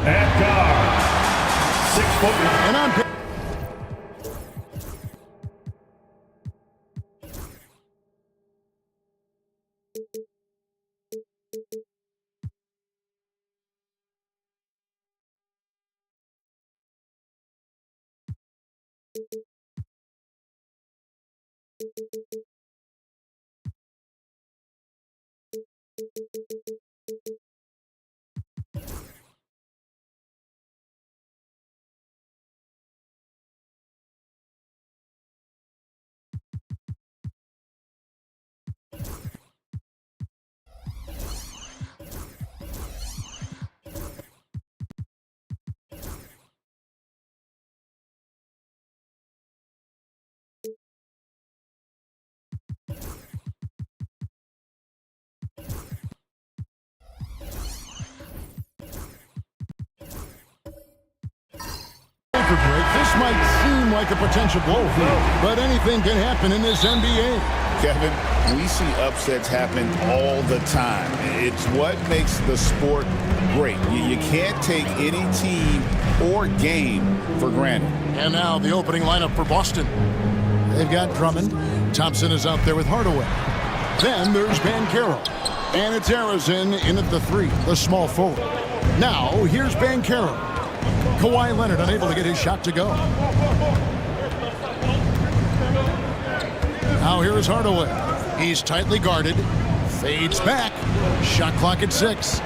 At guard, 6 foot. And on. This might seem like a potential blow, but anything can happen in this NBA. Kevin, we see upsets happen all the time. It's what makes the sport great. You can't take any team or game for granted. And now the opening lineup for Boston. They've got Drummond. Thompson is out there with Hardaway. Then there's Banchero. And it's Harrison in at the 3, the small forward. Now here's Banchero. Kawhi Leonard unable to get his shot to go. Now here is Hardaway. He's tightly guarded. Fades back. Shot clock at 6.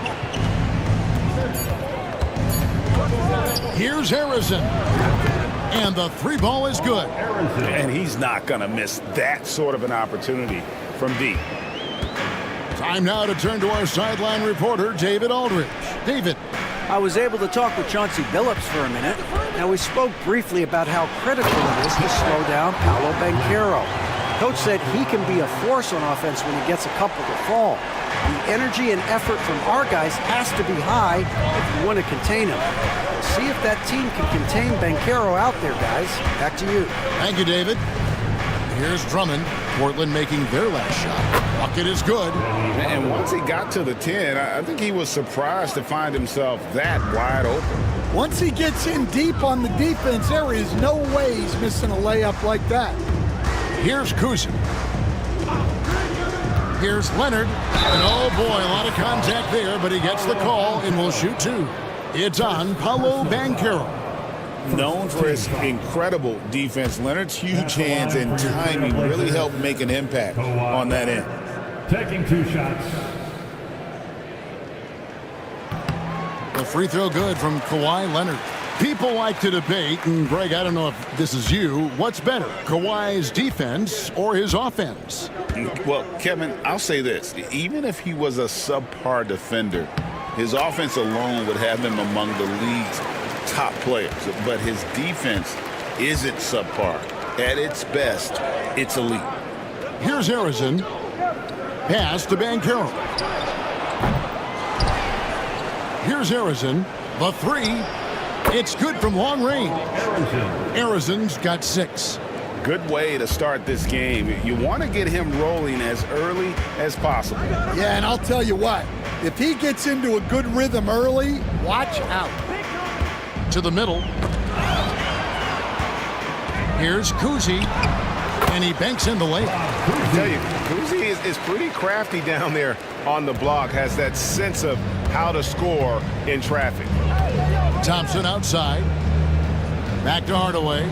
Here's Harrison. And the 3 ball is good. And he's not going to miss that sort of an opportunity from deep. Time now to turn to our sideline reporter, David Aldridge. David. I was able to talk with Chauncey Billups for a minute. Now, we spoke briefly about how critical it is to slow down Paolo Banchero. Coach said he can be a force on offense when he gets a couple to fall. The energy and effort from our guys has to be high if you want to contain him. We'll see if that team can contain Banchero out there, guys. Back to you. Thank you, David. Here's Drummond. Portland making their last shot. Bucket is good. And once he got to the 10, I think he was surprised to find himself that wide open. Once he gets in deep on the defense, there is no way he's missing a layup like that. Here's Kuzma. Here's Leonard. And oh boy, a lot of contact there, but he gets the call and will shoot 2. It's on Paolo Banchero. Known for his incredible defense, Leonard's huge hands and timing really helped make an impact on that end. Taking 2 shots. The free throw good from Kawhi Leonard. People like to debate, and Greg, I don't know if this is you, what's better, Kawhi's defense or his offense? Well, Kevin, I'll say this. Even if he was a subpar defender, his offense alone would have him among the league's top players. But his defense isn't subpar. At its best, it's elite. Here's Harrison. Pass to Banchero. Here's Harrison. The three. It's good from long range. Harrison's got 6. Good way to start this game. You want to get him rolling as early as possible. Yeah, and I'll tell you what, if he gets into a good rhythm early, watch out. To the middle. Here's Kuzi, and he banks in the lane. I tell you, Kuzi is pretty crafty down there on the block, has that sense of how to score in traffic. Thompson outside. Back to Hardaway.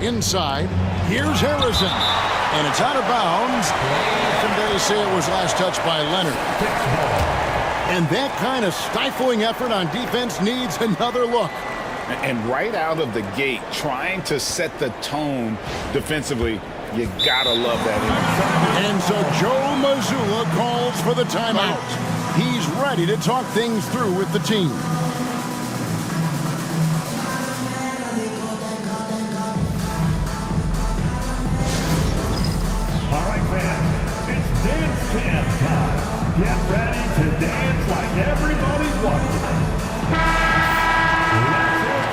Inside. Here's Harrison. And it's out of bounds. Some days say it was last touched by Leonard. And that kind of stifling effort on defense needs another look. And right out of the gate, trying to set the tone defensively, you gotta love that. And so Joe Mazzulla calls for the timeout. He's ready to talk things through with the team. All right, fans, it's dance jam time. Get ready to dance like everybody's watching. Let's hear from the dancers.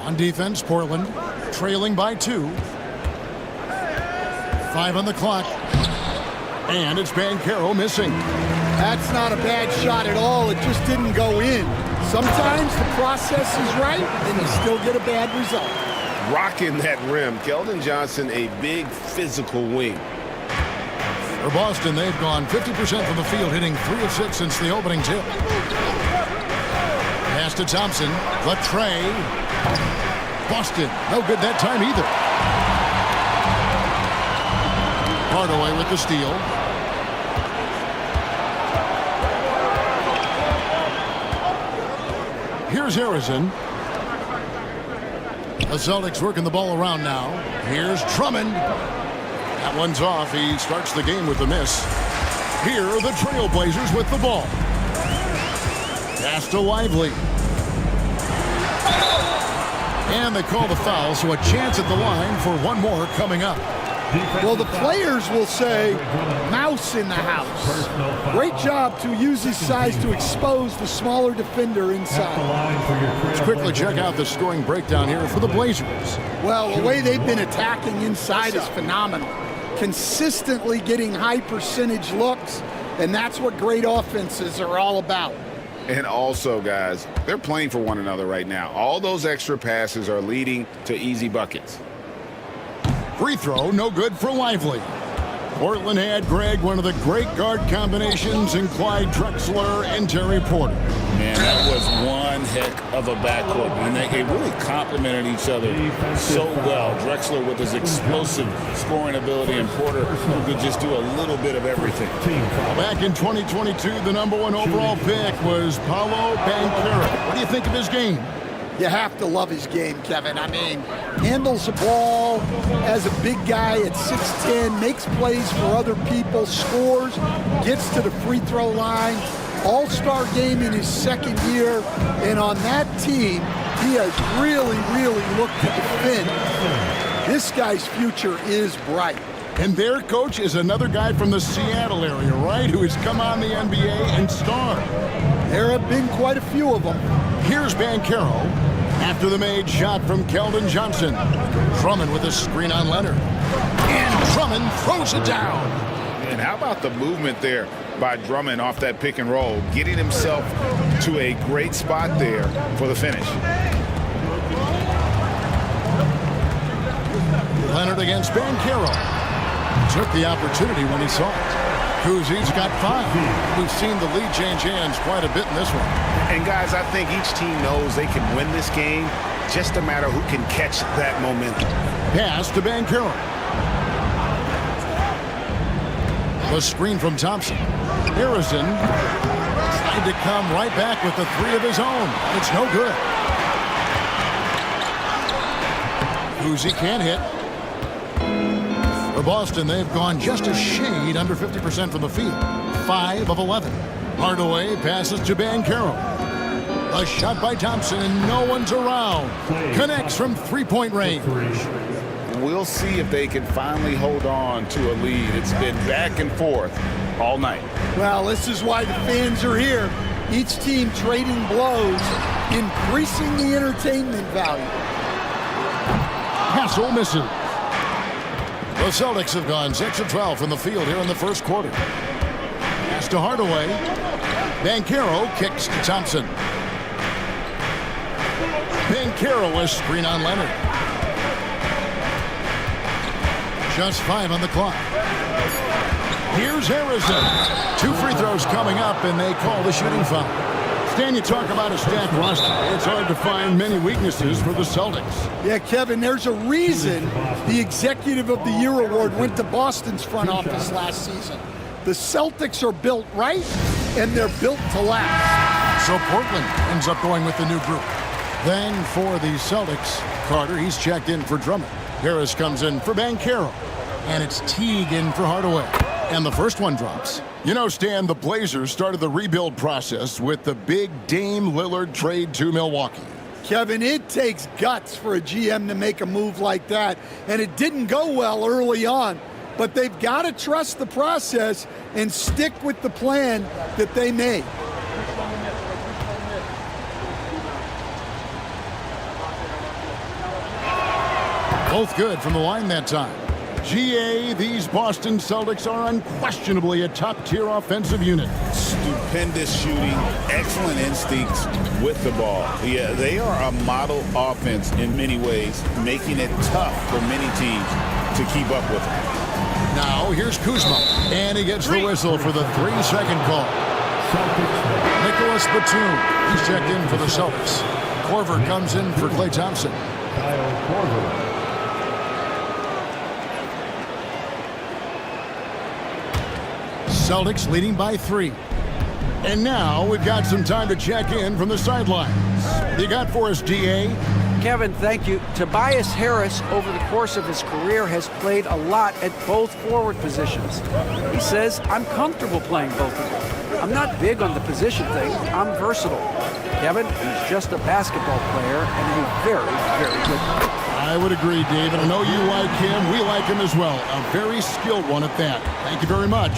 On defense, Portland trailing by 2. 5 on the clock. And it's Banchero missing. That's not a bad shot at all. It just didn't go in. Sometimes the process is right, and you still get a bad result. Rocking that rim. Keldon Johnson, a big physical wing. For Boston, they've gone 50% from the field, hitting 3 of 6 since the opening tip. Pass to Thompson. The tray. Boston, no good that time either. Hardaway with the steal. Here's Harrison. The Celtics working the ball around now. Here's Drummond. That one's off. He starts the game with a miss. Here are the Trailblazers with the ball. Pass to Lively. And they call the foul, so a chance at the line for one more coming up. Well, the players will say, mouse in the house. Great job to use his size to expose the smaller defender inside. Let's quickly check out the scoring breakdown here for the Blazers. Well, the way they've been attacking inside is phenomenal. Consistently getting high percentage looks, and that's what great offenses are all about. And also, guys, they're playing for one another right now. All those extra passes are leading to easy buckets. Free throw, no good for Lively. Portland had, Greg, one of the great guard combinations in Clyde Drexler and Terry Porter. Man, that was one heck of a backcourt. And they really complemented each other so well. Drexler with his explosive scoring ability and Porter who could just do a little bit of everything. Back in 2022, the #1 overall pick was Paolo Banchero. What do you think of his game? You have to love his game, Kevin. I mean, handles the ball as a big guy at 6'10", makes plays for other people, scores, gets to the free throw line. All-star game in his second year, and on that team, he has really, really looked to defend. This guy's future is bright. And their coach is another guy from the Seattle area, right, who has come on the NBA and starred. There have been quite a few of them. Here's Banchero after the made shot from Keldon Johnson. Drummond with a screen on Leonard. And Drummond throws it down. And how about the movement there by Drummond off that pick and roll, getting himself to a great spot there for the finish. Leonard against Banchero. took the opportunity when he saw it. Kuzie's got 5. We've seen the lead change hands quite a bit in this one. And guys, I think each team knows they can win this game. Just a matter who can catch that momentum. Pass to Banchero. The screen from Thompson. Harrison tried to come right back with the 3 of his own. It's no good. Kuzie can't hit. For Boston, they've gone just a shade under 50% from the field. 5 of 11. Hardaway passes to Banchero. A shot by Thompson, and no one's around. Connects from three-point range. We'll see if they can finally hold on to a lead. It's been back and forth all night. Well, this is why the fans are here. Each team trading blows, increasing the entertainment value. Hassel misses. The Celtics have gone 6 of 12 from the field here in the first quarter. Pass to Hardaway. Banchero kicks to Thompson. Banchero, a screen on Leonard. Just 5 on the clock. Here's Harrison. 2 free throws coming up, and they call the shooting foul. Stan, you talk about a stacked roster. It's hard to find many weaknesses for the Celtics. Yeah, Kevin, there's a reason the Executive of the Year award went to Boston's front office last season. The Celtics are built right, and they're built to last. So Portland ends up going with the new group. Then for the Celtics, Carter, he's checked in for Drummond. Harris comes in for Banchero. And it's Teague in for Hardaway. And the first one drops. You know, Stan, the Blazers started the rebuild process with the big Dame Lillard trade to Milwaukee. Kevin, it takes guts for a GM to make a move like that, and it didn't go well early on. But they've got to trust the process and stick with the plan that they made. Both good from the line that time. GA, these Boston Celtics are unquestionably a top-tier offensive unit. Stupendous shooting, excellent instincts with the ball. Yeah, they are a model offense in many ways, making it tough for many teams to keep up with them. Now, here's Kuzma, and he gets the whistle for the 3-second call. Nicholas Batum, he's checked in for the Celtics. Korver comes in for Klay Thompson. Kyle Korver. Celtics leading by 3. And now we've got some time to check in from the sidelines. What you got for us, DA? Kevin, thank you. Tobias Harris, over the course of his career, has played a lot at both forward positions. He says, I'm comfortable playing both of them. I'm not big on the position thing. I'm versatile. Kevin, he's just a basketball player and a very, very good one. I would agree, David. I know you like him. We like him as well. A very skilled one at that. Thank you very much.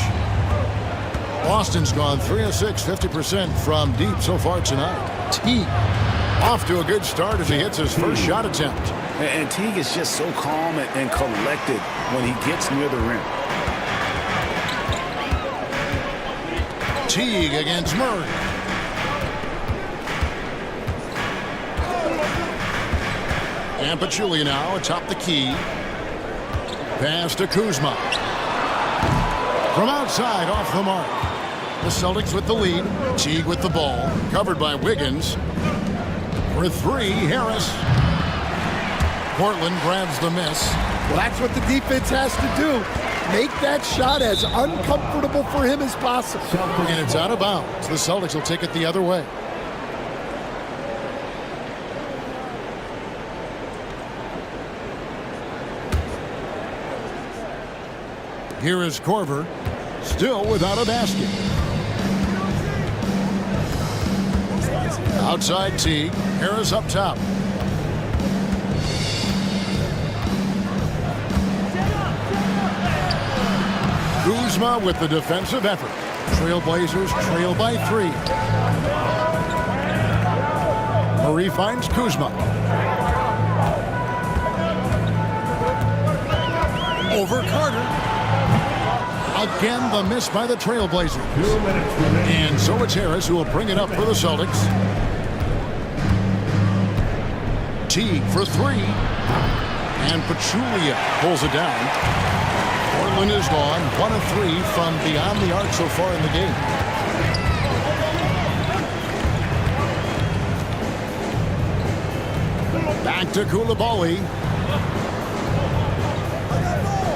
Boston's gone 3 of 6, 50% from deep so far tonight. Teague off to a good start as he hits his first shot attempt. And Teague is just so calm and collected when he gets near the rim. Teague against Murray. And Pachulia now atop the key. Pass to Kuzma. From outside, off the mark. The Celtics with the lead. Teague with the ball. Covered by Wiggins. For 3, Harris. Portland grabs the miss. Well, that's what the defense has to do. Make that shot as uncomfortable for him as possible. And it's out of bounds. The Celtics will take it the other way. Here is Korver, still without a basket. Outside Teague, Harris up top. Kuzma with the defensive effort. Trailblazers trail by 3. Murray finds Kuzma. Over Carter. Again, the miss by the Trailblazers. 2 minutes remaining. And so it's Harris who will bring it up for the Celtics. Teague for 3. And Pachulia pulls it down. Portland Portland has gone 1 of 3 from beyond the arc so far in the game. Back to Koulibaly.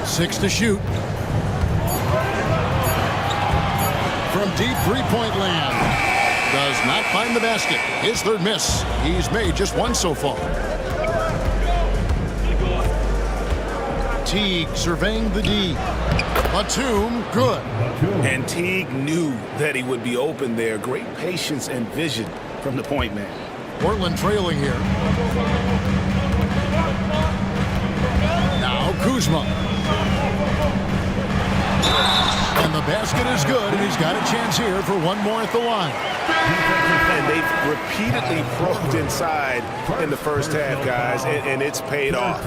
6 to shoot. From deep three-point land. Does not find the basket. His third miss. He's made just 1 so far. Teague surveying the D. Batum, good. And Teague knew that he would be open there. Great patience and vision from the point man. Portland trailing here. Now Kuzma. And the basket is good, and he's got a chance here for 1 more at the line. And they've repeatedly probed inside in the first half, guys, and it's paid off.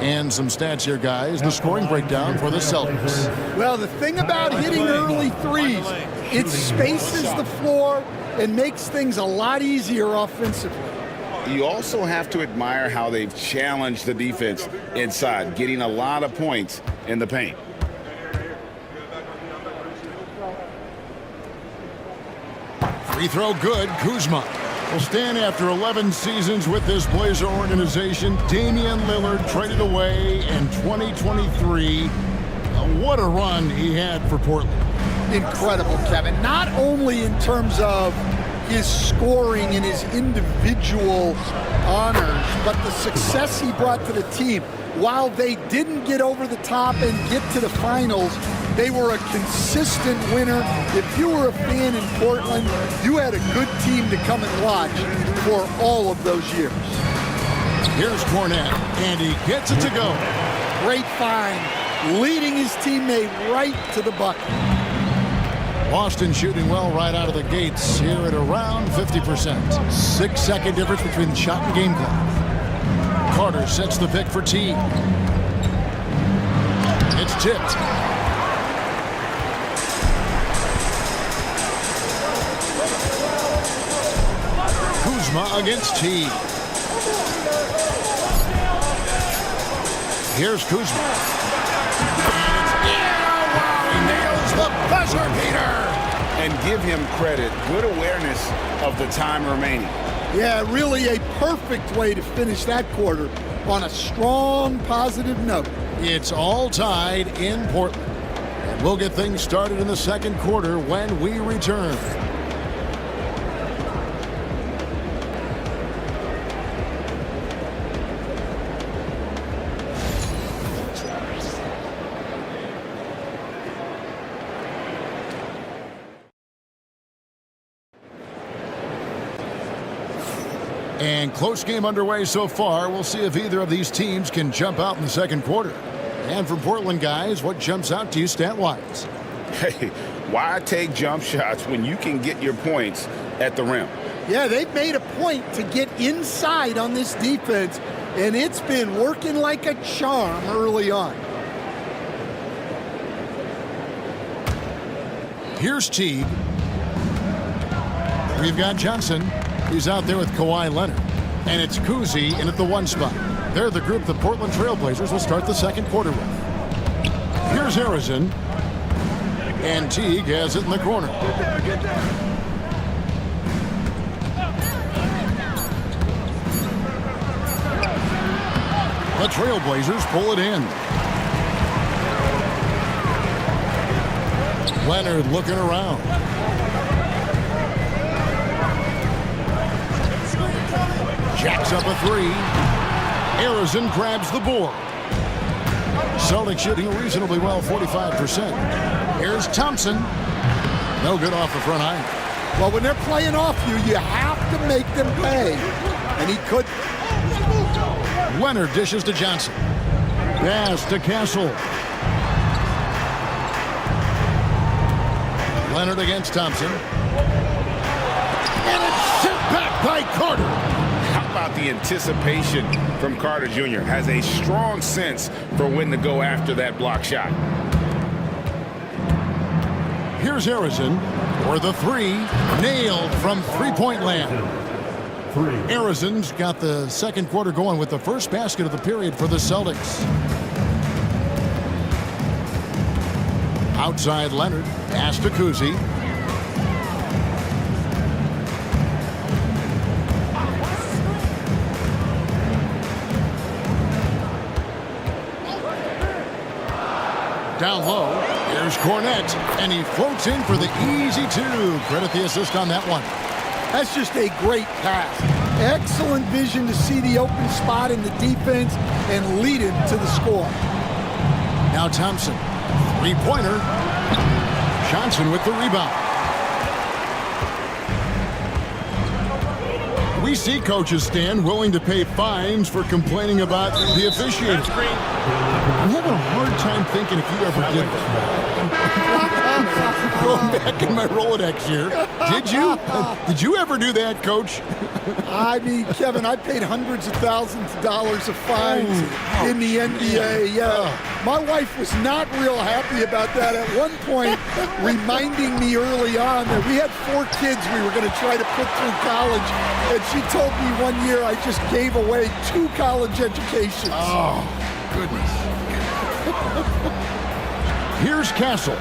And some stats here, guys. The scoring breakdown for the Celtics. Well, the thing about hitting early threes, it spaces the floor and makes things a lot easier offensively. You also have to admire how they've challenged the defense inside, getting a lot of points in the paint. Free throw good. Kuzma will stand after 11 seasons with this Blazer organization. Damian Lillard traded away in 2023. What a run he had for Portland. Incredible, Kevin. Not only in terms of his scoring and his individual honors, but the success he brought to the team. While they didn't get over the top and get to the finals, they were a consistent winner. If you were a fan in Portland, you had a good team to come and watch for all of those years. Here's Kornet, and he gets it to go. Great find, leading his teammate right to the bucket. Boston shooting well right out of the gates here at around 50%. 6-second difference between the shot and game clock. Carter sets the pick for Teague. It's tipped. Kuzma against Teague. Here's Kuzma. He nails the buzzer beater. And give him credit. Good awareness of the time remaining. Yeah, really a perfect way to finish that quarter on a strong, positive note. It's all tied in Portland. And we'll get things started in the second quarter when we return. And close game underway so far. We'll see if either of these teams can jump out in the second quarter. And for Portland, guys, what jumps out to you stat-wise? Hey, why take jump shots when you can get your points at the rim? Yeah, they've made a point to get inside on this defense, and it's been working like a charm early on. Here's Teague. We've got Johnson. He's out there with Kawhi Leonard. And it's Kuzi in at the 1 spot. They're the group the Portland Trailblazers will start the second quarter with. Here's Harrison. And Teague has it in the corner. The Trailblazers pull it in. Leonard looking around. Jacks up a 3. Harrison grabs the board. Celtics shooting reasonably well, 45%. Here's Thompson. No good off the front iron. Well, when they're playing off you, you have to make them pay. And he could. Leonard dishes to Johnson. Pass to Castle. Leonard against Thompson. And it's sent back by Carter. How about the anticipation from Carter Jr.? Has a strong sense for when to go after that block shot. Here's Harrison for the 3. Nailed from three-point land. Harrison's got the second quarter going with the first basket of the period for the Celtics. Outside Leonard. Pass to Kuzi. Down low. Here's Cornette. And he floats in for the easy two. Credit the assist on that one. That's just a great pass. Excellent vision to see the open spot in the defense and lead him to the score. Now Thompson. Three-pointer. Johnson with the rebound. We see coaches stand willing to pay fines for complaining about the officiating. I'm having a hard time thinking if you ever did that. Going back in my Rolodex here. Did you? Did you ever do that, Coach? I mean, Kevin, I paid hundreds of thousands of dollars of fines in the NBA. My wife was not real happy about that at one point, reminding me early on that we had 4 kids we were going to try to put through college. And she told me one year I just gave away 2 college educations. Oh, goodness. Here's Castle.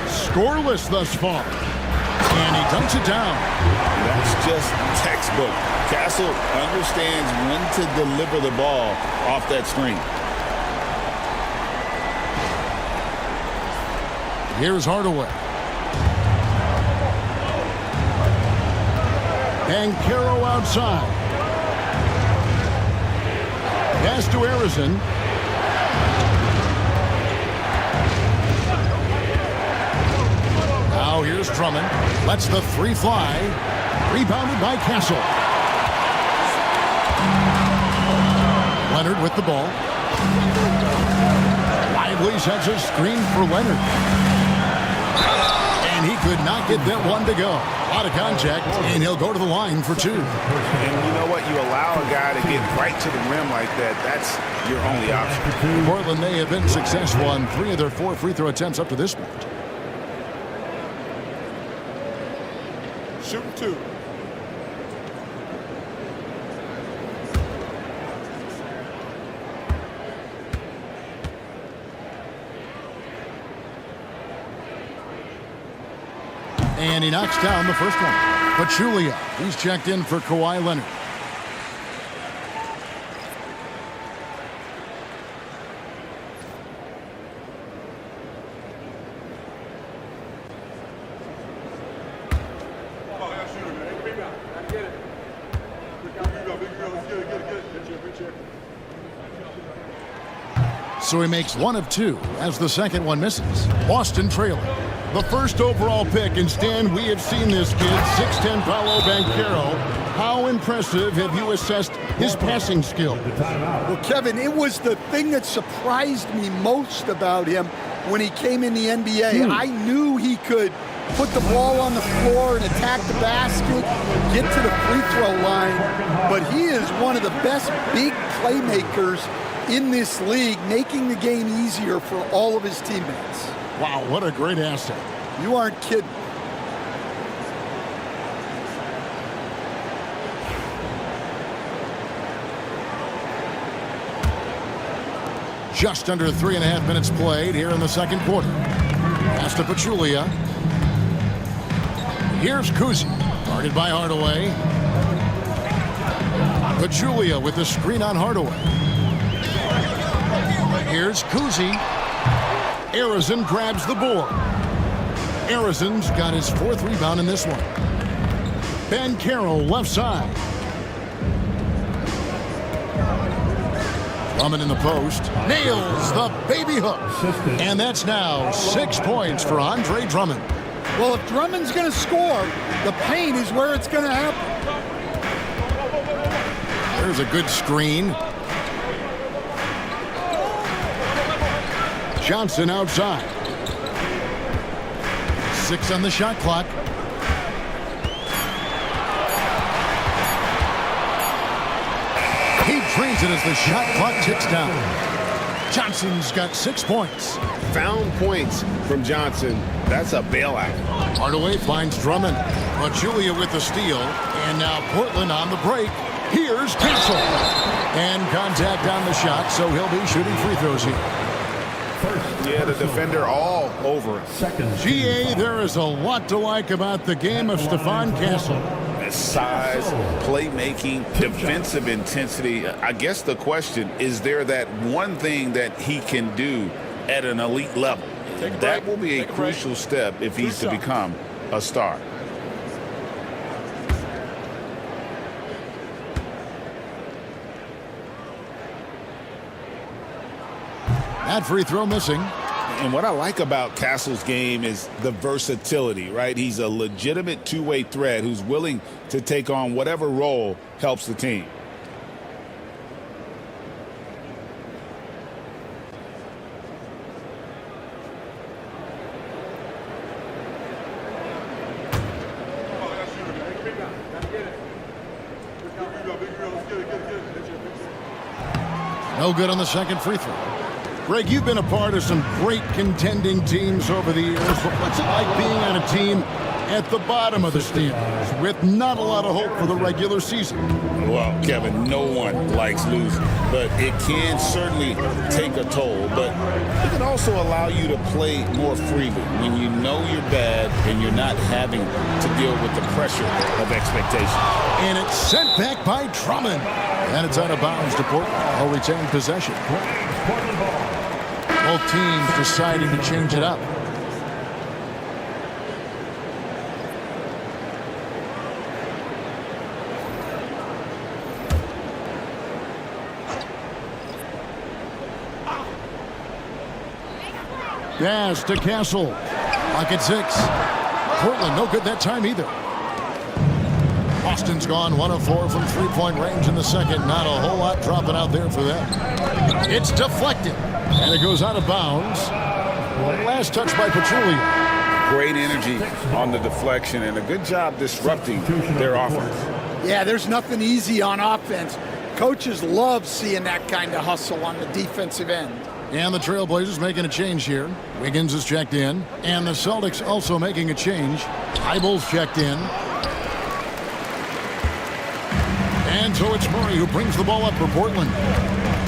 Scoreless thus far. And he dunks it down. That's just textbook. Castle understands when to deliver the ball off that screen. Here's Hardaway. Banchero outside. Pass to Arizin. Now here's Drummond. Lets the 3 fly. Rebounded by Castle. Leonard with the ball. Lively sets a screen for Leonard. And he could not get that one to go. A lot of contact, and he'll go to the line for 2. And you know what? You allow a guy to get right to the rim like that. That's your only option. Portland may have been successful on 3 of their 4 free throw attempts up to this point. Shooting 2. And he knocks down the first one. Pachulia, he's checked in for Kawhi Leonard. So he makes 1 of 2 as the second one misses. Boston trailing. The first overall pick, and Stan, we have seen this kid, 6'10" Paolo Banchero. How impressive have you assessed his passing skill? Well, Kevin, it was the thing that surprised me most about him when he came in the NBA. I knew he could put the ball on the floor and attack the basket, get to the free throw line, but he is one of the best big playmakers in this league, making the game easier for all of his teammates. Wow, what a great asset. You aren't kidding. Just under 3.5 minutes played here in the second quarter. Pass to Pachulia. Here's Kuzi, guarded by Hardaway. Pachulia with the screen on Hardaway. Here's Kuzi. Arizin grabs the board. Arizin's got his 4th rebound in this one. Banchero left side. Drummond in the post. Nails the baby hook. And that's now 6 points for Andre Drummond. Well, if Drummond's going to score, the paint is where it's going to happen. There's a good screen. Johnson outside. 6 on the shot clock. He drains it as the shot clock ticks down. Johnson's got 6 points. Found points from Johnson. That's a bailout. Hardaway finds Drummond. Pachulia with the steal. And now Portland on the break. Here's Castle. And contact on the shot, so he'll be shooting free throws here. First Yeah, the defender all over him. GA, there is a lot to like about the game of Stephon Castle. Size, playmaking, defensive intensity. I guess the question, is there that one thing that he can do at an elite level? That will be a crucial step if he's to become a star. That free throw missing. And what I like about Castle's game is the versatility, right? He's a legitimate two-way threat who's willing to take on whatever role helps the team. No good on the second free throw. Greg, you've been a part of some great contending teams over the years, but what's it like being on a team at the bottom of the standings with not a lot of hope for the regular season? Well, Kevin, no one likes losing, but it can certainly take a toll. But it can also allow you to play more freely when you know you're bad and you're not having to deal with the pressure of expectation. And it's sent back by Drummond. And it's out of bounds to Portland. I'll retain possession. Both teams deciding to change it up. Pass to Castle. Pocket 6. Portland no good that time either. Boston's gone 1 of 4 from three-point range in the second. Not a whole lot dropping out there for them. It's deflected. And it goes out of bounds. Last touch by Pachulia. Great energy on the deflection and a good job disrupting their offense. Yeah, there's nothing easy on offense. Coaches love seeing that kind of hustle on the defensive end. And the Trailblazers making a change here. Wiggins is checked in. And the Celtics also making a change. Tyball's checked in. And so it's Murray who brings the ball up for Portland.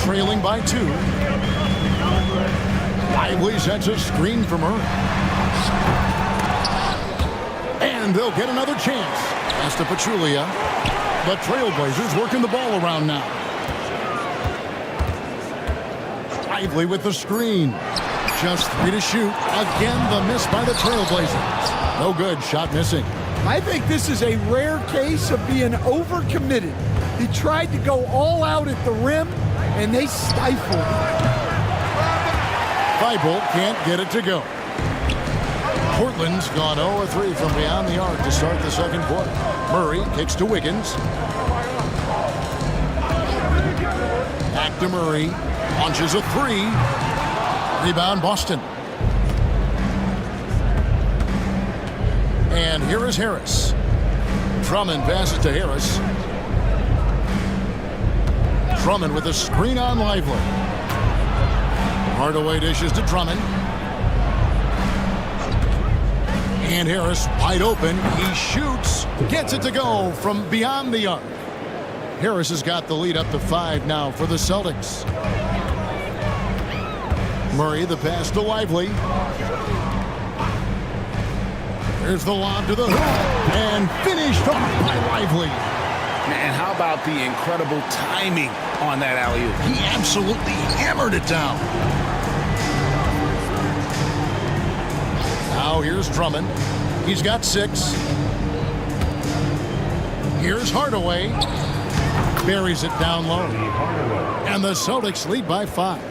Trailing by 2. Lively sets a screen for Murray. And they'll get another chance. Pass to Pachulia. The Trailblazers working the ball around now. Lively with the screen. Just 3 to shoot. Again, the miss by the Trailblazers. No good. Shot missing. I think this is a rare case of being overcommitted. He tried to go all out at the rim, and they stifled him. Thybulle can't get it to go. Portland's gone 0-3 from beyond the arc to start the second quarter. Murray kicks to Wiggins. Back to Murray. Launches a 3. Rebound Boston. And here is Harris. Drummond passes to Harris. Drummond with a screen on Lively. Hardaway dishes to Drummond. And Harris wide open. He shoots. Gets it to go from beyond the arc. Harris has got the lead up to 5 now for the Celtics. Murray the pass to Lively. There's the lob to the hoop. And finished off by Lively. And how about the incredible timing on that alley-oop? He absolutely hammered it down. Now here's Drummond. He's got 6. Here's Hardaway. Buries it down low. And the Celtics lead by 5.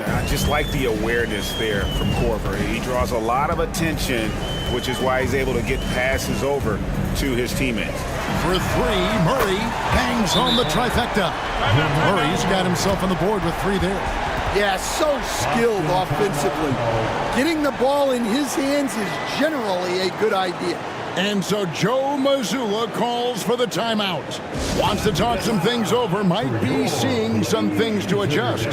I just like the awareness there from Korver. He draws a lot of attention, which is why he's able to get passes over to his teammates. For 3, Murray bangs home the trifecta. Murray's got himself on the board with 3 there. Yeah, so skilled offensively. Getting the ball in his hands is generally a good idea. And so Joe Mazzulla calls for the timeout. Wants to talk some things over, might be seeing some things to adjust.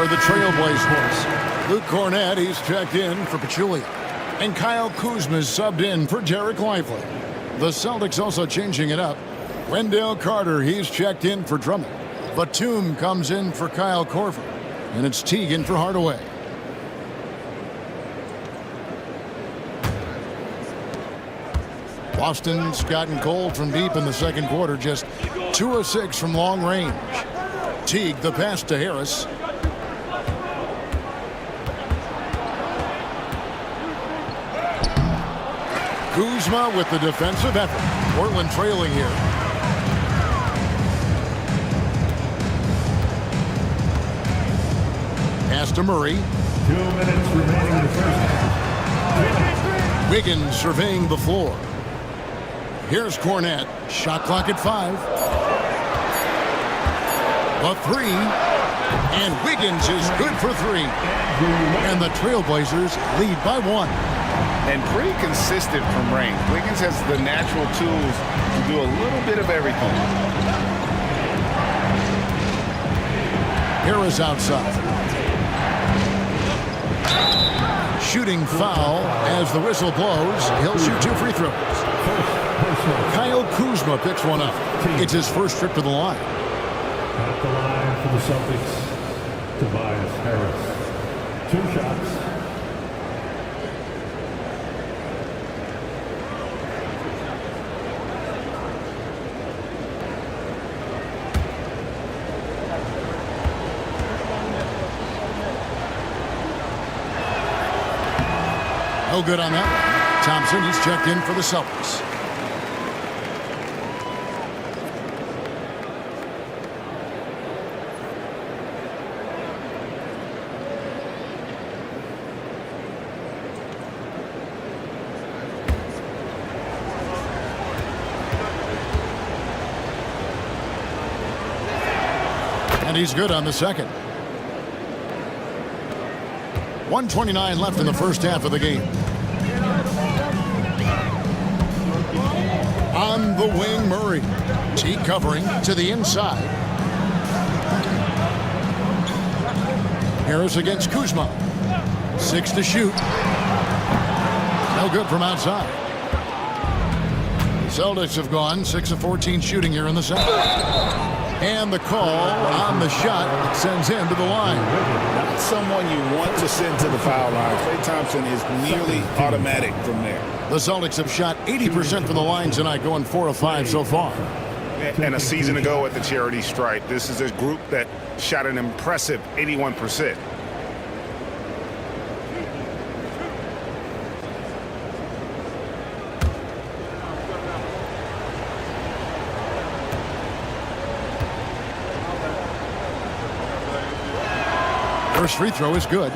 the Trailblazers. Luke Cornett, he's checked in for Pachulia. And Kyle Kuzma's subbed in for Derek Lively. The Celtics also changing it up. Wendell Carter, he's checked in for Drummond. Batum comes in for Kyle Korver. And it's Teague in for Hardaway. Boston's gotten cold from deep in the second quarter, just 2 of 6 from long range. Teague, the pass to Harris. Kuzma with the defensive effort. Portland trailing here. Pass to Murray. 2 minutes remaining in the first half. Wiggins surveying the floor. Here's Cornett. Shot clock at 5. A 3. And Wiggins is good for 3. And the Trailblazers lead by 1. And pretty consistent from range. Wiggins has the natural tools to do a little bit of everything. Harris outside. Shooting foul as the whistle blows. He'll shoot 2 free throws. Kyle Kuzma picks one up. It's his first trip to the line. At the line for the Celtics, Tobias Harris. 2 shots. No good on that one. Thompson, he's checked in for the Celtics. And he's good on the second. 1:29 left in the first half of the game. On the wing, Murray. Teague covering to the inside. Harris against Kuzma. 6 to shoot. No good from outside. Celtics have gone 6 of 14 shooting here in the second. And the call on the shot sends him to the line. Not someone you want to send to the foul line. Klay Thompson is nearly automatic from there. The Celtics have shot 80% from the line tonight, going 4 of 5 so far. And a season ago at the charity stripe, this is a group that shot an impressive 81%. First free throw is good.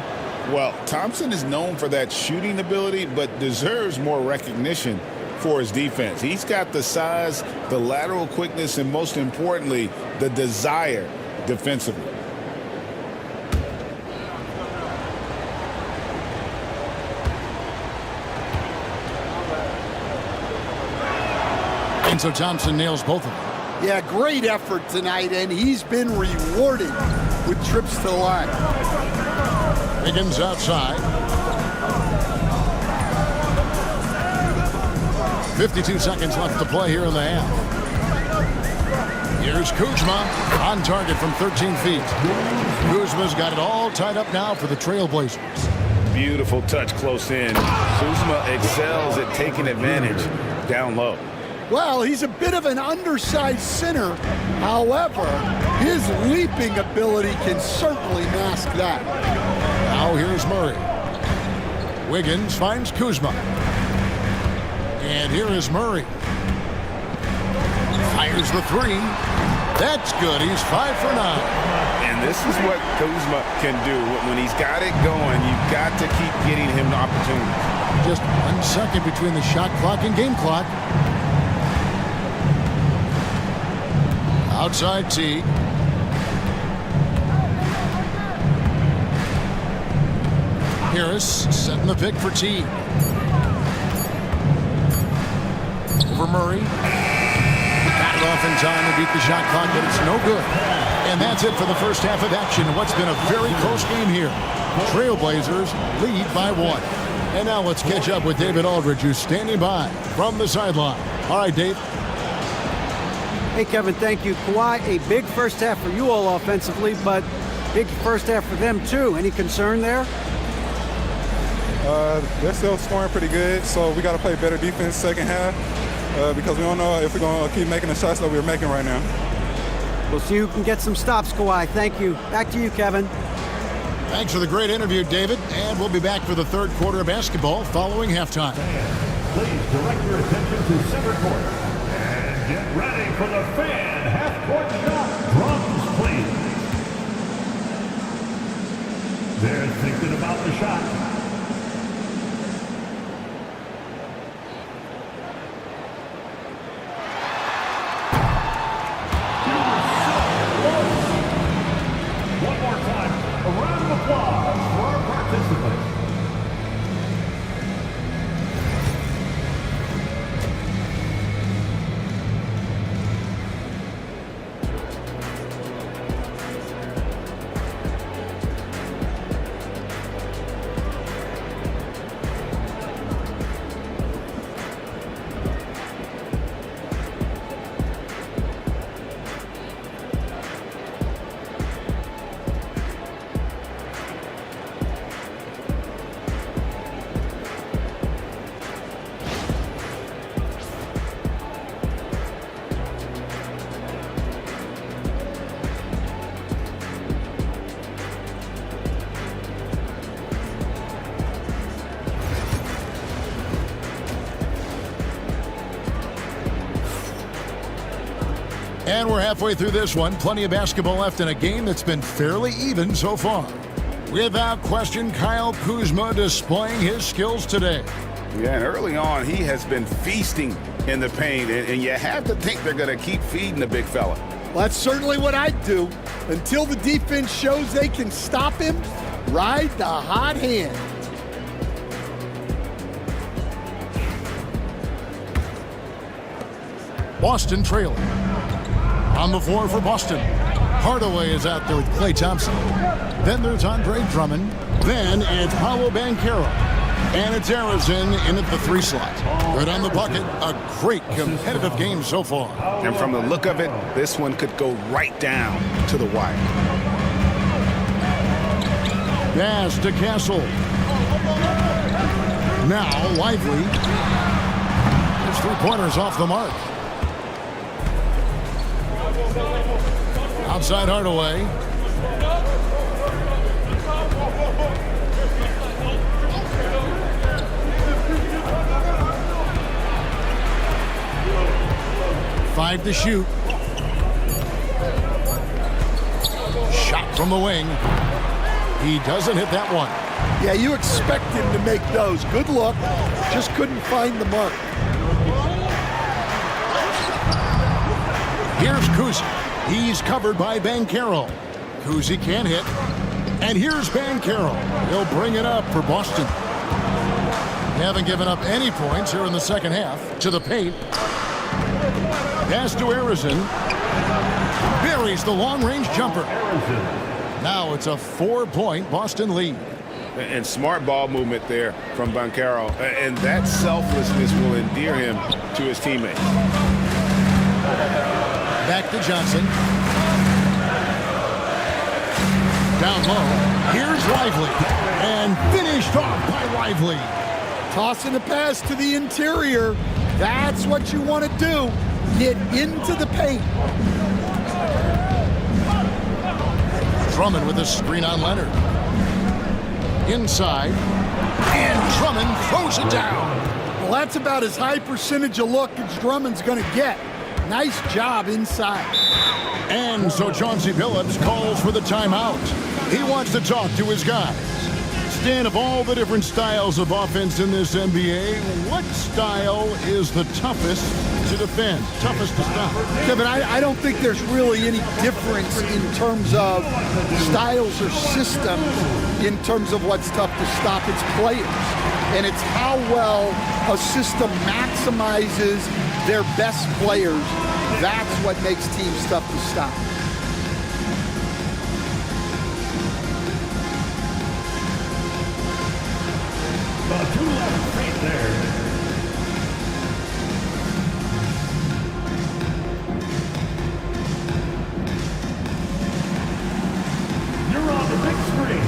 Well, Thompson is known for that shooting ability, but deserves more recognition for his defense. He's got the size, the lateral quickness, and most importantly, the desire defensively. And so Thompson nails both of them. Yeah, great effort tonight, and he's been rewarded with trips to the line. Wiggins outside. 52 seconds left to play here in the half. Here's Kuzma on target from 13 feet. Kuzma's got it all tied up now for the Trailblazers. Beautiful touch close in. Kuzma excels at taking advantage down low. Well, he's a bit of an undersized center. However, his leaping ability can certainly mask that. Now here's Murray. Wiggins finds Kuzma. And here is Murray. Fires the 3. That's good. He's 5 for 9. And this is what Kuzma can do. When he's got it going, you've got to keep getting him the opportunity. Just 1 second between the shot clock and game clock. Outside Teague. Harris setting the pick for Teague. Over Murray. Got it it off in time to beat the shot clock, but it's no good. And that's it for the first half of action. What's been a very close game here. Trailblazers lead by 1. And now let's catch up with David Aldridge, who's standing by from the sideline. All right, Dave. Hey, Kevin, thank you. Kawhi, a big first half for you all offensively, but big first half for them, too. Any concern there? They're still scoring pretty good, so we got to play better defense second half because we don't know if we're going to keep making the shots that we're making right now. We'll see who can get some stops, Kawhi. Thank you. Back to you, Kevin. Thanks for the great interview, David. And we'll be back for the third quarter of basketball following halftime. Please direct your attention to center court. And get ready for the fan half-court shot. Drums, please. They're thinking about the shot. One more time, a round of applause for our participants. And we're halfway through this one. Plenty of basketball left in a game that's been fairly even so far. Without question, Kyle Kuzma displaying his skills today. Yeah, and early on, he has been feasting in the paint, and you have to think they're going to keep feeding the big fella. Well, that's certainly what I'd do. Until the defense shows they can stop him, ride the hot hand. Boston trailing. On the floor for Boston. Hardaway is out there with Klay Thompson. Then there's Andre Drummond. Then it's Paolo Banchero. And it's Arizin in at the 3 slot. Good on the bucket. A great competitive game so far. And from the look of it, this one could go right down to the wire. Pass to Castle. Now Lively. His 3-pointers off the mark. Outside Hardaway. Five to shoot. Shot from the wing. He doesn't hit that one. Yeah, you expect him to make those. Good look. Just couldn't find the mark. Here's Kuzi. He's covered by Banchero. Kuzi can't hit. And here's Banchero. He'll bring it up for Boston. They haven't given up any points here in the second half. To the paint. Pass to Arizin. Buries the long-range jumper. Now it's a 4-point Boston lead. And smart ball movement there from Banchero. And that selflessness will endear him to his teammates. Back to Johnson. Down low. Here's Lively. And finished off by Lively. Tossing a pass to the interior. That's what you want to do. Get into the paint. Drummond with a screen on Leonard. Inside. And Drummond throws it down. Well, that's about as high percentage of look as Drummond's going to get. Nice job inside. And so Chauncey Billups calls for the timeout. He wants to talk to his guys. Stan, of all the different styles of offense in this NBA, what style is the toughest to defend, toughest to stop? Kevin, I don't think there's really any difference in terms of styles or systems in terms of what's tough to stop. It's players. And it's how well a system maximizes their best players That's what makes teams tough to stop. The 2 left feet there. You're on the big screen.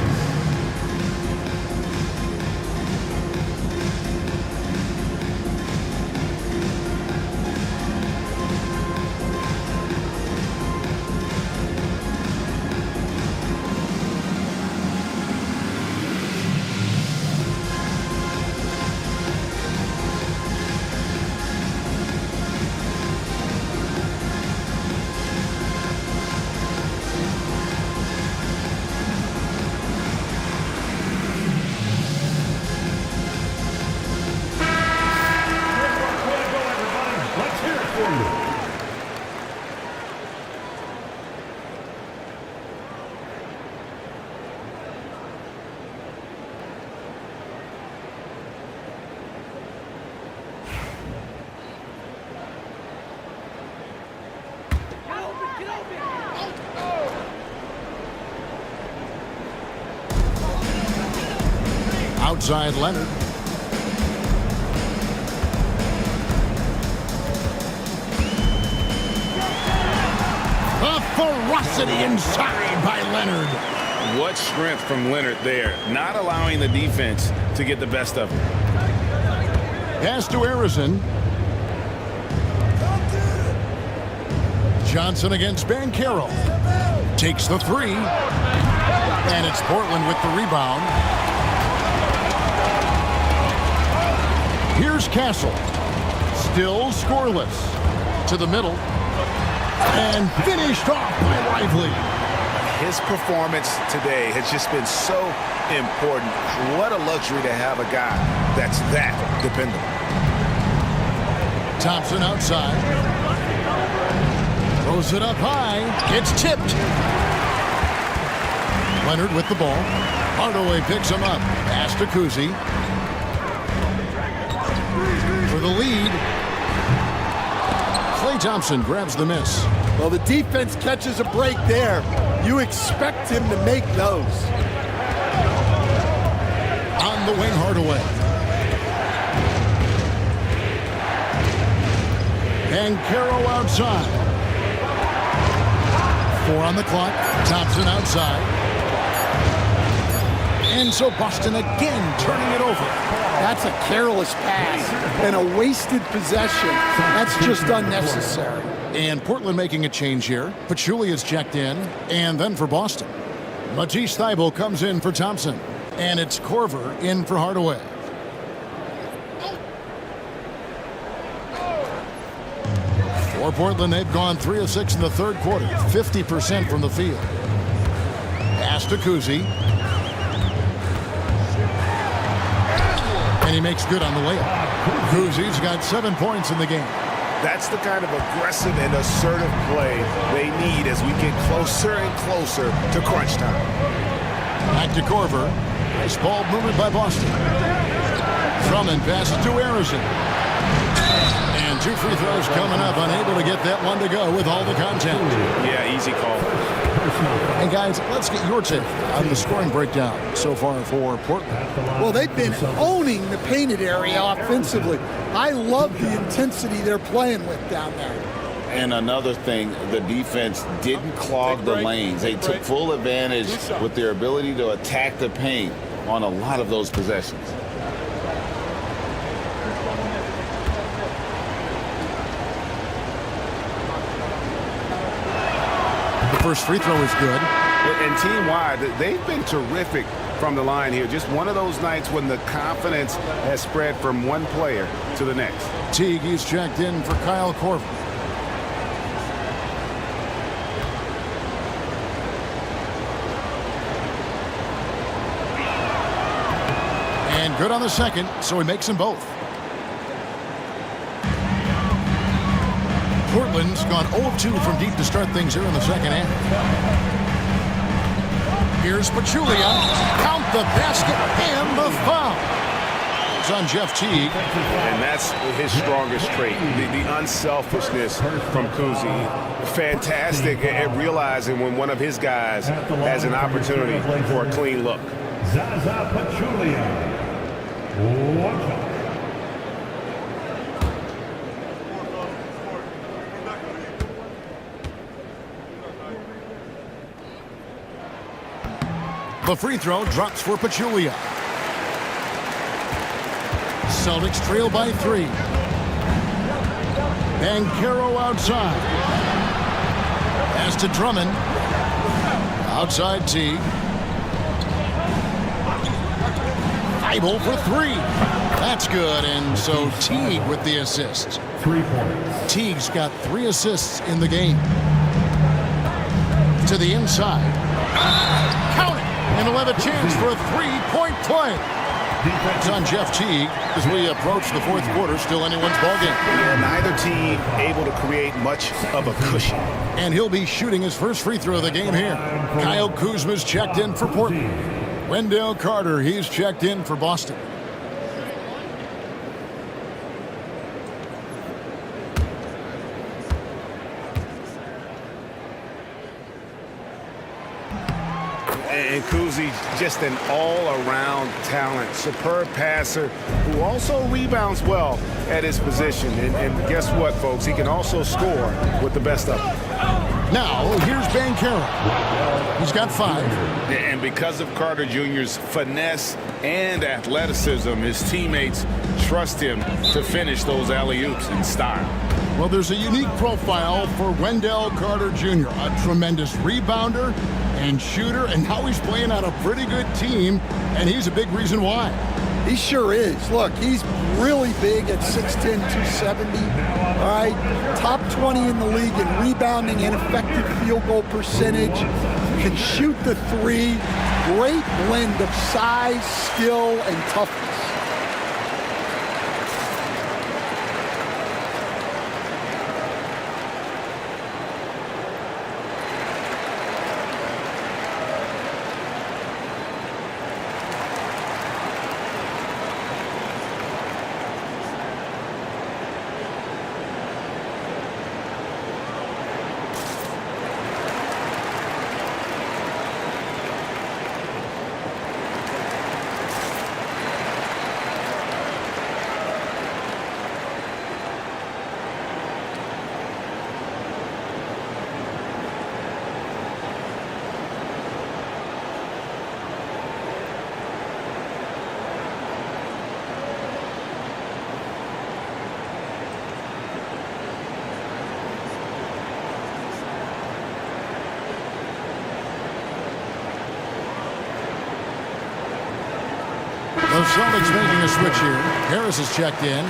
Outside Leonard. A ferocity inside by Leonard. What strength from Leonard there, not allowing the defense to get the best of him. Pass to Harrison. Johnson against Banchero. Takes the 3. And it's Portland with the rebound. Here's Castle. Still scoreless. To the middle. And finished off by Lively. His performance today has just been so important. What a luxury to have a guy that's that dependable. Thompson outside. Throws it up high. It's tipped. Leonard with the ball. Hardaway picks him up. Pass to Kuzi. For the lead. Klay Thompson grabs the miss. Well, the defense catches a break there. You expect him to make those. On the wing, Hardaway. And Banchero outside. 4 on the clock. Thompson outside. And so Boston again turning it over. That's a careless pass and a wasted possession. That's just unnecessary. And Portland making a change here. Pachulia is checked in. And then for Boston, Matisse Thybulle comes in for Thompson. And it's Korver in for Hardaway. For Portland, they've gone 3 of 6 in the third quarter. 50% from the field. Pass to Kuzi. And he makes good on the layup. Kuzi's got 7 points in the game. That's the kind of aggressive and assertive play they need as we get closer and closer to crunch time. Back to Korver. Nice ball movement by Boston. Drummond passes to Harrison. And 2 free throws coming up. Unable to get that one to go with all the contact. Yeah, easy call. And guys, let's get your take on the scoring breakdown so far for Portland. Well, they've been owning the painted area offensively. I love the intensity they're playing with down there. And another thing, the defense didn't clog the lanes. They took full advantage with their ability to attack the paint on a lot of those possessions. The first free throw is good. And team-wide, they've been terrific from the line here. Just one of those nights when the confidence has spread from one player to the next. Teague, he's checked in for Kyle Korver. And good on the second, so he makes them both. Portland's gone 0-2 from deep to start things here in the second half. Here's Pachulia. Count the basket and the foul. It's on Jeff Teague. And that's his strongest trait, the unselfishness from Kuzi. Fantastic at realizing when one of his guys has an opportunity for a clean look. Zaza Pachulia. Watch out. The free throw drops for Pachulia. Celtics trail by 3. Banchero outside. Pass to Drummond. Outside Teague. Thibault for 3. That's good, and so Teague with the assist. 3 points. Teague's got 3 assists in the game. To the inside. Count it! And he'll have a chance for a 3-point play. It's on Jeff Teague as we approach the 4th quarter. Still anyone's ballgame. Yeah, neither team able to create much of a cushion. And he'll be shooting his first free throw of the game here. Kyle Kuzma's checked in for Portland. Wendell Carter, he's checked in for Boston. And Kuzi, just an all-around talent, superb passer who also rebounds well at his position. And guess what, folks? He can also score with the best of them. Now, here's Banchero. He's got 5. And because of Carter Jr.'s finesse and athleticism, his teammates trust him to finish those alley-oops in style. Well, there's a unique profile for Wendell Carter Jr., a tremendous rebounder and shooter, and now he's playing on a pretty good team, and he's a big reason why. He sure is. Look, he's really big at 6'10", 270. All right, top 20 in the league in rebounding and effective field goal percentage. Can shoot the 3. Great blend of size, skill, and toughness. The Celtics making a switch here. Harris is checked in.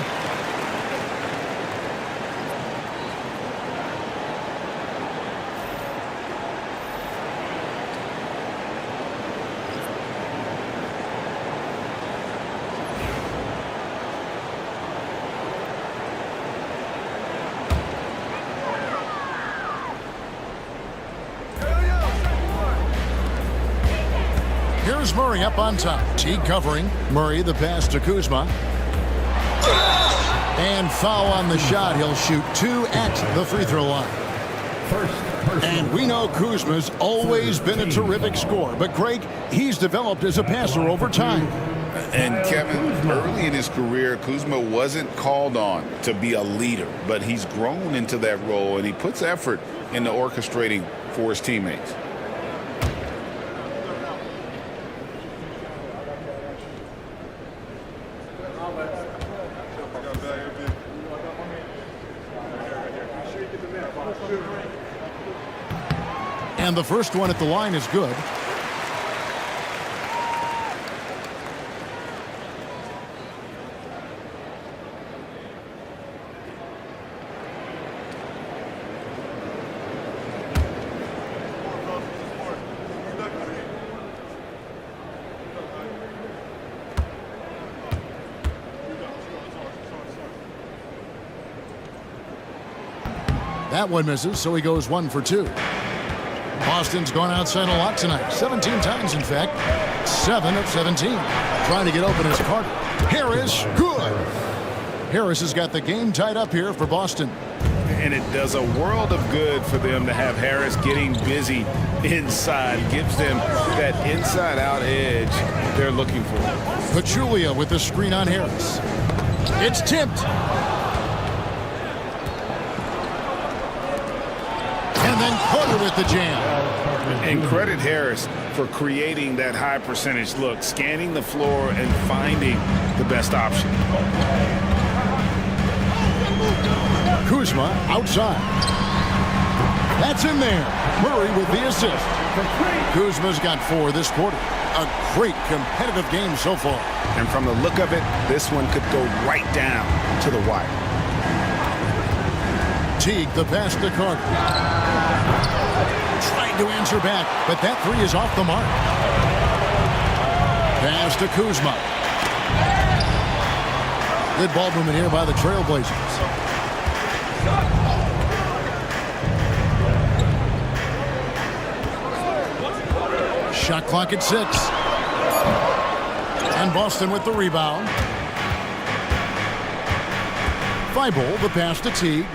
Here's Murray up on top. Teague covering. Murray the pass to Kuzma. And foul on the shot. He'll shoot 2 at the free throw line. And we know Kuzma's always been a terrific scorer. But Craig, he's developed as a passer over time. And Kevin, early in his career, Kuzma wasn't called on to be a leader, but he's grown into that role, and he puts effort into orchestrating for his teammates. And the first one at the line is good. That one misses, so he goes 1 for 2. Boston's gone outside a lot tonight. 17 times, in fact. 7 of 17. Trying to get open is Carter. Harris, good. Harris has got the game tied up here for Boston. And it does a world of good for them to have Harris getting busy inside. Gives them that inside-out edge they're looking for. Pachulia with the screen on Harris. It's tipped. And then Carter with the jam. And credit Harris for creating that high percentage look, scanning the floor and finding the best option. Kuzma outside. That's in there. Murray with the assist. Kuzma's got 4 this quarter. A great competitive game so far. And from the look of it, this one could go right down to the wire. Teague, the pass to Carter. Trying to answer back, but that 3 is off the mark. Pass to Kuzma. Good ball movement here by the Trailblazers. Shot clock at 6. And Boston with the rebound. Thibault, the pass to Teague.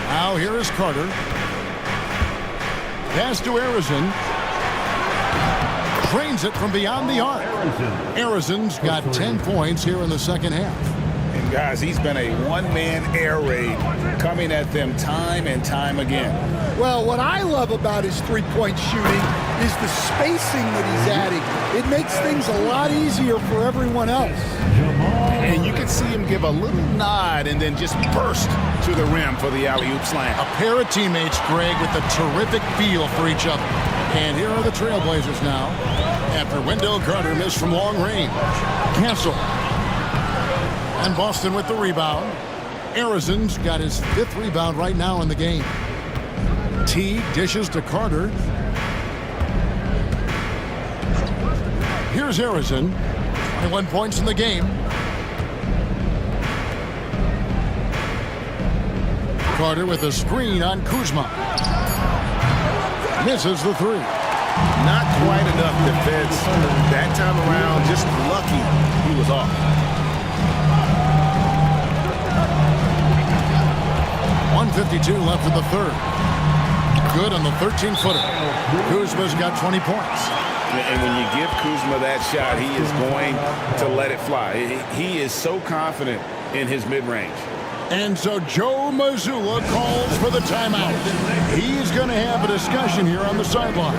Now here is Carter. Pass to Arizin. Drains it from beyond the arc. Arizin's got 10 points here in the second half. And guys, he's been a one-man air raid coming at them time and time again. Well, what I love about his three-point shooting is the spacing that he's adding. It makes things a lot easier for everyone else. And you can see him give a little nod and then just burst to the rim for the alley-oop slam. A pair of teammates, Greg, with a terrific feel for each other. And here are the Trailblazers now. After Wendell Carter missed from long range. Cancel. And Boston with the rebound. Arizin's got his 5th rebound right now in the game. Teague dishes to Carter. Here's Arizin. 21 points in the game. Carter with a screen on Kuzma. Misses the 3. Not quite enough defense. That time around, just lucky he was off. 1:52 left in the third. Good on the 13-footer. Kuzma's got 20 points. And when you give Kuzma that shot, he is going to let it fly. He is so confident in his mid-range. And so Joe Mazzulla calls for the timeout. He's going to have a discussion here on the sideline.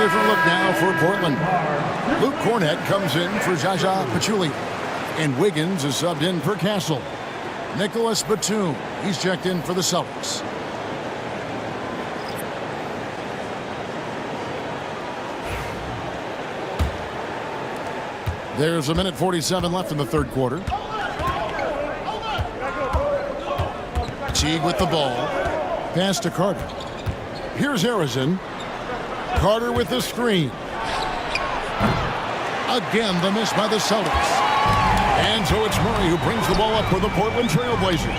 Different look now for Portland. Luke Cornett comes in for Zaza Pachulia. And Wiggins is subbed in for Castle. Nicholas Batum, he's checked in for the Celtics. There's 1:47 left in the third quarter. Teague with the ball. Pass to Carter. Here's Arizin. Carter with the screen. Again, the miss by the Celtics. And so it's Murray who brings the ball up for the Portland Trailblazers.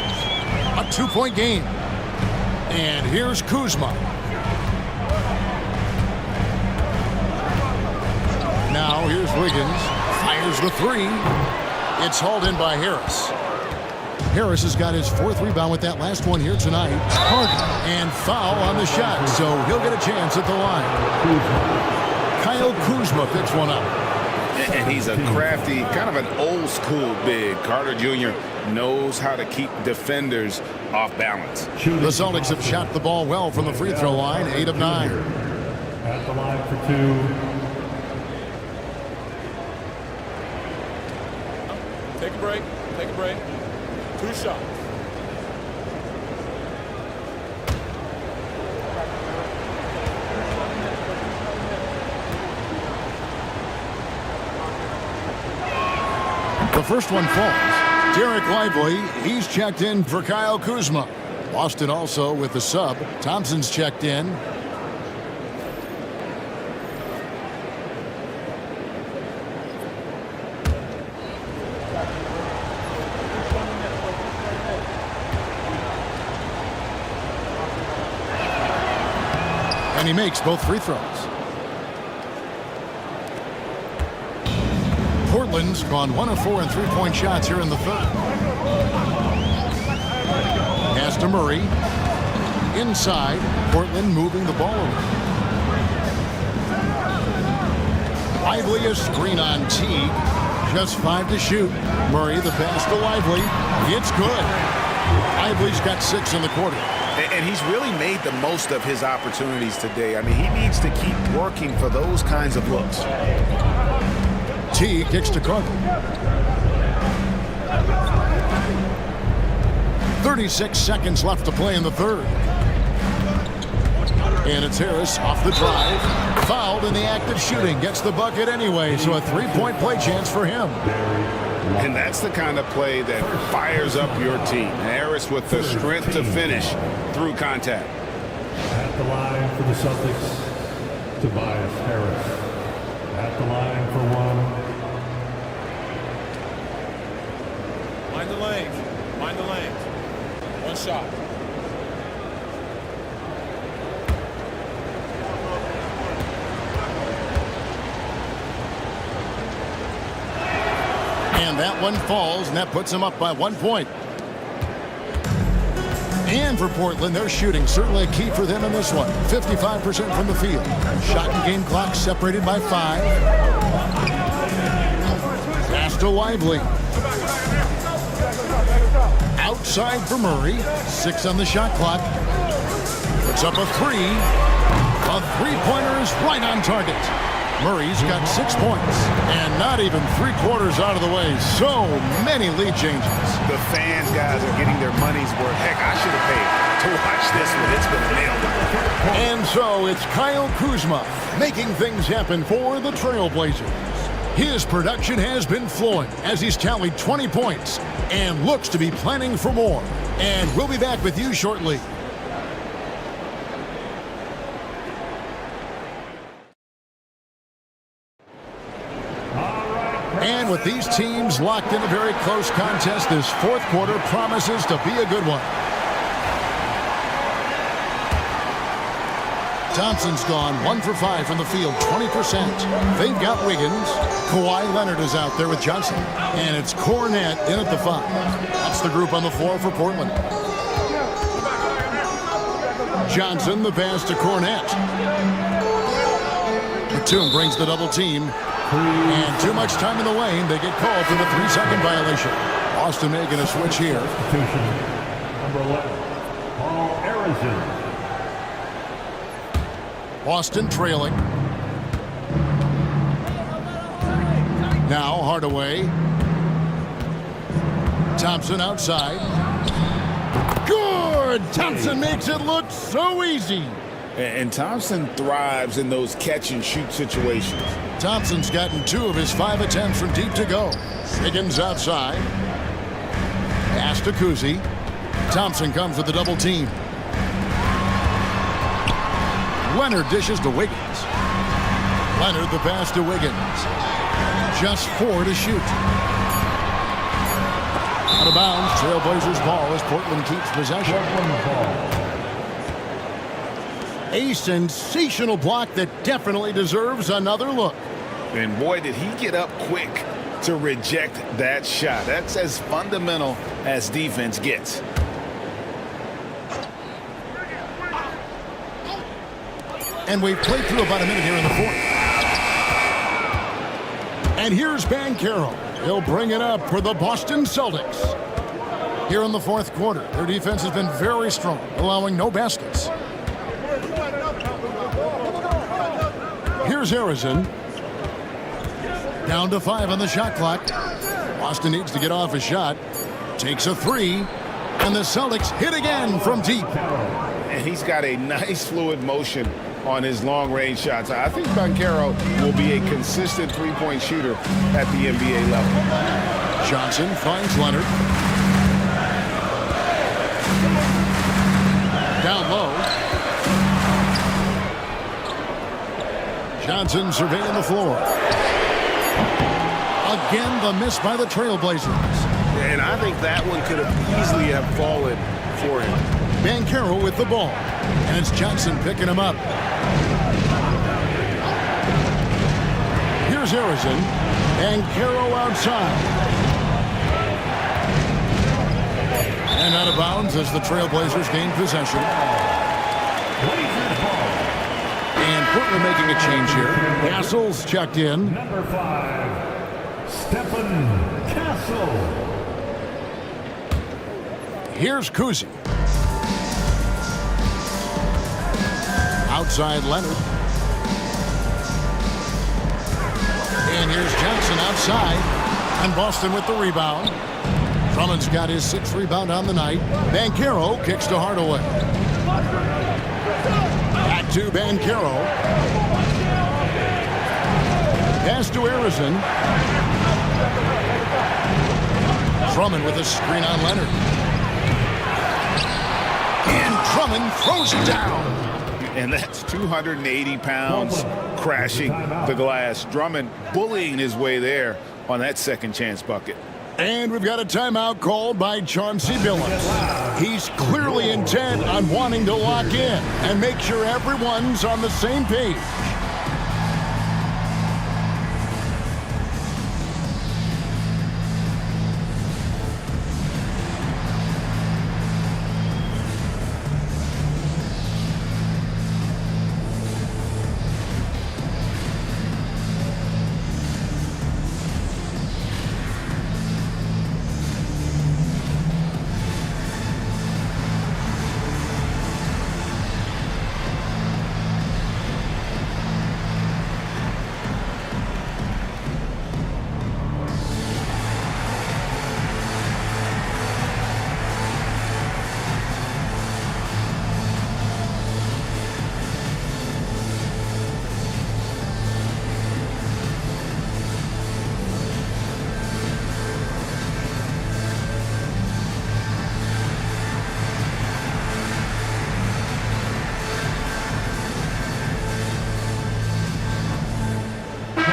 A 2-point game. And here's Kuzma. here's Wiggins. Fires the three. It's hauled in by Harris. Harris has got his 4th rebound with that last one here tonight. Hard and foul on the shot, so he'll get a chance at the line. Kyle Kuzma picks one up. And he's a crafty, kind of an old school big. Carter Jr. knows how to keep defenders off balance. The Celtics have shot the ball well from the free throw line, 8 of 9. At the line for 2. Take a break. Take a break. 2 shots. The first one falls. Derek Lively, he's checked in for Kyle Kuzma. Boston also with the sub. Thompson's checked in. And he makes both free throws. Portland's gone 1 of 4 in three-point shots here in the third. Pass to Murray. Inside. Portland moving the ball around. Lively a screen on Teague. Just 5 to shoot. Murray the pass to Lively. It's good. Lively's got 6 in the quarter. And he's really made the most of his opportunities today. I mean, he needs to keep working for those kinds of looks. Teague kicks to Carter. 36 seconds left to play in the third. And it's Harris off the drive. Fouled in the act of shooting. Gets the bucket anyway, so a 3-point play chance for him. And that's the kind of play that fires up your team. Harris with the strength to finish through contact. At the line for the Celtics, Tobias Harris. At the line for 1. Mind the lanes. Mind the lanes. 1 shot. And that one falls, and that puts them up by 1 point. And for Portland, their shooting certainly a key for them in this one. 55% from the field. Shot and game clock separated by 5. Pass to Lively. Outside for Murray. 6 on the shot clock. Puts up a 3. A three-pointer is right on target. Murray's got 6 points, and not even 3/4 out of the way. So many lead changes. The fans, guys, are getting their money's worth. Heck, I should have paid to watch this one. It's been nailed. And so it's Kyle Kuzma making things happen for the Trailblazers. His production has been flowing as he's tallied 20 points and looks to be planning for more. And we'll be back with you shortly. And with these teams locked in a very close contest, this 4th quarter promises to be a good one. Thompson's gone 1 for 5 from the field, 20%. They've got Wiggins. Kawhi Leonard is out there with Johnson. And it's Kornet in at the 5. That's the group on the floor for Portland. Johnson, the pass to Kornet. Batum brings the double team. And too much time in the lane. They get called for the 3-second violation. Boston making a switch here. Substitution. Number 11, Paul Arizin. Boston trailing. Now Hardaway. Thompson outside. Good! Thompson makes it look so easy. And Thompson thrives in those catch-and-shoot situations. Thompson's gotten 2 of his 5 attempts from deep to go. Higgins outside. Pass to Kuzi. Thompson comes with the double team. Leonard dishes to Wiggins. Leonard the pass to Wiggins. Just 4 to shoot. Out of bounds, Trailblazers ball as Portland keeps possession. A sensational block that definitely deserves another look. And boy, did he get up quick to reject that shot. That's as fundamental as defense gets. And we've played through about a minute here in the fourth. And here's Banchero. He'll bring it up for the Boston Celtics. Here in the fourth quarter, their defense has been very strong, allowing no baskets. Here's Harrison. Down to 5 on the shot clock. Boston needs to get off a shot. Takes a 3. And the Celtics hit again from deep. And he's got a nice fluid motion on his long-range shots. I think Banchero will be a consistent three-point shooter at the NBA level. Johnson finds Leonard. Down low. Johnson surveying the floor. Again, the miss by the Trailblazers. And I think that one could have easily have fallen for him. Banchero with the ball. And it's Johnson picking him up. Here's Harrison. Banchero outside. And out of bounds as the Trailblazers gain possession. And Portland making a change here. Castle's checked in. Number 5, Stephen Castle. Here's Kuzi. Outside Leonard. And here's Johnson outside. And Boston with the rebound. Drummond's got his 6th rebound on the night. Banchero kicks to Hardaway. Back to Banchero. Pass to Harrison. Drummond with a screen on Leonard. And Drummond throws it down. And that's 280 pounds crashing the glass. Drummond bullying his way there on that second chance bucket. And we've got a timeout called by Chauncey Billups. He's clearly intent on wanting to lock in and make sure everyone's on the same page.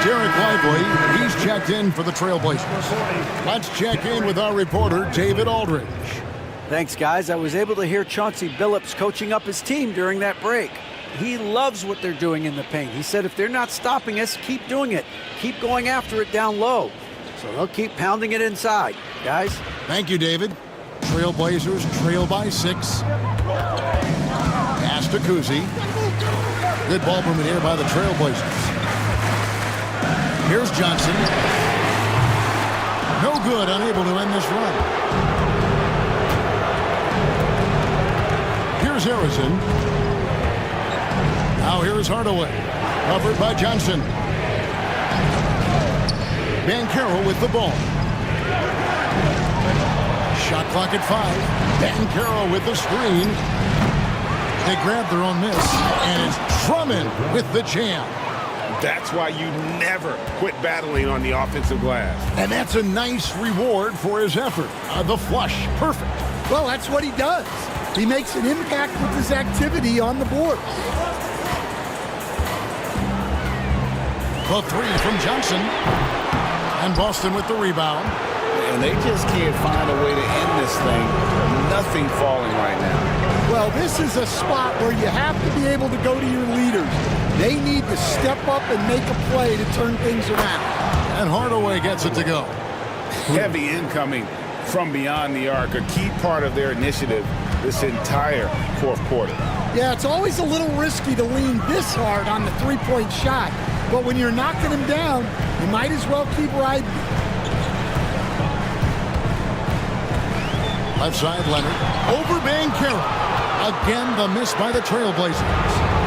Derek Lively, he's checked in for the Trailblazers. Let's check in with our reporter, David Aldridge. Thanks, guys. I was able to hear Chauncey Billups coaching up his team during that break. He loves what they're doing in the paint. He said if they're not stopping us, keep doing it. Keep going after it down low. So they'll keep pounding it inside. Guys? Thank you, David. Trailblazers trail by 6. Pass to Kuzi. Good ball movement here by the Trailblazers. Here's Johnson. No good, unable to end this run. Here's Harrison. Now here's Hardaway. Covered by Johnson. Banchero with the ball. Shot clock at 5. Banchero with the screen. They grab their own miss. And it's Drummond with the jam. That's why you never quit battling on the offensive glass. And that's a nice reward for his effort. The flush, perfect. Well, that's what he does. He makes an impact with his activity on the board. The 3 from Johnson. And Boston with the rebound. and they just can't find a way to end this thing. Nothing falling right now. Well, this is a spot where you have to be able to go to your leaders. They need to step up and make a play to turn things around. And Hardaway gets it to go. Heavy incoming from beyond the arc, a key part of their initiative this entire fourth quarter. Yeah, it's always a little risky to lean this hard on the three-point shot, but when you're knocking him down, you might as well keep riding. Left side, Leonard. Over Banchero. Again, the miss by the Trailblazers.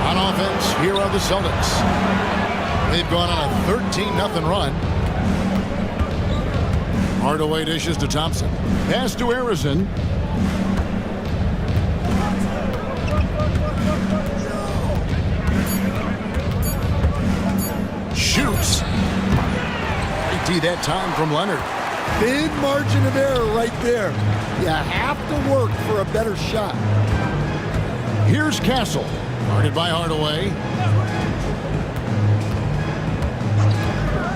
On offense, here are the Celtics. They've gone on a 13-0 run. Hardaway dishes to Thompson. Pass to Harrison. Shoots. Right that time from Leonard. Big margin of error right there. You have to work for a better shot. Here's Castle. Guarded by Hardaway.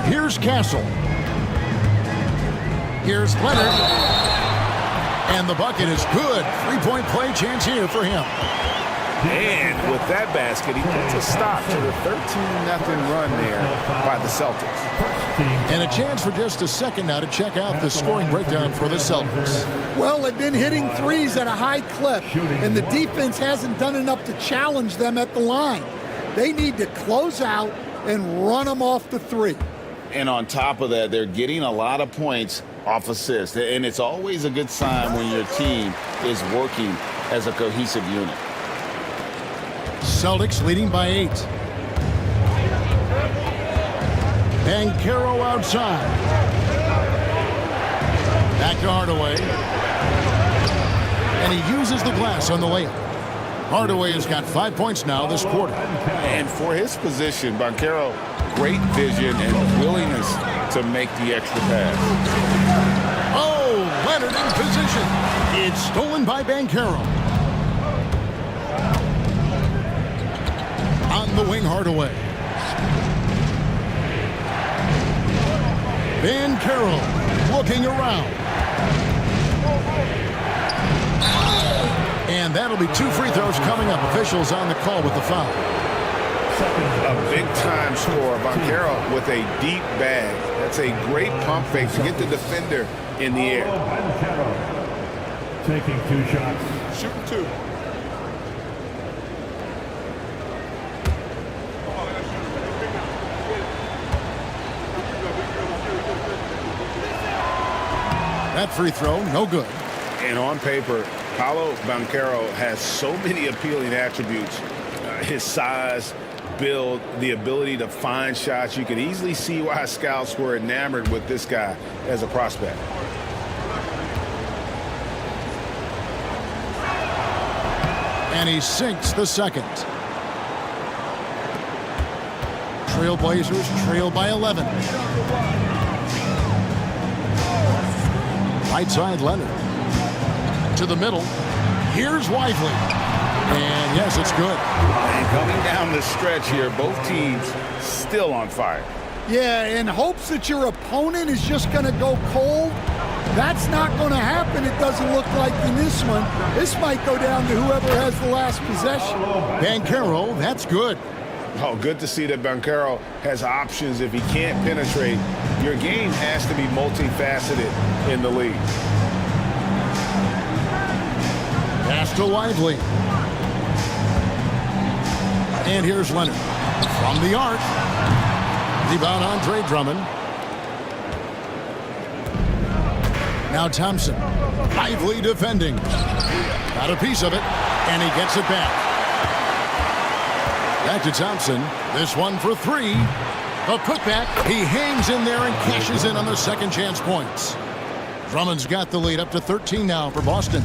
Here's Castle. Here's Leonard. And the bucket is good. Three-point play chance here for him. And with that basket, he puts a stop to the 13-0 run there by the Celtics. And a chance for just a second now to check out the scoring breakdown for the Celtics. Well, they've been hitting threes at a high clip, and the defense hasn't done enough to challenge them at the line. They need to close out and run them off the three. And on top of that, they're getting a lot of points off assists. And it's always a good sign when your team is working as a cohesive unit. Celtics leading by 8. Banchero outside. Back to Hardaway. And he uses the glass on the layup. Hardaway has got 5 points now this quarter. And for his position, Banchero, great vision and willingness to make the extra pass. Oh, Leonard in position. It's stolen by Banchero. On the wing, Hardaway. Banchero looking around. And that'll be 2 free throws coming up. Officials on the call with the foul. A big-time scorer, Banchero with a deep bag. That's a great pump fake to get the defender in the air. Taking 2 shots. Shooting 2. That free throw, no good. And on paper, Paolo Banchero has so many appealing attributes. His size, build, the ability to find shots. You can easily see why scouts were enamored with this guy as a prospect. And he sinks the second. Trailblazers trail by 11. Right side, Leonard. To the middle. Here's Lively. And yes, it's good. And coming down the stretch here, both teams still on fire. Yeah, in hopes that your opponent is just going to go cold. That's not going to happen, it doesn't look like in this one. This might go down to whoever has the last possession. Banchero, that's good. Oh, good to see that Banchero has options if he can't penetrate. Your game has to be multifaceted in the league. Pass to Lively. And here's Leonard. From the arc. Rebound Andre Drummond. Now Thompson. Lively defending. Got a piece of it. And he gets it back. Back to Thompson. This one for 3. A putback. He hangs in there and cashes in on the second chance points. Drummond's got the lead up to 13 now for Boston.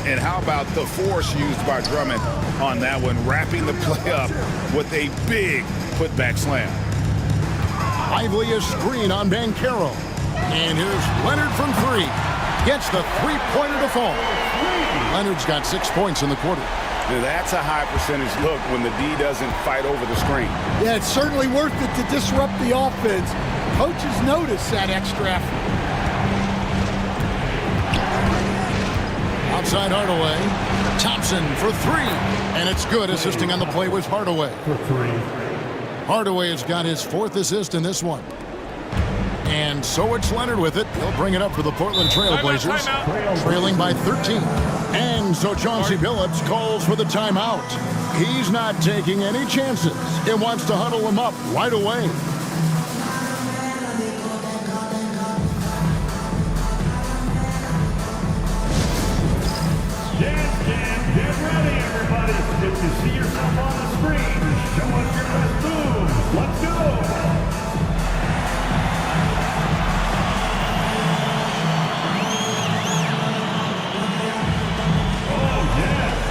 And how about the force used by Drummond on that one, wrapping the play up with a big putback slam. Lively a screen on Banchero. And here's Leonard from 3. Gets the three-pointer to fall. Leonard's got 6 points in the quarter. That's a high percentage look when the D doesn't fight over the screen. Yeah, it's certainly worth it to disrupt the offense. Coaches notice that extra effort. Outside Hardaway. Thompson for three. And it's good. Assisting on the play was Hardaway. For three. Hardaway has got his fourth assist in this one. And so it's Leonard with it. He'll bring it up for the Portland Trailblazers. Timeout. Trailing by 13. And so Chauncey Billups calls for the timeout. He's not taking any chances. He wants to huddle him up right away. Get ready, everybody. If you see yourself on the screen, show us your best moves. Let's go.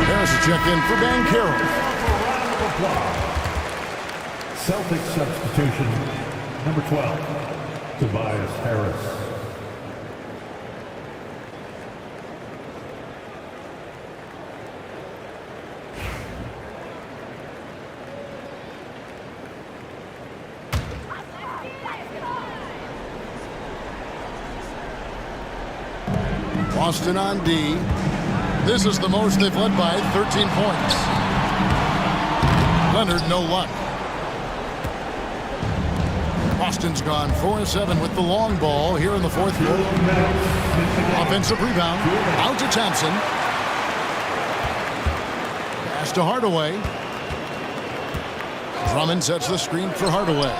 There's a check-in for Ben Carroll. Celtics substitution, number 12, Tobias Harris. Boston on D. This is the most they've led by 13 points. Leonard, no luck. Boston's gone 4-7 with the long ball here in the fourth quarter. Offensive rebound. Out to Thompson. Pass to Hardaway. Drummond sets the screen for Hardaway.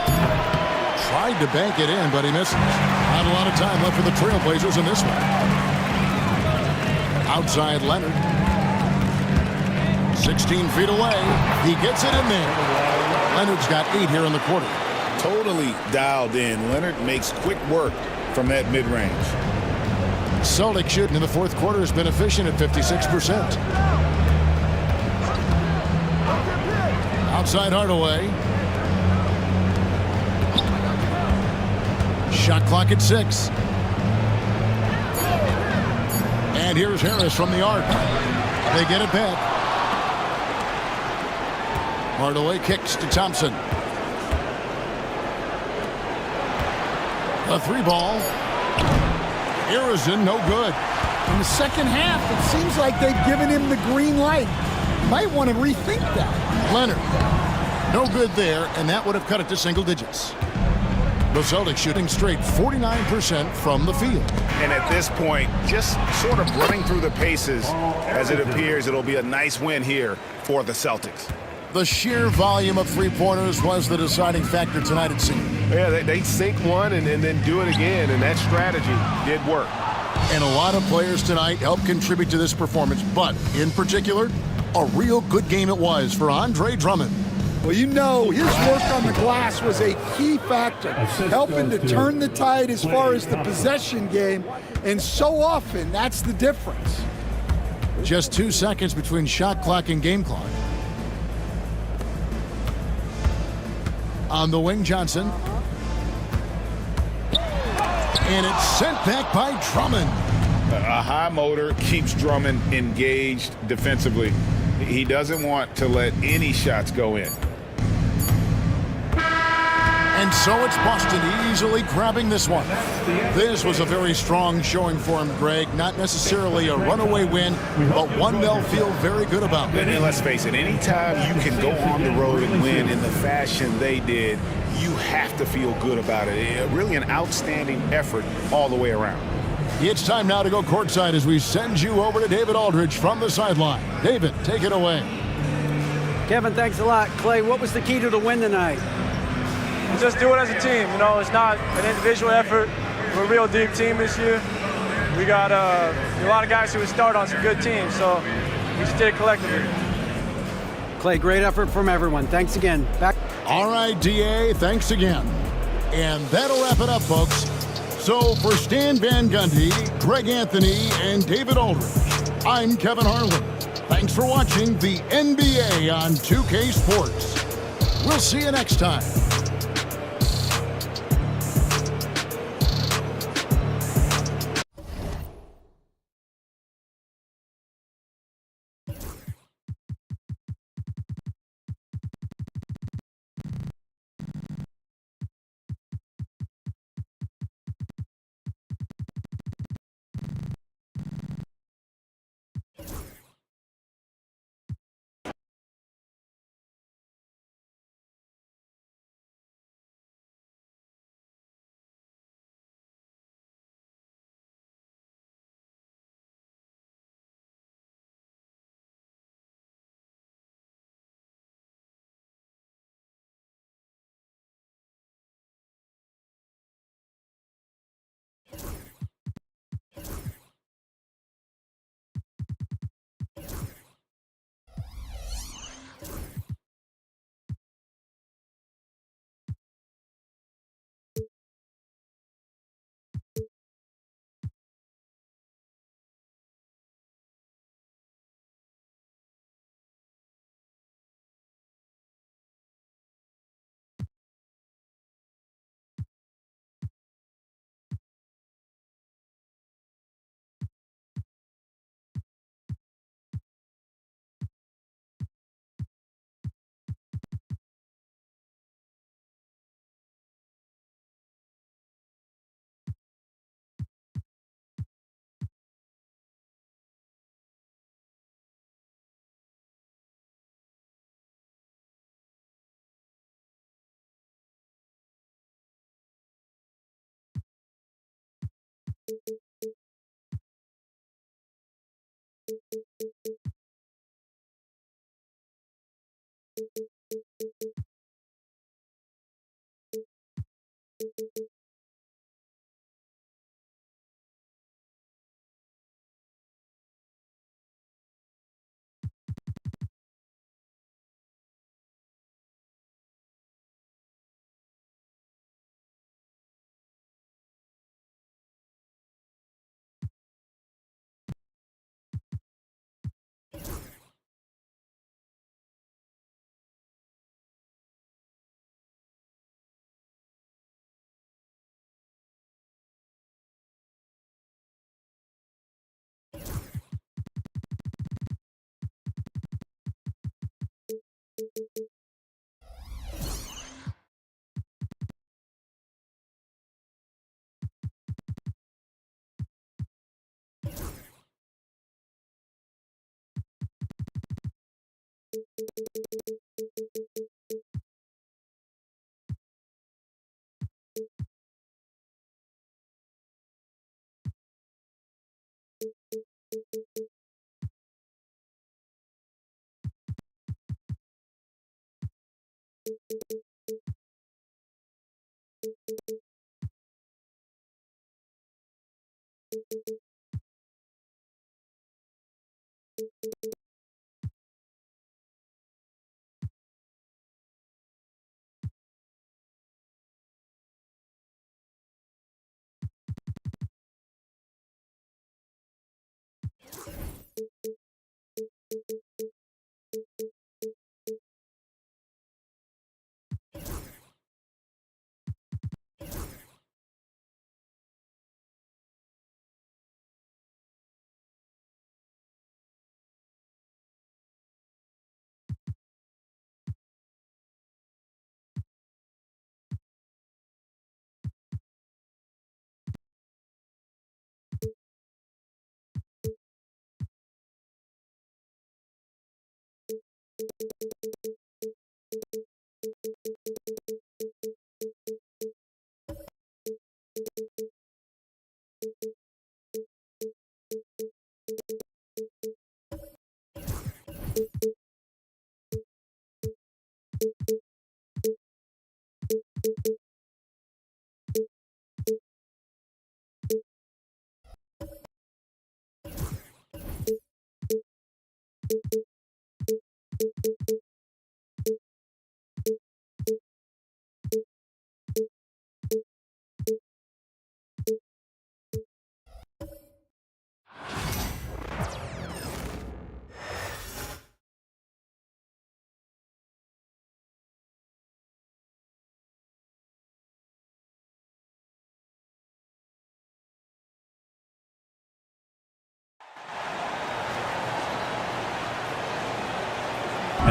Tried to bank it in, but he misses. Not a lot of time left for the Trailblazers in this one. Outside Leonard. 16 feet away. He gets it in there. Leonard's got 8 here in the quarter. Totally dialed in. Leonard makes quick work from that mid-range. Celtics shooting in the fourth quarter has been efficient at 56%. Outside Hardaway. Shot clock at 6. And here's Harris from the arc. They get it back. Hardaway kicks to Thompson. A 3-ball. Arizin, no good. In the second half, it seems like they've given him the green light. Might want to rethink that. Leonard, no good there, and that would have cut it to single digits. The Celtics shooting straight 49% from the field. And at this point, just sort of running through the paces, as it appears it'll be a nice win here for the Celtics. The sheer volume of three-pointers was the deciding factor tonight, it seemed. Yeah, they sink one and then do it again, and that strategy did work. And a lot of players tonight helped contribute to this performance, but in particular, a real good game it was for Andre Drummond. Well, you know, his work on the glass was a key factor, helping to turn the tide as far as the possession game, and so often that's the difference. Just 2 seconds between shot clock and game clock. On the wing, Johnson. And it's sent back by Drummond. A high motor keeps Drummond engaged defensively. He doesn't want to let any shots go in. And so it's Boston easily grabbing this one. This was a very strong showing for him, Greg. Not necessarily a runaway win, but one they'll feel very good about. And let's face it, anytime you can go on the road and win in the fashion they did, you have to feel good about it. Really an outstanding effort all the way around. It's time now to go courtside as we send you over to David Aldridge from the sideline. David, take it away. Kevin, thanks a lot. Clay, what was the key to the win tonight? Just do it as a team. You know, it's not an individual effort. We're a real deep team this year. We got a lot of guys who would start on some good teams, so we just did it collectively. Clay, great effort from everyone. Thanks again. Back. All right, DA, thanks again. And that'll wrap it up, folks. So for Stan Van Gundy, Greg Anthony, and David Aldridge, I'm Kevin Harlan. Thanks for watching the NBA on 2K Sports. We'll see you next time.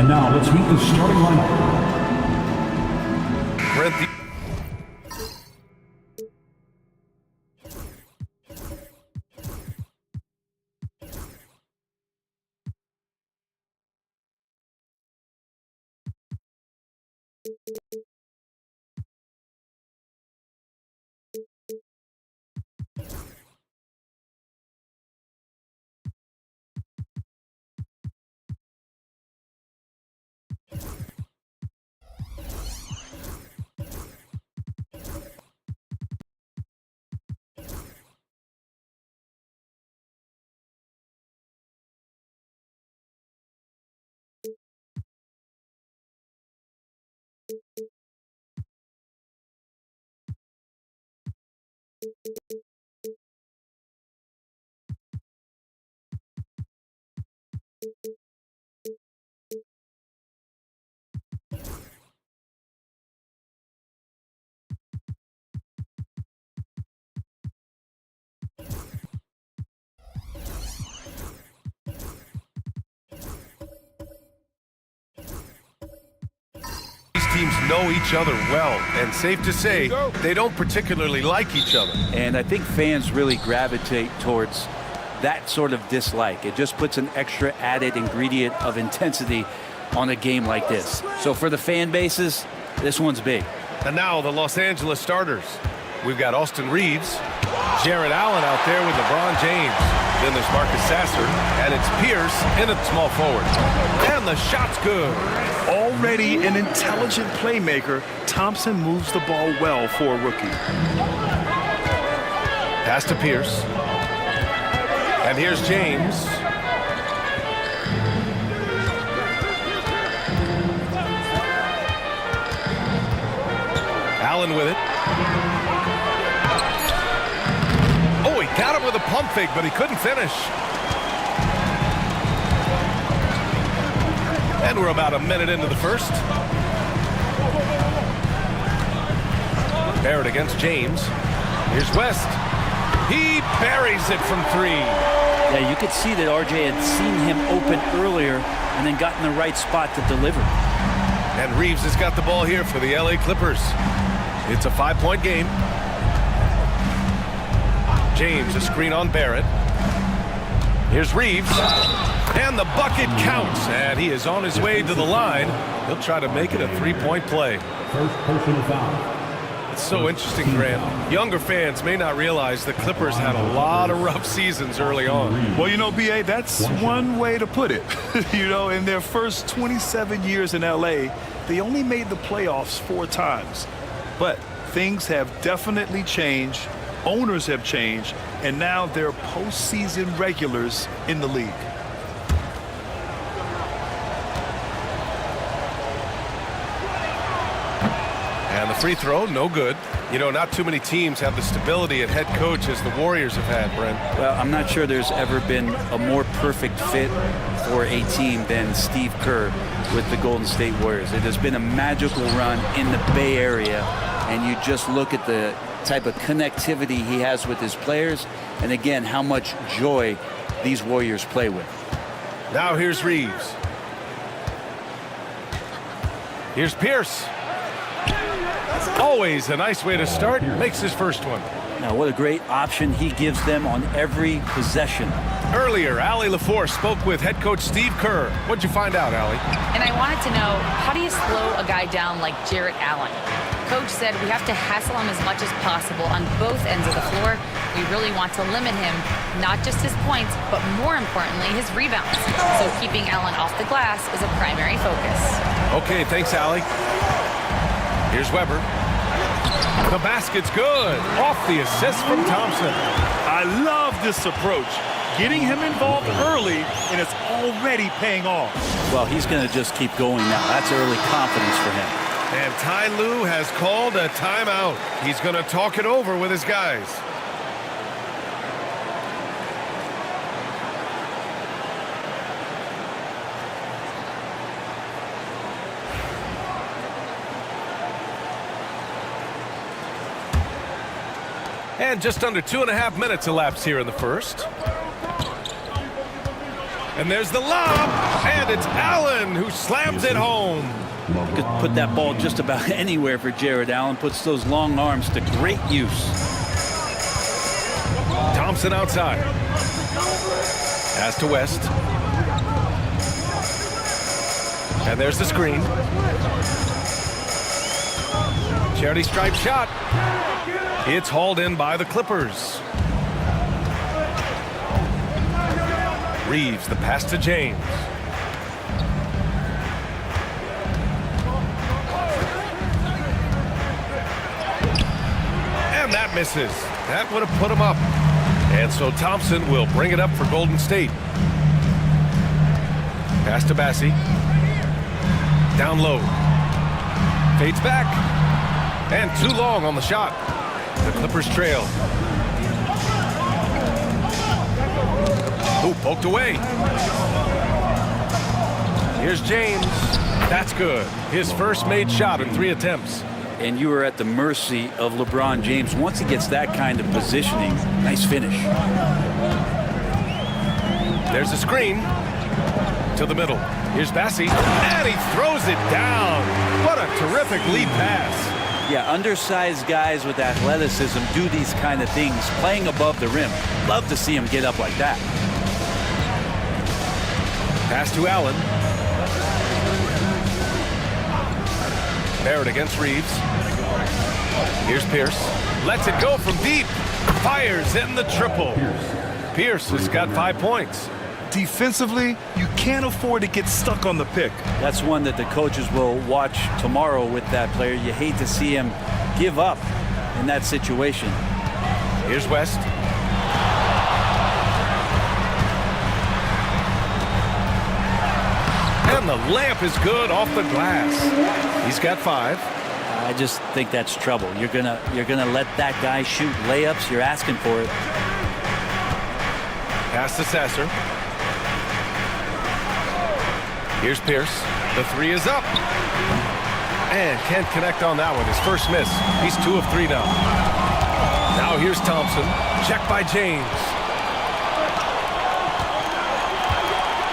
And now let's meet the starting lineup. Teams know each other well, and safe to say, they don't particularly like each other. And I think fans really gravitate towards that sort of dislike. It just puts an extra added ingredient of intensity on a game like this. So for the fan bases, this one's big. And now the Los Angeles starters. We've got Austin Reeves, Jared Allen out there with LeBron James. Then there's Marcus Sasser, and it's Pierce in at small forward. And the shot's good. Already an intelligent playmaker, Thompson moves the ball well for a rookie. Pass to Pierce. And here's James. Allen with it. Oh, he got him with a pump fake, but he couldn't finish. And we're about a minute into the first. Barrett against James. Here's West. He buries it from 3. Yeah, you could see that RJ had seen him open earlier and then got in the right spot to deliver. And Reeves has got the ball here for the LA Clippers. It's a 5-point game. James, a screen on Barrett. Here's Reeves. And the bucket counts. And he is on his way to the line. He'll try to make it a 3-point play. First personal foul. It's so interesting, Grant. Younger fans may not realize the Clippers had a lot of rough seasons early on. Well, you know, B.A., that's one way to put it. You know, in their first 27 years in L.A., they only made the playoffs 4 times. But things have definitely changed. Owners have changed. And now they're postseason regulars in the league. And the free throw, no good. You know, not too many teams have the stability at head coach as the Warriors have had, Brent. Well, I'm not sure there's ever been a more perfect fit for a team than Steve Kerr with the Golden State Warriors. It has been a magical run in the Bay Area, and you just look at the type of connectivity he has with his players, and again, how much joy these Warriors play with. Now here's Reeves. Here's Pierce. Always a nice way to start. Makes his first one. Now, what a great option he gives them on every possession. Earlier, Allie LaForce spoke with head coach Steve Kerr. What'd you find out, Allie? And I wanted to know, how do you slow a guy down like Jarrett Allen? Coach said we have to hassle him as much as possible on both ends of the floor. We really want to limit him, not just his points, but more importantly, his rebounds. So keeping Allen off the glass is a primary focus. Okay, thanks, Allie. Here's Weber. The basket's good. Off the assist from Thompson. I love this approach. Getting him involved early, and it's already paying off. Well, he's going to just keep going now. That's early confidence for him. And Ty Lue has called a timeout. He's going to talk it over with his guys. And just under 2.5 minutes elapsed here in the first. And there's the lob, and it's Allen who slams it home. You could put that ball just about anywhere for Jared Allen. Puts those long arms to great use. Thompson outside. Pass to West. And there's the screen. Charity stripe shot. It's hauled in by the Clippers. Reeves, the pass to James. And that misses. That would have put him up. And so Thompson will bring it up for Golden State. Pass to Bassie. Down low. Fades back. And too long on the shot. The Clippers trail. Ooh, poked away. Here's James. That's good. His first made shot in 3 attempts. And you are at the mercy of LeBron James. Once he gets that kind of positioning, nice finish. There's a screen to the middle. Here's Bassie, and he throws it down. What a terrific lead pass. Yeah, undersized guys with athleticism do these kind of things, playing above the rim. Love to see him get up like that. Pass to Allen. Barrett against Reeves. Here's Pierce. Lets it go from deep. Fires in the triple. Pierce has got 5 points. Defensively, you can't afford to get stuck on the pick. That's one that the coaches will watch tomorrow with that player. You hate to see him give up in that situation. Here's West. And the layup is good off the glass. He's got 5. I just think that's trouble. You're gonna let that guy shoot layups. You're asking for it. Pass to Sasser. Here's Pierce. The 3 is up. And can't connect on that one. His first miss. He's 2 of 3 now. Now here's Thompson. Check by James.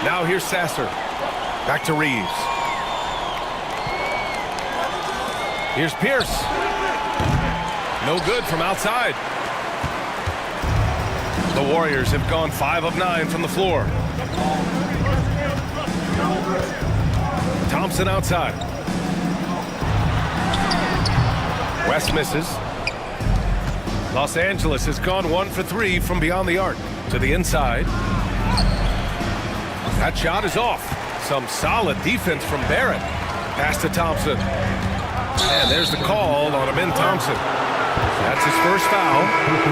Now here's Sasser. Back to Reeves. Here's Pierce. No good from outside. The Warriors have gone 5 of 9 from the floor. Thompson outside. West misses. Los Angeles has gone 1 for 3 from beyond the arc. To the inside. That shot is off. Some solid defense from Barrett. Pass to Thompson. And there's the call on Amin Thompson. That's his first foul.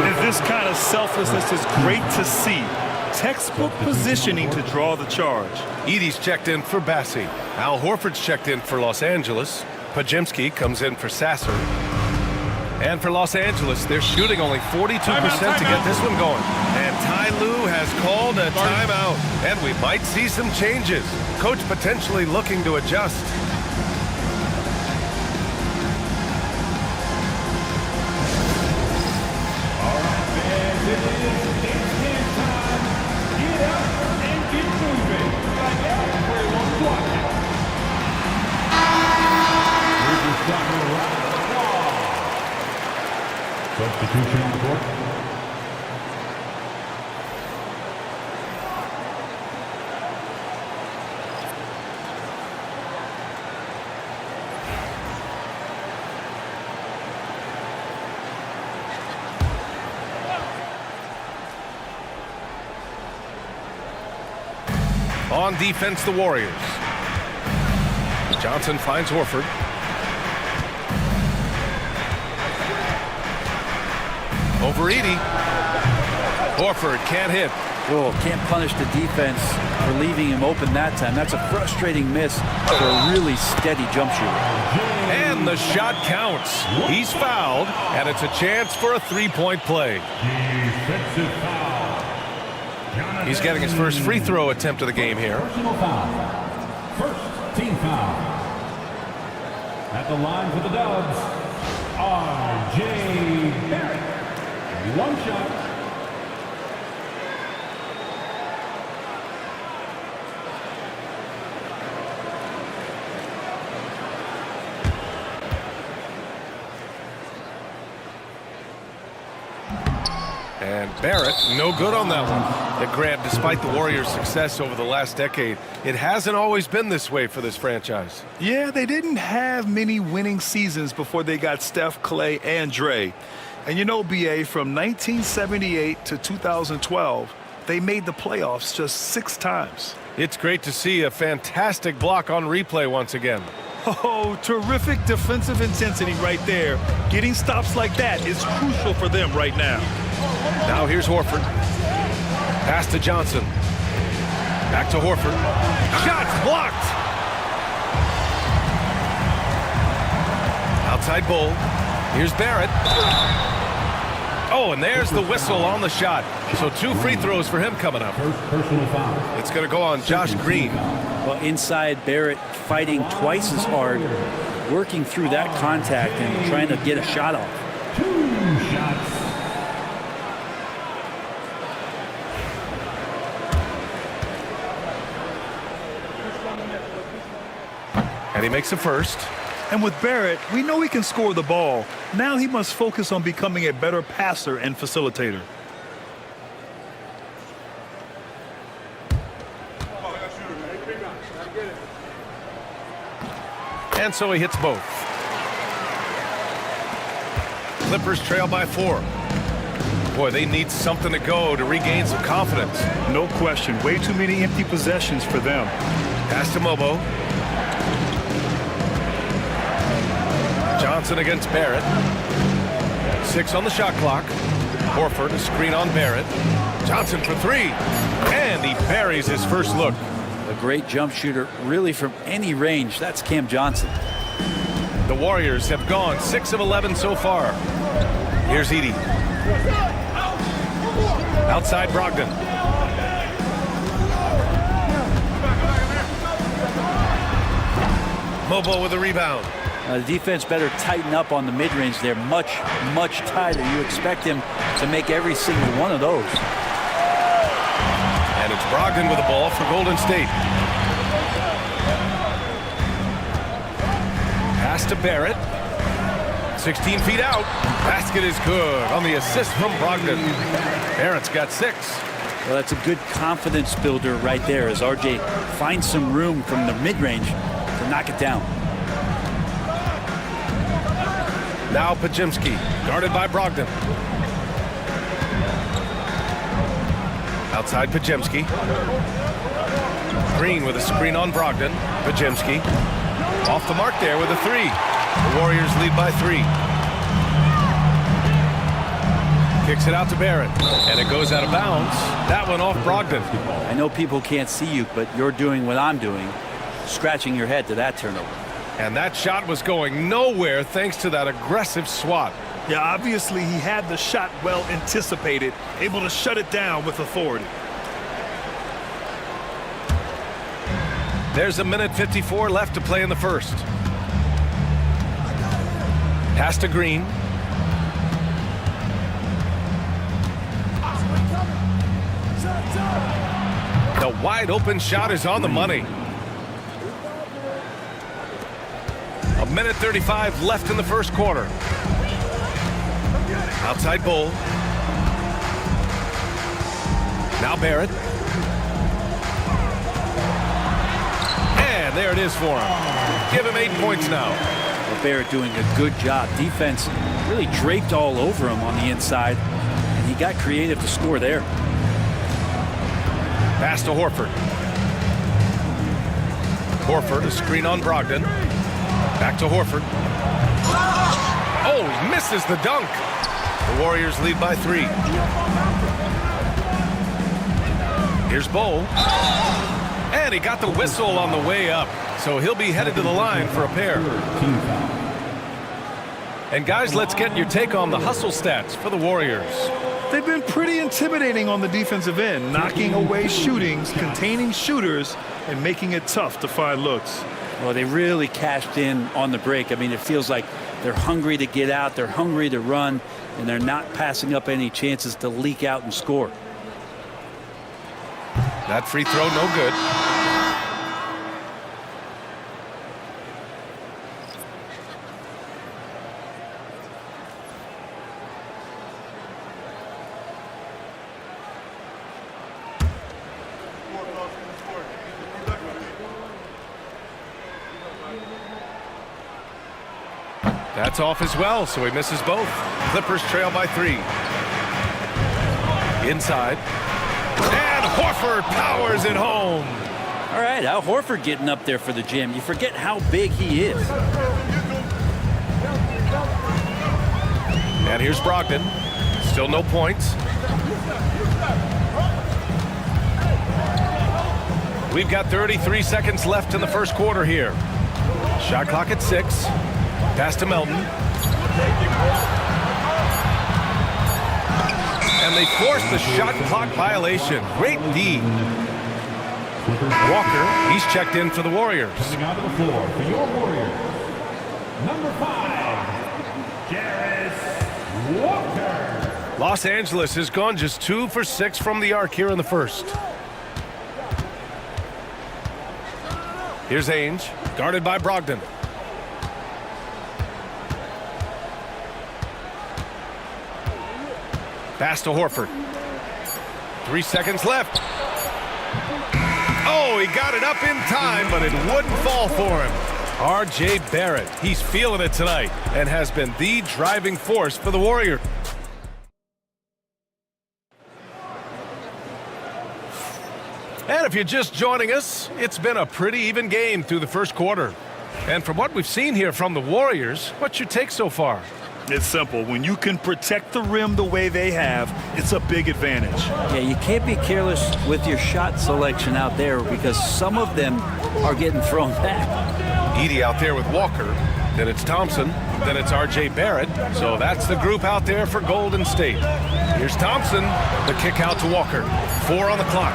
And this kind of selflessness is great to see. Textbook positioning to draw the charge. Edey's checked in for Bassi. Al Horford's checked in for Los Angeles. Pajimski comes in for Sasser. And for Los Angeles, they're shooting only 42% to get this one going. And Ty Lue has called a timeout. And we might see some changes. Coach potentially looking to adjust. Substitution on the court. On defense, the Warriors. Johnson finds Horford. Over Edey. Horford can't hit. Oh, can't punish the defense for leaving him open that time. That's a frustrating miss for a really steady jump shooter. And the shot counts. He's fouled, and it's a chance for a three-point play. Defensive foul. He's getting his first free throw attempt of the game here. Personal foul. First team foul. At the line for the Dubs, R.J. Barrett. One shot. And Barrett, no good on that one. And Grant, despite the Warriors' success over the last decade, it hasn't always been this way for this franchise. Yeah, they didn't have many winning seasons before they got Steph, Clay, and Dre. And you know, BA, from 1978 to 2012, they made the playoffs just 6 times. It's great to see a fantastic block on replay once again. Oh, terrific defensive intensity right there. Getting stops like that is crucial for them right now. Now here's Horford. Pass to Johnson. Back to Horford. Shots blocked. Outside Bull. Here's Barrett. Oh, and there's the whistle on the shot. So 2 free throws for him coming up. First personal foul. It's going to go on Josh Green. Well, inside, Barrett fighting twice as hard, working through that contact and trying to get a shot off. 2 shots. And he makes the first. And with Barrett, we know he can score the ball. Now he must focus on becoming a better passer and facilitator. And so he hits both. Clippers trail by 4. Boy, they need something to go to regain some confidence. No question. Way too many empty possessions for them. Pass to Mobo. Johnson against Barrett. 6 on the shot clock. Horford, a screen on Barrett. Johnson for 3. And he buries his first look. A great jump shooter, really from any range. That's Cam Johnson. The Warriors have gone 6 of 11 so far. Here's Edey. Outside Brogdon. Mobo with a rebound. The defense better tighten up on the mid-range there. Much tighter. You expect him to make every single one of those. And it's Brogdon with the ball for Golden State. Pass to Barrett. 16 feet out. Basket is good on the assist from Brogdon. Barrett's got 6. Well, that's a good confidence builder right there as RJ finds some room from the mid-range to knock it down. Now Podziemski, guarded by Brogdon. Outside Podziemski. Green with a screen on Brogdon. Podziemski off the mark there with a 3. The Warriors lead by 3. Kicks it out to Barrett, and it goes out of bounds. That one off Brogdon. I know people can't see you, but you're doing what I'm doing, scratching your head to that turnover. And that shot was going nowhere thanks to that aggressive swat. Yeah, obviously he had the shot well anticipated, able to shut it down with authority. There's a minute 54 left to play in the first. Pass to Green. The wide open shot is on the money. A minute 35 left in the first quarter. Outside Bull. Now Barrett. And there it is for him. Give him 8 points now. Well, Barrett doing a good job. Defense really draped all over him on the inside, and he got creative to score there. Pass to Horford. Horford, a screen on Brogdon. Back to Horford. Oh, he misses the dunk. The Warriors lead by 3. Here's Bull. And he got the whistle on the way up. So he'll be headed to the line for a pair. And guys, let's get your take on the hustle stats for the Warriors. They've been pretty intimidating on the defensive end, knocking away shootings, containing shooters, and making it tough to find looks. Well, they really cashed in on the break. I mean, it feels like they're hungry to get out, they're hungry to run, and they're not passing up any chances to leak out and score. That free throw, no good. That's off as well, so he misses both. Clippers trail by 3. Inside. And Horford powers it home. All right, Al Horford getting up there for the Jam. You forget how big he is. And here's Brogdon. Still no points. We've got 33 seconds left in the first quarter here. Shot clock at 6. Pass to Melton. And they force the shot clock violation. Great D. Walker, he's checked in for the Warriors. Coming onto the floor for your Warriors, number 5, Jarris Walker. Los Angeles has gone just 2 for 6 from the arc here in the first. Here's Ainge, guarded by Brogdon. Pass to Horford. 3 seconds left. Oh, he got it up in time, but it wouldn't fall for him. R.J. Barrett, he's feeling it tonight and has been the driving force for the Warriors. And if you're just joining us, it's been a pretty even game through the first quarter. And from what we've seen here from the Warriors, what's your take so far? It's simple. When you can protect the rim the way they have, it's a big advantage. Yeah, you can't be careless with your shot selection out there because some of them are getting thrown back. Edey out there with Walker. Then it's Thompson. Then it's R.J. Barrett. So that's the group out there for Golden State. Here's Thompson. The kick out to Walker. 4 on the clock.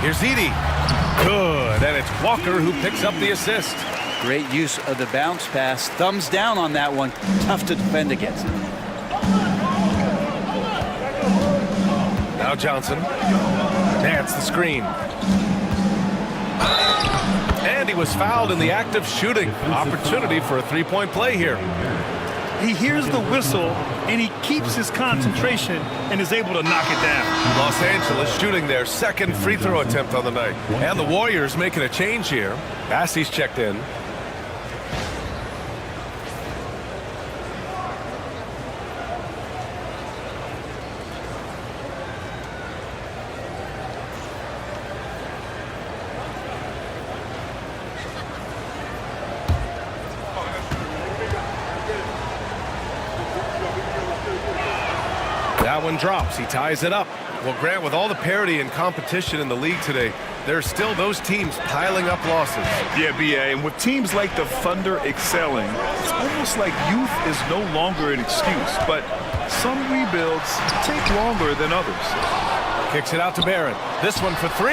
Here's Edey. Good. And it's Walker who picks up the assist. Great use of the bounce pass. Thumbs down on that one. Tough to defend against. Now Johnson. Nance the screen. And he was fouled in the act of shooting. Opportunity for a three-point play here. He hears the whistle, and he keeps his concentration and is able to knock it down. Los Angeles shooting their second free throw attempt on the night. And the Warriors making a change here. Bassey's checked in. That one drops. He ties it up. Well, Grant, with all the parity and competition in the league today, there are still those teams piling up losses. Yeah, B.A., and with teams like the Thunder excelling, it's almost like youth is no longer an excuse, but some rebuilds take longer than others. Kicks it out to Barrett. This one for 3,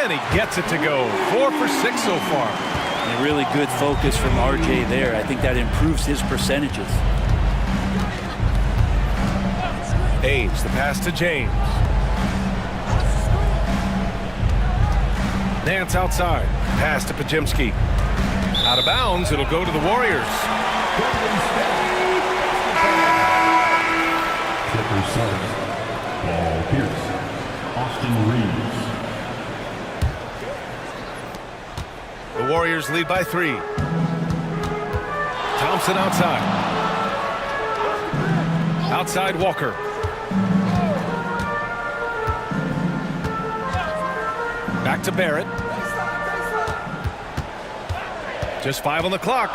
and he gets it to go. 4 for 6 so far. A really good focus from R.J. there. I think that improves his percentages. Ames, the pass to James. Nance outside. Pass to Podziemski. Out of bounds, it'll go to the Warriors. Clippers start. Paul Pierce. Austin Reeves. The Warriors lead by 3. Thompson outside. Outside Walker. Back to Barrett. Just 5 on the clock.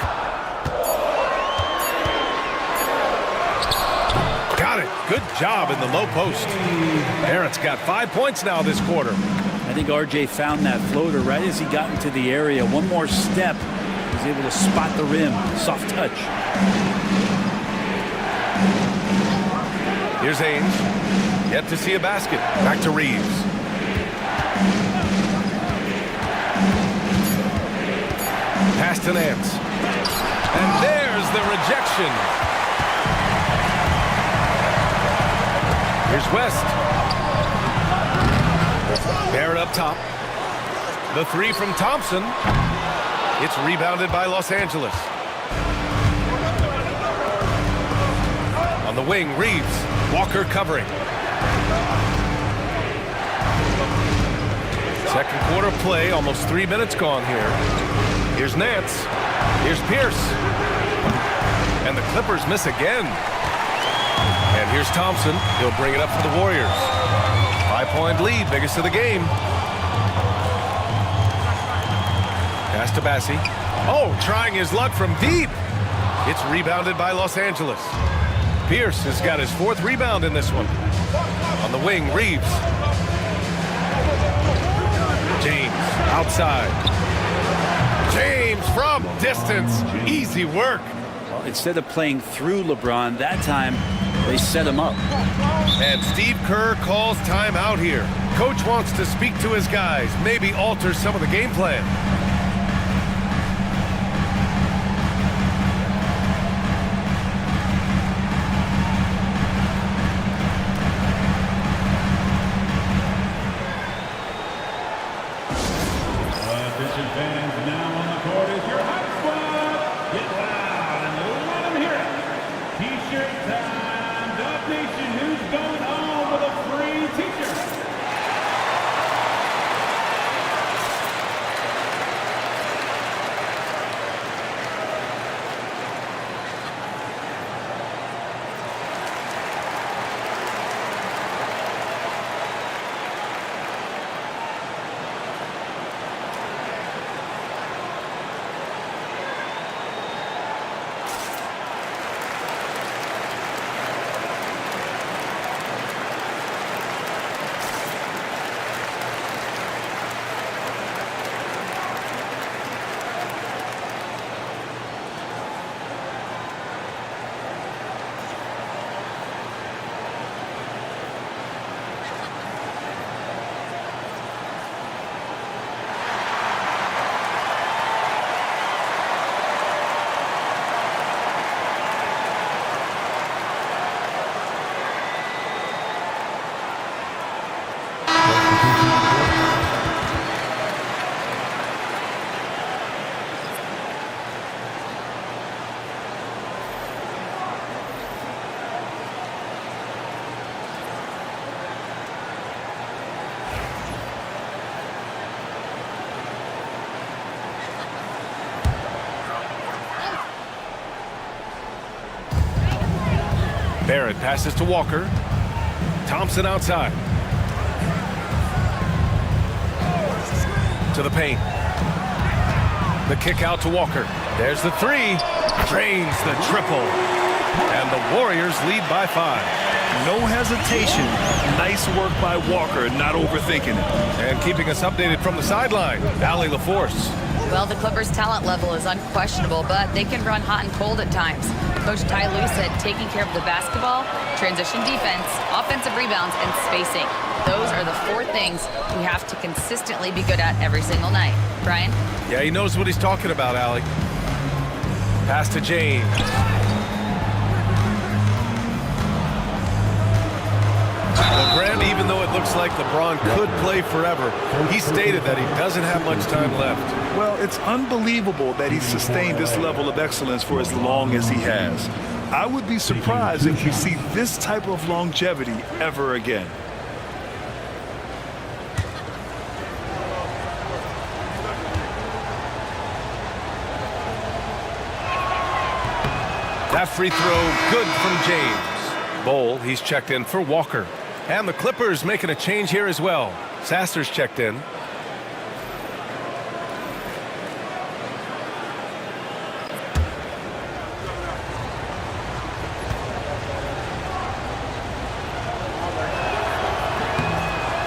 Got it. Good job in the low post. Barrett's got 5 points now this quarter. I think R.J. found that floater right as he got into the area. One more step. He was able to spot the rim. Soft touch. Here's Ames. Yet to see a basket. Back to Reeves. Pass to Nance. And there's the rejection. Here's West. Barrett up top. The 3 from Thompson. It's rebounded by Los Angeles. On the wing, Reeves. Walker covering. Second quarter play, almost 3 minutes gone here. Here's Nance. Here's Pierce. And the Clippers miss again. And here's Thompson. He'll bring it up for the Warriors. 5-point lead, biggest of the game. Pass to Bassey. Oh, trying his luck from deep. It's rebounded by Los Angeles. Pierce has got his 4th rebound in this one. On the wing, Reeves. James outside. James from distance. Easy work. Well, instead of playing through LeBron, that time they set him up. And Steve Kerr calls timeout here. Coach wants to speak to his guys, maybe alter some of the game plan. Attention fans, now on the court is your hot squad. Get loud and let them hear it. T-shirt time. Dub Nation, who's going home with a free t-shirt? Barrett passes to Walker. Thompson outside. To the paint. The kick out to Walker. There's the three. Drains the triple. And the Warriors lead by 5. No hesitation. Nice work by Walker, not overthinking it. And keeping us updated from the sideline, Allie LaForce. Well, the Clippers' talent level is unquestionable, but they can run hot and cold at times. Coach Ty Lue said taking care of the basketball, transition defense, offensive rebounds, and spacing. Those are the 4 things we have to consistently be good at every single night. Brian? Yeah, he knows what he's talking about, Allie. Pass to James. LeGrand, even though it looks like LeBron could play forever, he stated that he doesn't have much time left. Well, it's unbelievable that he's sustained this level of excellence for as long as he has. I would be surprised if we see this type of longevity ever again. That free throw good from James. Bol, he's checked in for Walker. And the Clippers making a change here as well. Sasser's checked in.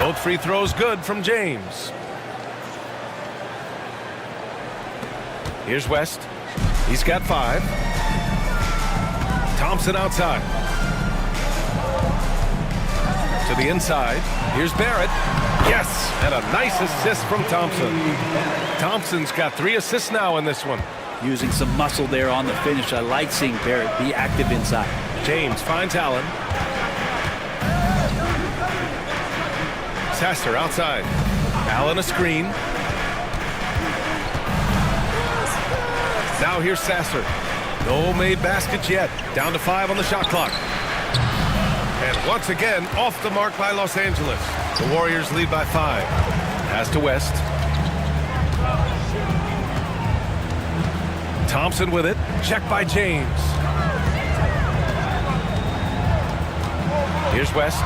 Both free throws good from James. Here's West. He's got 5. Thompson outside. To the inside. Here's Barrett. Yes! And a nice assist from Thompson. Thompson's got 3 assists now in this one. Using some muscle there on the finish. I like seeing Barrett be active inside. James finds Allen. Sasser outside. Allen a screen. Now here's Sasser. No made baskets yet. Down to 5 on the shot clock. And once again, off the mark by Los Angeles. The Warriors lead by 5. Pass to West. Thompson with it. Check by James. Here's West.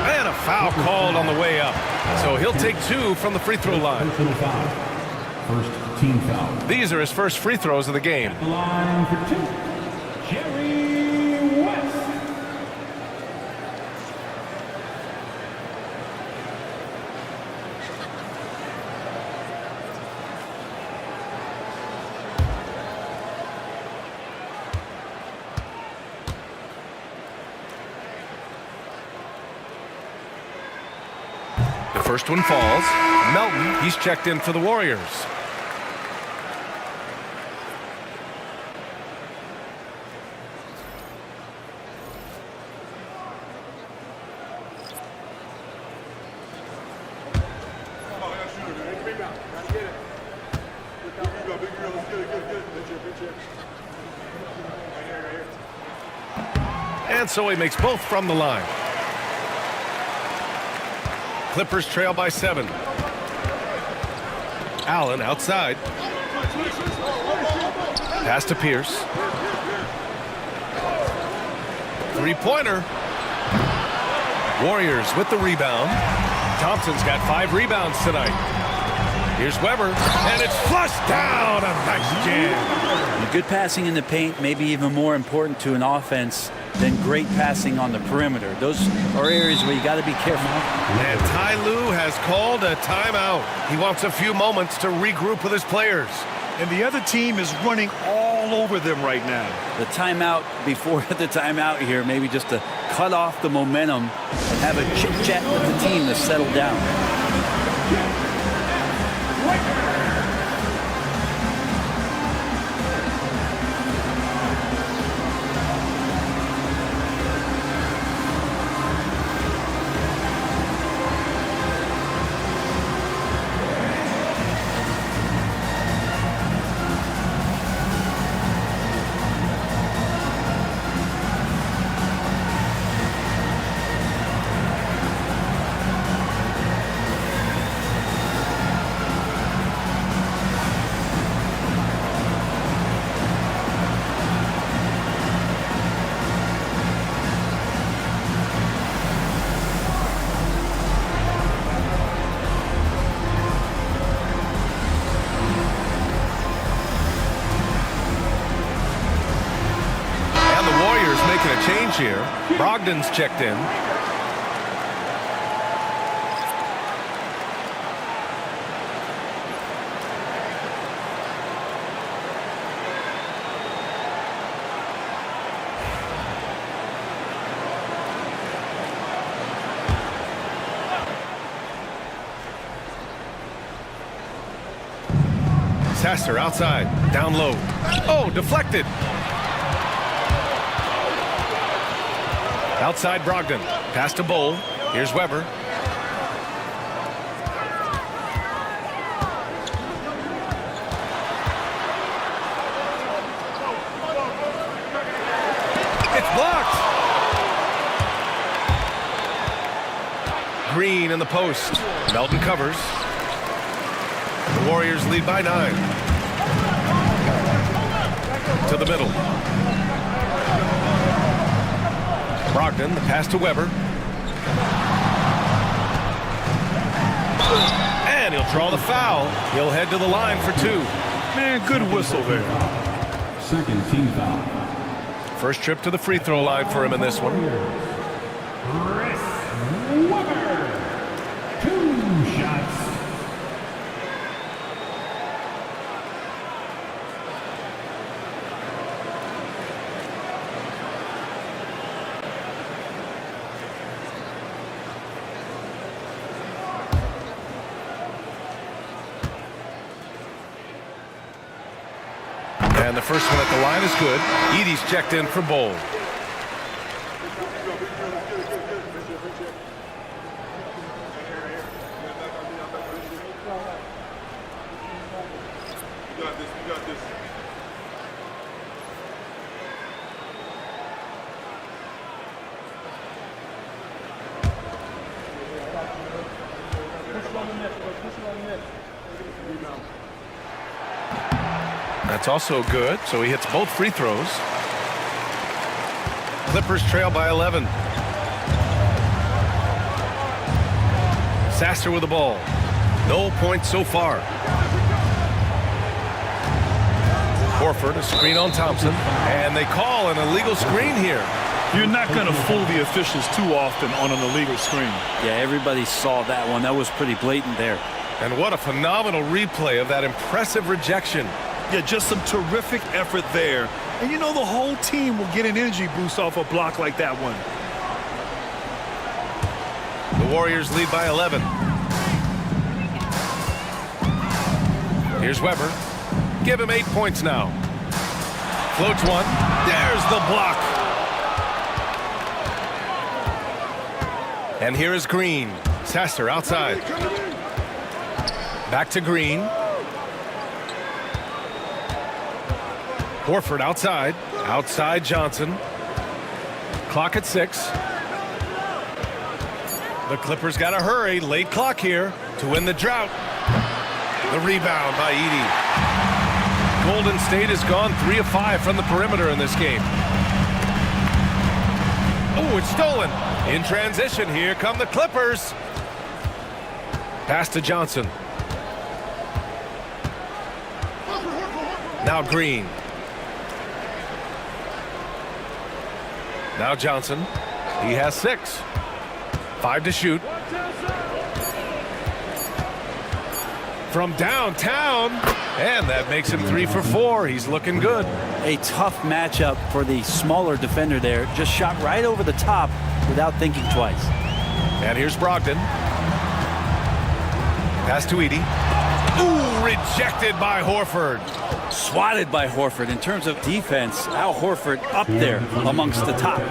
And a foul called on the way up. So he'll take 2 from the free throw line. First team foul. These are his first free throws of the game. Line for 2. Jerry West. The first one falls. Melton, he's checked in for the Warriors. And so he makes both from the line. Clippers trail by 7. Allen outside. Pass to Pierce. Three-pointer. Warriors with the rebound. Thompson's got 5 rebounds tonight. Here's Weber, and it's flushed down. A nice jam. Good passing in the paint may be even more important to an offense than great passing on the perimeter. Those are areas where you got to be careful. And Ty Lue has called a timeout. He wants a few moments to regroup with his players. And the other team is running all over them right now. The timeout before the timeout here, maybe just to cut off the momentum and have a chit-chat with the team to settle down. change here. Brogdon's checked in. Sasser outside, down low. Oh, deflected. Outside Brogdon, pass to Bol. Here's Weber. It's blocked. Green in the post. Melton covers. The Warriors lead by 9. To the middle. Brogdon, the pass to Weber. And he'll draw the foul. He'll head to the line for 2. Man, good whistle there. Second team foul. First trip to the free throw line for him in this one. Chris Webber. 2 shots. And the first one at the line is good. Edey's checked in for Bol. That's also good, so he hits both free throws. Clippers trail by 11. Sasser with the ball. No points so far. Horford, a screen on Thompson, and they call an illegal screen here. You're not going to fool the officials too often on an illegal screen. Yeah, everybody saw that one. That was pretty blatant there. And what a phenomenal replay of that impressive rejection. Yeah, just some terrific effort there. And you know the whole team will get an energy boost off a block like that one. The Warriors lead by 11. Here's Weber. Give him 8 points now. Floats one. There's the block. And here is Green. Sasser outside. Back to Green. Horford outside. Outside Johnson. Clock at 6. The Clippers got to hurry. Late clock here to win the drought. The rebound by Edey. Golden State has gone 3 of 5 from the perimeter in this game. Oh, it's stolen. In transition, here come the Clippers. Pass to Johnson. Now Green. Now Johnson. He has 6. 5 to shoot. From downtown. And that makes him 3 for 4. He's looking good. A tough matchup for the smaller defender there. Just shot right over the top without thinking twice. And here's Brogdon. Pass to Edey. Ooh, rejected by Horford. Swatted by Horford. In terms of defense, Al Horford up there amongst the top.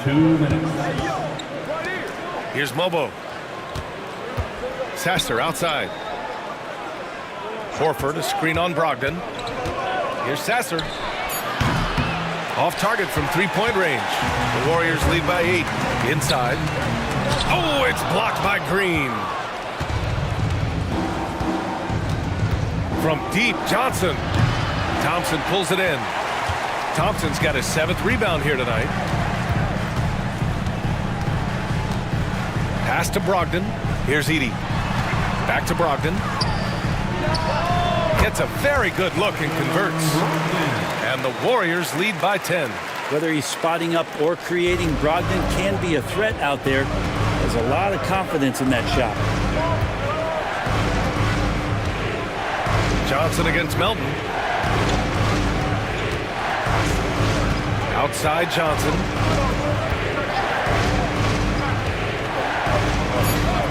2 minutes. Here's Mobo. Sasser outside. Horford, a screen on Brogdon. Here's Sasser. Off target from 3-point range. The Warriors lead by 8. Inside. Oh, it's blocked by Green. From deep, Johnson. Thompson pulls it in. Thompson's got his 7th rebound here tonight. Pass to Brogdon. Here's Edey. Back to Brogdon. Gets a very good look and converts. And the Warriors lead by 10. Whether he's spotting up or creating, Brogdon can be a threat out there. There's a lot of confidence in that shot. Johnson against Melton. Outside Johnson.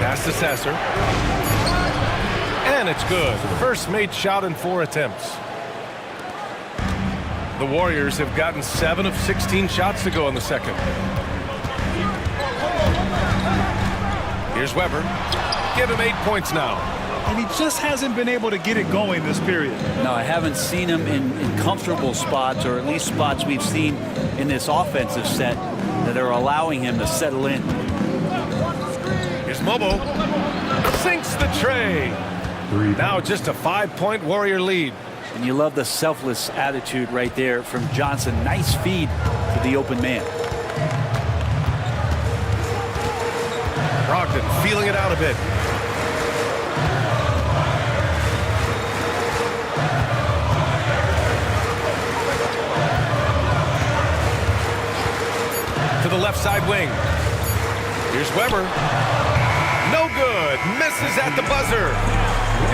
Pass to Sasser. And it's good. First made shot in 4 attempts. The Warriors have gotten 7 of 16 shots to go in the second. Here's Weber. Give him 8 points now. And he just hasn't been able to get it going this period. No, I haven't seen him in comfortable spots, or at least spots we've seen in this offensive set that are allowing him to settle in. Here's Mobo. Sinks the tray. Now just a 5-point Warrior lead. And you love the selfless attitude right there from Johnson. Nice feed to the open man. Brogdon feeling it out a bit. To the left side wing. Here's Weber. No good. Misses at the buzzer.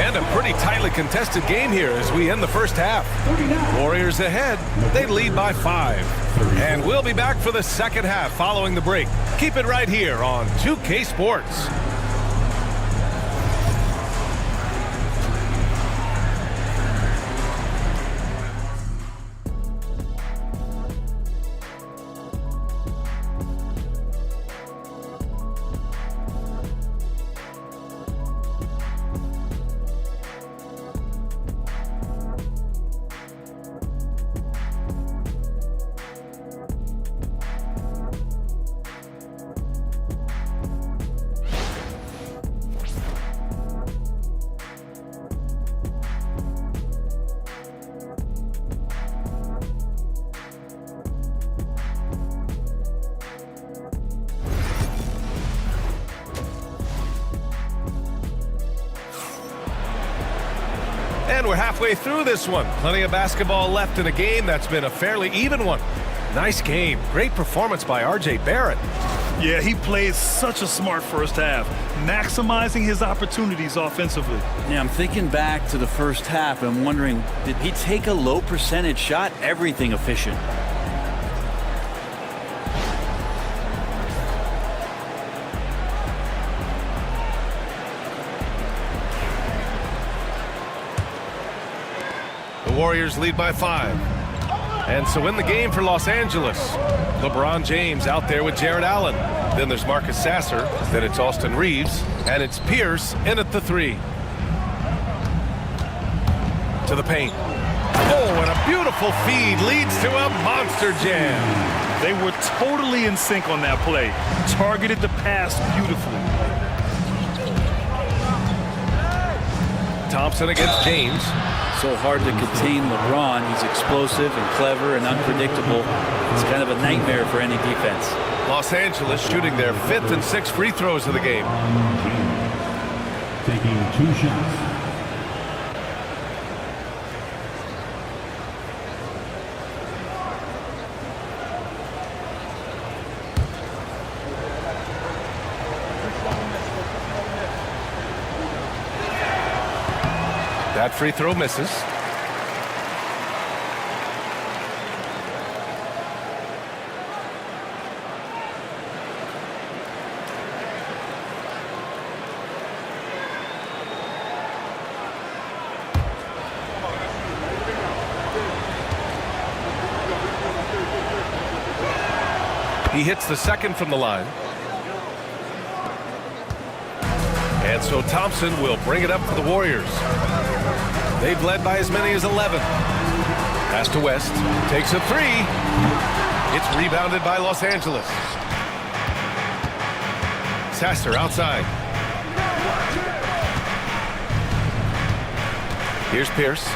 And a pretty tightly contested game here as we end the first half. Warriors ahead. They lead by 5. And we'll be back for the second half following the break. Keep it right here on 2K Sports. And we're halfway through this one. Plenty of basketball left in a game that's been a fairly even one. Nice game. Great performance by R.J. Barrett. Yeah, he played such a smart first half, maximizing his opportunities offensively. Yeah, I'm thinking back to the first half and wondering, did he take a low percentage shot? Everything efficient. The Warriors lead by 5. And so in the game for Los Angeles, LeBron James out there with Jared Allen. Then there's Marcus Sasser. Then it's Austin Reeves. And it's Pierce in at the 3. To the paint. Oh, and a beautiful feed leads to a monster jam. They were totally in sync on that play. Targeted the pass beautifully. Thompson against James. So hard to contain LeBron. He's explosive and clever and unpredictable. It's kind of a nightmare for any defense. Los Angeles shooting their 5th and 6th free throws of the game. Taking 2 shots. That free throw misses. He hits the second from the line. And so Thompson will bring it up for the Warriors. They've led by as many as 11. Pass to West. Takes a 3. It's rebounded by Los Angeles. Sasser outside. Here's Pierce.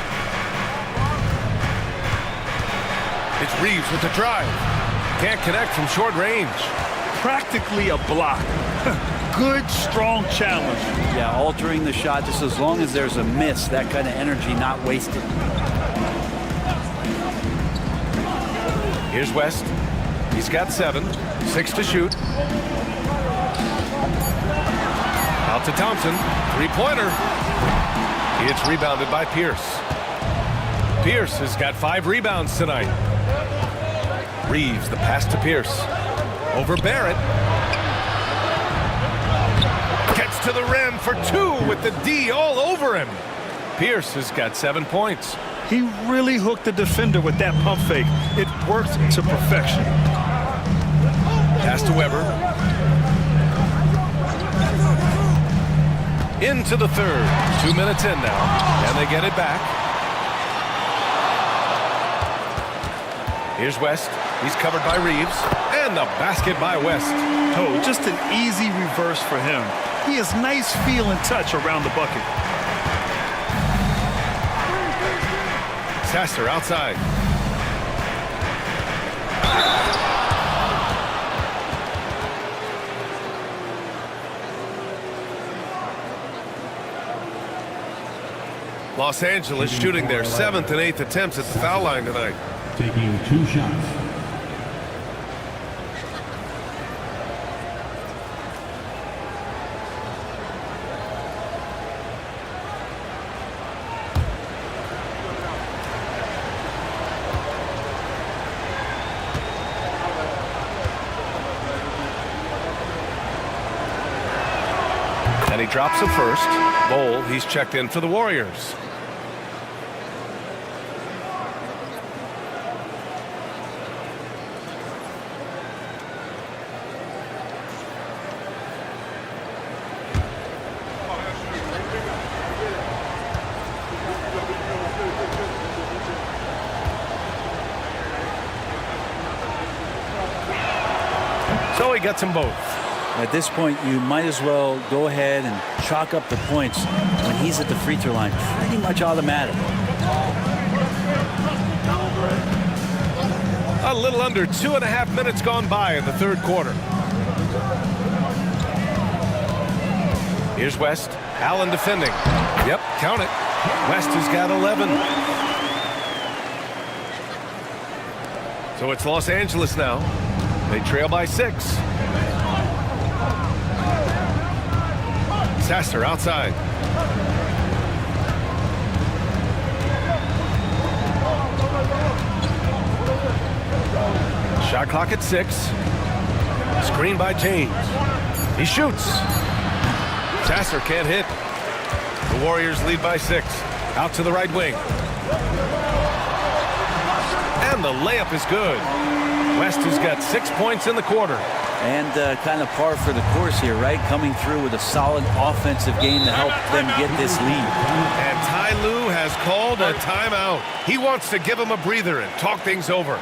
It's Reeves with the drive. Can't connect from short range. Practically a block. Good, strong challenge. Yeah, altering the shot just as long as there's a miss, that kind of energy not wasted. Here's West. He's got 7. 6 to shoot. Out to Thompson. 3-pointer. It's rebounded by Pierce. Pierce has got 5 rebounds tonight. Reeves, the pass to Pierce. Over Barrett. Gets to the rim for 2 with the D all over him. Pierce has got 7 points. He really hooked the defender with that pump fake. It worked to perfection. Pass to Weber. Into the third. 2 minutes in now, and they get it back. Here's West. He's covered by Reeves. And the basket by West. Oh, just an easy reverse for him. He has nice feel and touch around the bucket. Sasser outside. Los Angeles shooting their 7th and 8th attempts at the foul line tonight. Taking 2 shots. And he drops the first. Bol, he's checked in for the Warriors. So he gets them both. At this point, you might as well go ahead and chalk up the points when he's at the free throw line. Pretty much automatic. A little under 2.5 minutes gone by in the third quarter. Here's West. Allen defending. Yep, count it. West has got 11. So it's Los Angeles now. They trail by 6. Sasser outside. Shot clock at 6. Screen by James. He shoots. Sasser can't hit. The Warriors lead by 6. Out to the right wing. And the layup is good. West has got 6 points in the quarter. And kind of par for the course here, right? Coming through with a solid offensive game to help them get this lead. And Ty Lue has called a timeout. He wants to give him a breather and talk things over.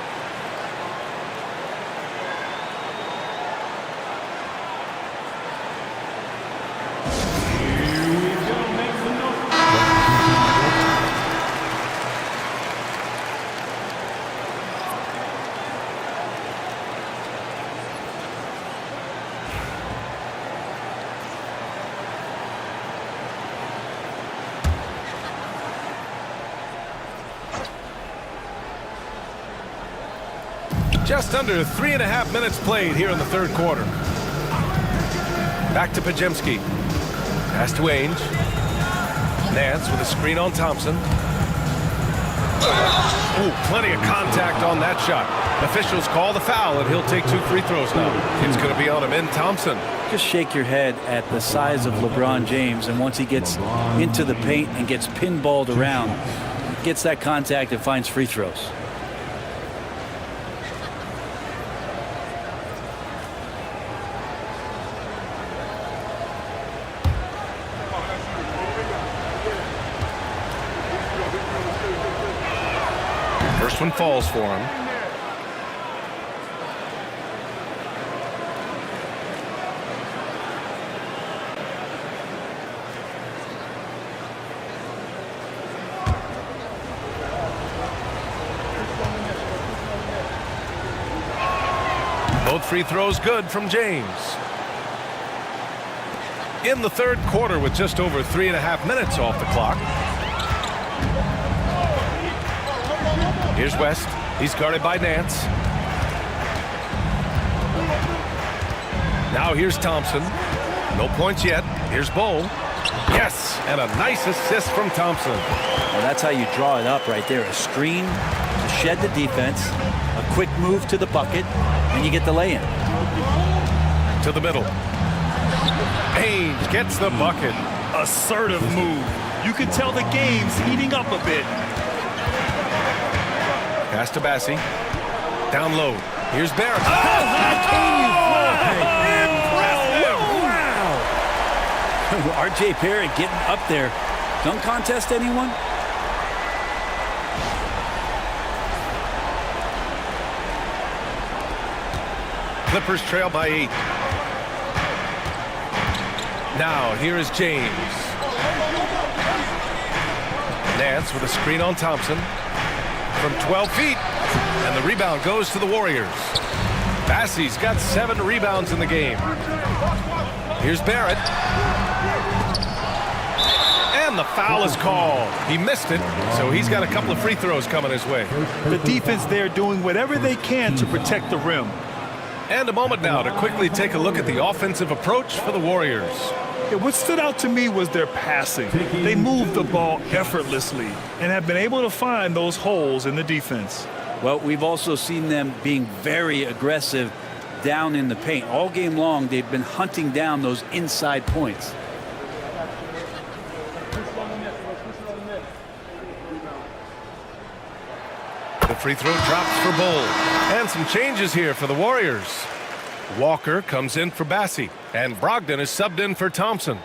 Just under 3.5 minutes played here in the third quarter. Back to Podziemski. Pass to Ainge. Nance with a screen on Thompson. Ooh, plenty of contact on that shot. Officials call the foul, and he'll take 2 free throws now. It's going to be on him in Thompson. Just shake your head at the size of LeBron James, and once he gets into the paint and gets pinballed around, gets that contact and finds free throws. First one falls for him. Both free throws good from James. In the third quarter with just over 3.5 minutes off the clock. Here's West. He's guarded by Nance. Now here's Thompson. No points yet. Here's Bull. Yes, and a nice assist from Thompson. Well, that's how you draw it up right there. A screen to shed the defense, a quick move to the bucket, and you get the lay-in. To the middle. Ainge gets the bucket. Assertive move. You can tell the game's heating up a bit. Pass to Bassi. Down low. Here's Barrett. Oh, how can you fly? R.J. Barrett getting up there. Dunk contest, anyone? Clippers trail by 8. Now, here is James. Nance with a screen on Thompson. From 12 feet. And the rebound goes to the Warriors. Bassi's got 7 rebounds in the game. Here's Barrett. And the foul is called. He missed it, so he's got a couple of free throws coming his way. The defense there doing whatever they can to protect the rim. And a moment now to quickly take a look at the offensive approach for the Warriors. Yeah, what stood out to me was their passing. They moved the ball effortlessly and have been able to find those holes in the defense. Well, we've also seen them being very aggressive down in the paint. All game long, they've been hunting down those inside points. The free throw drops for Bull. And some changes here for the Warriors. Walker comes in for Bassi. And Brogdon is subbed in for Thompson.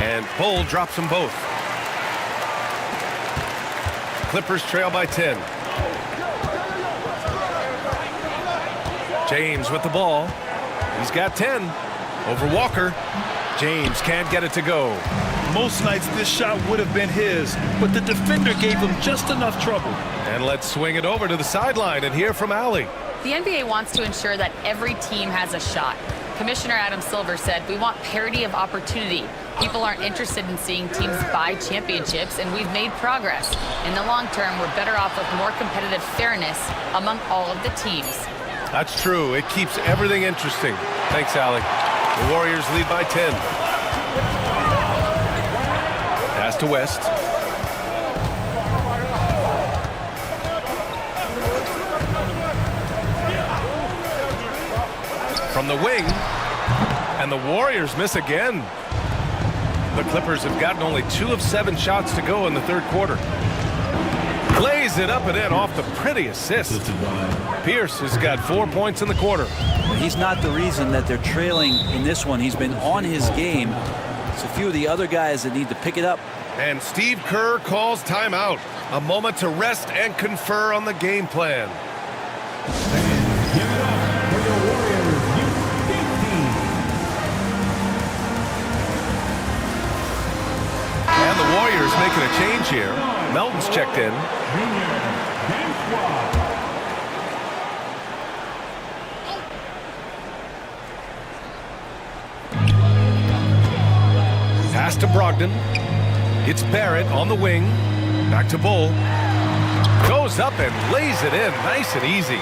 And Bull drops them both. Clippers trail by 10. James with the ball. He's got 10. Over Walker. James can't get it to go. Most nights this shot would have been his, but the defender gave him just enough trouble. And let's swing it over to the sideline and hear from Allie. The NBA wants to ensure that every team has a shot. Commissioner Adam Silver said, we want parity of opportunity. People aren't interested in seeing teams buy championships, and we've made progress. In the long term, we're better off with more competitive fairness among all of the teams. That's true. It keeps everything interesting. Thanks, Allie. The Warriors lead by 10. Pass to West. From the wing. And the Warriors miss again. The Clippers have gotten only 2 of 7 shots to go in the third quarter. Lays it up and in off the pretty assist. Pierce has got 4 points in the quarter. He's not the reason that they're trailing in this one. He's been on his game. It's a few of the other guys that need to pick it up. And Steve Kerr calls timeout. A moment to rest and confer on the game plan. Give it up for the Warriors U15. And the Warriors making a change here. Melton's checked in. Pass to Brogdon. It's Barrett on the wing. Back to Bull. Goes up and lays it in. Nice and easy.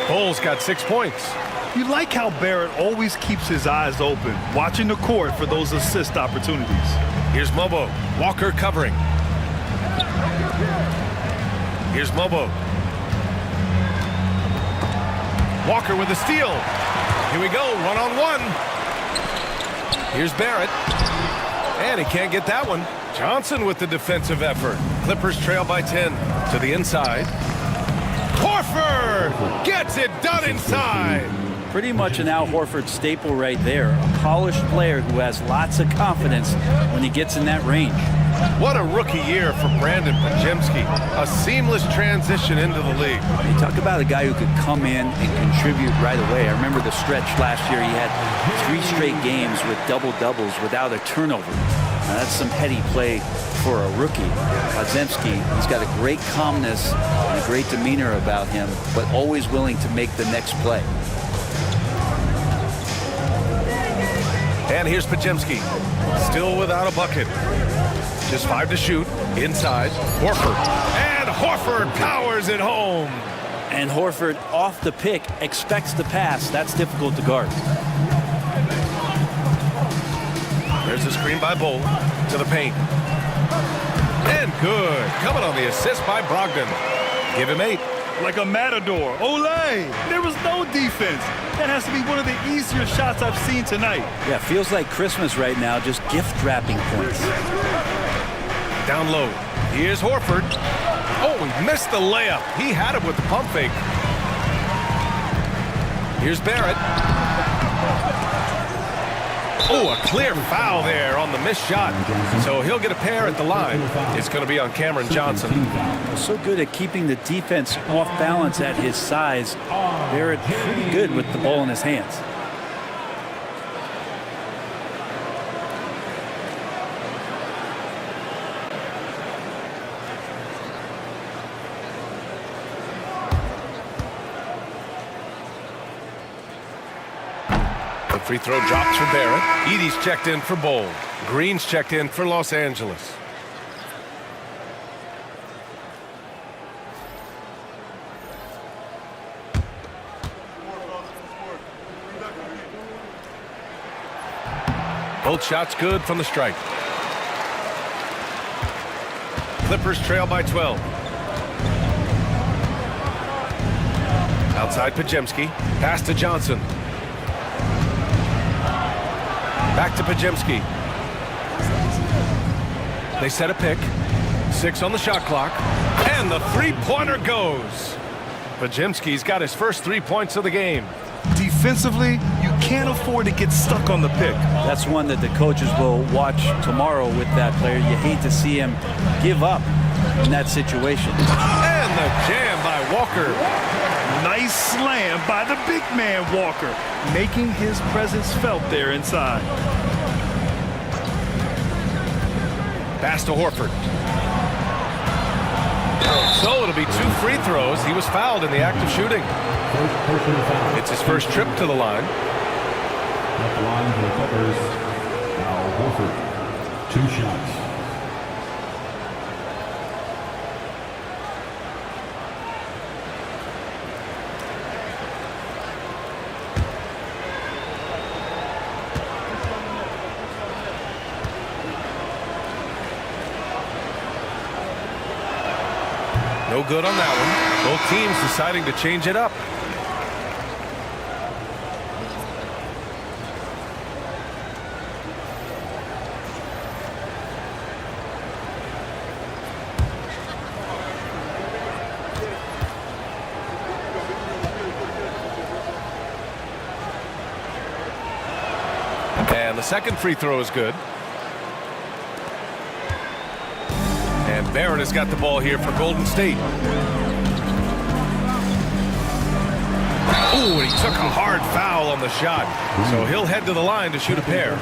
Bull's got 6 points. You like how Barrett always keeps his eyes open, watching the court for those assist opportunities. Here's Mobo. Walker covering. Here's Mobo. Walker with a steal. Here we go, one-on-one. Here's Barrett. And he can't get that one. Johnson with the defensive effort. Clippers trail by 10 to the inside. Horford gets it done inside. Pretty much an Al Horford staple right there. A polished player who has lots of confidence when he gets in that range. What a rookie year for Brandon Podziemski. A seamless transition into the league. You talk about a guy who could come in and contribute right away. I remember the stretch last year. He had 3 straight games with double-doubles without a turnover. Now, that's some heady play for a rookie. Podziemski, he's got a great calmness and a great demeanor about him, but always willing to make the next play. And here's Podziemski. Still without a bucket. Just 5 to shoot. Inside. Horford. And Horford powers it home. And Horford off the pick expects the pass. That's difficult to guard. There's a screen by Bol to the paint. And good. Coming on the assist by Brogdon. Give him 8. Like a matador. Olay! There was no defense. That has to be one of the easier shots I've seen tonight. Yeah, feels like Christmas right now, just gift wrapping points. Down low. Here's Horford. Oh, he missed the layup. He had it with the pump fake. Here's Barrett. Oh, a clear foul there on the missed shot. So he'll get a pair at the line. It's going to be on Cameron Johnson. So good at keeping the defense off balance at his size. Barrett pretty good with the ball in his hands. Free throw drops for Barrett. Edey's checked in for Bol. Green's checked in for Los Angeles. Both shots good from the strike. Clippers trail by 12. Outside Podziemski. Pass to Johnson. Back to Podziemski. They set a pick. 6 on the shot clock. And the three-pointer goes. Podziemski's got his first 3 points of the game. Defensively, you can't afford to get stuck on the pick. That's one that the coaches will watch tomorrow with that player. You hate to see him give up in that situation. And the jam by Walker. Nice slam by the big man Walker, making his presence felt there inside. Pass to Horford. So it'll be 2 free throws. He was fouled in the act of shooting. It's his first trip to the line. At the line for the Clippers, Al Horford. 2 shots. No good on that one. Both teams deciding to change it up. And the second free throw is good. And Barrett has got the ball here for Golden State. Oh, and he took a hard foul on the shot. So he'll head to the line to shoot a pair.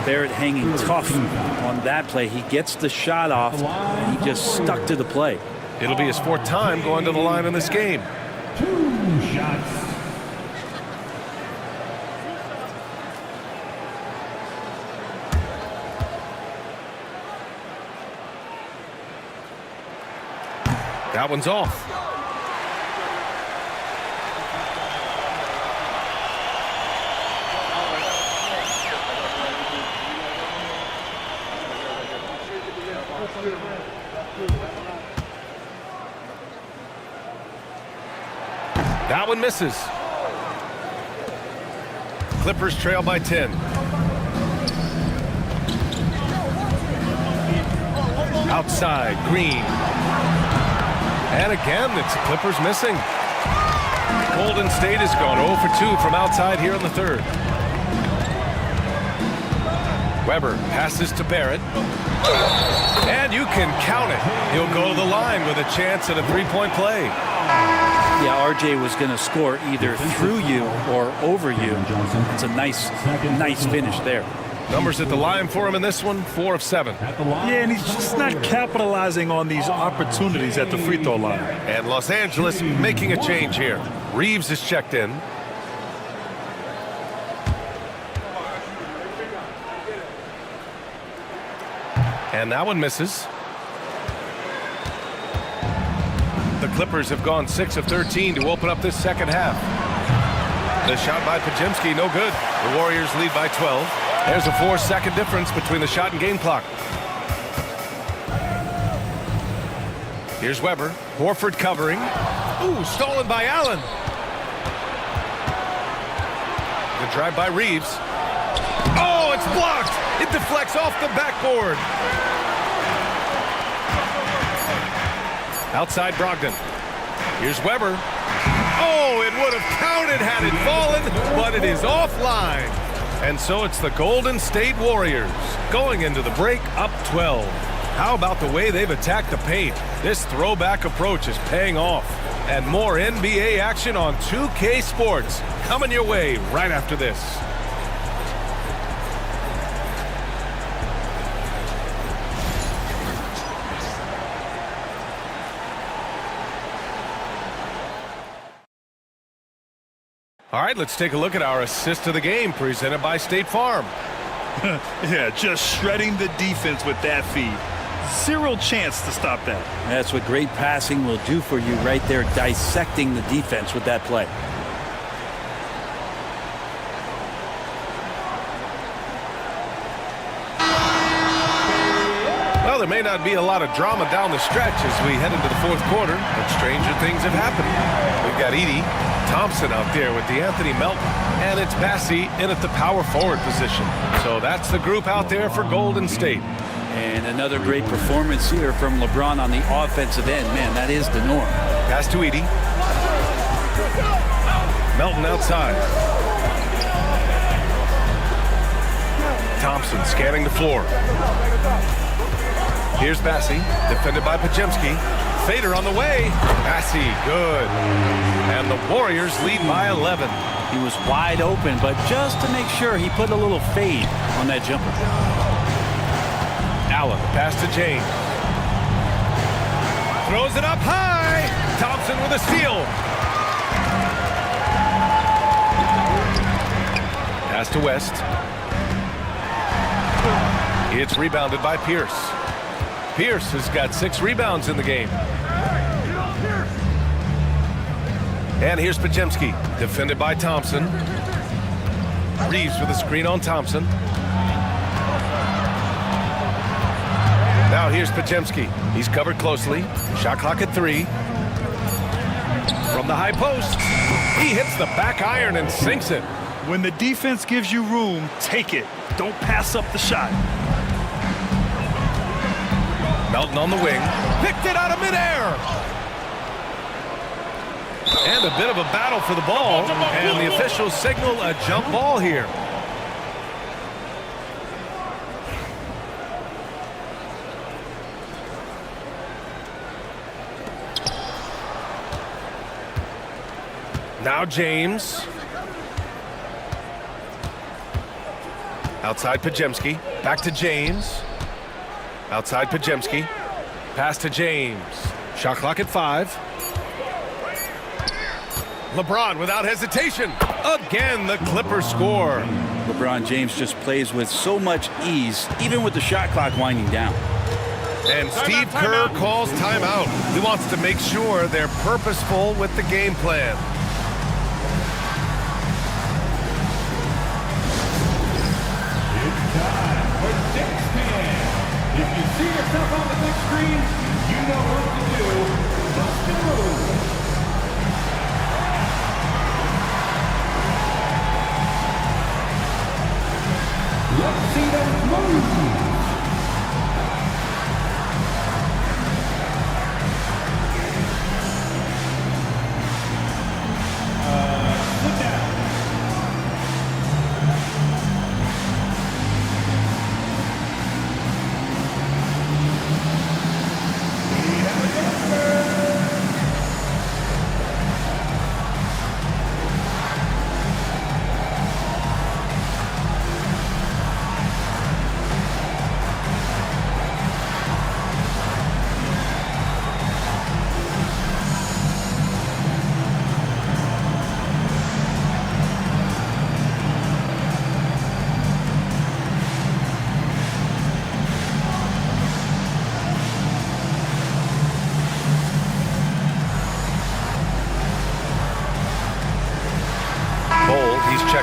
Barrett hanging tough on that play. He gets the shot off, and he just stuck to the play. It'll be his 4th time going to the line in this game. 2 shots. That one's off. That one misses. Clippers trail by 10. Outside, Green. And again, it's the Clippers missing. Golden State has gone 0 for 2 from outside here in the 3rd. Weber passes to Barrett. And you can count it. He'll go to the line with a chance at a 3-point play. Yeah, RJ was going to score either through you or over you. It's a nice finish there. Numbers at the line for him in this one, 4 of 7. Yeah, and he's just not capitalizing on these opportunities at the free throw line. And Los Angeles making a change here. Reeves is checked in. And that one misses. The Clippers have gone 6 of 13 to open up this second half. The shot by Podziemski, no good. The Warriors lead by 12. There's a 4-second difference between the shot and game clock. Here's Weber. Horford covering. Ooh, stolen by Allen. The drive by Reeves. Oh, it's blocked. It deflects off the backboard. Outside Brogdon. Here's Weber. Oh, it would have counted had it fallen, but it is offline. And so it's the Golden State Warriors going into the break up 12. How about the way they've attacked the paint? This throwback approach is paying off. And more NBA action on 2K Sports coming your way right after this. All right, let's take a look at our assist of the game presented by State Farm. Yeah, just shredding the defense with that feed. Zero chance to stop that. That's what great passing will do for you right there, dissecting the defense with that play. Well, there may not be a lot of drama down the stretch as we head into the fourth quarter, but stranger things have happened. We've got Edie Thompson out there with DeAnthony Melton, and it's Bassey in at the power forward position. So that's the group out there for Golden State. And another great performance here from LeBron on the offensive end. Man, that is the norm. Pass to Edie. Melton outside. Thompson scanning the floor. Here's Bassey, defended by Podziemski. Fader on the way. Bassey, good. And the Warriors lead by 11. He was wide open, but just to make sure, he put a little fade on that jumper. Allen, pass to James. Throws it up high. Thompson with a steal. Pass to West. It's rebounded by Pierce. Pierce has got 6 rebounds in the game. And here's Podziemski, defended by Thompson. Reeves with a screen on Thompson. Now here's Podziemski. He's covered closely. Shot clock at 3. From the high post, he hits the back iron and sinks it. When the defense gives you room, take it. Don't pass up the shot. Melton on the wing. Picked it out of midair. And a bit of a battle for the ball. And the officials signal a jump ball here. Now James. Outside Podziemski. Back to James. Outside Podziemski. Pass to James. Shot clock at 5. LeBron without hesitation. Again, the Clippers score. LeBron James just plays with so much ease, even with the shot clock winding down. And Steve Kerr calls timeout. He wants to make sure they're purposeful with the game plan. It's time for 6-10. If you see yourself on the big screen, you know what to do. Bust and move. Let's see those moves. Sit down.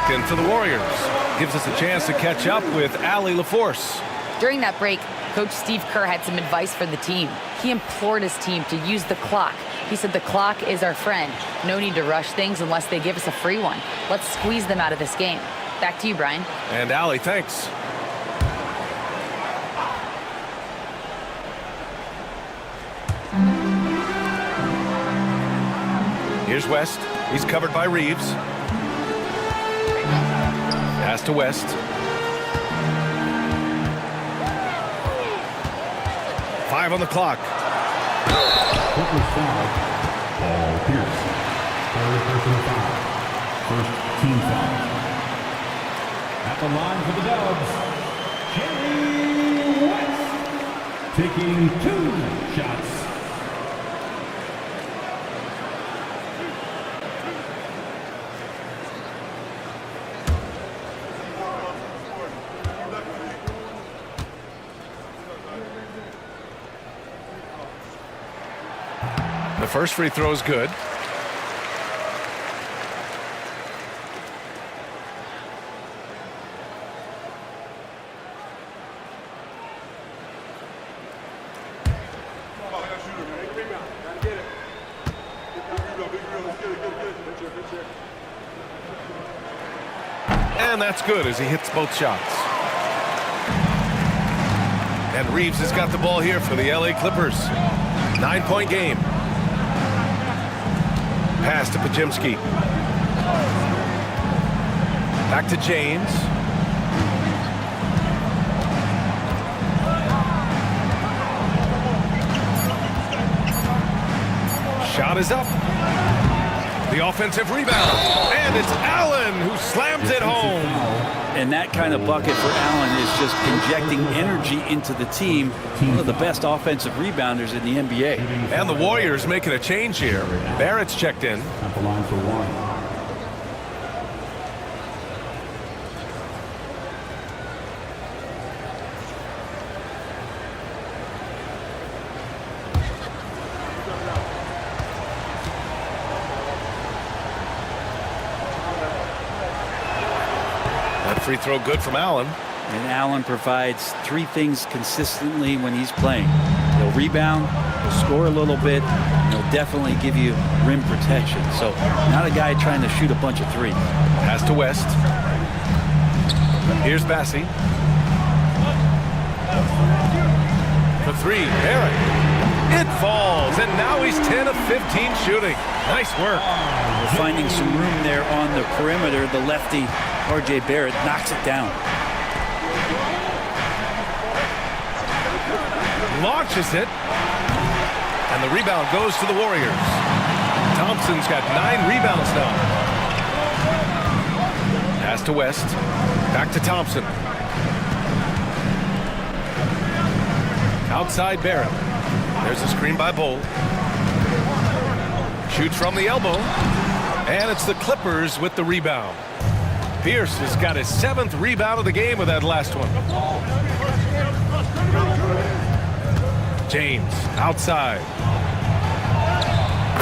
checked in for the Warriors. Gives us a chance to catch up with Allie LaForce. During that break, Coach Steve Kerr had some advice for the team. He implored his team to use the clock. He said the clock is our friend. No need to rush things unless they give us a free one. Let's squeeze them out of this game. Back to you, Brian. And Allie, thanks. Here's West. He's covered by Reeves. Pass to West. Five on the clock. Clippers foul. Paul Pierce. Third personal foul. First team foul. At the line for the Dubs, Jerry West. Taking 2 shots. The first free throw is good. And that's good as he hits both shots. And Reeves has got the ball here for the LA Clippers. 9-point game. Pass to Podziemski. Back to James. Shot is up. The offensive rebound. And it's Allen who slams it home. And that kind of bucket for Allen is just injecting energy into the team. One of the best offensive rebounders in the NBA. And the Warriors making a change here. Barrett's checked in. At the line for one. Free throw good from Allen. And Allen provides 3 things consistently when he's playing. He'll rebound, he'll score a little bit, and he'll definitely give you rim protection. So not a guy trying to shoot a bunch of 3. Pass to West. Here's Bassi. For 3, Barrett. It falls, and now he's 10 of 15 shooting. Nice work. We're finding some room there on the perimeter. The lefty, R.J. Barrett, knocks it down. Launches it. And the rebound goes to the Warriors. Thompson's got 9 rebounds now. Pass to West. Back to Thompson. Outside Barrett. There's a screen by Bull. Shoots from the elbow. And it's the Clippers with the rebound. Pierce has got his 7th rebound of the game with that last one. James outside.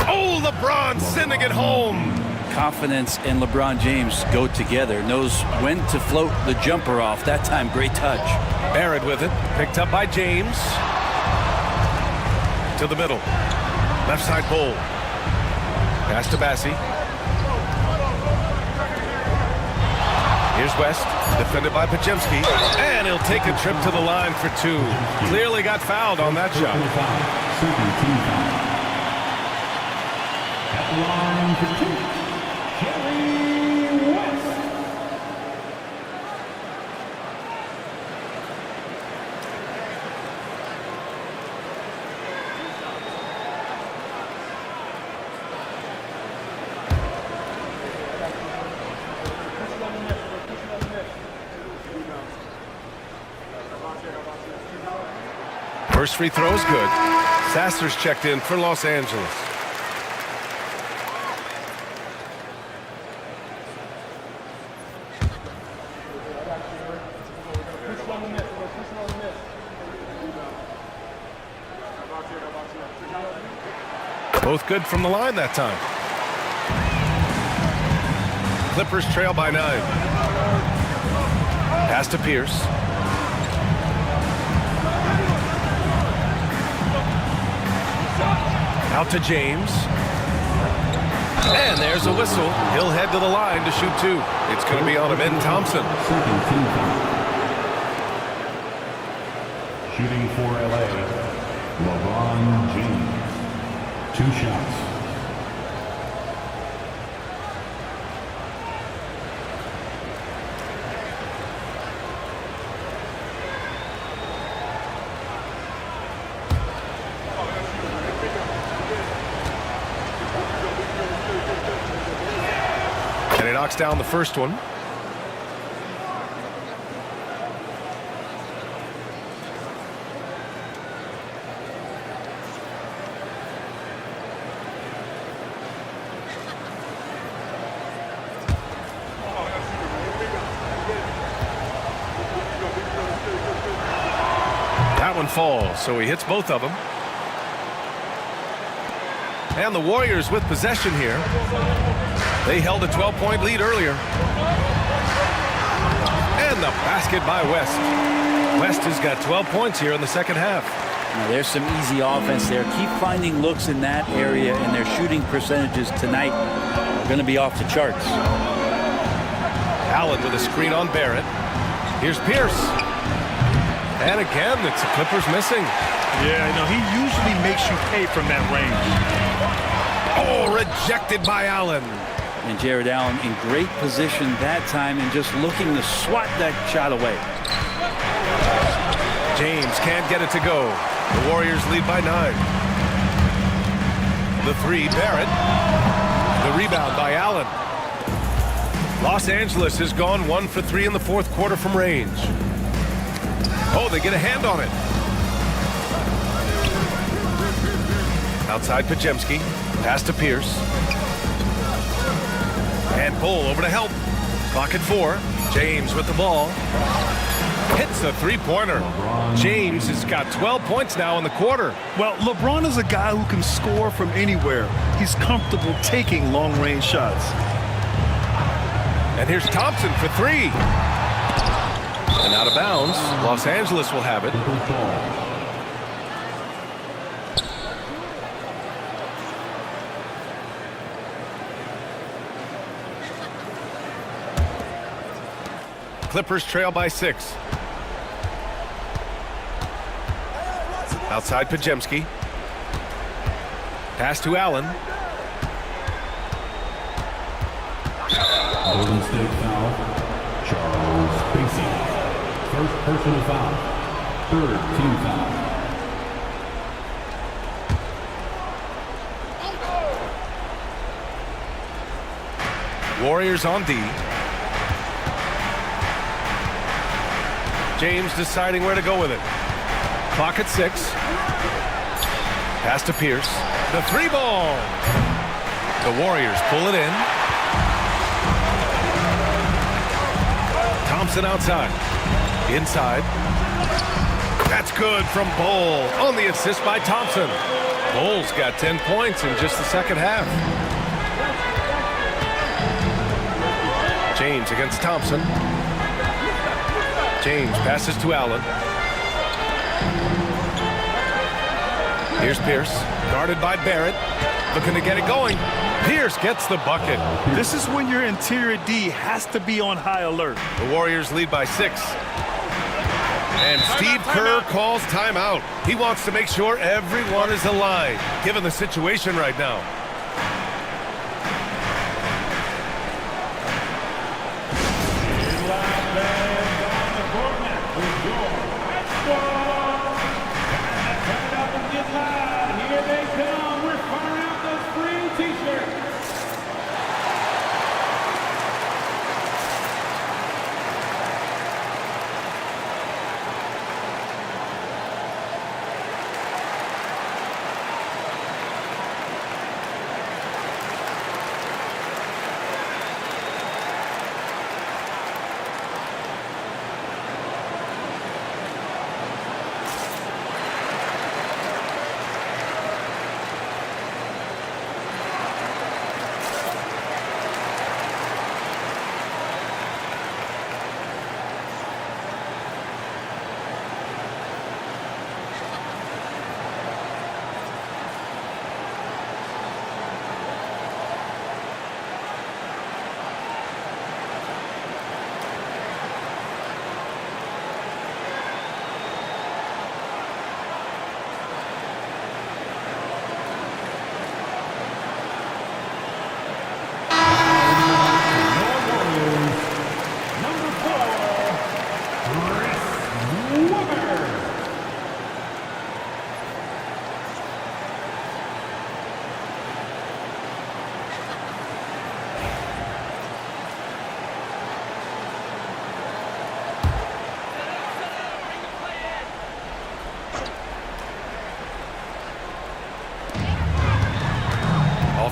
Oh, LeBron sending it home. Confidence and LeBron James go together. Knows when to float the jumper off. That time, great touch. Barrett with it. Picked up by James. To the middle. Left side Bull. Pass to Bassi. Here's West, defended by Podziemski, and he'll take a trip to the line for 2. Clearly got fouled on that shot. At the line for 2, Jerry West. First free throw is good. Sasser's checked in for Los Angeles. Both good from the line that time. Clippers trail by 9. Pass to Pierce. Out to James. And there's a whistle. He'll head to the line to shoot 2. It's going to be on Ben Thompson. Shooting for LA, LeBron James. 2 shots. And he knocks down the first one. That one falls, so he hits both of them. And the Warriors with possession here. They held a 12-point lead earlier. And the basket by West. West has got 12 points here in the second half. Now, there's some easy offense there. Keep finding looks in that area, and their shooting percentages tonight are going to be off the charts. Allen with a screen on Barrett. Here's Pierce. And again, it's the Clippers missing. Yeah, he usually makes you pay from that range. Oh, rejected by Allen. And Jared Allen in great position that time and just looking to swat that shot away. James can't get it to go. The Warriors lead by 9. The 3, Barrett. The rebound by Allen. Los Angeles has gone 1 for 3 in the fourth quarter from range. Oh, they get a hand on it. Outside Podziemski. Pass to Pierce. And Bull over to help. Clock at 4. James with the ball. Hits a three-pointer. James has got 12 points now in the quarter. Well, LeBron is a guy who can score from anywhere. He's comfortable taking long-range shots. And here's Thompson for 3. And out of bounds. Los Angeles will have it. Clippers trail by 6. Outside Podziemski. Pass to Allen. Golden State foul. Charles Bassey. First personal foul. 3rd team foul. Warriors on D. James deciding where to go with it. Clock at 6. Pass to Pierce. The 3-ball. The Warriors pull it in. Thompson outside. Inside. That's good from Bull on the assist by Thompson. Bull's got 10 points in just the second half. James against Thompson. James passes to Allen. Here's Pierce, guarded by Barrett, looking to get it going. Pierce gets the bucket. This is when your interior D has to be on high alert. The Warriors lead by 6. And Steve Kerr calls timeout. He wants to make sure everyone is aligned, given the situation right now.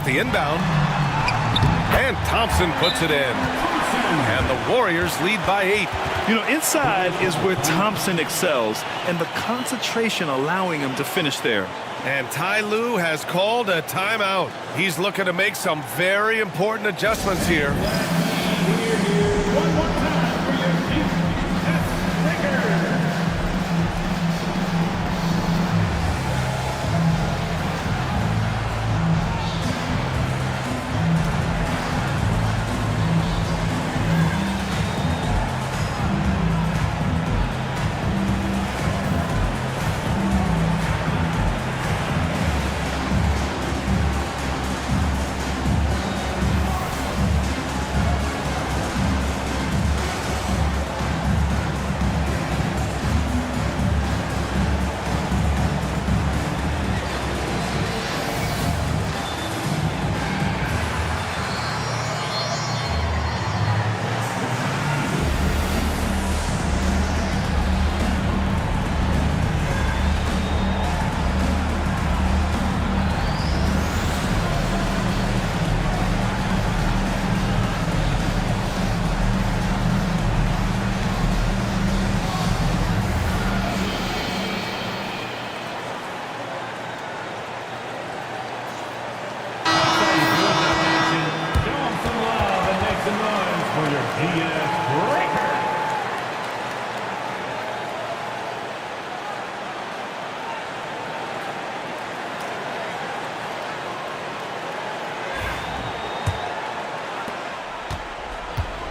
off the inbound. And Thompson puts it in. And the Warriors lead by 8. You know, inside is where Thompson excels, and the concentration allowing him to finish there. And Ty Lue has called a timeout. He's looking to make some very important adjustments here. One more time for your team. That's Baker.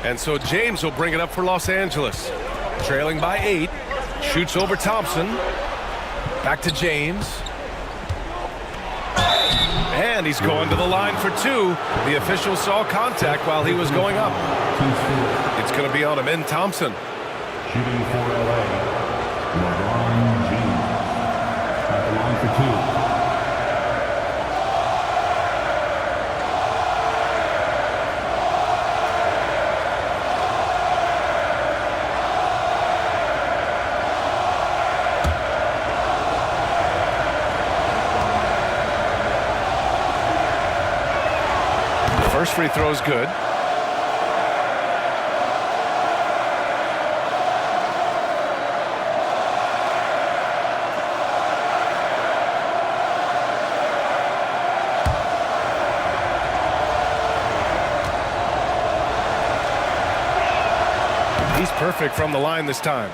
And so James will bring it up for Los Angeles. Trailing by 8. Shoots over Thompson. Back to James. And he's going to the line for 2. The official saw contact while he was going up. It's going to be on him in Thompson. Shooting for LA, LeBron James. At the line for 2. First free throw is good. He's perfect from the line this time.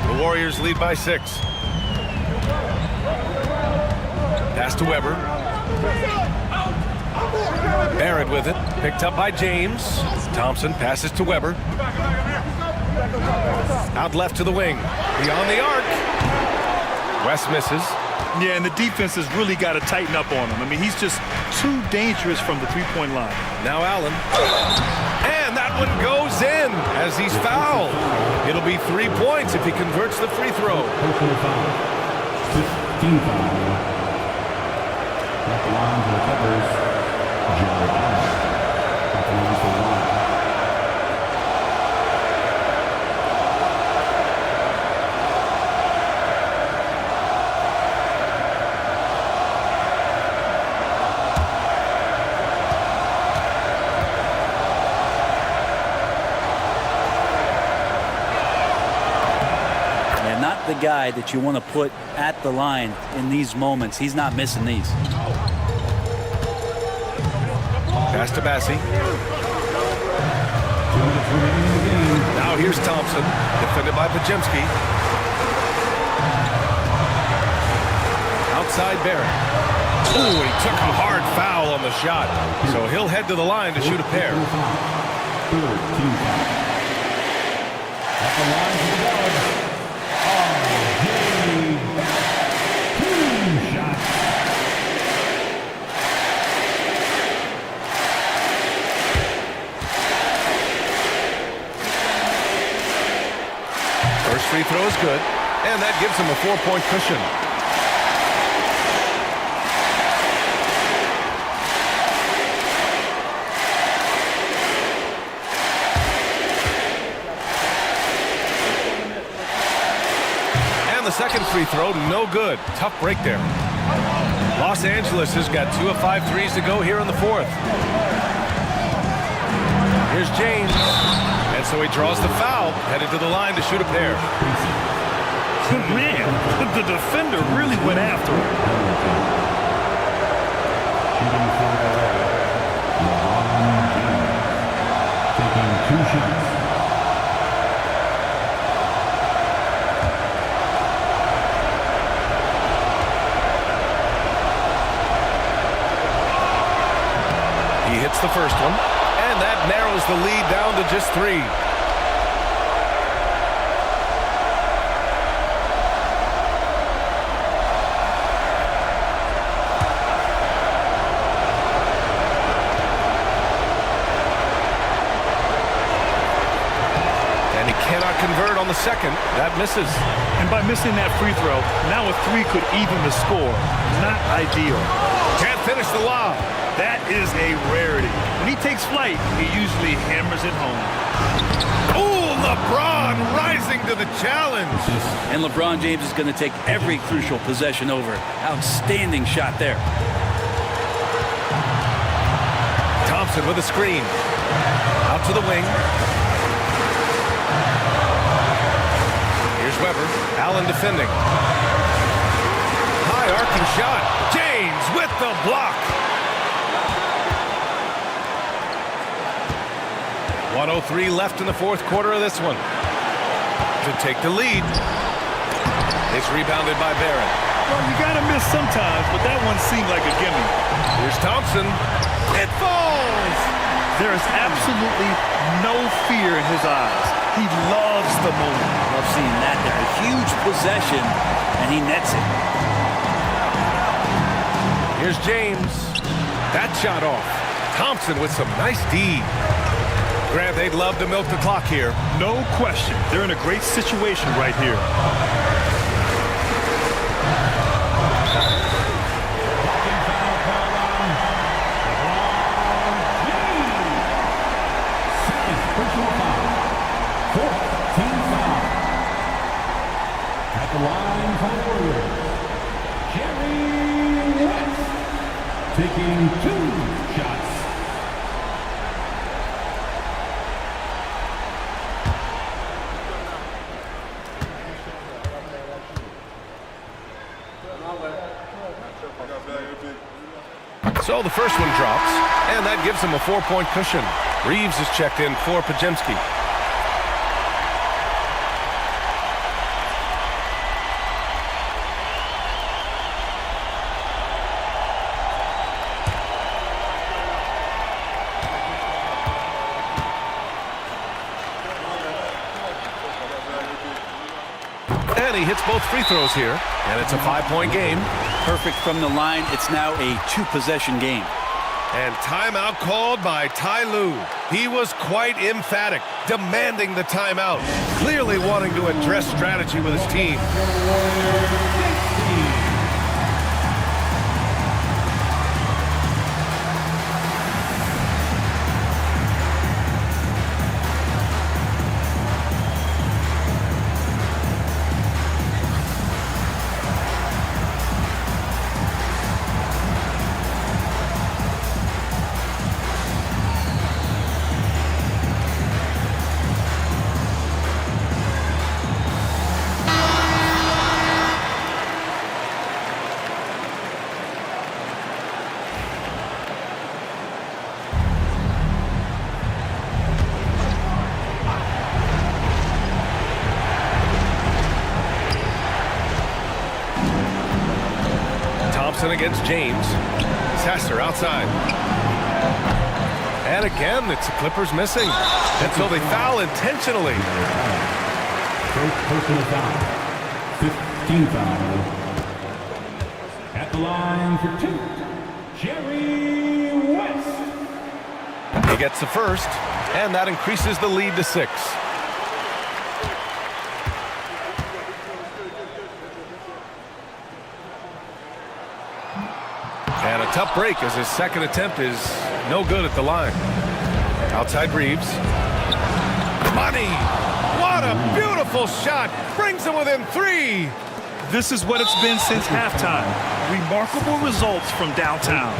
The Warriors lead by 6. Pass to Weber. Barrett with it, picked up by James. Thompson passes to Weber. Out left to the wing, beyond the arc. West misses. Yeah, and the defense has really got to tighten up on him. I mean, he's just too dangerous from the three-point line. Now Allen. And that one goes in as he's fouled. It'll be 3 points if he converts the free throw. 15 foul. At the line for the Clippers. Jared Allen. At the line for 1. And not the guy that you want to put at the line in these moments. He's not missing these. Pass to Bassi. Now here's Thompson, defended by Pajemski. Outside Barrett. Ooh, he took a hard foul on the shot. So he'll head to the line to shoot a pair. At the line for the Dubs. First free throw is good, and that gives him a 4-point cushion. And the second free throw, no good. Tough break there. Los Angeles has got 2 of 5 threes to go here in the fourth. Here's James. And so he draws the foul, headed to the line to shoot a pair. Man, the defender really went after him. Shooting for LeBron James. Taking 2 shots. He hits the first one, and that narrows the lead down to just 3. And he cannot convert on the second. That misses. And by missing that free throw, now a 3 could even the score. Not ideal. Can't finish the lob. That is a rarity. When he takes flight, he usually hammers it home. Oh, LeBron rising to the challenge. And LeBron James is going to take every crucial possession over. Outstanding shot there. Thompson with a screen. Out to the wing. Here's Weber. Allen defending. High arcing shot. James with the block. 1:03 left in the fourth quarter of this one. To take the lead. It's rebounded by Barrett. Well, you got to miss sometimes, but that one seemed like a gimme. Here's Thompson. It falls! There is absolutely no fear in his eyes. He loves the moment. Love seeing that there. A huge possession, and he nets it. Here's James. That shot off. Thompson with some nice D. Grant, they'd love to milk the clock here. No question. They're in a great situation right here. Second personal foul. 4th team foul. At the line for the Warriors, Jerry West taking 2 shots. So the first one drops, and that gives him a 4-point cushion. Reeves is checked in for Podziemski. And he hits both free throws here, and it's a 5-point game. Perfect from the line. It's now a 2-possession game. And timeout called by Ty Lue. He was quite emphatic, demanding the timeout, clearly wanting to address strategy with his team. Against James. Sasser outside. And again, it's the Clippers missing. And so they foul intentionally. First personal foul. 15 foul. At the line for 2, Jerry West. He gets the first, and that increases the lead to 6. And a tough break as his second attempt is no good at the line. Outside Reeves. Money! What a beautiful shot! Brings him within 3! This is what it's been since halftime. remarkable results from downtown.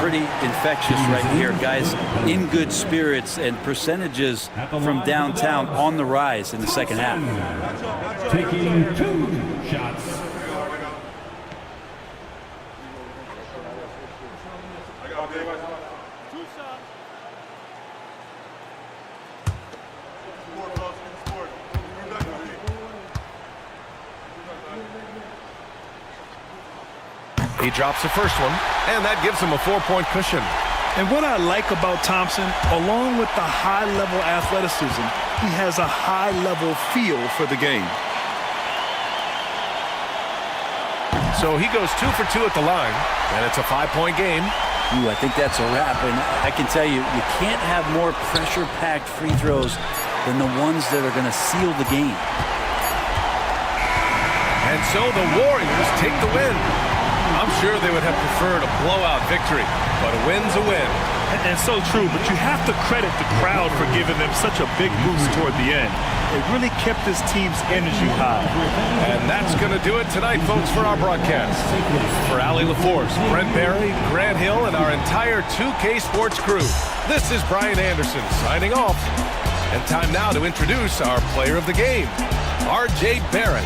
Pretty infectious right here, guys. In good spirits and percentages from downtown on the rise in the second half. Taking 2 shots. He drops the first one, and that gives him a 4-point cushion. And what I like about Thompson, along with the high-level athleticism, he has a high-level feel for the game. So he goes 2 for 2 at the line, and it's a 5-point game. Ooh, I think that's a wrap, and I can tell you, you can't have more pressure-packed free throws than the ones that are going to seal the game. And so the Warriors take the win. I'm sure they would have preferred a blowout victory, but a win's a win. And so true, but you have to credit the crowd for giving them such a big boost toward the end. It really kept this team's energy high. And that's going to do it tonight, folks, for our broadcast. For Allie LaForce, Brent Barry, Grant Hill, and our entire 2K Sports crew, this is Brian Anderson signing off. And time now to introduce our player of the game, R.J. Barrett.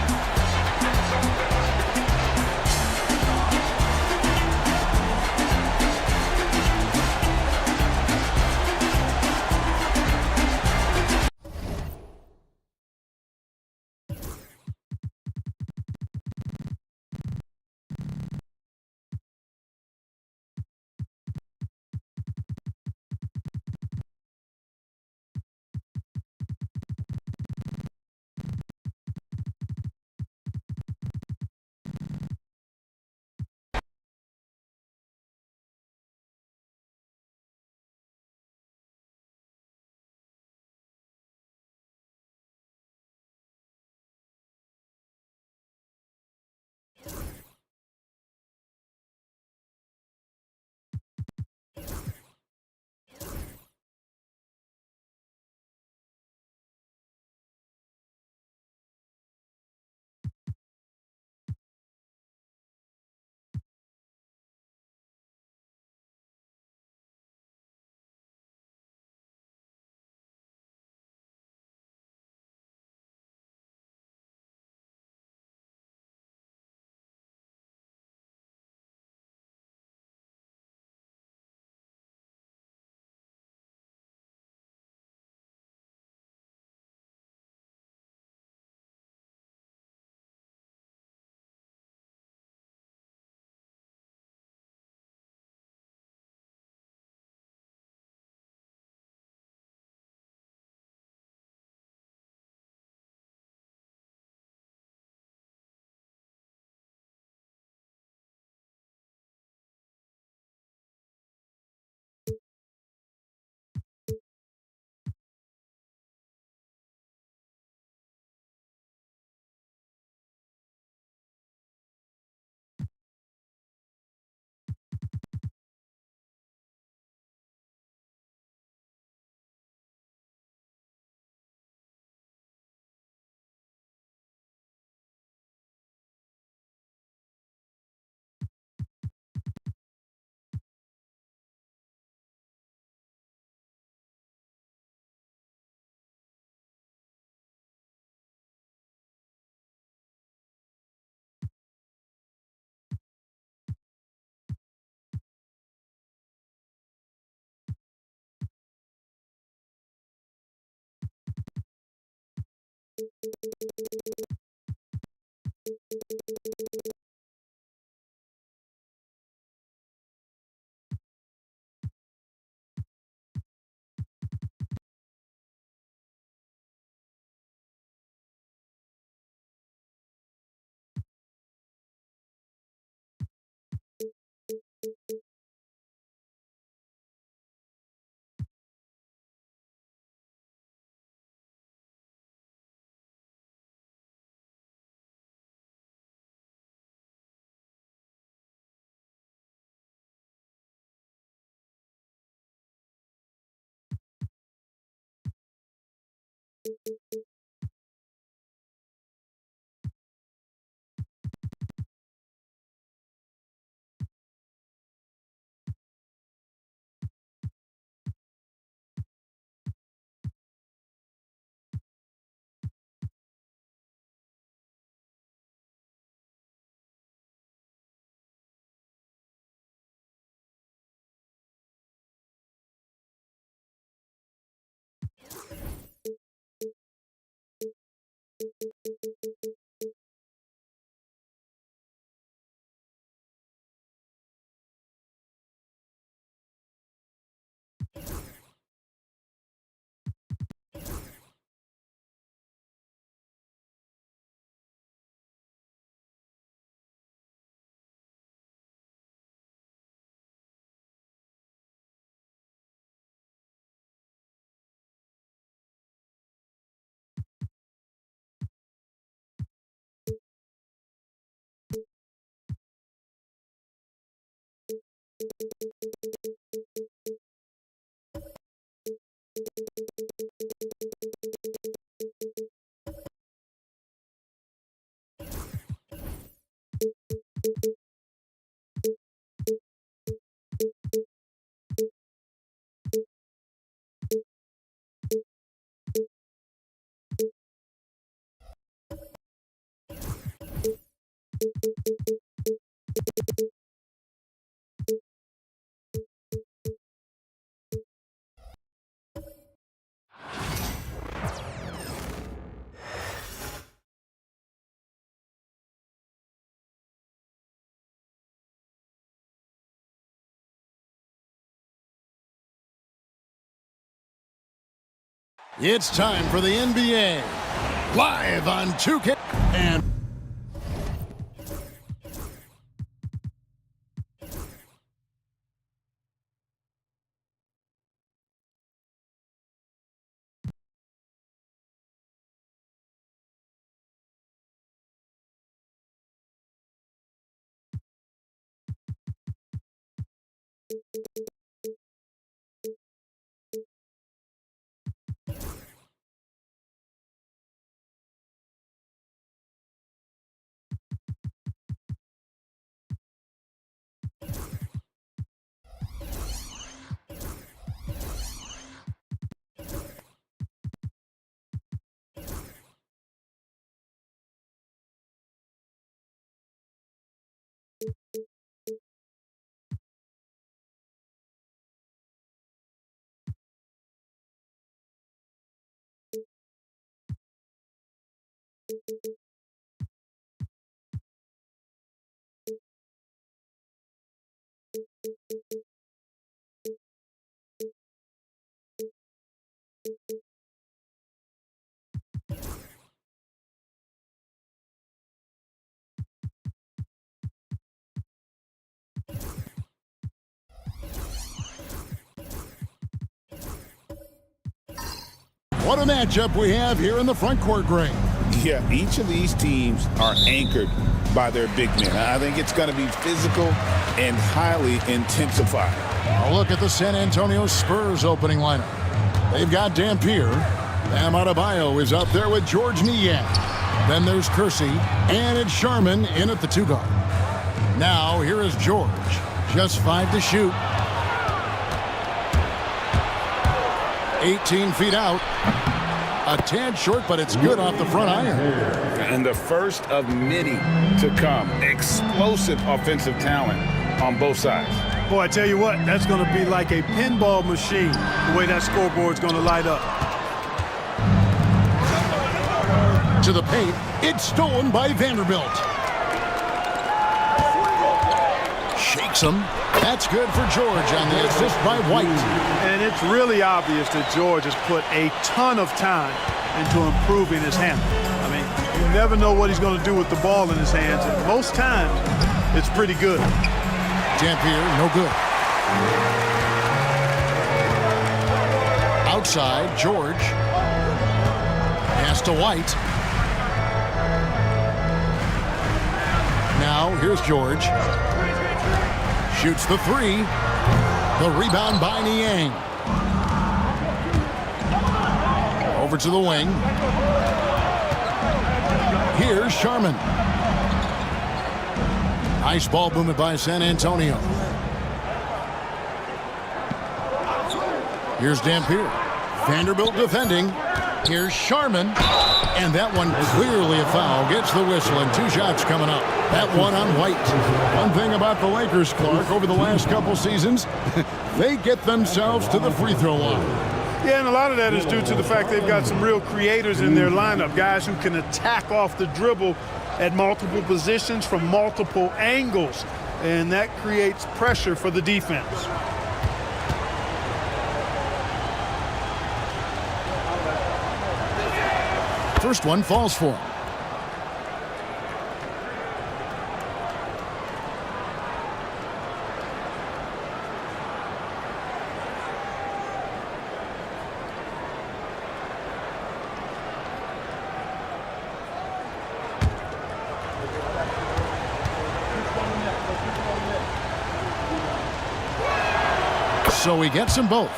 It's time for the NBA. Live on 2K. And what a matchup we have here in the front court, Greg. Yeah, each of these teams are anchored by their big men. I think it's going to be physical and highly intensified. A look at the San Antonio Spurs opening lineup. They've got Dampier. Bam Adebayo is up there with George Niang. Then there's Kersey, and it's Sharman in at the 2 guard. Now here is George. Just 5 to shoot. 18 feet out. A tad short, but it's good off the front iron. And the first of many to come. Explosive offensive talent on both sides. Boy, I tell you what, that's going to be like a pinball machine, the way that scoreboard's going to light up. To the paint, it's stolen by Vanderbilt. Shakes him. That's good for George on the assist by White. And it's really obvious that George has put a ton of time into improving his handle. I mean, you never know what he's going to do with the ball in his hands, and most times it's pretty good. Dampier, no good. Outside, George. Pass to White. Now, here's George. Shoots the 3. The rebound by Niang. Over to the wing. Here's Sharman. Nice ball movement by San Antonio. Here's Dampier. Vanderbilt defending. Here's Sharman. And that one clearly a foul. Gets the whistle, and 2 shots coming up. That one on White. One thing about the Lakers, Clark, over the last couple seasons, they get themselves to the free throw line. Yeah, and a lot of that is due to the fact they've got some real creators in their lineup, guys who can attack off the dribble at multiple positions from multiple angles, and that creates pressure for the defense. First one falls for him. So he gets them both.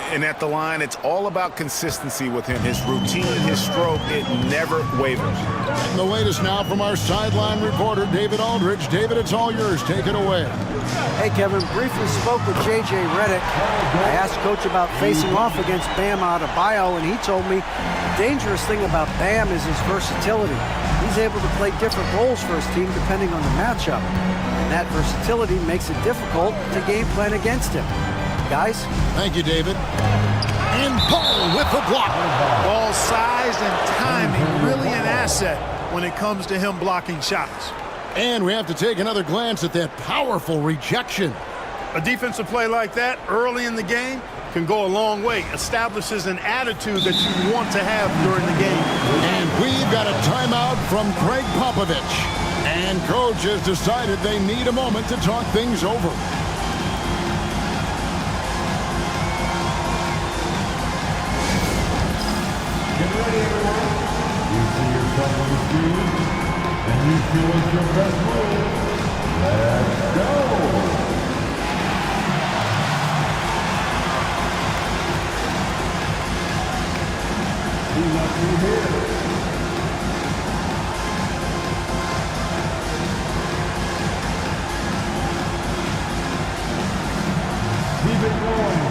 And at the line, it's all about consistency with him. His routine, his stroke, it never wavers. And the latest now from our sideline reporter, David Aldridge. David, it's all yours. Take it away. Hey, Kevin, briefly spoke with J.J. Redick. I asked Coach about facing off against Bam Adebayo, and he told me the dangerous thing about Bam is his versatility. He's able to play different roles for his team depending on the matchup. And that versatility makes it difficult to game plan against him. Guys? Thank you, David. And Paul with the block. Ball size and timing really an asset when it comes to him blocking shots. And we have to take another glance at that powerful rejection. A defensive play like that early in the game can go a long way. Establishes an attitude that you want to have during the game. And we've got a timeout from Greg Popovich. And Coach has decided they need a moment to talk things over. Get ready, everyone. You see yourself on the screen, and you feel it's your best move. Let's go. We love you here. Keep it going.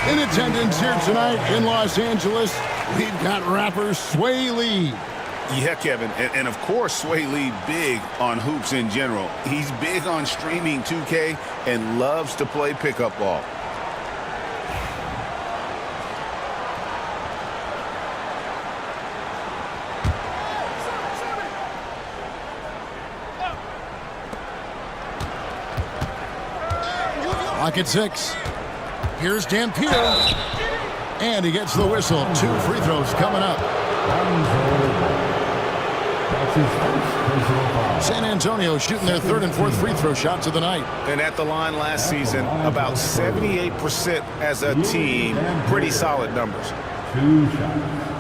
In attendance here tonight in Los Angeles, we've got rapper Sway Lee. Yeah, Kevin, and of course Sway Lee big on hoops in general. He's big on streaming 2K and loves to play pickup ball. Clock at 6. Here's Dampier. And he gets the whistle. 2 free throws coming up. San Antonio shooting their 3rd and 4th free throw shots of the night. And at the line last season, about 78% as a team. Pretty solid numbers. 2 shots.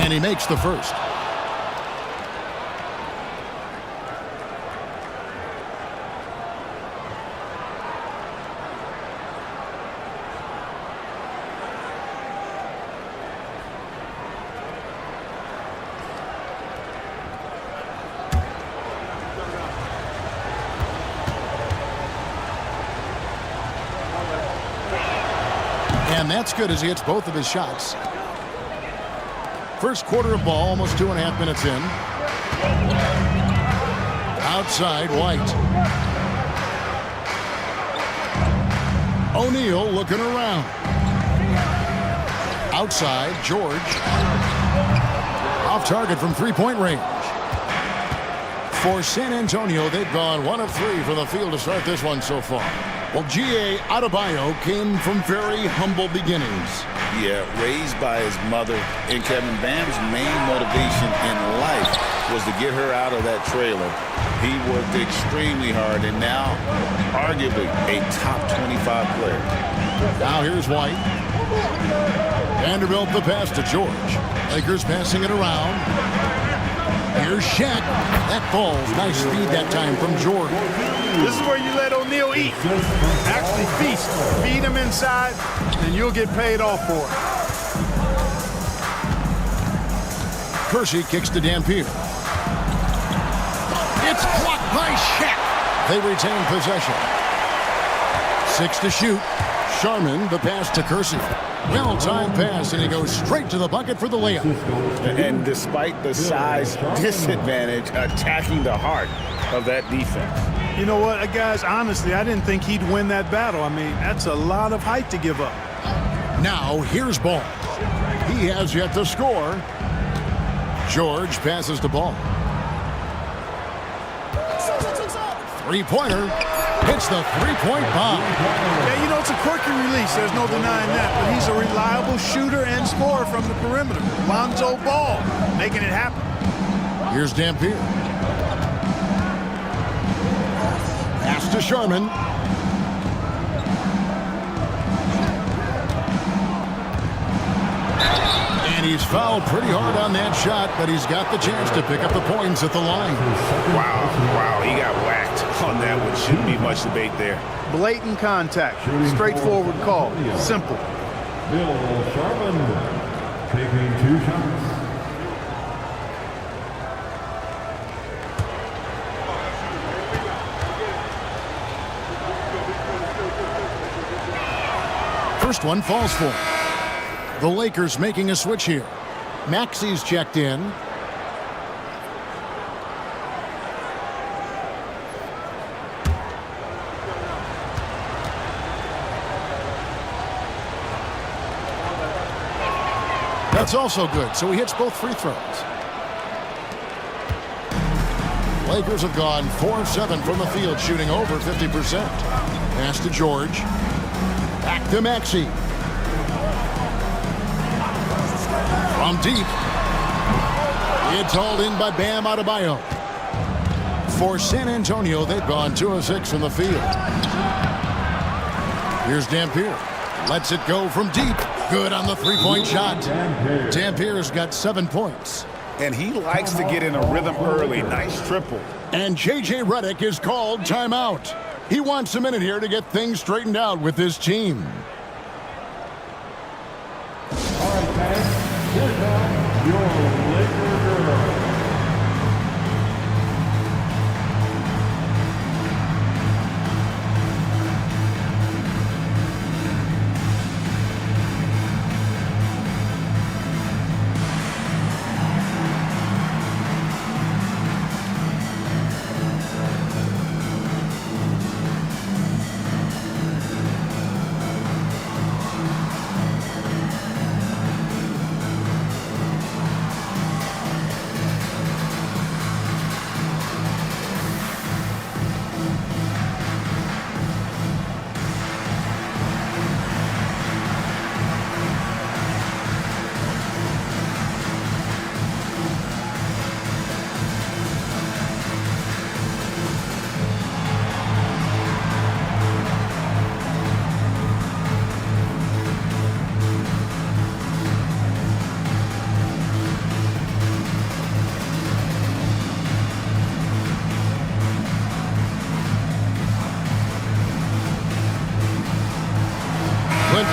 And he makes the first. And that's good as he hits both of his shots. First quarter of ball, almost 2.5 minutes in. Outside, White. O'Neal looking around. Outside, George. Off target from 3-point range. For San Antonio, they've gone 1 of 3 from the field to start this one so far. Well, G.A. Adebayo came from very humble beginnings. Yeah, raised by his mother. And Kevin, Bam's main motivation in life was to get her out of that trailer. He worked extremely hard and now arguably a top 25 player. Now here's White. Vanderbilt the pass to George. Lakers passing it around. Here's Shaq. That falls. Nice speed that time from George. This is where you let O'Neal eat. Actually feast. Feed him inside, and you'll get paid off for it. Kersey kicks to Dampier. It's blocked by Shaq. They retain possession. 6 to shoot. Sharman, the pass to Kersey. Well-timed pass, and he goes straight to the bucket for the layup. And despite the size disadvantage, attacking the heart of that defense. You know what, guys, honestly, I didn't think he'd win that battle. I mean, that's a lot of height to give up. Now, here's Ball. He has yet to score. George passes the ball. Three-pointer. Hits the three-point bomb. Yeah, you know, it's a quirky release. There's no denying that. But he's a reliable shooter and scorer from the perimeter. Lonzo Ball making it happen. Here's Dampier. Pass to Sharman. And he's fouled pretty hard on that shot, but he's got the chance to pick up the points at the line. Wow, he got whacked on that one. Shouldn't be much debate there. Blatant contact. Straightforward call. Simple. Bill Sharman taking 2 shots. First one falls for him. The Lakers making a switch here. Maxey's checked in. That's also good, so he hits both free throws. Lakers have gone 4 of 7 from the field, shooting over 50%. Pass to George. Back to Maxey. From deep. It's hauled in by Bam Adebayo. For San Antonio, they've gone 2 of 6 from the field. Here's Dampier. Lets it go from deep. Good on the three-point shot. Dampier's got 7 points. And he likes to get in a rhythm early. Nice triple. And J.J. Redick is called timeout. He wants a minute here to get things straightened out with his team. All right, fans, here comes your Laker girl.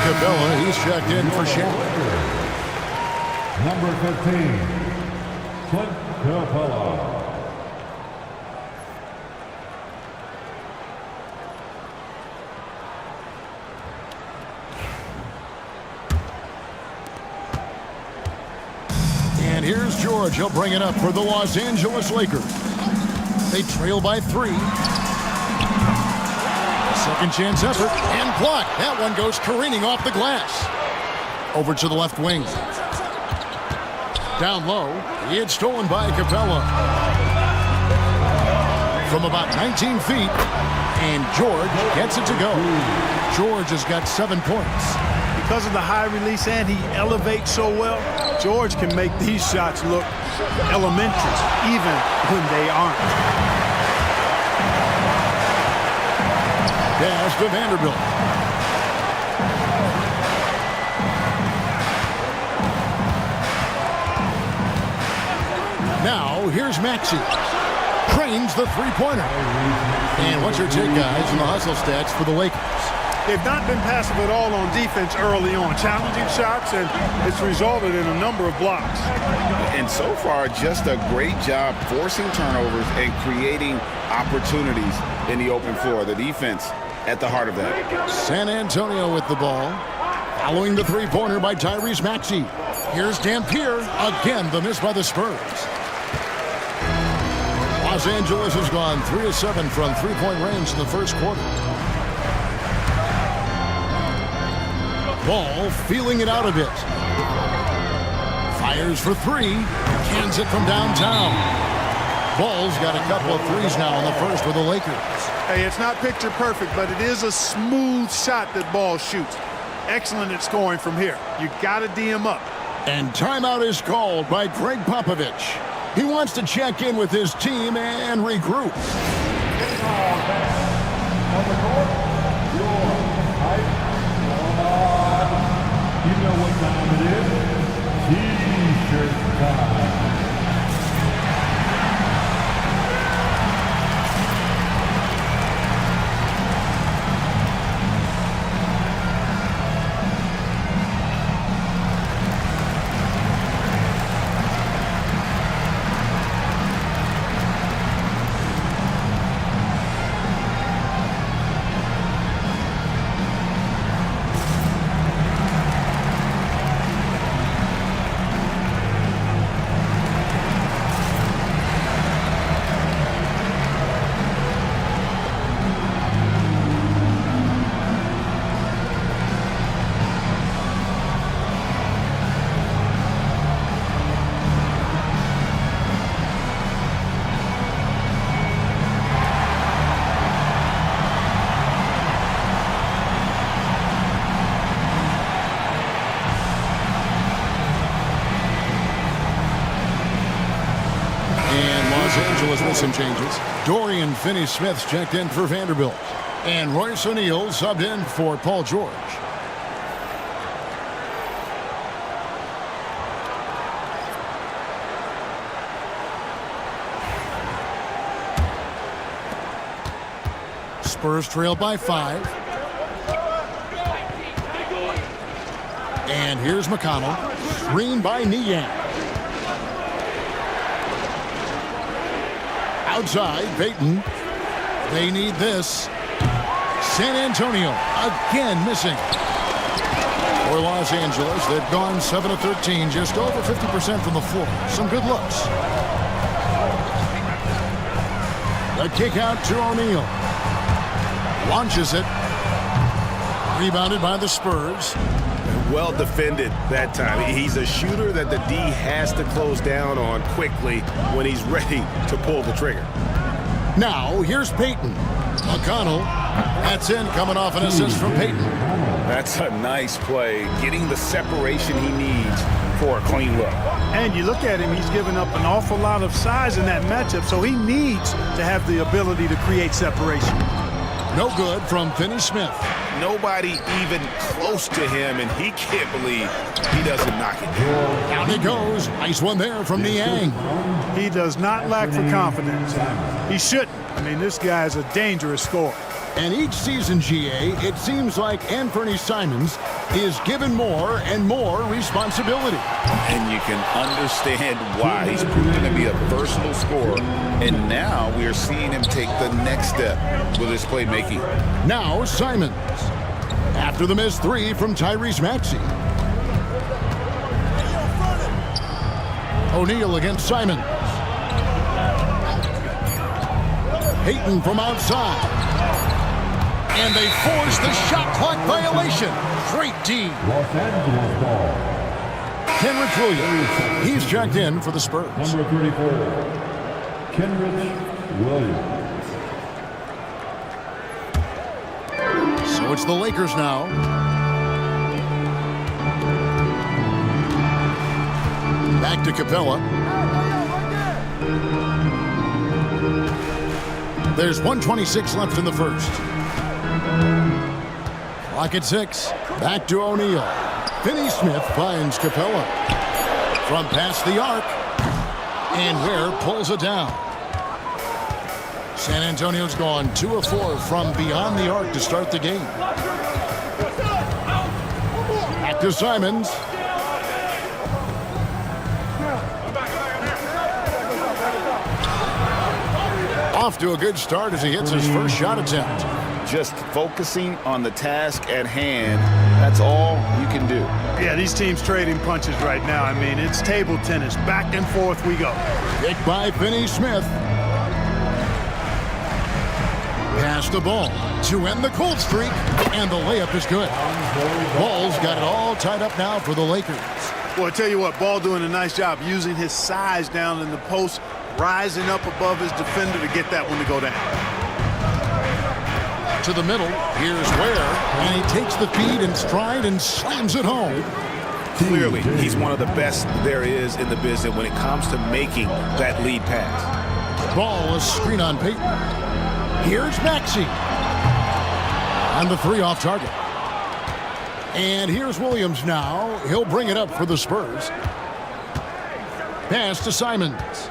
Capella, he's checked in for Shaq. Number 15, Clint Capella. And here's George. He'll bring it up for the Los Angeles Lakers. They trail by 3. Second chance effort and blocked. That one goes careening off the glass. Over to the left wing. Down low. It's stolen by Capella. From about 19 feet. And George gets it to go. George has got 7 points. Because of the high release and he elevates so well, George can make these shots look elementary, even when they aren't. Pass to Vanderbilt. Now, here's Maxey. Trains the three-pointer. And what's your take, guys, in the hustle stats for the Lakers? They've not been passive at all on defense early on, challenging shots, and it's resulted in a number of blocks. And so far, just a great job forcing turnovers and creating opportunities in the open floor. The defense at the heart of that. San Antonio with the ball. Following the three-pointer by Tyrese Maxey. Here's Dampier. Again, the miss by the Spurs. Los Angeles has gone 3 of 7 from three-point range in the first quarter. Ball feeling it out a bit. Fires for 3. Cans it from downtown. Ball's got a couple of threes now in the first for the Lakers. Hey, it's not picture perfect, but it is a smooth shot that Ball shoots. Excellent at scoring from here. You got to D him up. And timeout is called by Greg Popovich. He wants to check in with his team and regroup. You know what time it is. T-shirt time. With some changes. Dorian Finney-Smith's checked in for Vanderbilt. And Royce O'Neal subbed in for Paul George. Spurs trail by 5. And here's McConnell. Screen by Niang. Outside, Payton. They need this. San Antonio again missing. For Los Angeles, they've gone 7 of 13, just over 50% from the floor. Some good looks. The kick out to O'Neal. Launches it. Rebounded by the Spurs. Well defended that time. He's a shooter that the D has to close down on quickly when he's ready to pull the trigger. Now, here's Payton. McConnell. That's in, coming off an assist from Payton. That's a nice play, getting the separation he needs for a clean look. And you look at him, he's given up an awful lot of size in that matchup, so he needs to have the ability to create separation. No good from Finney-Smith. Nobody even close to him, and he can't believe he doesn't knock it down. Down he goes. Nice one there from Niang. He does not lack for confidence. He shouldn't. I mean, this guy's a dangerous scorer. And each season, GA, it seems like Anthony Simons is given more and more responsibility. And you can understand why. He's proven to be a versatile scorer. And now we are seeing him take the next step with his playmaking. Now Simons. After the missed 3 from Tyrese Maxey. O'Neal against Simons. Payton from outside. And they force the shot clock violation. Great team. Los Angeles ball. Kenrich Williams. He's checked in for the Spurs. Number 34, Kenrich Williams. So it's the Lakers now. Back to Capella. There's 1:26 left in the first. Clock at 6. Back to O'Neal. Finney Smith finds Capella. From past the arc. And Ware pulls it down. San Antonio's gone 2 of 4 from beyond the arc to start the game. Back to Simons. Off to a good start as he hits his first shot attempt. Just focusing on the task at hand, that's all you can do. Yeah, these teams trading punches right now. I mean, it's table tennis. Back and forth we go. Hit by Finney Smith. Pass the ball to end the cold streak, and the layup is good. Ball's got it all tied up now for the Lakers. Well, I tell you what, Ball doing a nice job using his size down in the post, rising up above his defender to get that one to go down. To the middle, here's Ware, and he takes the feed in stride and slams it home. Clearly, he's one of the best there is in the business when it comes to making that lead pass. Ball is screen on Payton. Here's Maxey. And the 3 off target. And here's Williams now. He'll bring it up for the Spurs. Pass to Simons.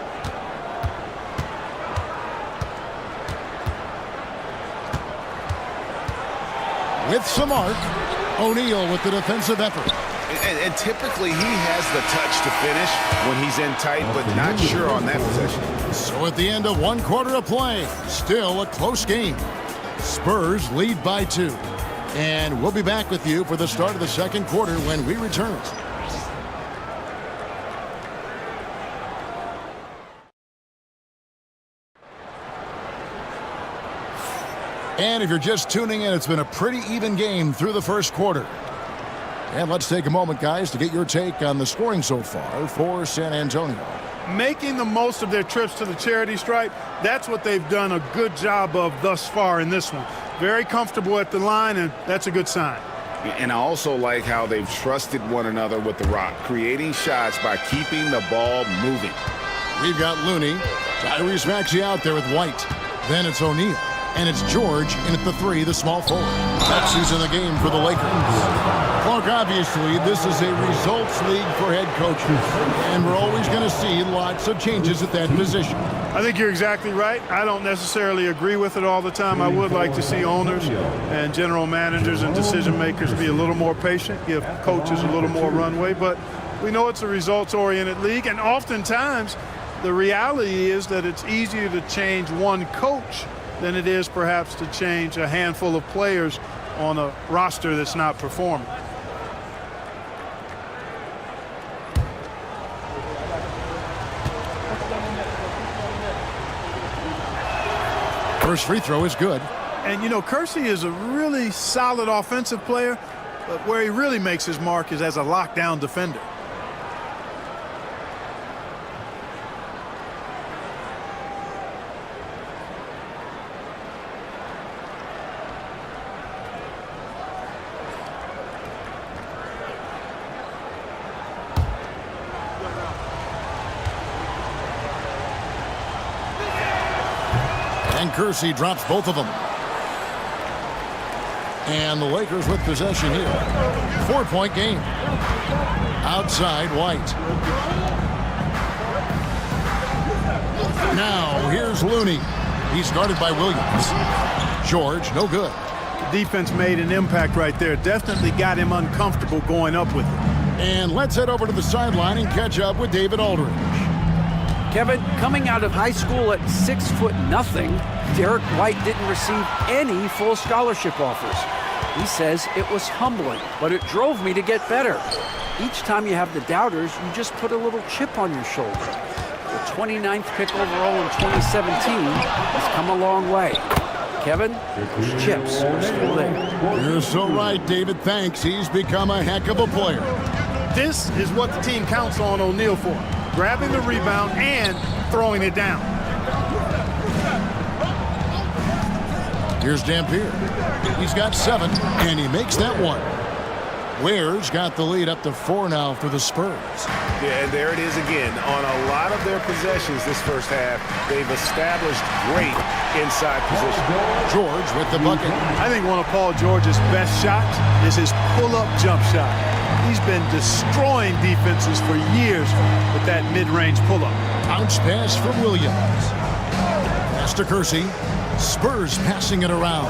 With some arc, O'Neal with the defensive effort. And typically he has the touch to finish when he's in tight, but not sure on that possession. So at the end of 1 quarter of play, still a close game. Spurs lead by 2. And we'll be back with you for the start of the second quarter when we return. And if you're just tuning in, it's been a pretty even game through the first quarter. And let's take a moment, guys, to get your take on the scoring so far for San Antonio. Making the most of their trips to the charity stripe, that's what they've done a good job of thus far in this one. Very comfortable at the line, and that's a good sign. And I also like how they've trusted one another with the rock, creating shots by keeping the ball moving. We've got Looney, Tyrese Maxey out there with White. Then it's O'Neal. And it's George in at the 3, the small forward. Maxey's in the game for the Lakers. Clark, obviously, this is a results league for head coaches. And we're always going to see lots of changes at that position. I think you're exactly right. I don't necessarily agree with it all the time. I would like to see owners and general managers and decision makers be a little more patient, give coaches a little more runway. But we know it's a results-oriented league, and oftentimes the reality is that it's easier to change one coach than it is perhaps to change a handful of players on a roster that's not performing. First free throw is good. And, you know, Kersey is a really solid offensive player, but where he really makes his mark is as a lockdown defender. And Kersey drops both of them. And the Lakers with possession here. 4-point game. Outside White. Now here's Looney. He's guarded by Williams. George, no good. The defense made an impact right there. Definitely got him uncomfortable going up with it. And let's head over to the sideline and catch up with David Aldridge. Kevin, coming out of high school at 6'0", Derek White didn't receive any full scholarship offers. He says it was humbling, but it drove me to get better. Each time you have the doubters, you just put a little chip on your shoulder. The 29th pick overall in 2017 has come a long way. Kevin, those chips are still there. You're so right, David. Thanks. He's become a heck of a player. This is what the team counts on O'Neal for. Grabbing the rebound and throwing it down. Here's Dampier. He's got 7, and he makes that one. Ware's got the lead up to 4 now for the Spurs. Yeah, and there it is again. On a lot of their possessions this first half, they've established great inside position. George with the bucket. I think one of Paul George's best shots is his pull-up jump shot. He's been destroying defenses for years with that mid-range pull-up. Bounce pass from Williams. Pass to Kersey. Spurs passing it around.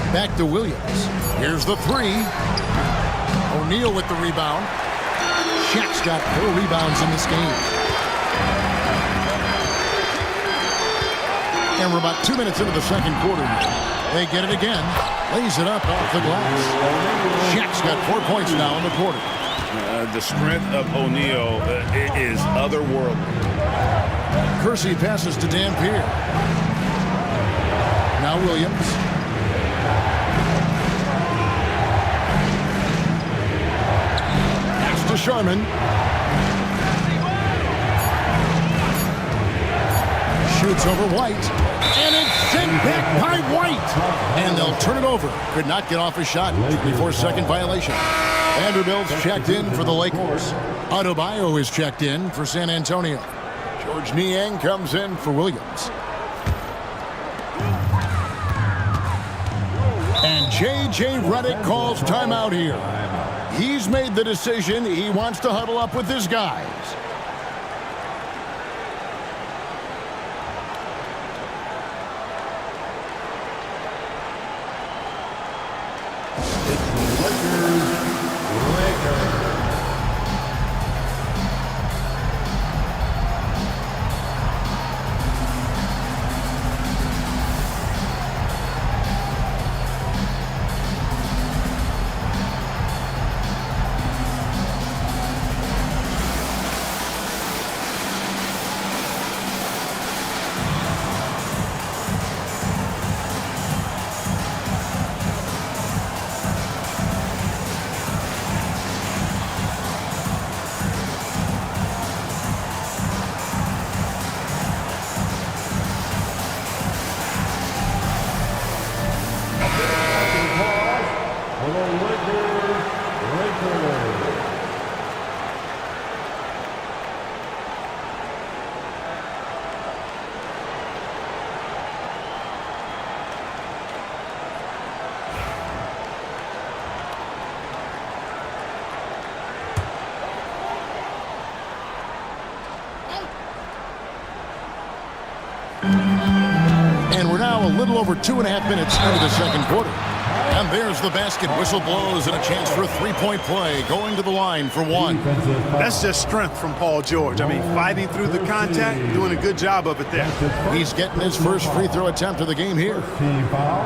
Back to Williams. Here's the 3. O'Neal with the rebound. Shaq's got 4 rebounds in this game. And we're about 2 minutes into the second quarter. They get it again. Lays it up off the glass. Shaq's got 4 points now in the quarter. The strength of O'Neal is otherworldly. Kersey passes to Dampier. Now Williams. Pass to Sharman. Shoots over White. And it's sent back by White. And they'll turn it over. Could not get off a shot. 24-second violation. Vanderbilt's checked in for the Lakers. Adebayo is checked in for San Antonio. George Niang comes in for Williams. And J.J. Redick calls timeout here. He's made the decision. He wants to huddle up with his guys. And we're now a little over 2.5 minutes into the second quarter. And there's the basket. Whistle blows and a chance for a three-point play. Going to the line for 1. That's just strength from Paul George. I mean, fighting through the contact, doing a good job of it there. He's getting his first free throw attempt of the game here. Team foul.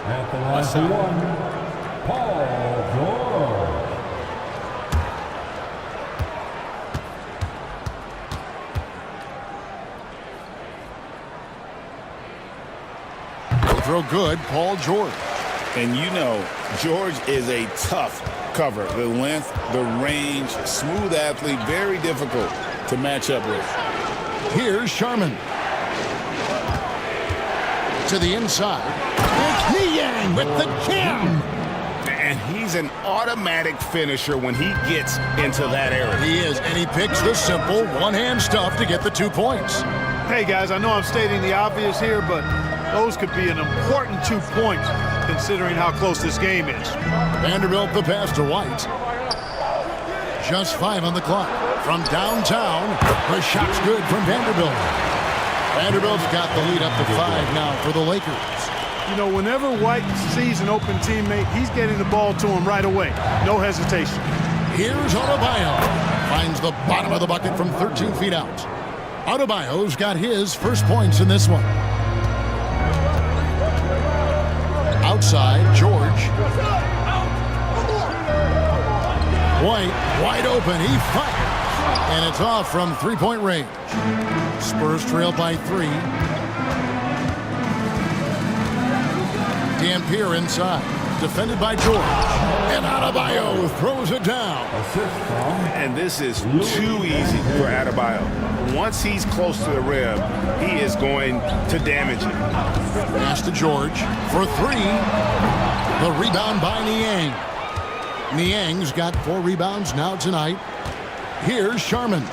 At the line for 1, Paul George. Throw good, Paul George. And you know, George is a tough cover. The length, the range, smooth athlete, very difficult to match up with. Here's Sharman. To the inside. It's Niang with the jam. And he's an automatic finisher when he gets into that area. He is, and he picks the simple one-hand stuff to get the 2 points. Hey, guys, I know I'm stating the obvious here, but those could be an important 2 points considering how close this game is. Vanderbilt the pass to White. Just 5 on the clock. From downtown, the shot's good from Vanderbilt. Vanderbilt's got the lead up to 5 now for the Lakers. You know, whenever White sees an open teammate, he's getting the ball to him right away. No hesitation. Here's Adebayo. Finds the bottom of the bucket from 13 feet out. Adebayo's got his first points in this one. Outside, George. White, wide open. He fires. And it's off from three-point range. Spurs trail by 3. Dampier inside. defended by George. And Adebayo throws it down. And this is too easy for Adebayo. Once he's close to the rim, he is going to damage it. Pass to George for three. The rebound by Niang. Niang's got 4 rebounds now tonight. Here's Sharman.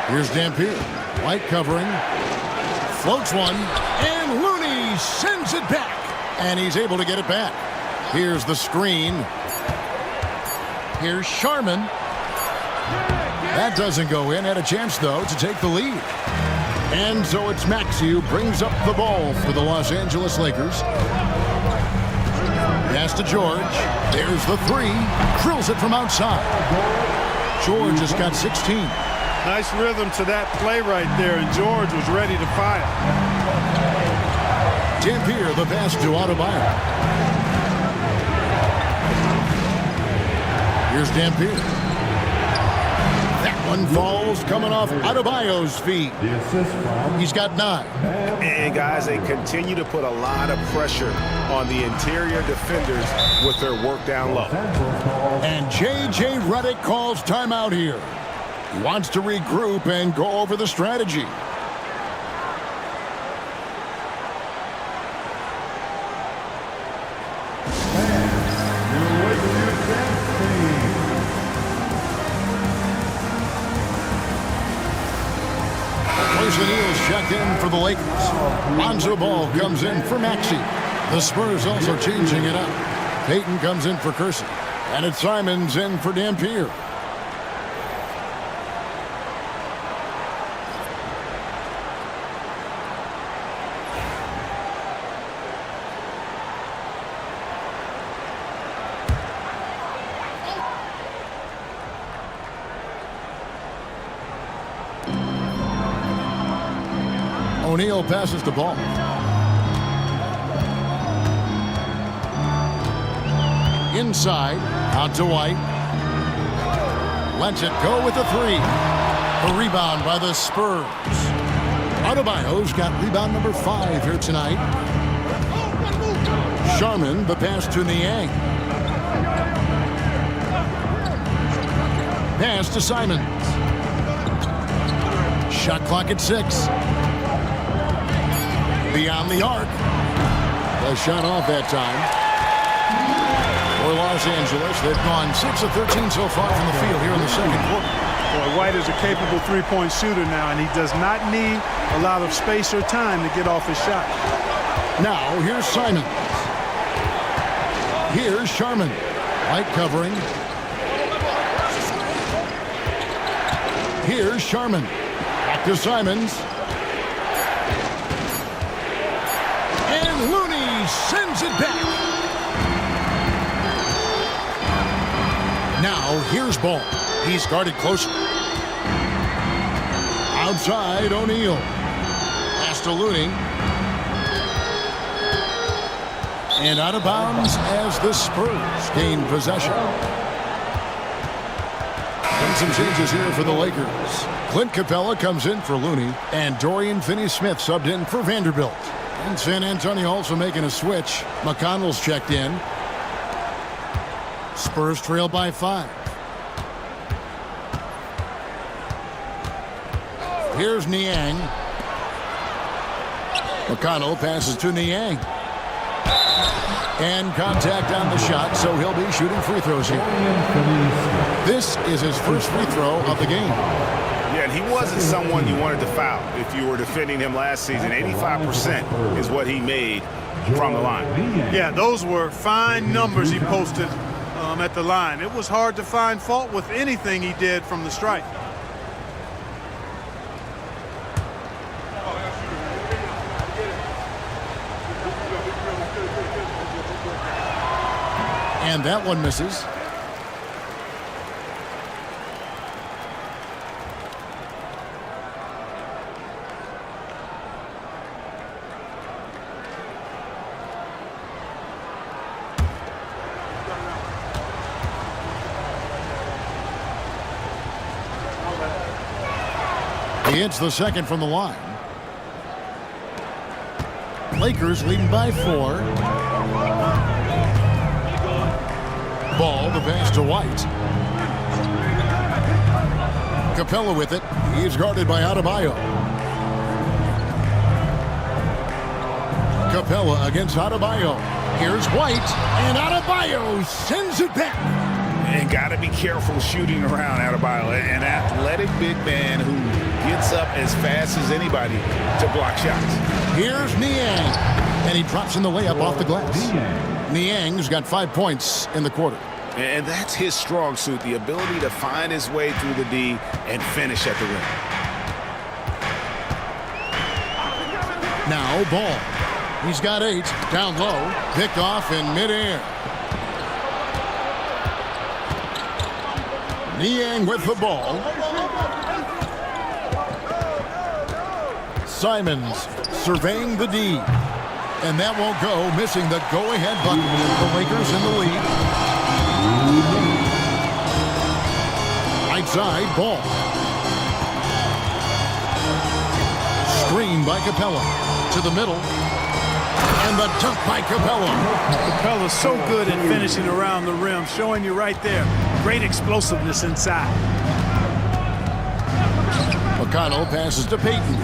Here's Dampier. White covering. Floats one. And Looney sends it back. And he's able to get it back. Here's the screen. Here's Sharman. That doesn't go in. Had a chance, though, to take the lead. And so it's Maxey who brings up the ball for the Los Angeles Lakers. Pass to George. There's the three. Drills it from outside. George has got 16. Nice rhythm to that play right there, and George was ready to fire. Dampier, the pass to Adebayo. Here's Dampier. That one falls coming off Adebayo's feet. He's got 9. And guys, they continue to put a lot of pressure on the interior defenders with their work down low. And J.J. Redick calls timeout here. He wants to regroup and go over the strategy. O'Neal's checked in for the Lakers. Lonzo Ball comes in for Maxey. The Spurs also changing it up. Payton comes in for Kersey. And it's Simons in for Dampier. O'Neal passes the ball. Inside, out to White. Lets it go with a 3. The rebound by the Spurs. Adebayo's got rebound number 5 here tonight. Sharman, the pass to Niang. Pass to Simons. Shot clock at 6. Beyond the arc. The shot off that time. For Los Angeles, they've gone 6 of 13 so far from the field here in the second quarter. Boy, White is a capable three-point shooter now, and he does not need a lot of space or time to get off his shot. Now, here's Simons. Here's Sharman. White covering. Here's Sharman. Back to Simons. Looney sends it back. Now here's Ball. He's guarded closely. Outside, O'Neal. Pass to Looney. And out of bounds as the Spurs gain possession. And some changes here for the Lakers. Clint Capella comes in for Looney. And Dorian Finney-Smith subbed in for Vanderbilt. And San Antonio also making a switch. McConnell's checked in. Spurs trail by 5. Here's Niang. McConnell passes to Niang. And contact on the shot, so he'll be shooting free throws here. This is his first free throw of the game. Yeah, and he wasn't someone you wanted to foul if you were defending him last season. 85% is what he made from the line. Yeah, those were fine numbers he posted at the line. It was hard to find fault with anything he did from the stripe. And that one misses. He hits the second from the line. Lakers leading by 4. Ball, the pass to White. Capella with it. He's guarded by Adebayo. Capella against Adebayo. Here's White, and Adebayo sends it back. And got to be careful shooting around Adebayo, an athletic big man who gets up as fast as anybody to block shots. Here's Niang, and he drops in the layup off the glass. Niang's got 5 points in the quarter. And that's his strong suit, the ability to find his way through the D and finish at the rim. Now Ball. He's got 8. Down low. Picked off in midair. Niang with the ball. Simons surveying the D. And that won't go, missing the go-ahead bucket. The Lakers in the lead. Right side, Ball. Screen by Capella. To the middle. And the dunk by Capella. Capella's so good at finishing around the rim, showing you right there. Great explosiveness inside. McConnell passes to Payton.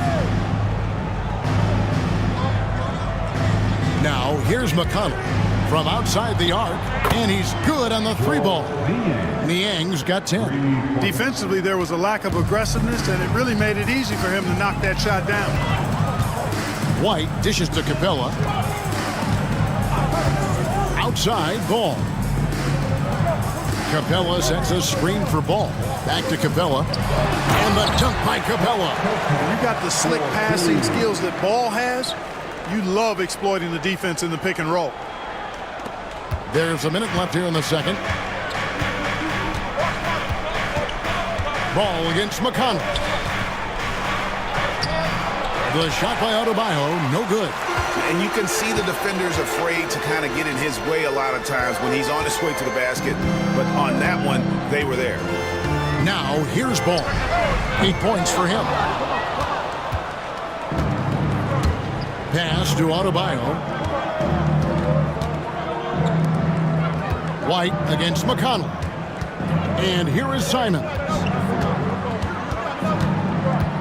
Now here's McConnell from outside the arc, and he's good on the 3-ball. Niang's got 10. Defensively, there was a lack of aggressiveness, and it really made it easy for him to knock that shot down. White dishes to Capella. Outside, Ball. Capella sets a screen for Ball. Back to Capella. And the dunk by Capella. When you got the slick passing skills that Ball has, you love exploiting the defense in the pick and roll. There's a minute left here in the second. Ball against McConnell. The shot by Adebayo, no good. And you can see the defenders afraid to kind of get in his way a lot of times when he's on his way to the basket. But on that one, they were there. Now, here's Ball. 8 points for him. Pass to Adebayo. White against McConnell. And here is Simons.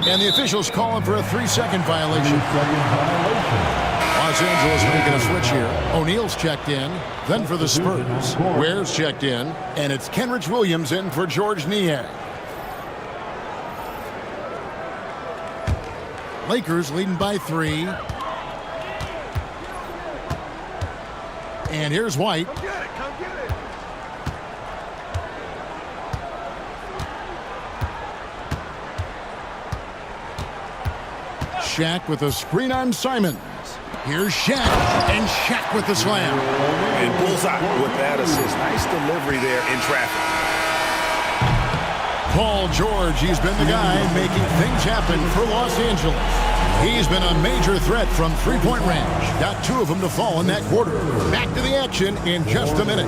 And the officials calling for a 3-second violation. Los Angeles making a switch here. O'Neal's checked in. Then for the Spurs, Ware's checked in. And it's Kenrich Williams in for Georges Niang. Lakers leading by 3. And here's White. Shaq with a screen on Simons. Here's Shaq, and Shaq with the slam. And bullseye with that assist. Nice delivery there in traffic. Paul George, he's been the guy making things happen for Los Angeles. He's been a major threat from three-point range. Got 2 of them to fall in that quarter. Back to the action in just a minute.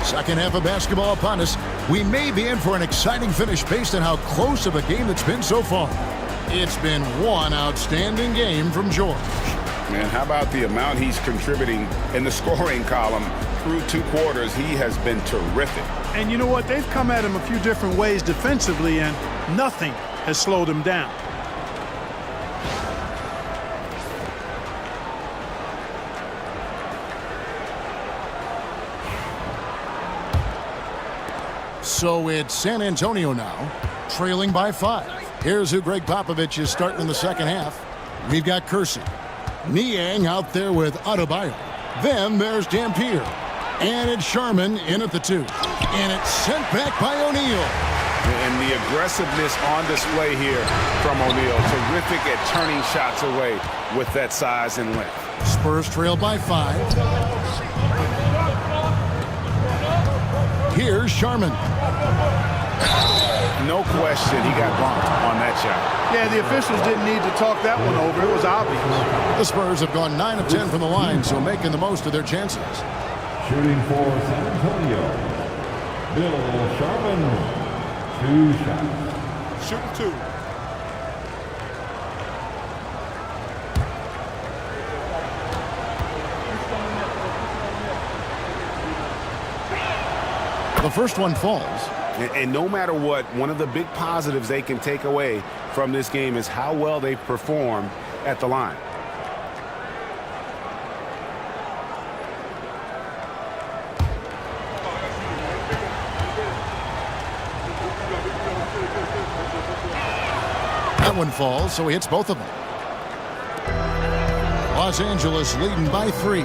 Second half of basketball upon us. We may be in for an exciting finish based on how close of a game it's been so far. It's been one outstanding game from George. Man, how about the amount he's contributing in the scoring column through 2 quarters? He has been terrific. And you know what? They've come at him a few different ways defensively, and nothing has slowed him down. So it's San Antonio now, trailing by 5. Here's who Greg Popovich is starting in the second half. We've got Kersey. Niang out there with Adebayo. Then there's Dampier. And it's Sharman in at the 2. And it's sent back by O'Neal. And the aggressiveness on display here from O'Neal. Terrific at turning shots away with that size and length. Spurs trail by 5. Here's Sharman. No question he got bumped on that shot. Yeah, the officials didn't need to talk that one over. It was obvious. The Spurs have gone 9 of 10 from the line, so making the most of their chances. Shooting for San Antonio, Bill Sharman, 2 shots. Shooting 2. The first one falls. And no matter what, one of the big positives they can take away from this game is how well they perform at the line. That one falls, so he hits both of them. Los Angeles leading by 3.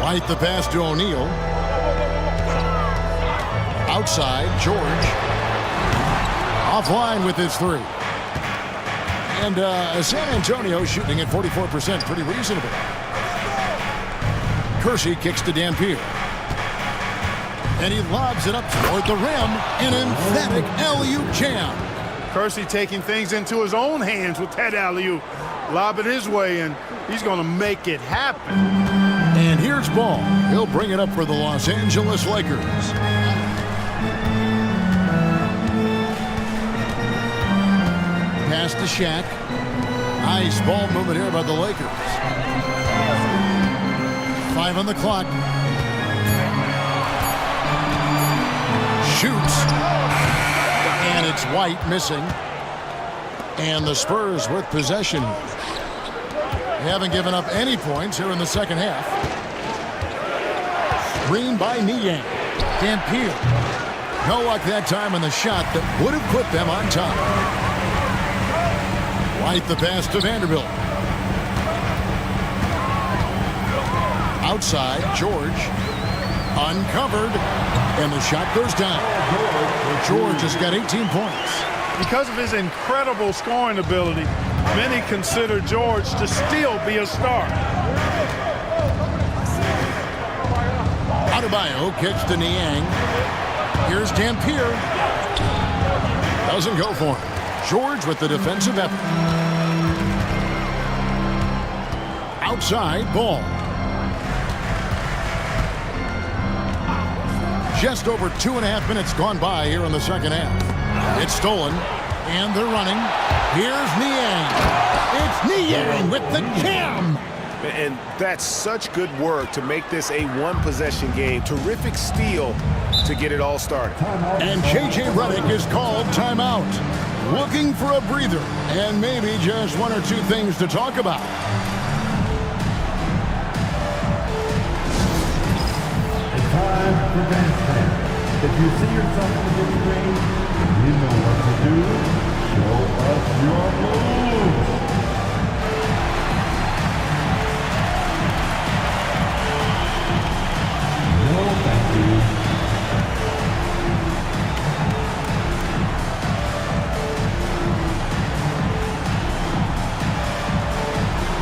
White the pass to O'Neal. Outside, George. Offline with his 3. And San Antonio shooting at 44%, pretty reasonable. Kersey kicks to Dampier. And he lobs it up toward the rim. An emphatic alley-oop jam. Kersey taking things into his own hands with that alley-oop. Lob it his way, and he's going to make it happen. And here's Ball. He'll bring it up for the Los Angeles Lakers. Pass to Shaq. Nice ball movement here by the Lakers. 5 on the clock. Shoots. And it's White missing. And the Spurs with possession. They haven't given up any points here in the second half. Screen by Niang. Dampier. No luck that time on the shot that would have put them on top. White the pass to Vanderbilt. Outside, George. Uncovered. And the shot goes down. George has got 18 points. Because of his incredible scoring ability, many consider George to still be a star. Adebayo kicks to Niang. Here's Dampier. Doesn't go for him. George with the defensive effort. Outside, Ball. Just over 2.5 minutes gone by here in the second half. It's stolen, and they're running. Here's Niang. It's Niang with the jam. And that's such good work to make this a one-possession game. Terrific steal to get it all started. And J.J. Redick is called timeout. Looking for a breather and maybe just 1 or 2 things to talk about. It's time for dance time. If you see yourself on the big screen, you know what to do. Show us your moves. No, thank you.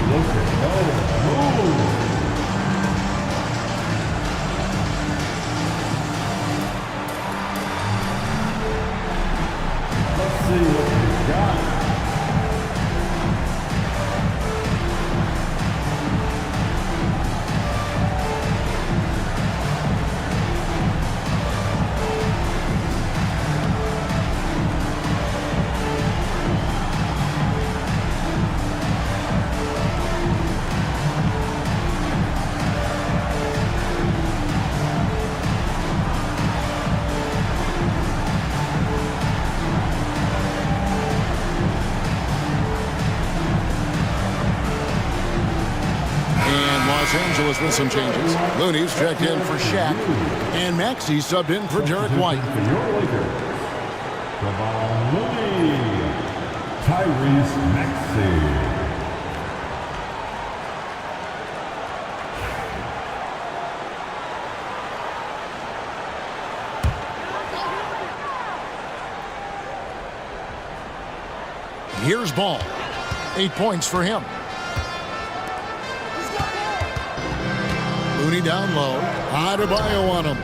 Look at those moves. Let's see what we got. Angeles with some changes. Looney's checked in for Shaq, and Maxey subbed in for Derek White. For your Lakers, Kevon Looney, Tyrese Maxey. Here's Ball. 8 points for him. Looney down low. Adebayo on him.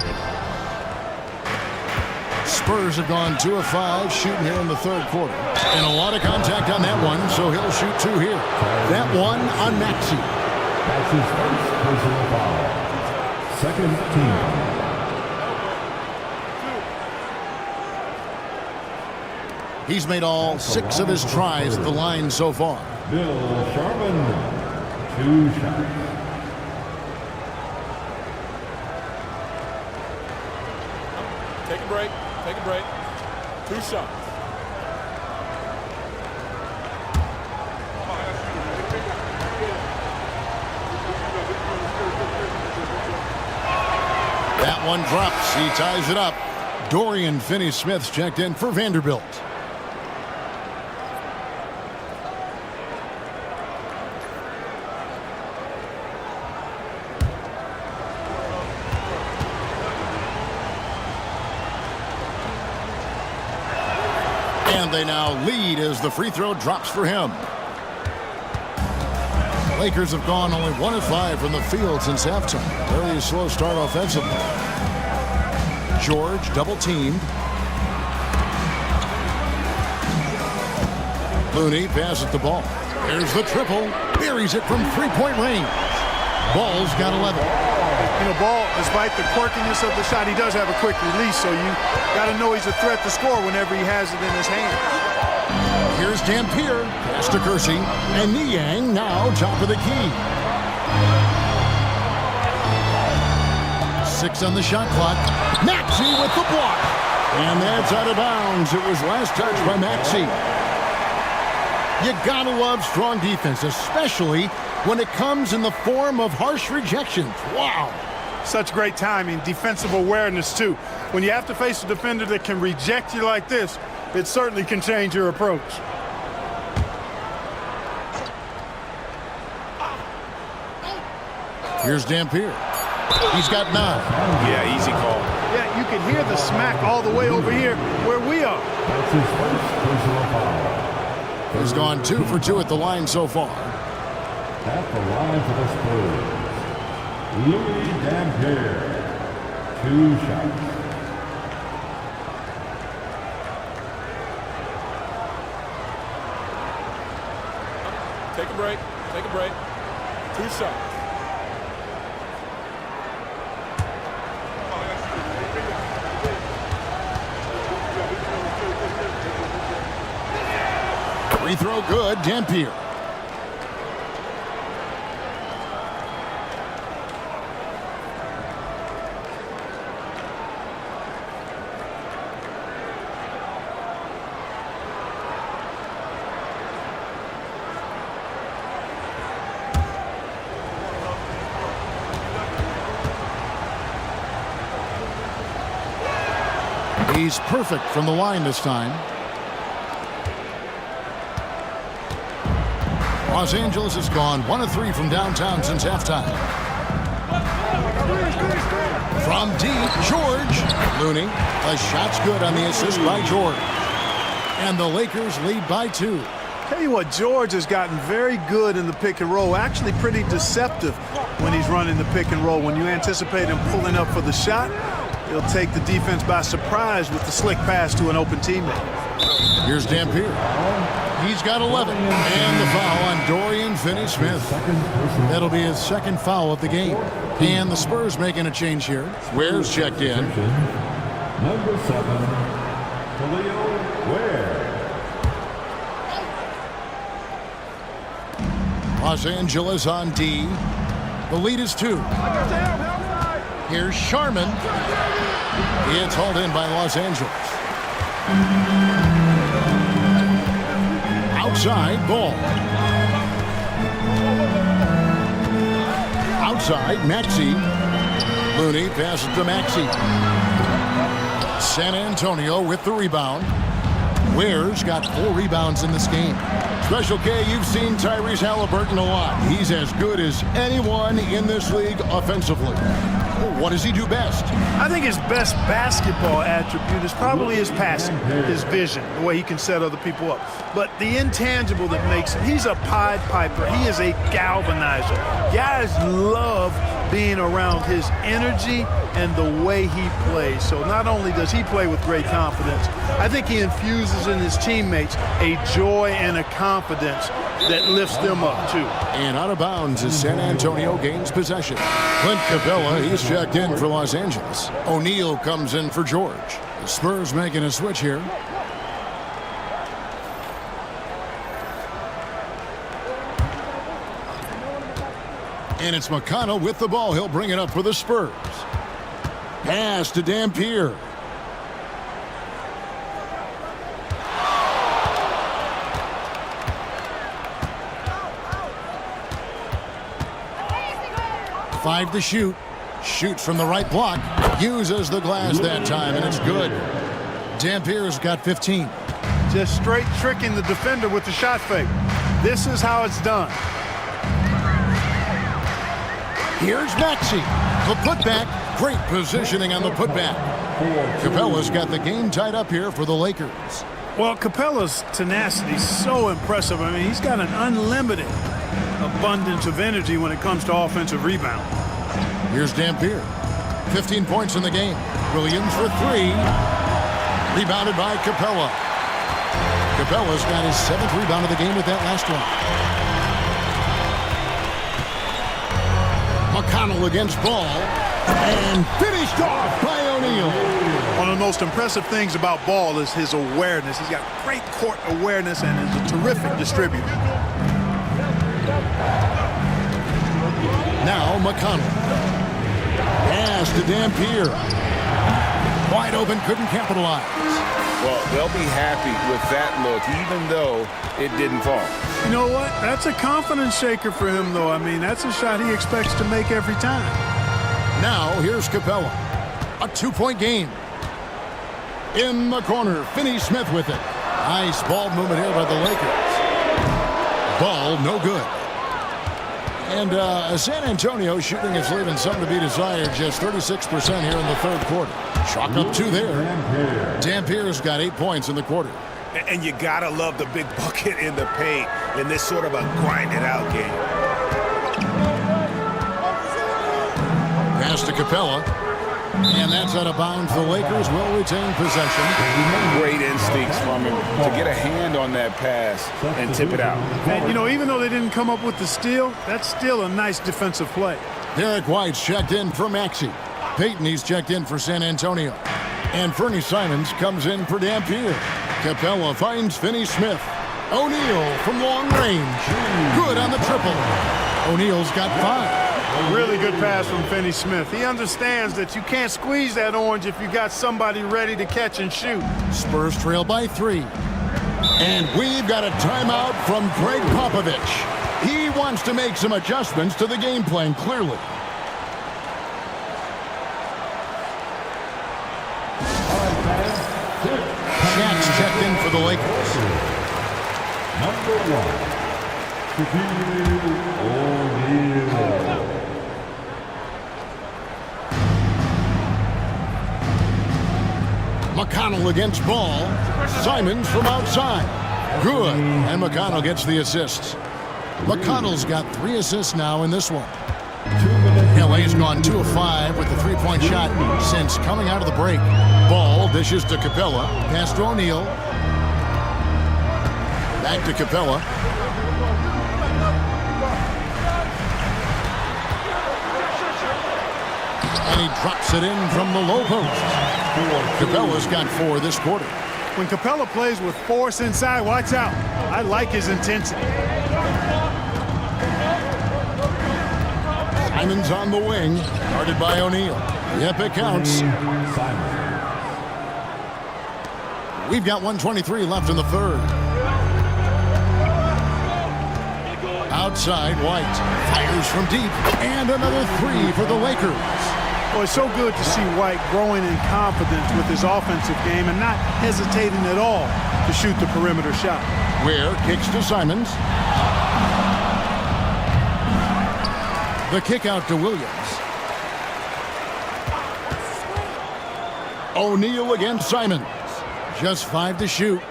Spurs have gone 2 of 5 shooting here in the third quarter. And a lot of contact on that one, so he'll shoot 2 here. That one on Maxey. That's his first personal foul. Second team. He's made all 6 of his tries at the line so far. Bill Sharman, 2 shots. Take a break. Take a break. 2 shots. That one drops. He ties it up. Dorian Finney-Smith's checked in for Vanderbilt. And they now lead as the free throw drops for him. Lakers have gone only 1 of 5 from the field since halftime. Very slow start offensively. George double teamed. Looney passes the ball. There's the triple. Buries it from 3-point range. Ball's got 11. You know, Ball, despite the quirkiness of the shot, he does have a quick release, so you got to know he's a threat to score whenever he has it in his hand. Here's Dampier, pass to Kersey, and Niang now top of the key. 6 on the shot clock. Maxey with the block, and that's out of bounds. It was last touched by Maxey. You gotta love strong defense, especially when it comes in the form of harsh rejections. Wow. Such great timing, defensive awareness, too. When you have to face a defender that can reject you like this, it certainly can change your approach. Here's Dampier. He's got 9. Yeah, easy call. Yeah, you can hear the smack all the way over here where we are. That's his first personal foul. He's gone 2 for 2 at the line so far. At the line for the Spurs, Louis Dampier, 2 shots. Take a break. Take a break. 2 shots. Free throw good, Dampier. He's perfect from the line this time. Los Angeles has gone 1 of 3 from downtown since halftime. From deep, George. Looney. The shot's good on the assist by George. And the Lakers lead by 2. Tell you what, George has gotten very good in the pick and roll. Actually pretty deceptive when he's running the pick and roll. When you anticipate him pulling up for the shot, he'll take the defense by surprise with the slick pass to an open teammate. Here's Dampier. He's got 11. And the foul on Dorian Finney-Smith. That'll be his second foul of the game. And the Spurs making a change here. Ware's checked in. Number 7, Khalil Ware. Los Angeles on D. The lead is 2. Here's Sharman. It's hauled in by Los Angeles. Outside, Ball. side. Maxey. Looney passes to Maxey. San Antonio with the rebound. Ware's got 4 rebounds in this game. Special K, you've seen Tyrese Halliburton a lot. He's as good as anyone in this league offensively. What does he do best? I think his best basketball attribute is probably his passing, his vision, the way he can set other people up. But the intangible that makes him, he's a Pied Piper. He is a galvanizer. Guys love being around his energy and the way he plays. So not only does he play with great confidence, I think he infuses in his teammates a joy and a confidence that lifts them up too. And out of bounds as San Antonio gains possession. Clint Capella, he's checked in for Los Angeles. O'Neal comes in for George. The Spurs making a switch here. And it's McConnell with the ball. He'll bring it up for the Spurs. Pass to Dampier. Five to shoot. Shoots from the right block. Uses the glass that time, and it's good. Dampier's got 15. Just straight tricking the defender with the shot fake. This is how it's done. Here's Maxey. The putback. Great positioning on the putback. Capella's got the game tied up here for the Lakers. Well, Capella's tenacity is so impressive. I mean, he's got an unlimited abundance of energy when it comes to offensive rebound. Here's Dampier. 15 points in the game. Williams for 3. Rebounded by Capella. Capella's got his 7th rebound of the game with that last one. McConnell against Ball. And finished off by O'Neal. One of the most impressive things about Ball is his awareness. He's got great court awareness and is a terrific distributor. Now McConnell. Pass to Dampier. Wide open, couldn't capitalize. Well, they'll be happy with that look, even though it didn't fall. You know what? That's a confidence shaker for him, though. I mean, that's a shot he expects to make every time. Now, here's Capella. A 2-point game. In the corner, Finney-Smith with it. Nice ball movement here by the Lakers. Ball, no good. And San Antonio shooting is leaving something to be desired. Just 36% here in the third quarter. Chalk up 2 there. Dampier's got 8 points in the quarter. And you gotta love the big bucket in the paint in this sort of a grinded-out game. Pass to Capella. And that's out of bounds. The Lakers will retain possession. Great instincts from him to get a hand on that pass and tip it out. And, you know, even though they didn't come up with the steal, that's still a nice defensive play. Derek White's checked in for Maxey. Payton, he's checked in for San Antonio. And Fernie Simons comes in for Dampier. Capella finds Finney-Smith. O'Neal from long range. Good on the triple. O'Neal's got 5. A really good pass from Finney-Smith. He understands that you can't squeeze that orange if you got somebody ready to catch and shoot. Spurs trail by 3. And we've got a timeout from Greg Popovich. He wants to make some adjustments to the game plan, clearly. Shaq's checked in for the Lakers. Number 1, Shaquille O'Neal. McConnell against Ball. Simons from outside. Good. And McConnell gets the assists. McConnell's got 3 assists now in this one. LA's gone 2 of 5 with the 3-point shot since coming out of the break. Ball dishes to Capella. Pass to O'Neal. Back to Capella. And he drops it in from the low post. Capella's got 4 this quarter. When Capella plays with force inside, watch out. I like his intensity. Simons on the wing, guarded by O'Neal. Yep, it counts. We've got 1:23 left in the third. Outside, White fires from deep, and another three for the Lakers. Well, it's so good to see White growing in confidence with his offensive game and not hesitating at all to shoot the perimeter shot. Ware kicks to Simons. The kick out to Williams. O'Neal against Simons. Just 5 to shoot.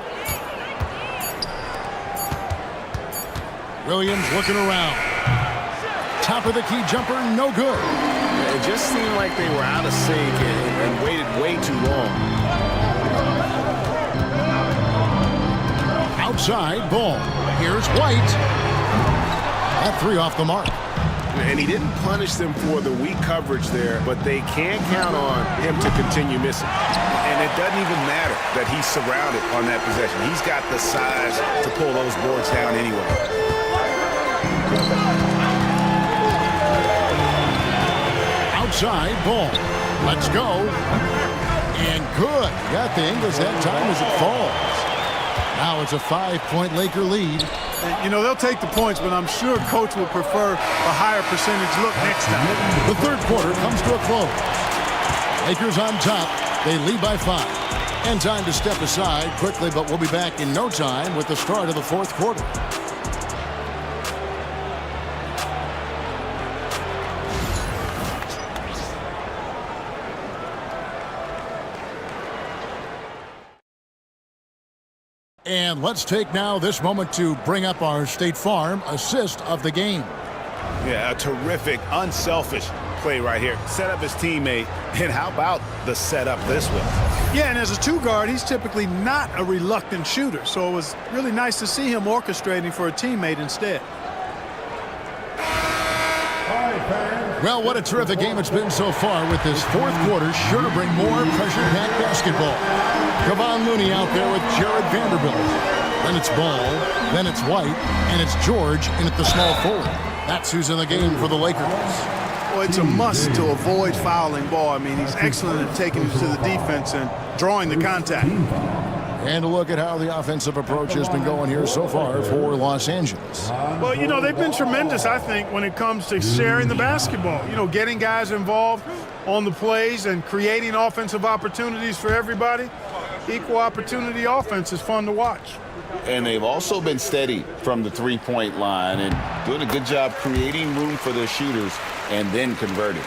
Williams looking around. Top of the key jumper, no good. It just seemed like they were out of sync and waited way too long. Outside, Ball. Here's White. That three off the mark. And he didn't punish them for the weak coverage there, but they can't count on him to continue missing. And it doesn't even matter that he's surrounded on that possession. He's got the size to pull those boards down anyway. Outside, Ball. Let's go. And good. Got the Ingles that time as it falls. Now it's a 5-point Laker lead. And, you know, they'll take the points, but I'm sure Coach will prefer a higher percentage look next time. The third quarter comes to a close. Lakers on top. They lead by 5. And time to step aside quickly, but we'll be back in no time with the start of the fourth quarter. And let's take now this moment to bring up our State Farm assist of the game. Yeah, a terrific, unselfish play right here. Set up his teammate, and how about the setup this way? Yeah, and as a two-guard, he's typically not a reluctant shooter, so it was really nice to see him orchestrating for a teammate instead. Well, what a terrific game it's been so far, with this fourth quarter sure to bring more pressure-packed basketball. Kevon Looney out there with Jared Vanderbilt. Then it's Ball, then it's White, and it's George in at the small forward. That's who's in the game for the Lakers. Well, it's a must to avoid fouling Ball. I mean, he's excellent at taking it to the defense and drawing the contact. And a look at how the offensive approach has been going here so far for Los Angeles. Well, you know, they've been tremendous, I think, when it comes to sharing the basketball. You know, getting guys involved on the plays and creating offensive opportunities for everybody. Equal opportunity offense is fun to watch. And they've also been steady from the three-point line and doing a good job creating room for their shooters and then converting.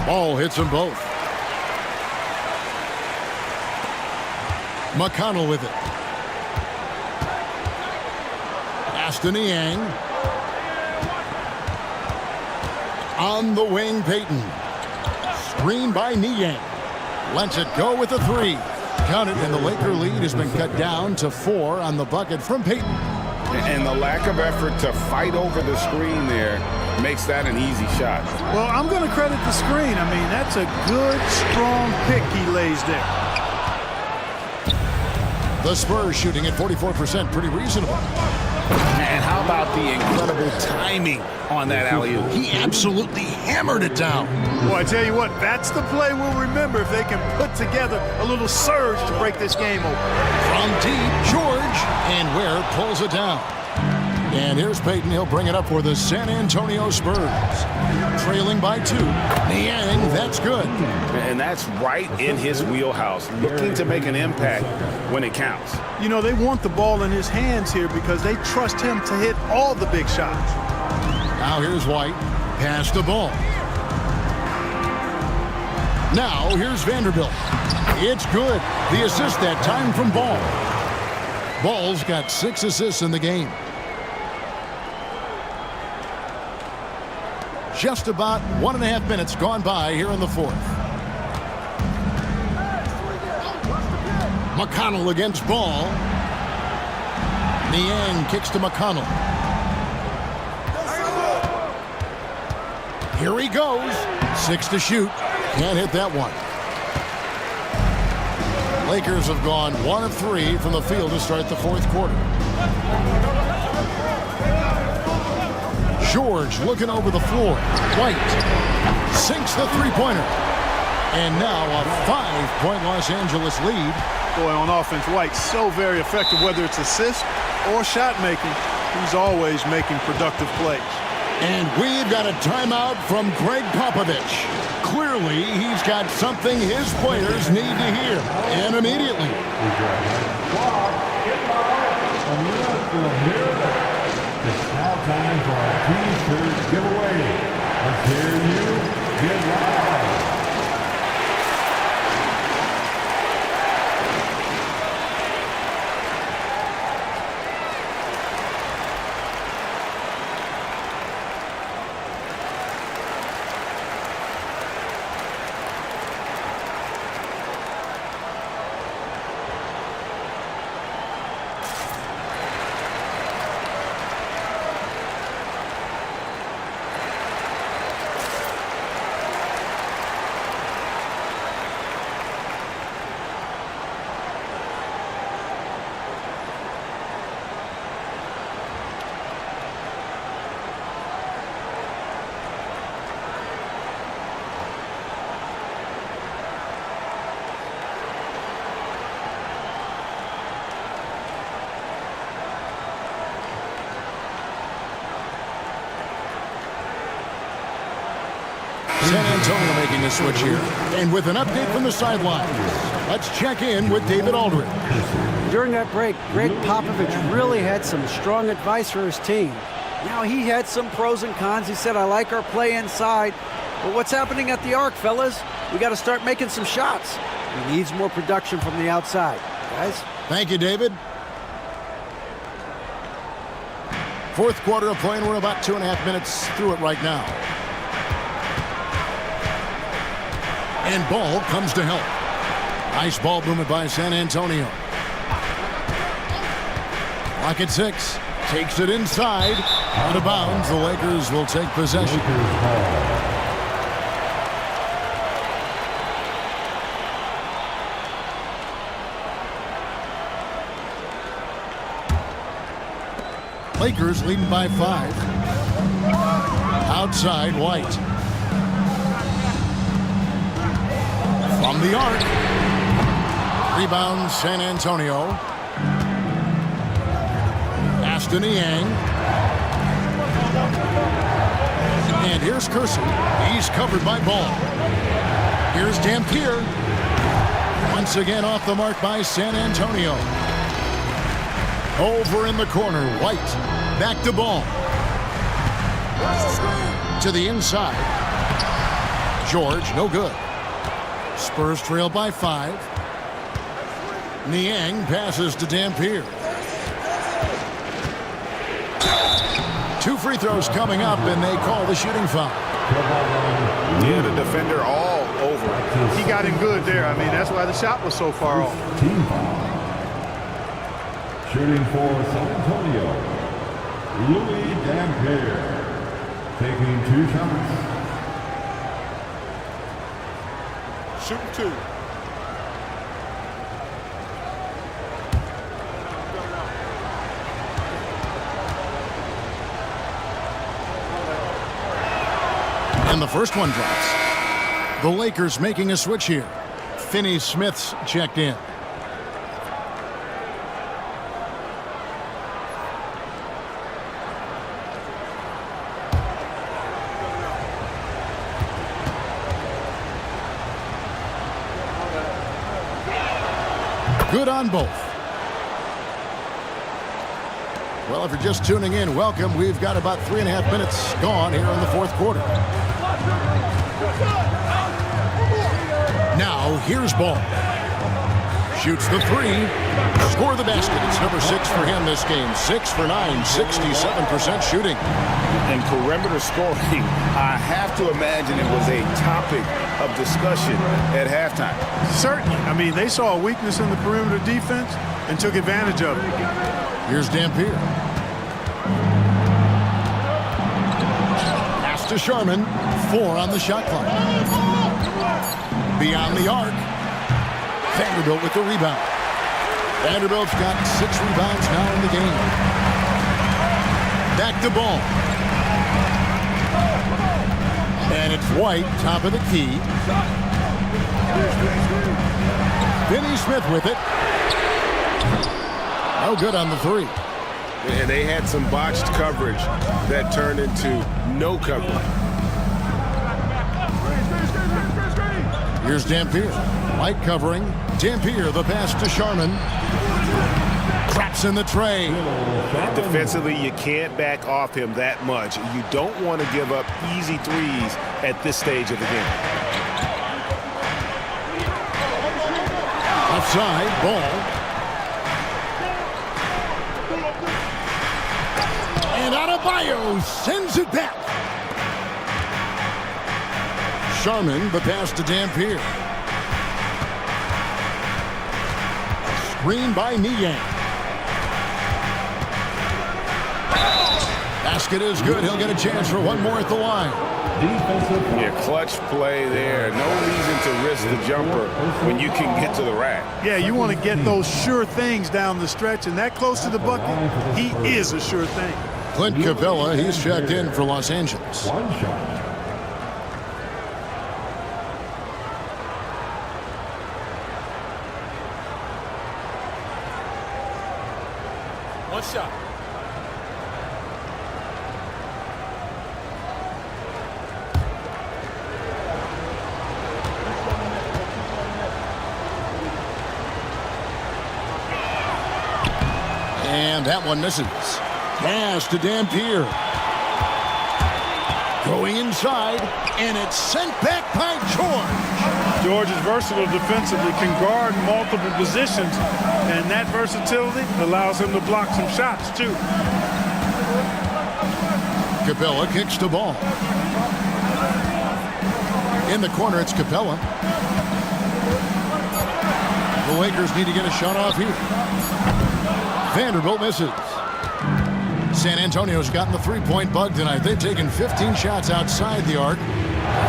Ball hits them both. McConnell with it. Pass to Niang. On the wing, Payton. Screen by Niang. Lets it go with a three. Count it, and the Laker lead has been cut down to 4 on the bucket from Payton. And the lack of effort to fight over the screen there makes that an easy shot. Well, I'm going to credit the screen. I mean, that's a good, strong pick he lays there. The Spurs shooting at 44%, pretty reasonable. And how about the incredible timing on that alley-oop? He absolutely hammered it down. Well, I tell you what, that's the play we'll remember if they can put together a little surge to break this game open. From deep, George, and Ware pulls it down. And here's Payton. He'll bring it up for the San Antonio Spurs. Trailing by 2. Niang, that's good. And that's right in his wheelhouse. Looking to make an impact when it counts. You know, they want the ball in his hands here because they trust him to hit all the big shots. Now here's White. Pass the ball. Now here's Vanderbilt. It's good. The assist that time from Ball. Ball's got 6 assists in the game. Just about 1.5 minutes gone by here in the fourth. McConnell against Ball. Niang kicks to McConnell. Here he goes. 6 to shoot. Can't hit that one. Lakers have gone 1 of 3 from the field to start the fourth quarter. George looking over the floor. White sinks the three-pointer. And now a 5-point Los Angeles lead. Boy, on offense, White's so very effective, whether it's assist or shot making. He's always making productive plays. And we've got a timeout from Greg Popovich. Clearly, he's got something his players need to hear, and immediately. It's now time for our T-shirt giveaway. Let's hear you get loud. San Antonio making a switch here. And with an update from the sidelines, let's check in with David Aldridge. During that break, Greg Popovich really had some strong advice for his team. Now, he had some pros and cons. He said, I like our play inside. But what's happening at the arc, fellas? We got to start making some shots. He needs more production from the outside. Guys? Thank you, David. Fourth quarter of play, and we're about 2.5 minutes through it right now. And ball comes to help. Nice ball movement by San Antonio. Clock at 6. Takes it inside. Out of bounds. The Lakers will take possession. Lakers leading by 5. Outside, White. From the arc. Rebound, San Antonio. Aston Niang. And here's Kersey. He's covered by Ball. Here's Dampier. Once again off the mark by San Antonio. Over in the corner, White. Back to Ball. To the inside. George, no good. Spurs trail by 5. Niang passes to Dampier. 2 free throws coming up, and they call the shooting foul. Yeah, the defender all over. He got in good there. I mean, that's why the shot was so far off. Team foul. Shooting for San Antonio, Louis Dampier, taking 2 shots. Shooting 2. And the first one drops. The Lakers making a switch here. Finney-Smith's checked in. Good on both. Well, if you're just tuning in, welcome. We've got about 3.5 minutes gone here in the fourth quarter. Now, here's Ball. Shoots the 3. Score the basket. It's number 6 for him this game. 6 for 9, 67% shooting. And perimeter scoring, I have to imagine it was a topic of discussion at halftime. Certainly. I mean, they saw a weakness in the perimeter defense and took advantage of it. Here's Dampier. Pass to Sharman. 4 on the shot clock. Beyond the arc. Vanderbilt with the rebound. Vanderbilt's got 6 rebounds now in the game. Back to Ball. And it's White, top of the key. Finney Smith with it. No good on the 3. And they had some botched coverage that turned into no coverage. Here's Dampier. White covering. Dampier, the pass to Sharman. Traps in the tray. Defensively, you can't back off him that much. You don't want to give up easy threes at this stage of the game. Offside, Ball. And Adebayo sends it back. Sharman, the pass to Dampier. Screen by Niang. Basket is good. He'll get a chance for one more at the line. Yeah, clutch play there. No reason to risk the jumper when you can get to the rack. Yeah, you want to get those sure things down the stretch, and that close to the bucket, he is a sure thing. Clint Capella, he's checked in for Los Angeles. One shot. One shot. And that one misses. Pass to Dampier. Going inside, and it's sent back by George. George is versatile defensively, can guard multiple positions, and that versatility allows him to block some shots, too. Capella kicks the ball. In the corner, it's Capella. The Lakers need to get a shot off here. Vanderbilt misses. San Antonio's gotten the three-point bug tonight. They've taken 15 shots outside the arc.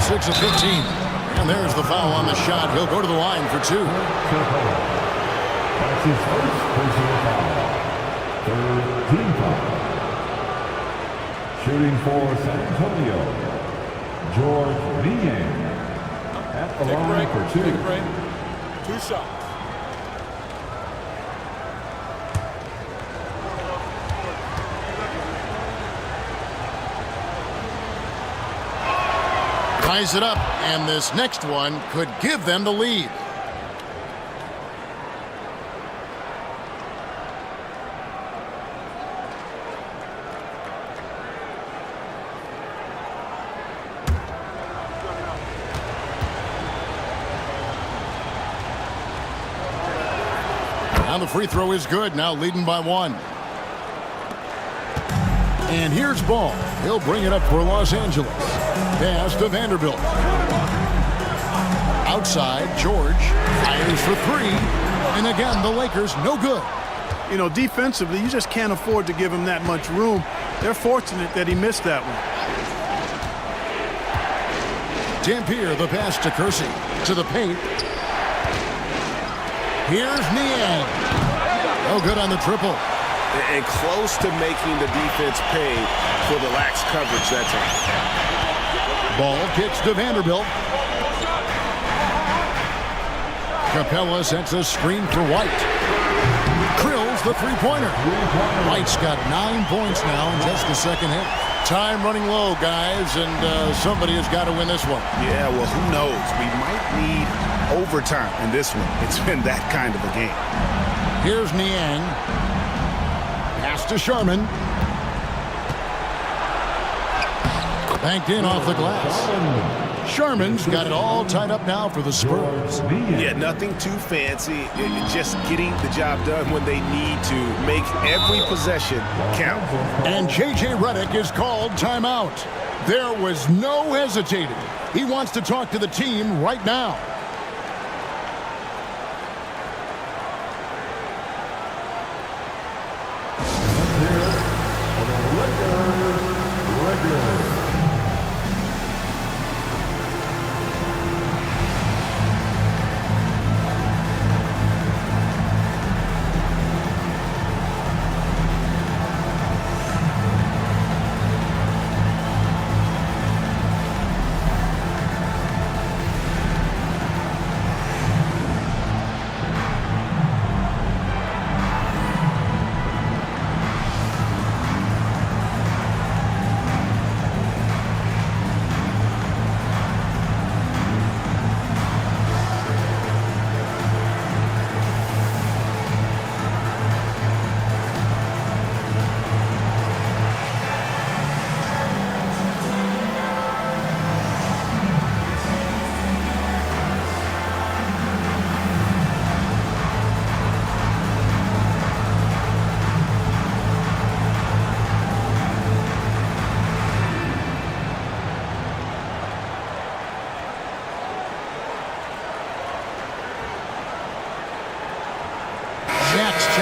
6 of 15. And there's the foul on the shot. He'll go to the line for 2. That's his first personal foul. Third team foul. Shooting for San Antonio, George Niang. At the line for 2. Take a break. 2 shots. Ties it up, and this next one could give them the lead. Now the free throw is good, now leading by 1. And here's Ball. He'll bring it up for Los Angeles. Pass to Vanderbilt. Outside, George fires for 3. And again, the Lakers no good. You know, defensively, you just can't afford to give him that much room. They're fortunate that he missed that one. Dampier, the pass to Kersey. To the paint. Here's Niang. No good on the triple. And close to making the defense pay for the lax coverage that time. Ball kicks to Vanderbilt. Capella sets a screen for White. Krills the three-pointer. White's got 9 points now in just the second half. Time running low, guys, and somebody has got to win this one. Yeah, well, who knows? We might need overtime in this one. It's been that kind of a game. Here's Niang. Pass to Sharman. Banked in off the glass. Sharman's got it all tied up now for the Spurs. Yeah, nothing too fancy. Just getting the job done when they need to. Make every possession count. And J.J. Redick is called timeout. There was no hesitating. He wants to talk to the team right now.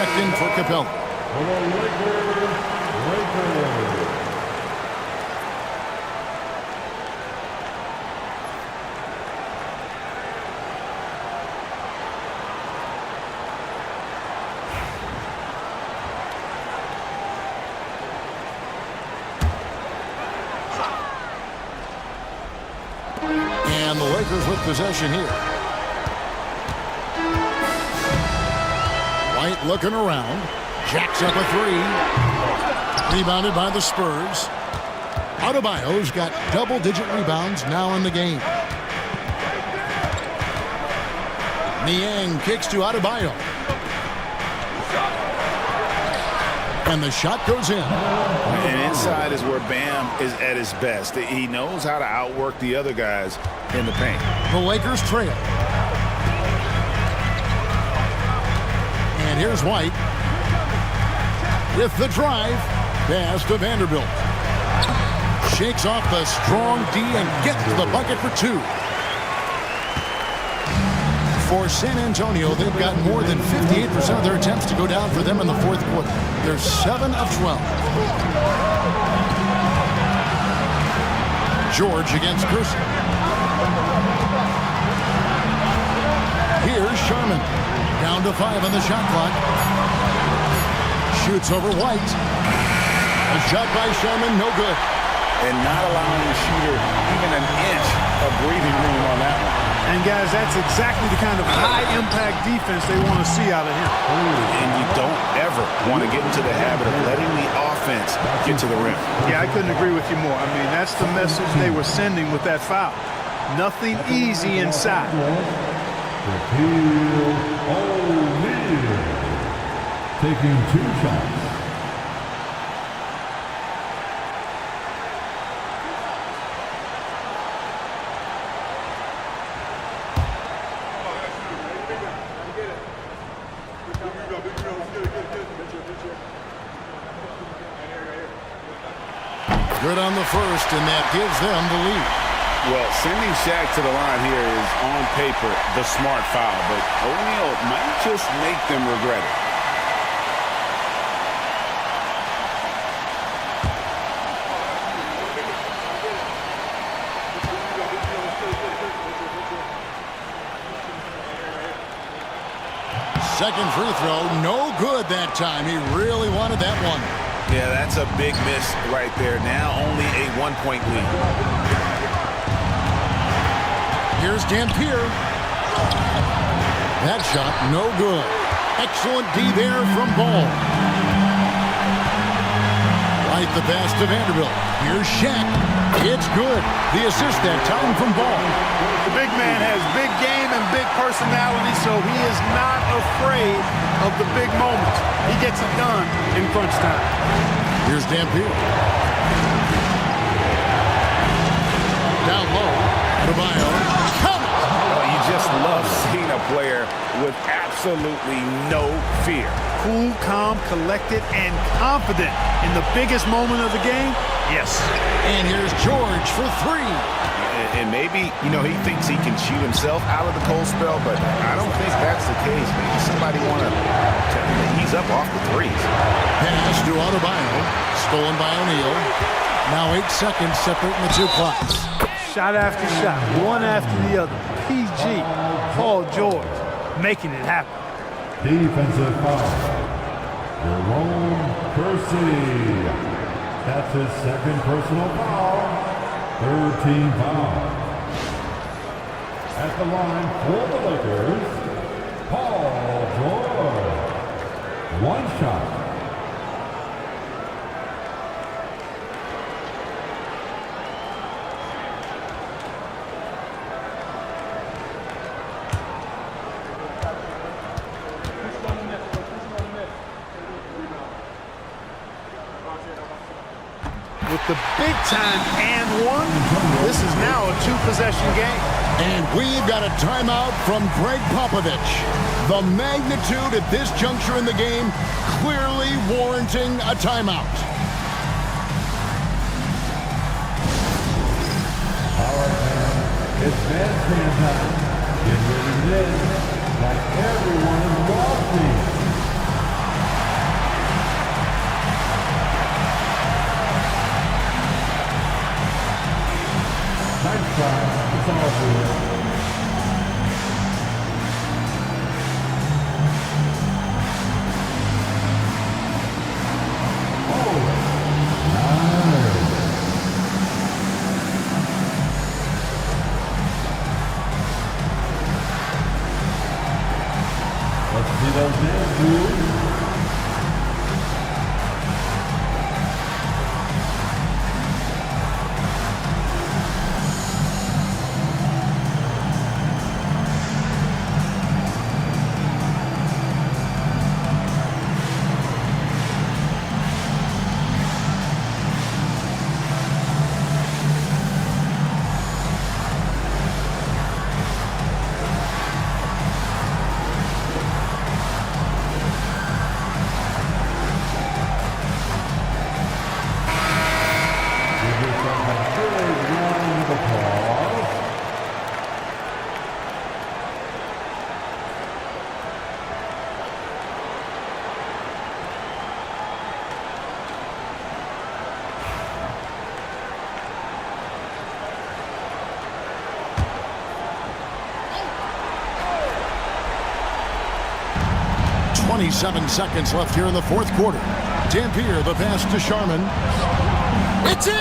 checked in for Capella. And the Lakers with possession here. White looking around. Jacks up a three. Rebounded by the Spurs. Adebayo's got double-digit rebounds now in the game. Niang kicks to Adebayo. And the shot goes in. And inside is where Bam is at his best. He knows how to outwork the other guys in the paint. The Lakers trail. And here's White with the drive. Pass to Vanderbilt. Shakes off the strong D and gets to the bucket for two. For San Antonio, they've got more than 58% of their attempts to go down for them in the fourth quarter. They're 7 of 12. George against Gerson. Here's Sherman. Down to 5 on the shot clock. Shoots over White. A shot by Sherman, no good. And not allowing the shooter even an inch of breathing room on that one. And, guys, that's exactly the kind of high-impact defense they want to see out of him. And you don't ever want to get into the habit of letting the offense get to the rim. Yeah, I couldn't agree with you more. I mean, that's the message they were sending with that foul. Nothing easy inside. O'Neal taking 2 shots. Good on the first, and that gives them the lead. Well, sending Shaq to the line here is on paper the smart foul, but O'Neal might just make them regret it. Second free throw, no good that time. He really wanted that one. Yeah, that's a big miss right there. Now only a 1-point lead. Here's Dampier. That shot, no good. Excellent D there from Ball. Right the pass to Vanderbilt. Here's Shaq. It's good. The assist that time from Ball. The big man has big game and big personality, so he is not afraid of the big moments. He gets it done in crunch time. Here's Dampier. Down low. Adebayo. You just love seeing a player with absolutely no fear. Cool, calm, collected, and confident in the biggest moment of the game. Yes. And here's George for 3. And maybe, he thinks he can shoot himself out of the cold spell, but I don't think that's the case. Maybe somebody want to tell him to ease up off the threes. Pass to Adebayo. Stolen by O'Neal. Now 8 seconds separating the 2 clocks. Shot after shot, one after the other. PG, Paul George, making it happen. Defensive foul. Jerome Kersey. That's his second personal foul. 13 foul. At the line for the Lakers, Paul George. 1 shot. With the big time and one, this is now a 2-possession game. And we've got a timeout from Greg Popovich. The magnitude at this juncture in the game clearly warranting a timeout. All right, man. It's bandstand time. Get ready to dance like everyone is waltzing. Los Angeles. 27 seconds left here in the fourth quarter. Dampier, the pass to Sharman. It's in!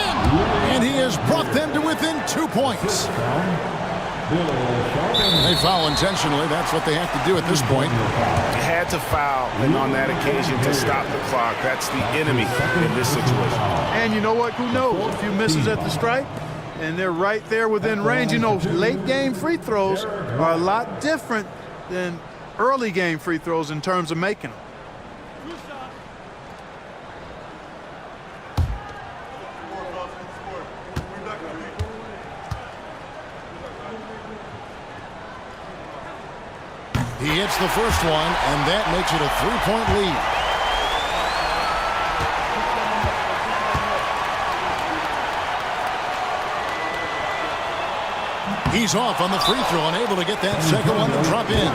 And he has brought them to within 2 points. They foul intentionally. That's what they have to do at this point. Had to foul, and on that occasion to stop the clock. That's the enemy in this situation. And you know what? Who knows? A few misses at the stripe, and they're right there within range. You know, late game free throws are a lot different than early game free throws in terms of making them. He hits the first one, and that makes it a 3-point lead. He's off on the free throw, unable to get that second one to drop in.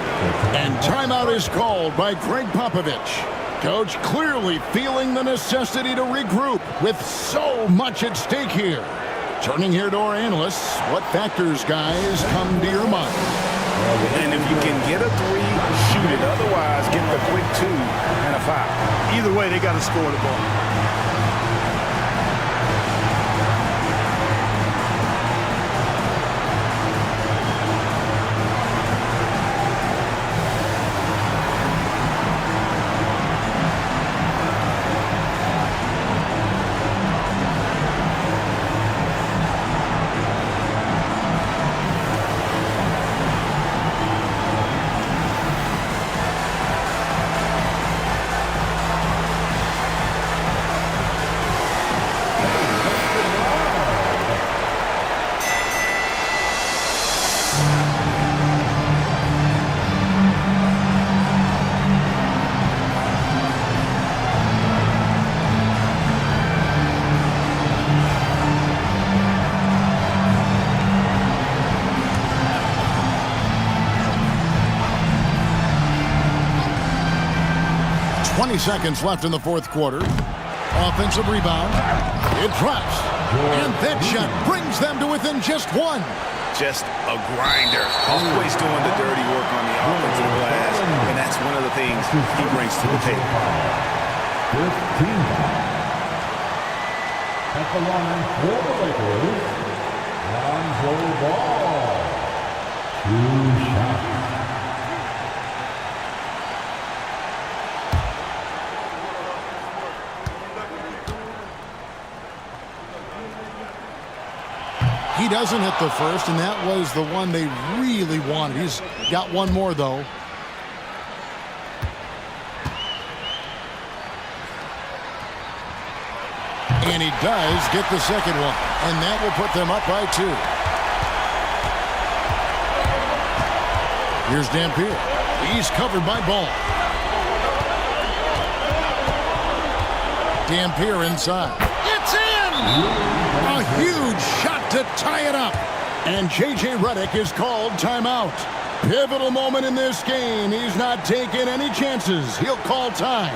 And timeout is called by Greg Popovich. Coach clearly feeling the necessity to regroup with so much at stake here. Turning here to our analysts, what factors, guys, come to your mind? And if you can get a three, shoot it. Otherwise, get the quick two and a foul. Either way, they got to score the ball. Seconds left in the fourth quarter. Offensive rebound. It drops. And that shot brings them to within just one. Just a grinder. Always doing the dirty work on the offensive glass. And that's one of the things he brings to the table. 15. At the line for the Lakers, Lonzo Ball. 2 shots. He doesn't hit the first, and that was the one they really wanted. He's got one more, though. And he does get the second one, and that will put them up by 2. Here's Dampier. He's covered by Ball. Dampier inside. It's in! A huge shot to tie it up. And J.J. Redick is called timeout. Pivotal moment in this game. He's not taking any chances. He'll call time.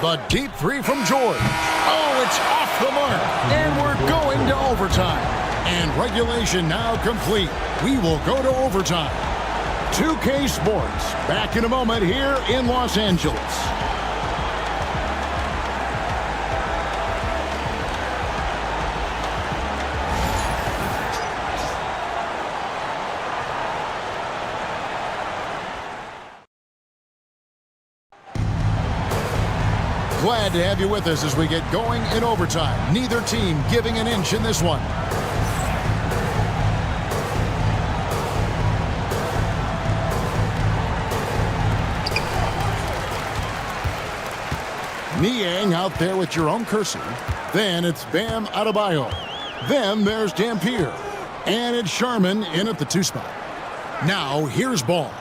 The deep three from George. Oh, it's off the mark. And we're going to overtime. And regulation now complete. We will go to overtime. 2K Sports, back in a moment here in Los Angeles. Glad to have you with us as we get going in overtime. Neither team giving an inch in this one. Niang out there with Jerome Kersey. Then it's Bam Adebayo. Then there's Dampier. And it's Sharman in at the 2 spot. Now here's Ball.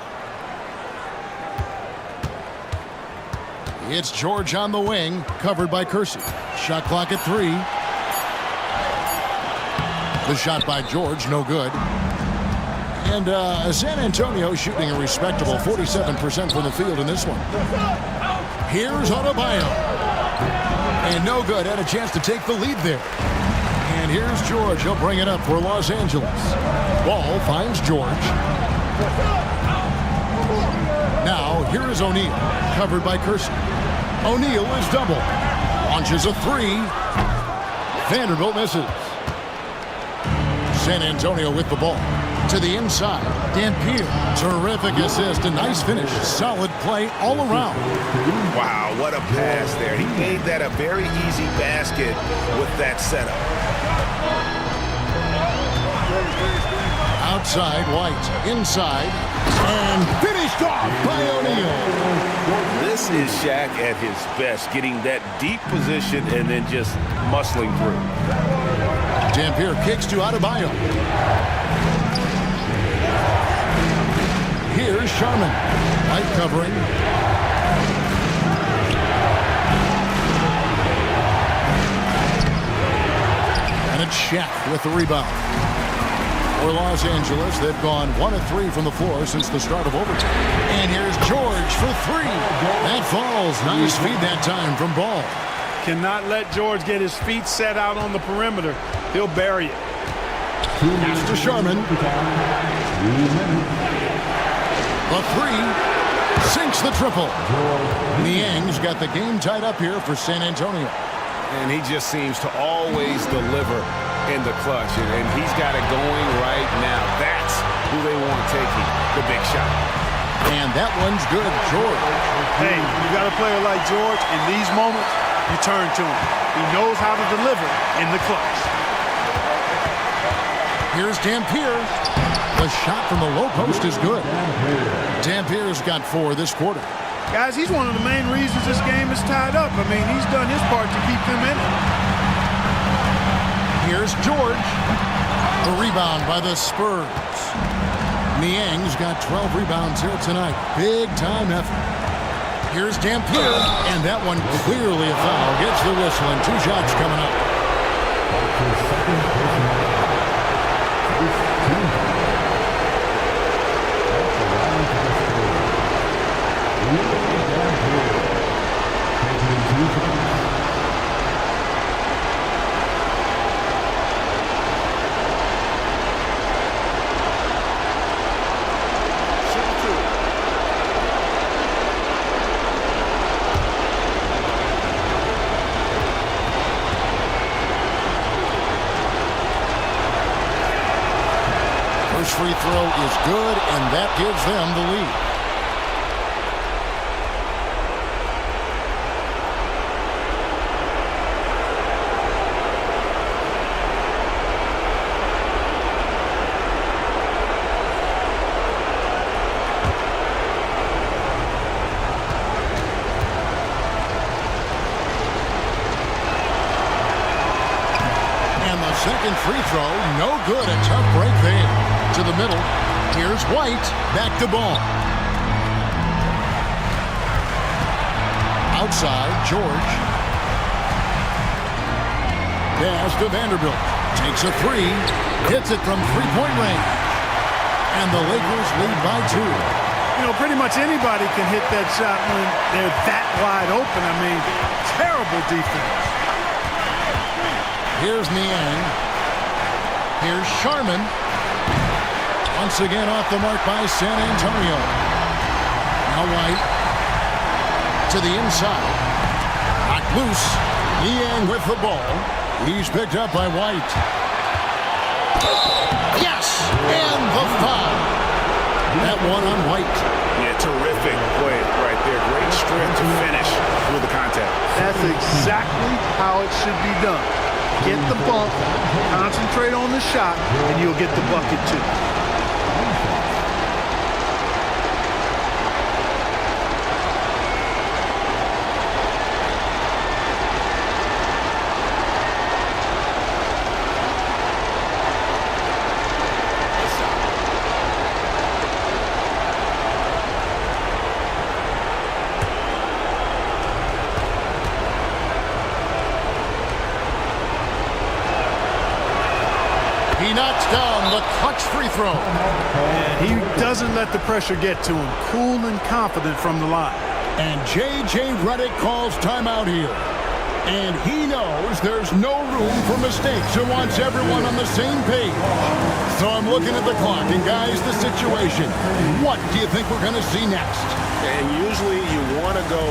It's George on the wing, covered by Kersey. Shot clock at 3. The shot by George, no good. And San Antonio shooting a respectable 47% from the field in this one. Here's Adebayo. And no good, had a chance to take the lead there. And here's George, he'll bring it up for Los Angeles. Ball finds George. Now, here is O'Neal, covered by Kersey. O'Neal is double. Launches a 3. Vanderbilt misses. San Antonio with the ball. To the inside. Dampier. Terrific assist. A nice finish. Solid play all around. Wow, what a pass there. He made that a very easy basket with that setup. Outside, White. Inside. And finished off by O'Neal. This is Shaq at his best, getting that deep position and then just muscling through. Dampier kicks to Adebayo. Here's Sharman. White covering. And it's Shaq with the rebound. For Los Angeles, they've gone 1 of 3 from the floor since the start of overtime. And here's George for 3. That falls. Nice feed that time from Ball. Cannot let George get his feet set out on the perimeter. He'll bury it. Pass to Sharman. The 3 sinks the triple. Niang's got the game tied up here for San Antonio. And he just seems to always deliver in the clutch, and he's got it going right now. That's who they want taking the big shot. And that one's good, George. Hey, you got a player like George, in these moments, you turn to him. He knows how to deliver in the clutch. Here's Dampier. The shot from the low post is good. Dampier's got 4 this quarter. Guys, he's one of the main reasons this game is tied up. I mean, he's done his part to keep them in it. Here's George. The rebound by the Spurs. Niang's got 12 rebounds here tonight. Big time effort. Here's Dampier, and that one clearly a foul. Gets the whistle, and 2 shots coming up. First free throw is good, and that gives them the lead. And the second free throw, no good. A tough break there. To the middle. Here's White. Back to Ball. Outside, George. Pass to Vanderbilt. Takes a 3. Hits it from 3-point range. And the Lakers lead by 2. You know, pretty much anybody can hit that shot when they're that wide open. I mean, terrible defense. Here's Niang. Here's Sharman. Once again off the mark by San Antonio. Now White to the inside. Knocked loose. Niang with the ball. He's picked up by White. Yes! And the foul. That one on White. Yeah, terrific play right there. Great strength to finish through the contact. That's exactly how it should be done. Get the bump, concentrate on the shot, and you'll get the bucket too. He knocks down the clutch free throw. And he doesn't let the pressure get to him. Cool and confident from the line. And J.J. Redick calls timeout here. And he knows there's no room for mistakes and wants everyone on the same page. So I'm looking at the clock, and guys, the situation. What do you think we're going to see next? And usually you want to go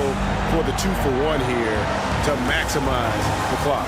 for the 2-for-1 here to maximize the clock.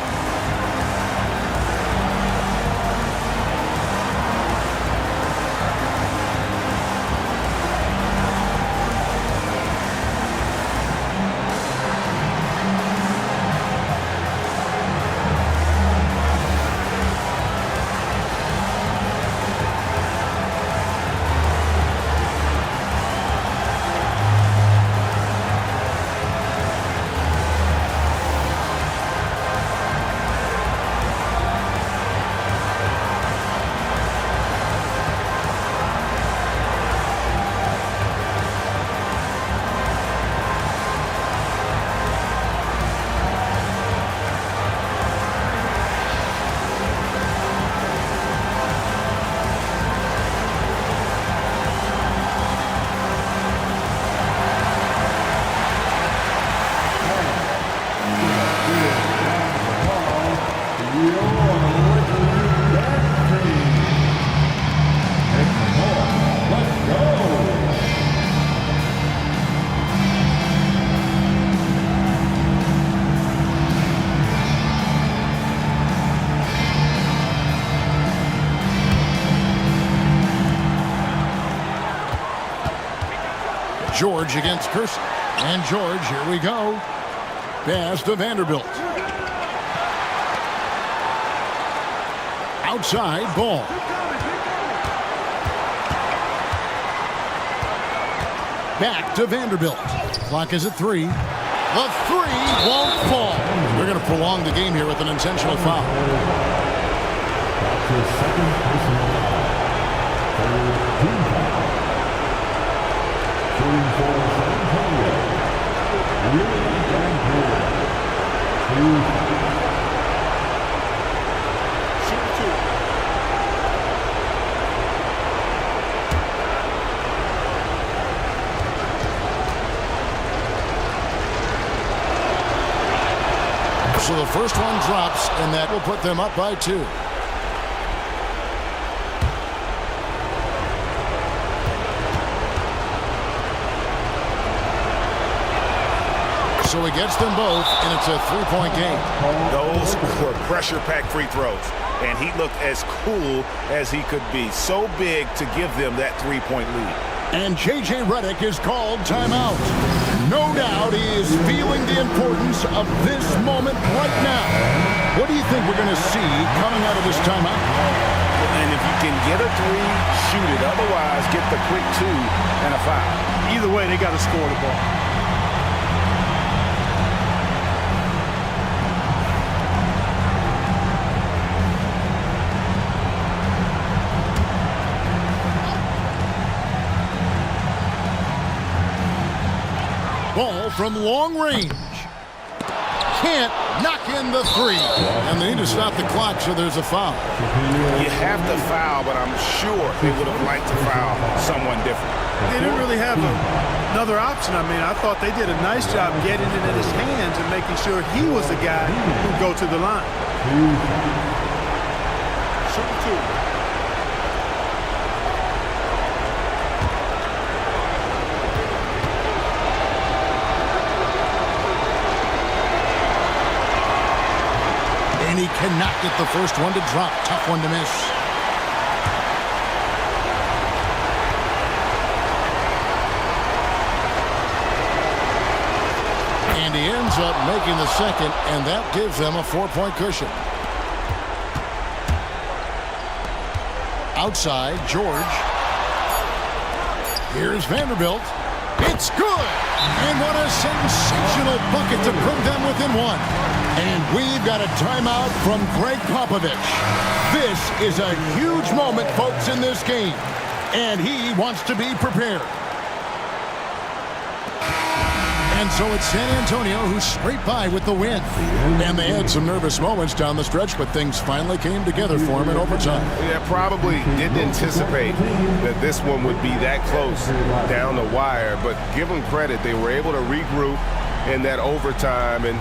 George against Kersey. And George, here we go. Pass to Vanderbilt. Outside ball. Back to Vanderbilt. Clock is at 3. The 3 won't fall. They're going to prolong the game here with an intentional foul. That's his second personal foul. Team foul. Shooting for San Antonio. Willie Van So the first one drops, and that will put them up by 2. So he gets them both, and it's a 3-point game. Those were pressure-packed free throws, and he looked as cool as he could be. So big to give them that 3-point lead. And J.J. Redick is called timeout. No doubt he is feeling the importance of this moment right now. What do you think we're going to see coming out of this timeout? And if you can get a 3, shoot it. Otherwise, get the quick 2 and a foul. Either way, they got to score the ball. Ball from long range. can't knock in the three. And they need to stop the clock, so there's a foul. You have to foul, but I'm sure they would have liked to foul someone different. They didn't really have another option. I mean, I thought they did a nice job getting it in his hands and making sure he was the guy who'd go to the line. Shoot two. And he cannot get the first one to drop. Tough one to miss. And he ends up making the second, and that gives them a 4-point cushion. Outside, George. Here's Vanderbilt. It's good! And what a sensational bucket to put them within one. And we've got a timeout from Greg Popovich. This is a huge moment, folks, in this game. And he wants to be prepared. And so it's San Antonio who scraped by with the win. And they had some nervous moments down the stretch, but things finally came together for them in overtime. Yeah, probably didn't anticipate that this one would be that close down the wire, but give them credit. They were able to regroup in that overtime, and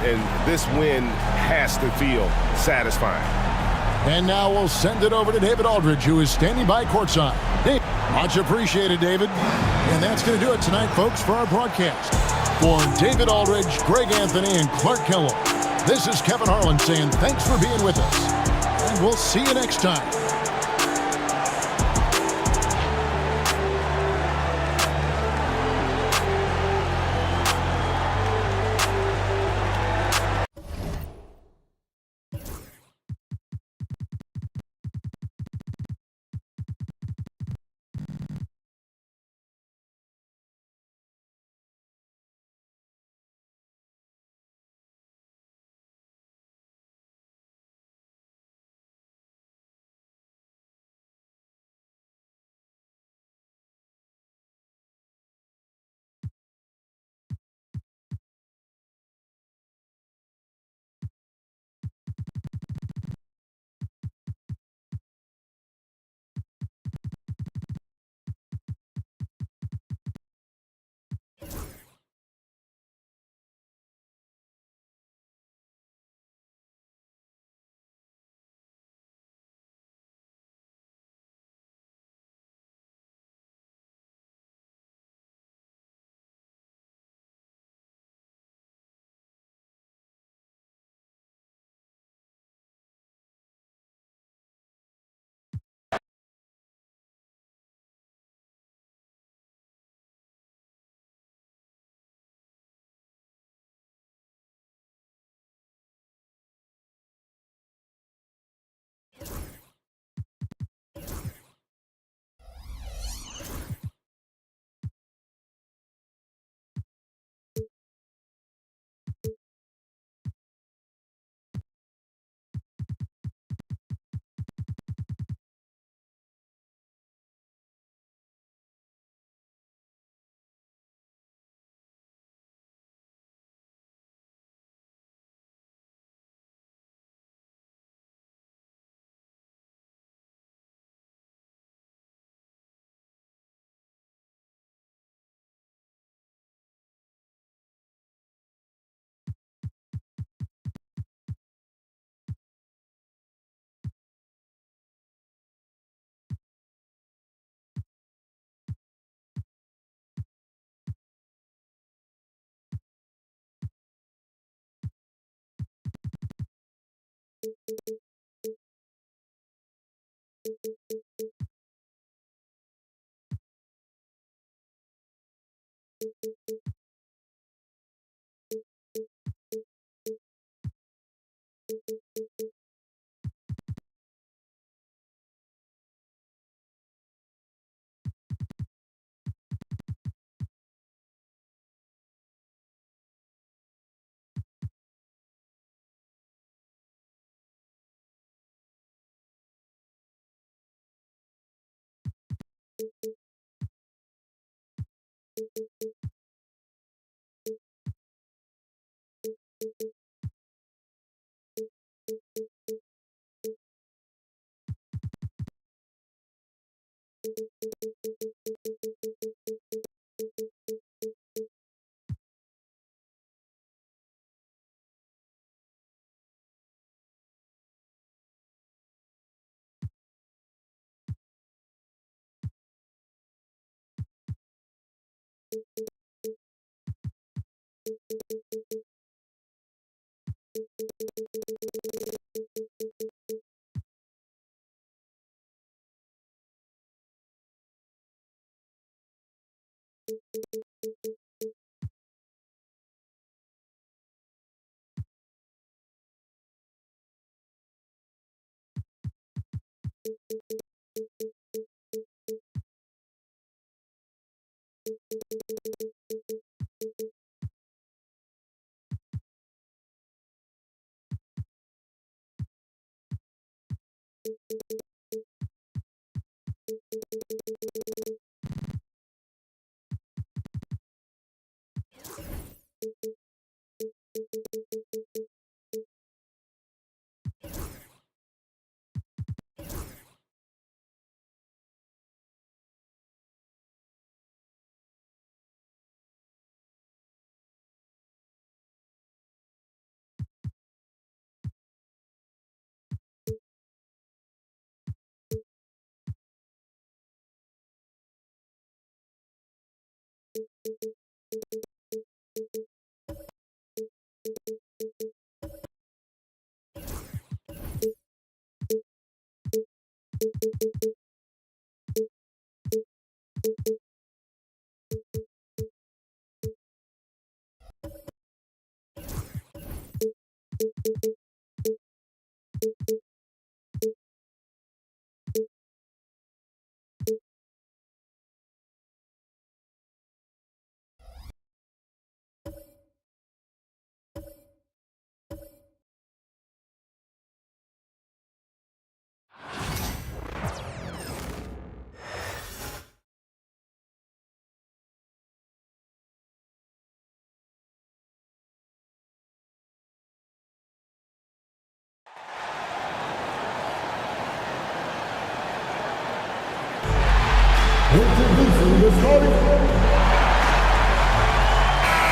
this win has to feel satisfying. And now we'll send it over to David Aldridge, who is standing by courtside. Hey, much appreciated, David. And that's going to do it tonight, folks, for our broadcast. For David Aldridge, Greg Anthony, and Clark Kellogg, this is Kevin Harlan saying thanks for being with us. And we'll see you next time.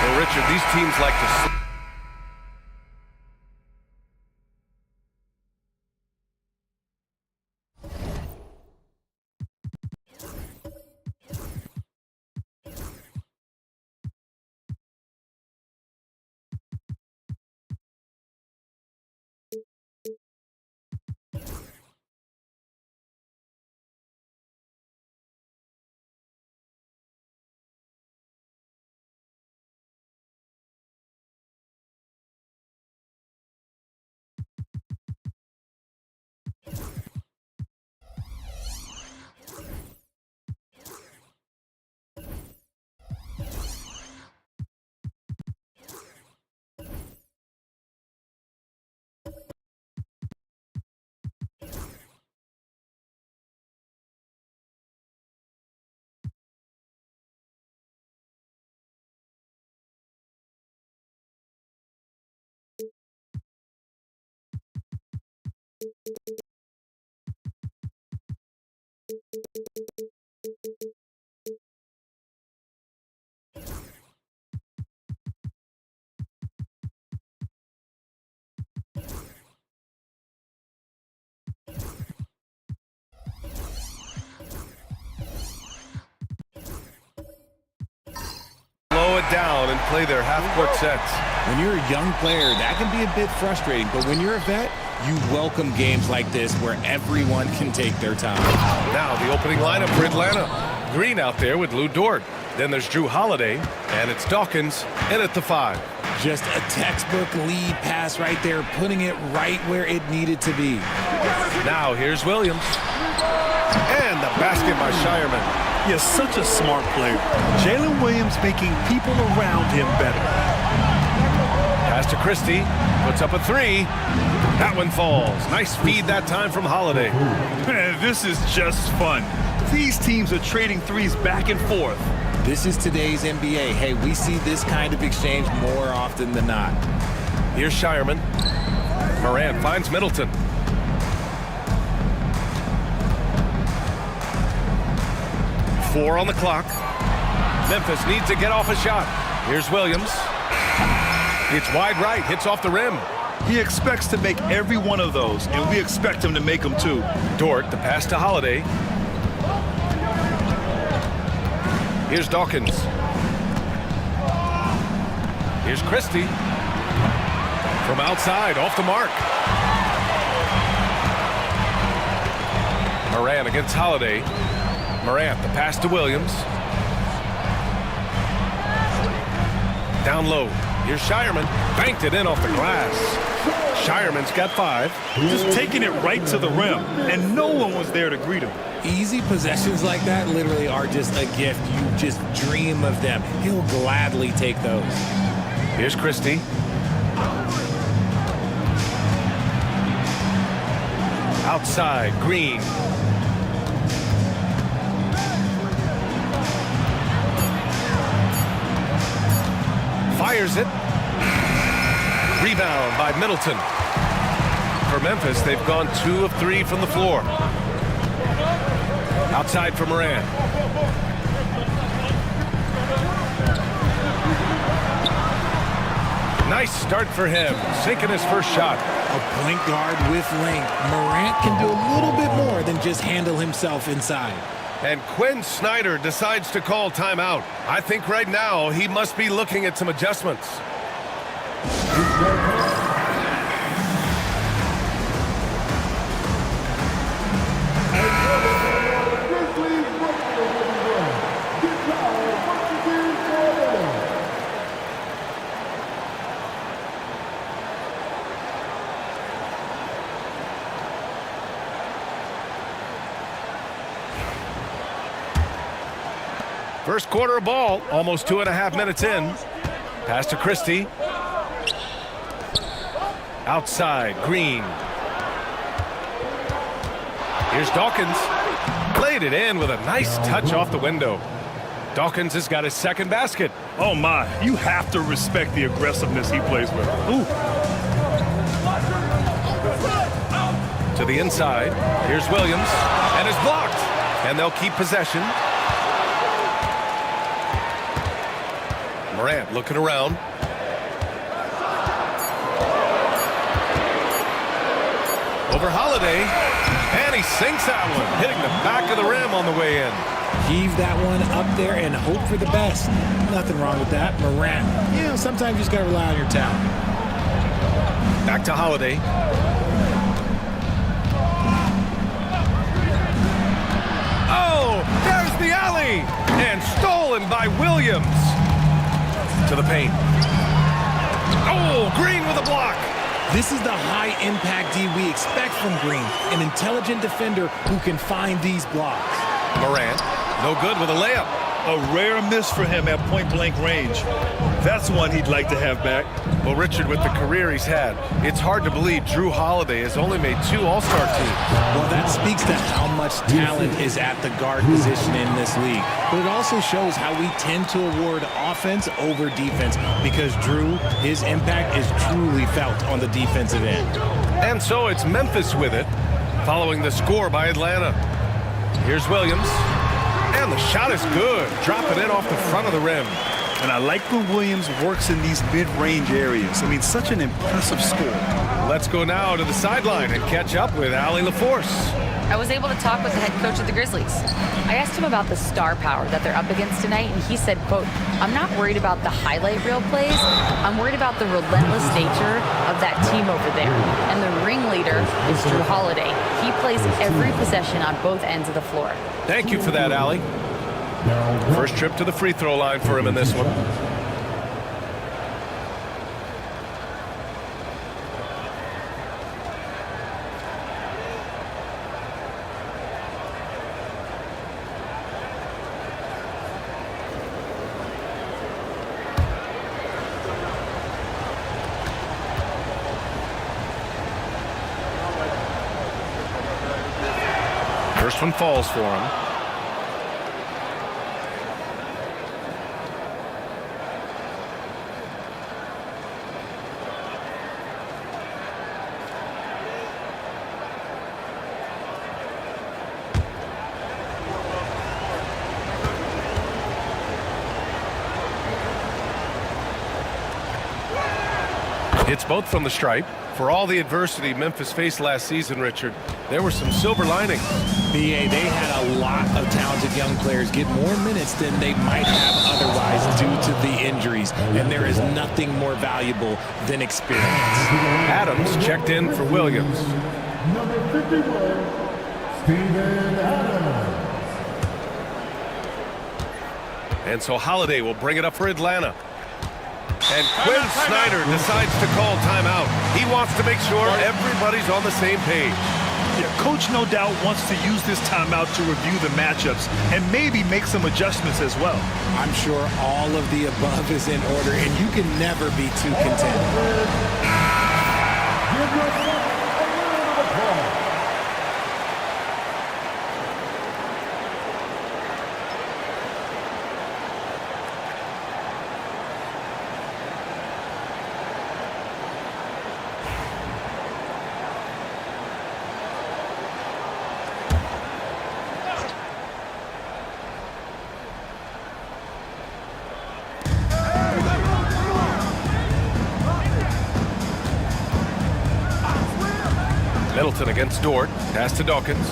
Well, Richard, these teams like to... slow it down and play their half-court sets. When you're a young player, that can be a bit frustrating, but when you're a vet, you welcome games like this where everyone can take their time. Now the opening lineup for Atlanta. Green out there with Lou Dort. Then there's Drew Holiday, and it's Dawkins in at the 5. Just a textbook lead pass right there, putting it right where it needed to be. Now here's Williams. And the basket by Shireman. He is such a smart player. Jalen Williams making people around him better. Pass to Christie. Puts up a 3. That one falls. Nice feed that time from Holiday. Man, this is just fun. These teams are trading threes back and forth. This is today's NBA. Hey, we see this kind of exchange more often than not. Here's Shireman. Morant finds Middleton. Four on the clock. Memphis needs to get off a shot. Here's Williams. It's wide right, hits off the rim. He expects to make every one of those, and we expect him to make them too. Dort, the pass to Holiday. Here's Dawkins. Here's Christie. From outside, off the mark. Morant against Holiday. Morant, the pass to Williams. Down low. Here's Shireman. Banked it in off the glass. Shireman's got 5. Just taking it right to the rim, and no one was there to greet him. Easy possessions like that literally are just a gift. You just dream of them. He'll gladly take those. Here's Christie. Outside, Green. Fires it. Rebound by Middleton. For Memphis, they've gone 2 of 3 from the floor. Outside for Morant. Nice start for him, sinking his first shot. A point guard with length. Morant can do a little bit more than just handle himself inside. And Quinn Snyder decides to call timeout. I think right now he must be looking at some adjustments. First quarter of ball, almost 2.5 minutes in. Pass to Christie. Outside, Green. Here's Dawkins. Played it in with a nice touch off the window. Dawkins has got his second basket. Oh my, you have to respect the aggressiveness he plays with. Ooh. To the inside. Here's Williams. And it's blocked. And they'll keep possession. Morant looking around. Over Holiday. And he sinks that one, hitting the back of the rim on the way in. Heave that one up there and hope for the best. Nothing wrong with that. Morant, sometimes you just got to rely on your talent. Back to Holiday. Oh, there's the alley. And stolen by Williams. To the paint. Oh, Green with a block. This is the high-impact D we expect from Green, an intelligent defender who can find these blocks. Morant, no good with a layup. A rare miss for him at point-blank range. That's one he'd like to have back. Well, Richard, with the career he's had, it's hard to believe Drew Holiday has only made 2 All-Star teams. Well, that speaks to how much talent is at the guard position in this league. But it also shows how we tend to award offense over defense because Drew, his impact is truly felt on the defensive end. And so it's Memphis with it, following the score by Atlanta. Here's Williams. And the shot is good. Drop it in off the front of the rim. And I like when Williams works in these mid-range areas. I mean, such an impressive score. Let's go now to the sideline and catch up with Allie LaForce. I was able to talk with the head coach of the Grizzlies. I asked him about the star power that they're up against tonight, and he said, quote, "I'm not worried about the highlight reel plays. I'm worried about the relentless nature of that team over there. And the ringleader is Drew Holiday. He plays every possession on both ends of the floor." Thank you for that, Allie. First trip to the free throw line for him in this one. First one falls for him. Hits both from the stripe. For all the adversity Memphis faced last season, Richard, there were some silver linings. BA, they had a lot of talented young players get more minutes than they might have otherwise due to the injuries, and there is nothing more valuable than experience. Adams checked in for Williams. Number 51, Steven Adams. And so Holiday will bring it up for Atlanta. And Quinn Snyder decides to call timeout. He wants to make sure everybody's on the same page. Yeah, Coach no doubt wants to use this timeout to review the matchups and maybe make some adjustments as well. I'm sure all of the above is in order, and you can never be too content. Give yourself a round of applause. Middleton against Dort. Pass to Dawkins.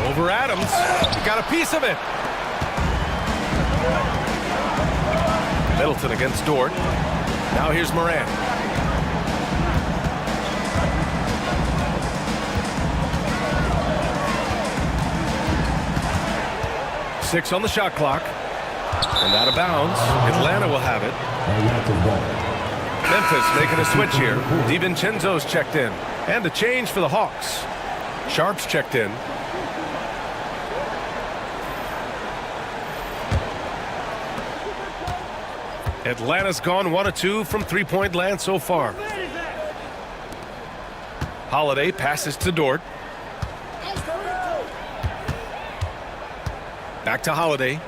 Over Adams. He got a piece of it. Middleton against Dort. Now here's Moran. Six on the shot clock. And out of bounds. Atlanta will have it. Memphis making a switch here. DiVincenzo's checked in. And a change for the Hawks. Sharp's checked in. Atlanta's gone 1 of 2 from three-point land so far. Holiday passes to Dort. Back to Holiday.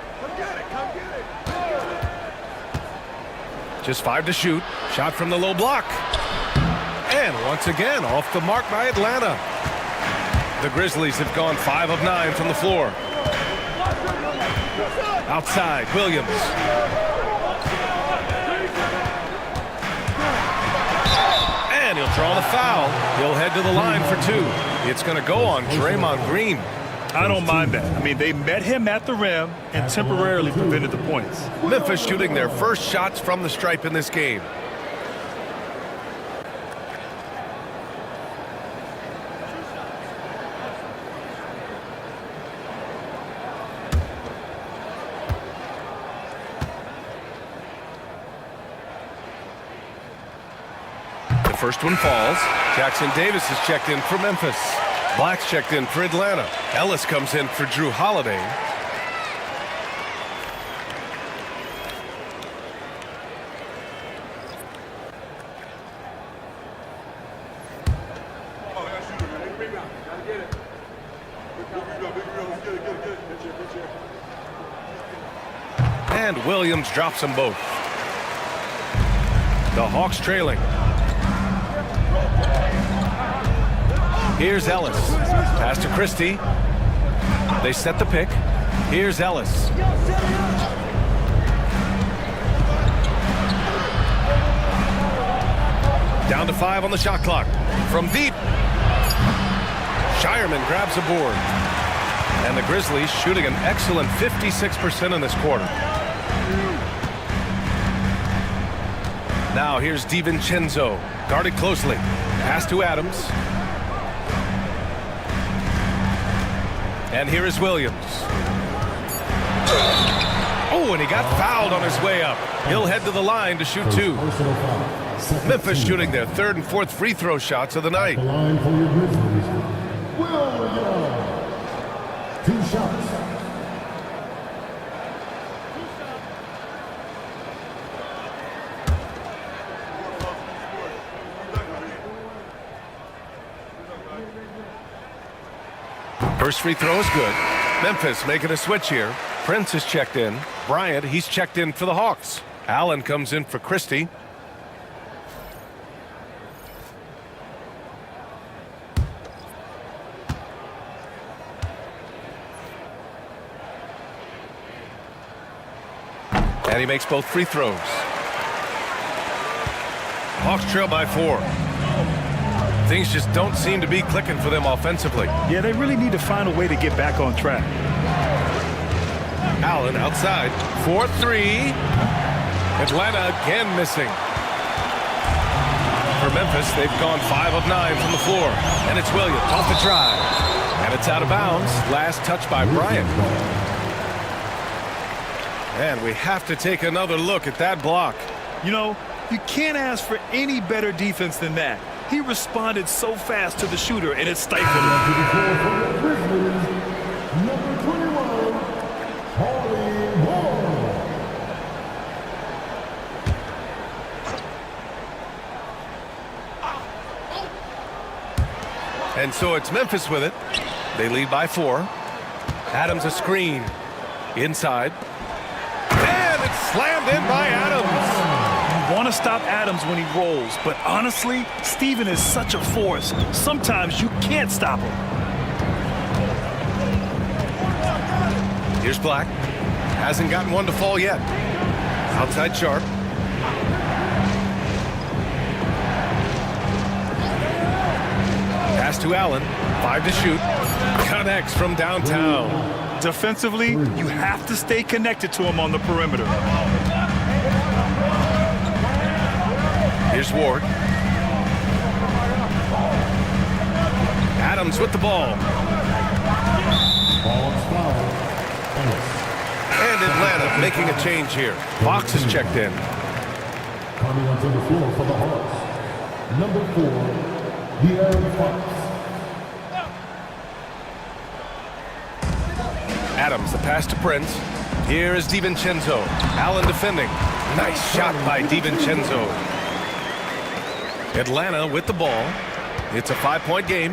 Just 5 to shoot. Shot from the low block. And once again, off the mark by Atlanta. The Grizzlies have gone 5 of 9 from the floor. Outside, Williams. And he'll draw the foul. He'll head to the line for 2. It's going to go on Draymond Green. I don't mind that. I mean, they met him at the rim and temporarily prevented the points. Memphis shooting their first shots from the stripe in this game. The first one falls. Jackson Davis is checked in for Memphis. Black's checked in for Atlanta. Ellis comes in for Drew Holiday. And Williams drops them both. The Hawks trailing. Here's Ellis. Pass to Christie. They set the pick. Here's Ellis. Down to 5 on the shot clock. From deep. Shireman grabs a board. And the Grizzlies shooting an excellent 56% in this quarter. Now here's DiVincenzo. Guarded closely. Pass to Adams. And here is Williams. Oh, and he got fouled on his way up. He'll head to the line to shoot 2. Memphis shooting their 3rd and 4th free throw shots of the night. The line for your Grizzlies. Williams. 2 shots. First free throw is good. Memphis making a switch here. Prince is checked in. Bryant, he's checked in for the Hawks. Allen comes in for Christie. And he makes both free throws. Hawks trail by 4. things just don't seem to be clicking for them offensively. Yeah, they really need to find a way to get back on track. Allen outside. 4-3. Atlanta again missing. For Memphis, they've gone 5 of 9 from the floor. And it's Williams off the drive. And it's out of bounds. Last touch by Bryant. And we have to take another look at that block. You know, you can't ask for any better defense than that. He responded so fast to the shooter, and it stifled him. And so it's Memphis with it. They lead by 4. Adams a screen. Inside. And it's slammed in by Adams. You want to stop Adams when he rolls, but honestly, Steven is such a force. Sometimes you can't stop him. Here's Black. Hasn't gotten one to fall yet. Outside Sharp. Pass to Allen. 5 to shoot. Connects from downtown. Defensively, you have to stay connected to him on the perimeter. Here's Ward. Adams with the ball. And Atlanta making a change here. Fox is checked in. Coming onto the floor for the Hawks, number 4, De'Aaron Fox. Adams, the pass to Prince. Here is DiVincenzo. Allen defending. Nice shot by DiVincenzo. Atlanta with the ball. It's a 5-point game.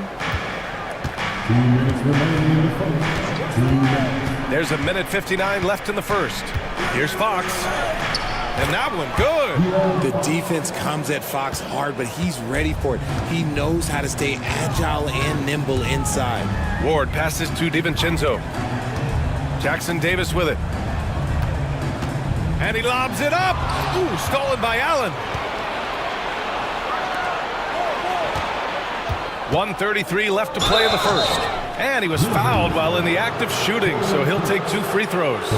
2 minutes remaining in the first. 2 minutes. There's a minute 59 left in the first. Here's Fox. And that one, good. The defense comes at Fox hard, but he's ready for it. He knows how to stay agile and nimble inside. Ward passes to DiVincenzo. Jackson Davis with it. And he lobs it up. Ooh, stolen by Allen. 1:33 left to play in the first. And he was fouled while in the act of shooting, so he'll take 2 free throws.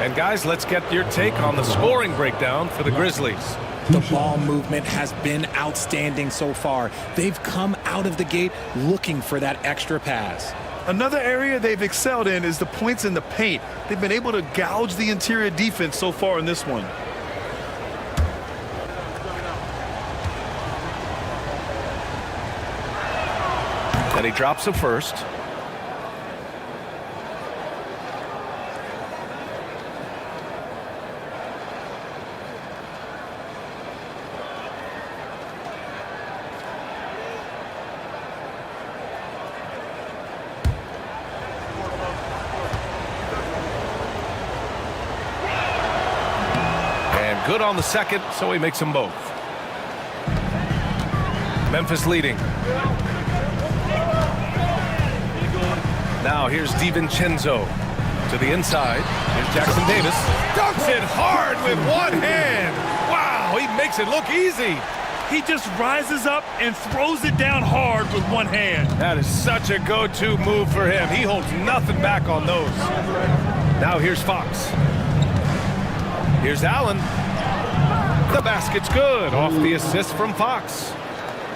And guys, let's get your take on the scoring breakdown for the Grizzlies. The ball movement has been outstanding so far. They've come out of the gate looking for that extra pass. Another area they've excelled in is the points in the paint. They've been able to gouge the interior defense so far in this one. And he drops a first. And good on the second, so he makes them both. Memphis leading. Now here's DiVincenzo to the inside. Here's Jackson Davis. Dunks it hard with one hand. Wow, he makes it look easy. He just rises up and throws it down hard with one hand. That is such a go-to move for him. He holds nothing back on those. Now here's Fox. Here's Allen. The basket's good off the assist from Fox.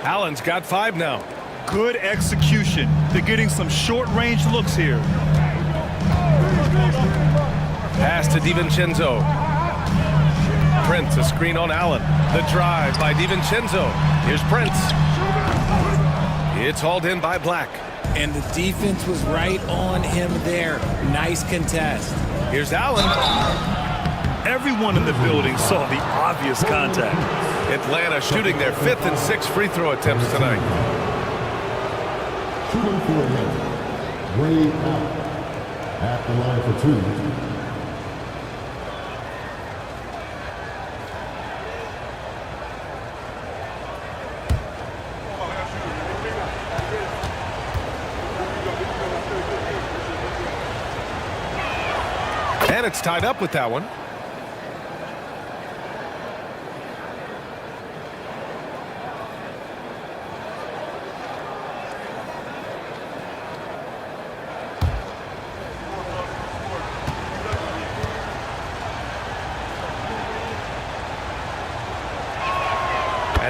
Allen's got 5 now. Good execution. They're getting some short-range looks here. Pass to DiVincenzo. Prince, a screen on Allen. The drive by DiVincenzo. Here's Prince. It's hauled in by Black. And the defense was right on him there. Nice contest. Here's Allen. Everyone in the building saw the obvious contact. Atlanta shooting their 5th and 6th free throw attempts tonight. Shooting for Ray Allen at the line for 2. And it's tied up with that one.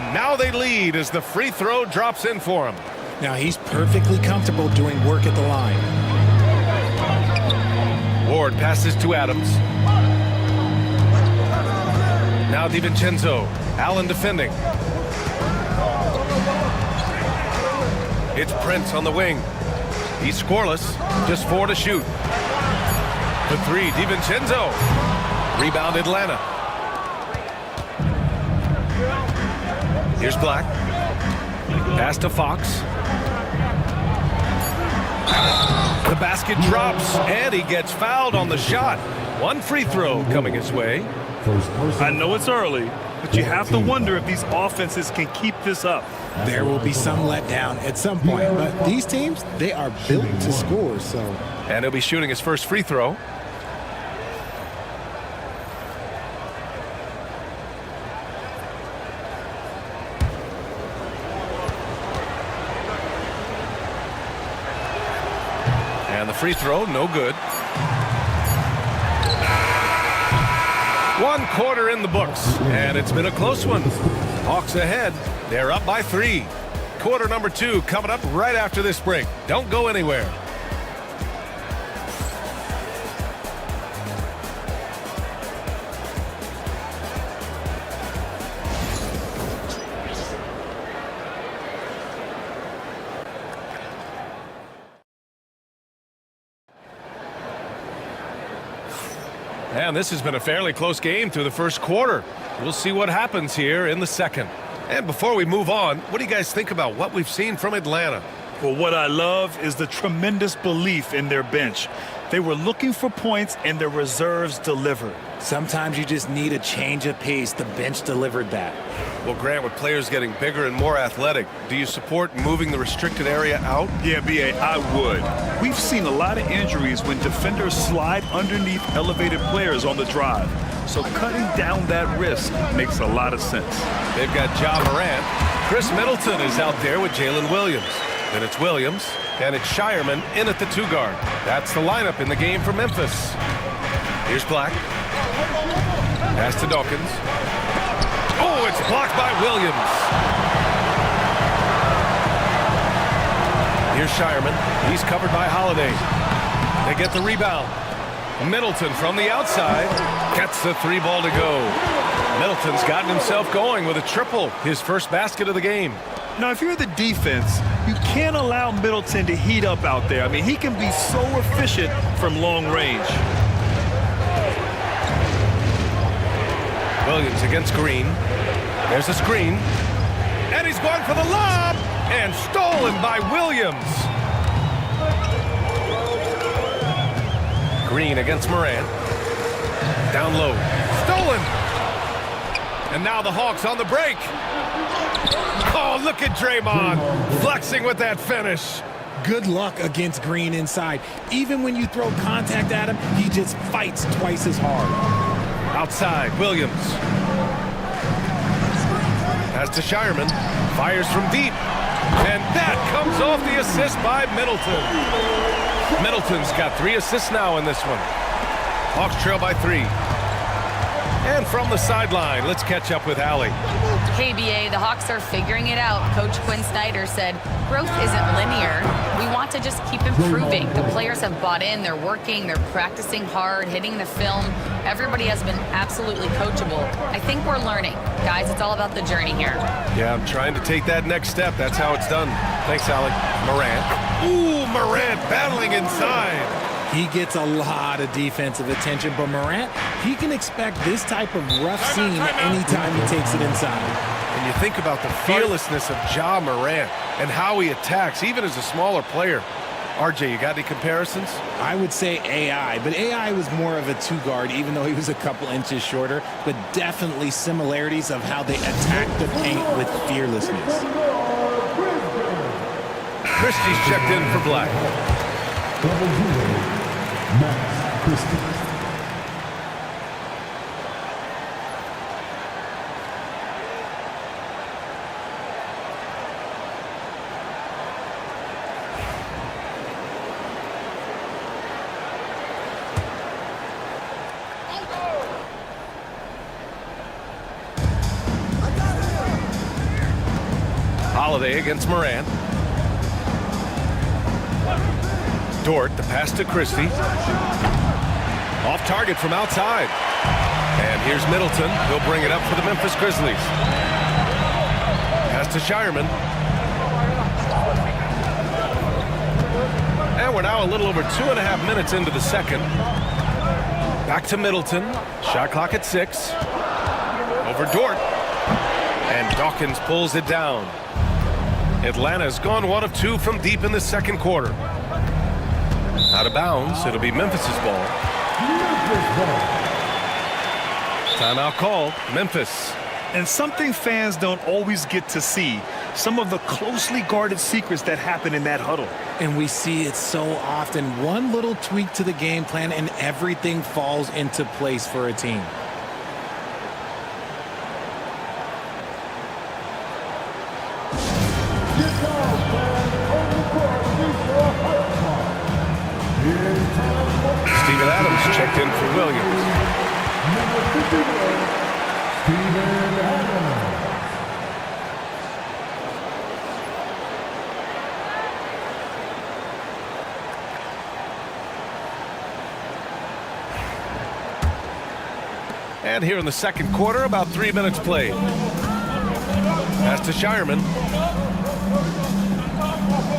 And now they lead as the free throw drops in for him. Now he's perfectly comfortable doing work at the line. Ward passes to Adams. Now DiVincenzo. Allen defending. It's Prince on the wing. He's scoreless. Just 4 to shoot. The 3, DiVincenzo. Rebound Atlanta. Here's Black. Pass to Fox. The basket drops, and he gets fouled on the shot. 1 free throw coming his way. I know it's early, but you have to wonder if these offenses can keep this up. There will be some letdown at some point, but these teams, they are built to score, so. And he'll be shooting his first free throw. And the free throw, no good. 1 quarter in the books, and it's been a close one. Hawks ahead. They're up by 3. Quarter number 2 coming up right after this break. Don't go anywhere. And this has been a fairly close game through the first quarter. We'll see what happens here in the second. And before we move on, what do you guys think about what we've seen from Atlanta? Well, what I love is the tremendous belief in their bench. They were looking for points, and their reserves delivered. Sometimes you just need a change of pace. The bench delivered that. Well, Grant, with players getting bigger and more athletic, do you support moving the restricted area out? Yeah, B.A., I would. We've seen a lot of injuries when defenders slide underneath elevated players on the drive. So cutting down that risk makes a lot of sense. They've got Ja Morant. Chris Middleton is out there with Jalen Williams. Then it's Williams, and it's Shireman in at the 2 guard. That's the lineup in the game for Memphis. Here's Black. Pass to Dawkins. Oh, it's blocked by Williams. Here's Shireman. He's covered by Holiday. They get the rebound. Middleton from the outside gets the 3 ball to go. Middleton's gotten himself going with a triple, his first basket of the game. Now, if you're the defense, you can't allow Middleton to heat up out there. I mean, he can be so efficient from long range. Williams against Green. There's a screen. And he's going for the lob. And stolen by Williams. Green against Morant. Down low. Stolen. And now the Hawks on the break. Oh, look at Draymond flexing with that finish. Good luck against Green inside. Even when you throw contact at him, he just fights twice as hard. Outside, Williams. Pass to Shireman. Fires from deep. And that comes off the assist by Middleton. Middleton's got 3 assists now in this one. Hawks trail by 3. And from the sideline, let's catch up with Allie. Hey, BA, the Hawks are figuring it out. Coach Quinn Snyder said growth isn't linear. We want to just keep improving. The players have bought in. They're working. They're practicing hard, hitting the film. Everybody has been absolutely coachable. I think we're learning. Guys, it's all about the journey here. Yeah, I'm trying to take that next step. That's how it's done. Thanks, Allie. Morant. Ooh, Morant battling inside. He gets a lot of defensive attention, but Morant, he can expect this type of rough scene anytime he takes it inside. And you think about the fearlessness of Ja Morant and how he attacks, even as a smaller player. RJ, you got any comparisons? I would say AI, but AI was more of a 2 guard, even though he was a couple inches shorter, but definitely similarities of how they attack the paint with fearlessness. Christie's checked in for Black. Max Christie. Holiday against Morant. Dort, the pass to Christie. Off target from outside. And here's Middleton. He'll bring it up for the Memphis Grizzlies. Pass to Shireman. And we're now a little over 2.5 minutes into the second. Back to Middleton. Shot clock at 6. Over Dort. And Dawkins pulls it down. Atlanta's gone 1 of 2 from deep in the second quarter. Out of bounds. It'll be Memphis's ball. Timeout called. Memphis. And something fans don't always get to see. Some of the closely guarded secrets that happen in that huddle. And we see it so often. One little tweak to the game plan and everything falls into place for a team. Steven Adams checked in for Williams. And here in the second quarter, about 3 minutes played. Pass to Shireman.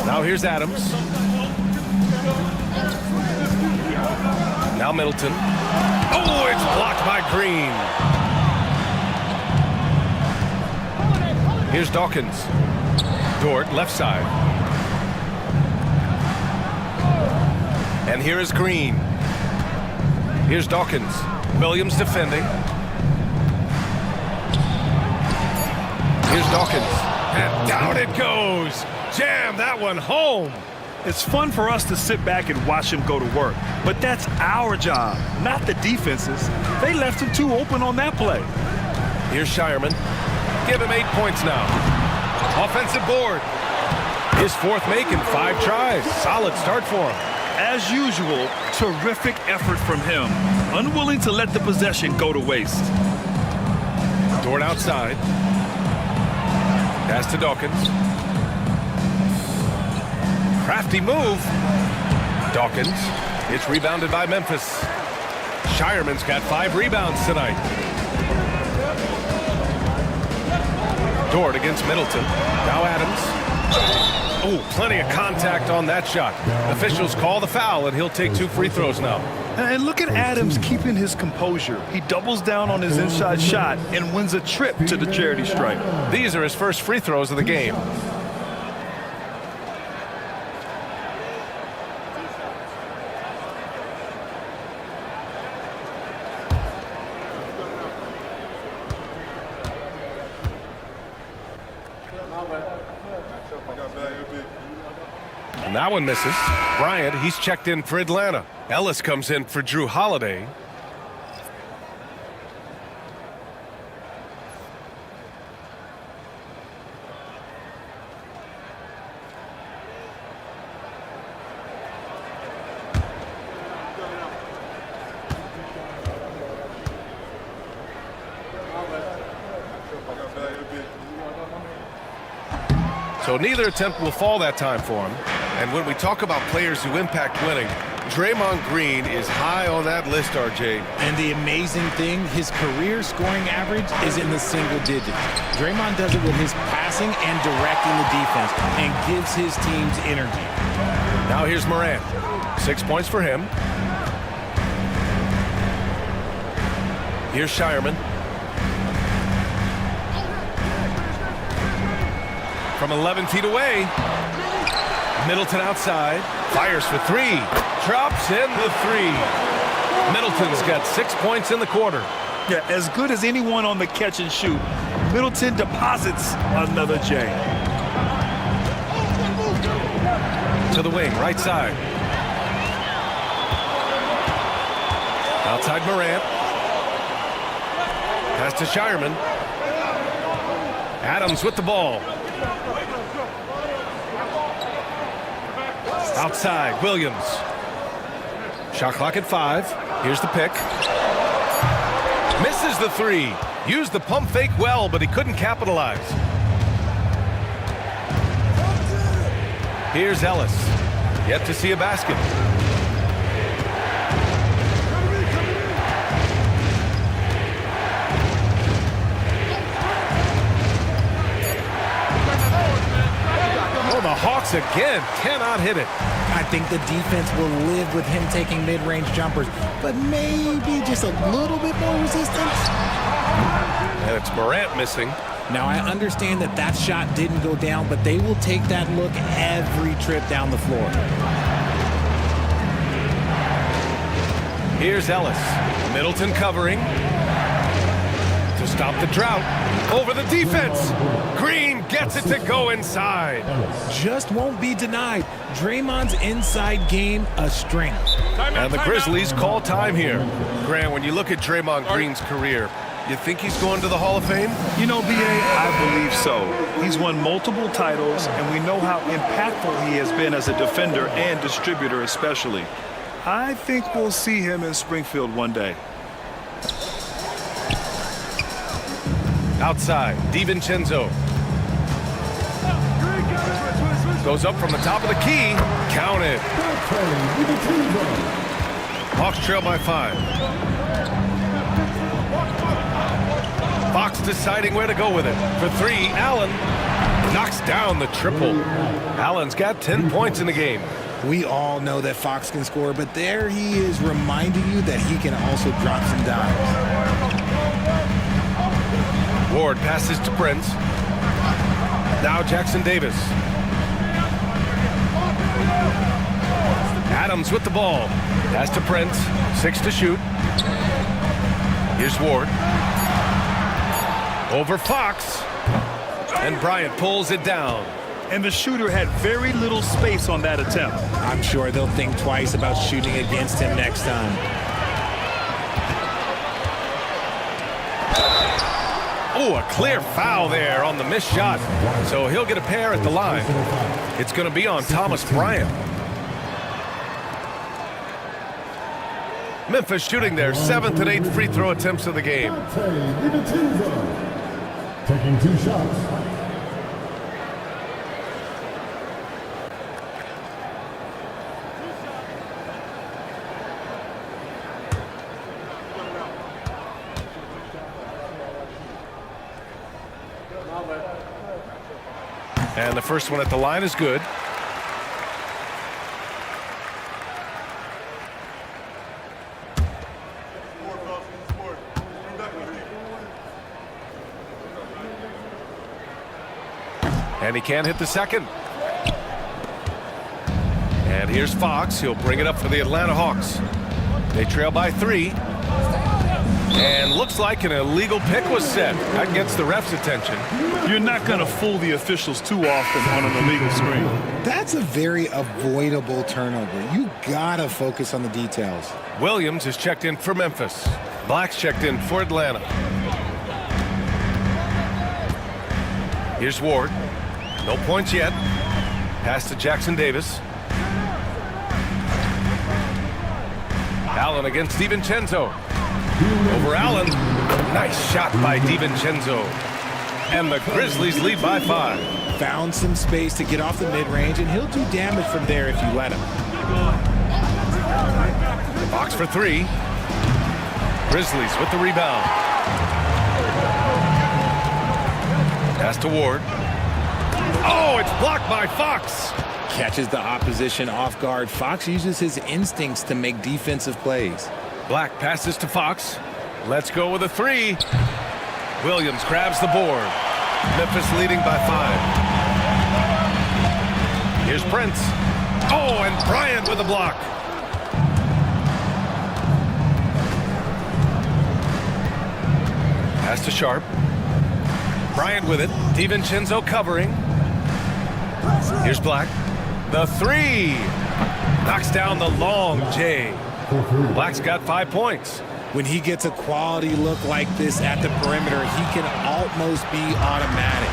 Now here's Adams. Now Middleton. Oh, it's blocked by Green. Here's Dawkins. Dort, left side. And here is Green. Here's Dawkins. Williams defending. Here's Dawkins. And down it goes. Jam that one home. It's fun for us to sit back and watch him go to work. But that's our job, not the defense's. They left him too open on that play. Here's Shireman. Give him 8 points now. Offensive board. His 4th make in 5 tries. Solid start for him. As usual, terrific effort from him. Unwilling to let the possession go to waste. Dort outside. Pass to Dawkins. Crafty move. Dawkins. It's rebounded by Memphis. Shireman's got 5 rebounds tonight. Dort against Middleton. Now Adams. Oh, plenty of contact on that shot. Officials call the foul, and he'll take 2 free throws now. And look at Adams keeping his composure. He doubles down on his inside shot and wins a trip to the charity stripe. These are his first free throws of the game. And that one misses. Bryant, he's checked in for Atlanta. Ellis comes in for Drew Holiday. So neither attempt will fall that time for him. And when we talk about players who impact winning, Draymond Green is high on that list, RJ. And the amazing thing, his career scoring average is in the single digits. Draymond does it with his passing and directing the defense and gives his teams energy. Now here's Morant. 6 points for him. Here's Shireman. From 11 feet away. Middleton outside. Fires for 3. Drops in the 3. Middleton's got 6 points in the quarter. Yeah, as good as anyone on the catch and shoot. Middleton deposits another J. To the wing, right side. Outside Morant. Pass to Shireman. Adams with the ball. Outside, Williams. Shot clock at 5. Here's the pick. Misses the 3. Used the pump fake well, but he couldn't capitalize. Here's Ellis. Yet to see a basket. Oh, the Hawks again cannot hit it. I think the defense will live with him taking mid-range jumpers, but maybe just a little bit more resistance. And it's Morant missing. Now, I understand that that shot didn't go down, but they will take that look every trip down the floor. Here's Ellis. Middleton covering. To stop the drought. Over the defense. Green gets it to go inside. Just won't be denied. Draymond's inside game a strength. And the Grizzlies call time here. Grant, when you look at Draymond Green's career, you think he's going to the Hall of Fame? You know, B.A., I believe so. He's won multiple titles, and we know how impactful he has been as a defender and distributor especially. I think we'll see him in Springfield one day. Outside, DiVincenzo. Goes up from the top of the key. Counted. Hawks trail by 5. Fox deciding where to go with it. For 3, Allen knocks down the triple. Allen's got 10 points in the game. We all know that Fox can score, but there he is reminding you that he can also drop some dimes. Ward passes to Prince. Now Jackson Davis. Adams with the ball. Pass to Prince. 6 to shoot. Here's Ward. Over Fox. And Bryant pulls it down. And the shooter had very little space on that attempt. I'm sure they'll think twice about shooting against him next time. Oh, a clear foul there on the missed shot. So he'll get a pair at the line. It's going to be on Thomas Bryant. Memphis shooting their 7th and 8th free throw attempts of the game. Taking 2 shots. And the first one at the line is good. And he can't hit the second. And here's Fox. He'll bring it up for the Atlanta Hawks. They trail by 3. And looks like an illegal pick was set. That gets the ref's attention. You're not going to fool the officials too often on an illegal screen. That's a very avoidable turnover. You gotta focus on the details. Williams is checked in for Memphis. Black's checked in for Atlanta. Here's Ward. No points yet. Pass to Jackson Davis. Allen against DiVincenzo. Over Allen. Nice shot by DiVincenzo. And the Grizzlies lead by 5. Found some space to get off the mid-range, and he'll do damage from there if you let him. Fox for 3. Grizzlies with the rebound. Pass to Ward. Oh, it's blocked by Fox. Catches the opposition off guard. Fox uses his instincts to make defensive plays. Black passes to Fox. Let's go with a 3. Williams grabs the board. Memphis leading by 5. Here's Prince. Oh, and Bryant with a block. Pass to Sharp. Bryant with it. DiVincenzo covering. Here's Black. The 3. Knocks down the long J. Black's got 5 points. When he gets a quality look like this at the perimeter, he can almost be automatic.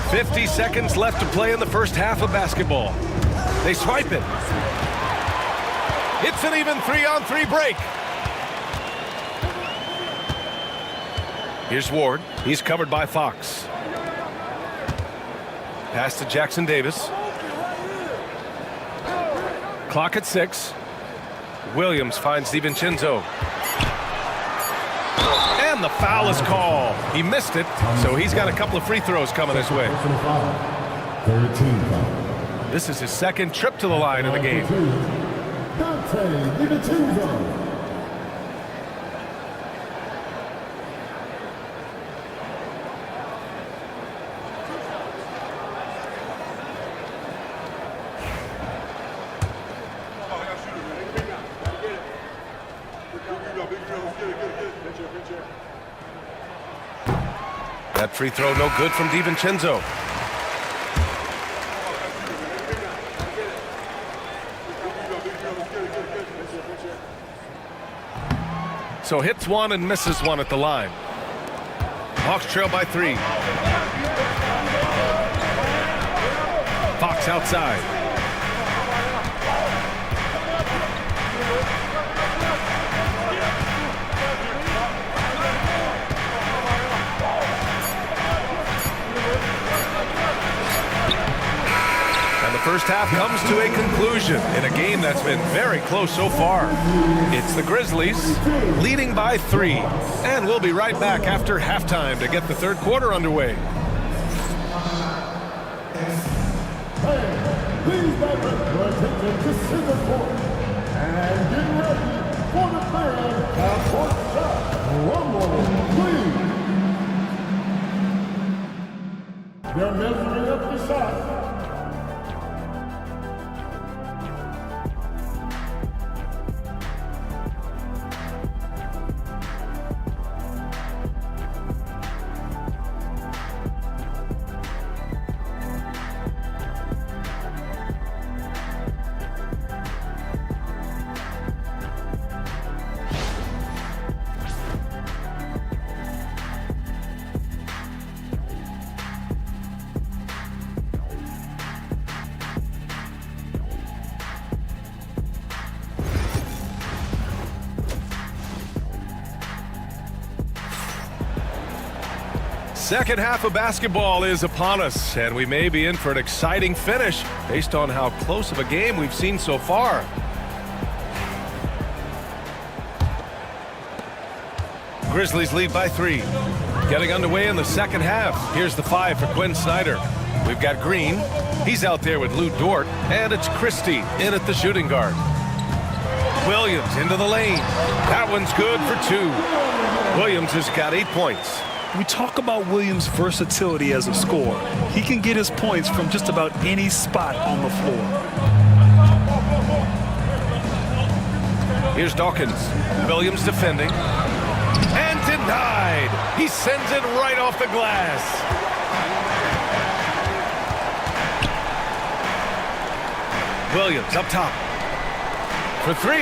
50 seconds left to play in the first half of basketball. They swipe it. It's an even 3-on-3 break. Here's Ward. He's covered by Fox. Pass to Jackson Davis. Clock at 6. Williams finds DiVincenzo. And the foul is called. He missed it, so he's got a couple of free throws coming his way. This is his second trip to the line in the game. That free throw no good from DiVincenzo. So hits one and misses one at the line. Hawks trail by 3. Fox outside. First half comes to a conclusion in a game that's been very close so far. It's the Grizzlies leading by 3. And we'll be right back after halftime to get the third quarter underway. Please direct your attention to center court and get ready for the third half-court shot. Rumble, please. They're measuring up the shot. Second half of basketball is upon us, and we may be in for an exciting finish based on how close of a game we've seen so far. Grizzlies lead by 3. Getting underway in the second half. Here's the 5 for Quinn Snyder. We've got Green. He's out there with Lou Dort, and it's Christie in at the shooting guard. Williams into the lane. That one's good for 2. Williams has got 8 points. We talk about Williams' versatility as a scorer. He can get his points from just about any spot on the floor. Here's Dawkins. Williams defending. And denied. He sends it right off the glass. Williams up top. For 3.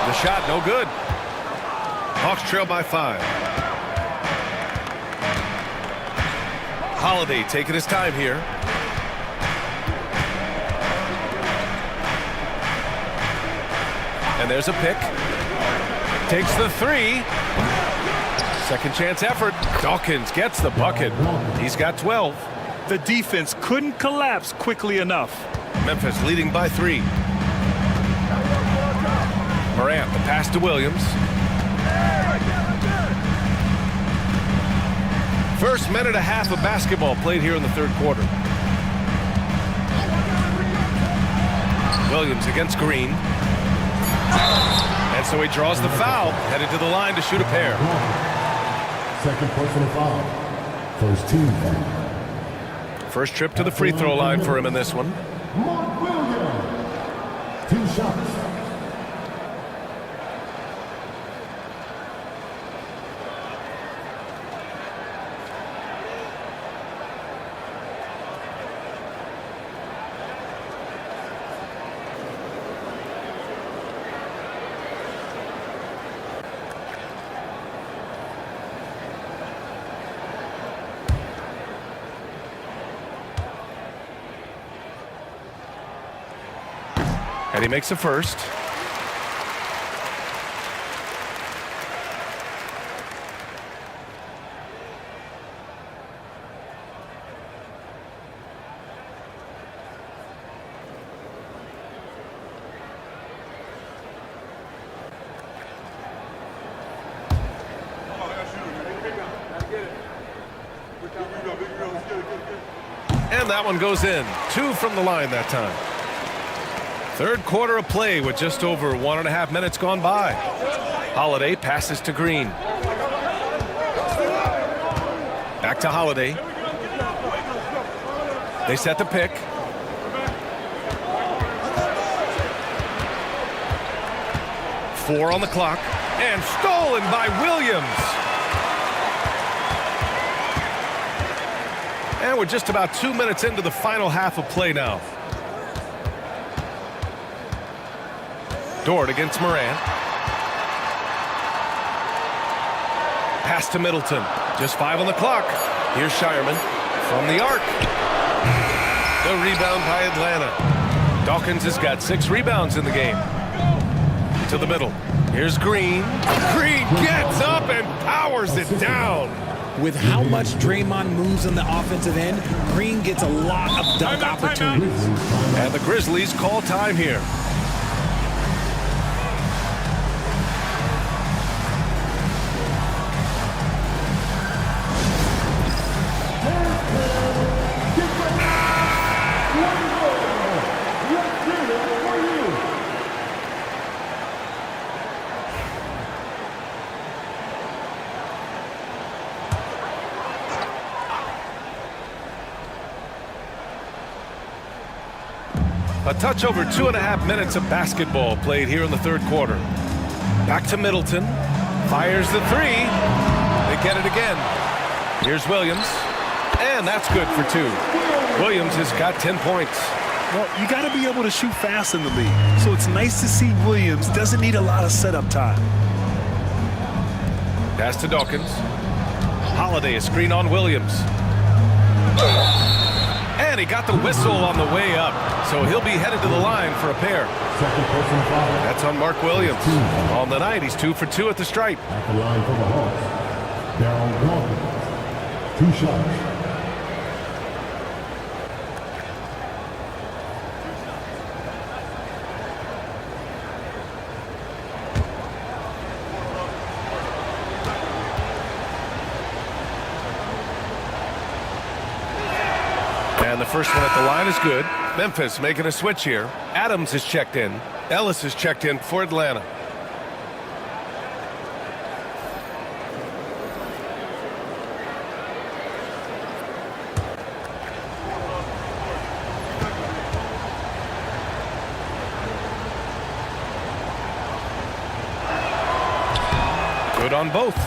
The shot no good. Hawks trail by 5. Holiday taking his time here. And there's a pick. Takes the 3. Second chance effort. Dawkins gets the bucket. He's got 12. The defense couldn't collapse quickly enough. Memphis leading by 3. Morant, the pass to Williams. First minute and a half of basketball played here in the third quarter. Williams against Green. And so he draws the foul, headed to the line to shoot a pair. Second personal foul. First team foul. First trip to the free throw line for him in this one. Mark Williams. 2 shots. And he makes a first. And that one goes in. 2 from the line that time. Third quarter of play with just over 1.5 minutes gone by. Holiday passes to Green. Back to Holiday. They set the pick. Four on the clock. And stolen by Williams. And we're just about 2 minutes into the final half of play now. Dort against Morant. Pass to Middleton. Just 5 on the clock. Here's Shireman from the arc. The rebound by Atlanta. Dawkins has got 6 rebounds in the game. To the middle. Here's Green. Green gets up and powers it down. With how much Draymond moves on the offensive end, Green gets a lot of dunk opportunities. And the Grizzlies call time here. A touch over 2.5 minutes of basketball played here in the third quarter. Back to Middleton. Fires the 3. They get it again. Here's Williams. And that's good for 2. Williams has got 10 points. Well, you got to be able to shoot fast in the league. So it's nice to see Williams doesn't need a lot of setup time. Pass to Dawkins. Holiday, a screen on Williams. And he got the whistle on the way up, so he'll be headed to the line for a pair. That's on Mark Williams. On the night, he's 2 for 2 at the stripe. At the line for the Hawks, Darryl Dawkins, 2 shots. And the first one at the line is good. Memphis making a switch here. Adams is checked in. Ellis is checked in for Atlanta. Good on both.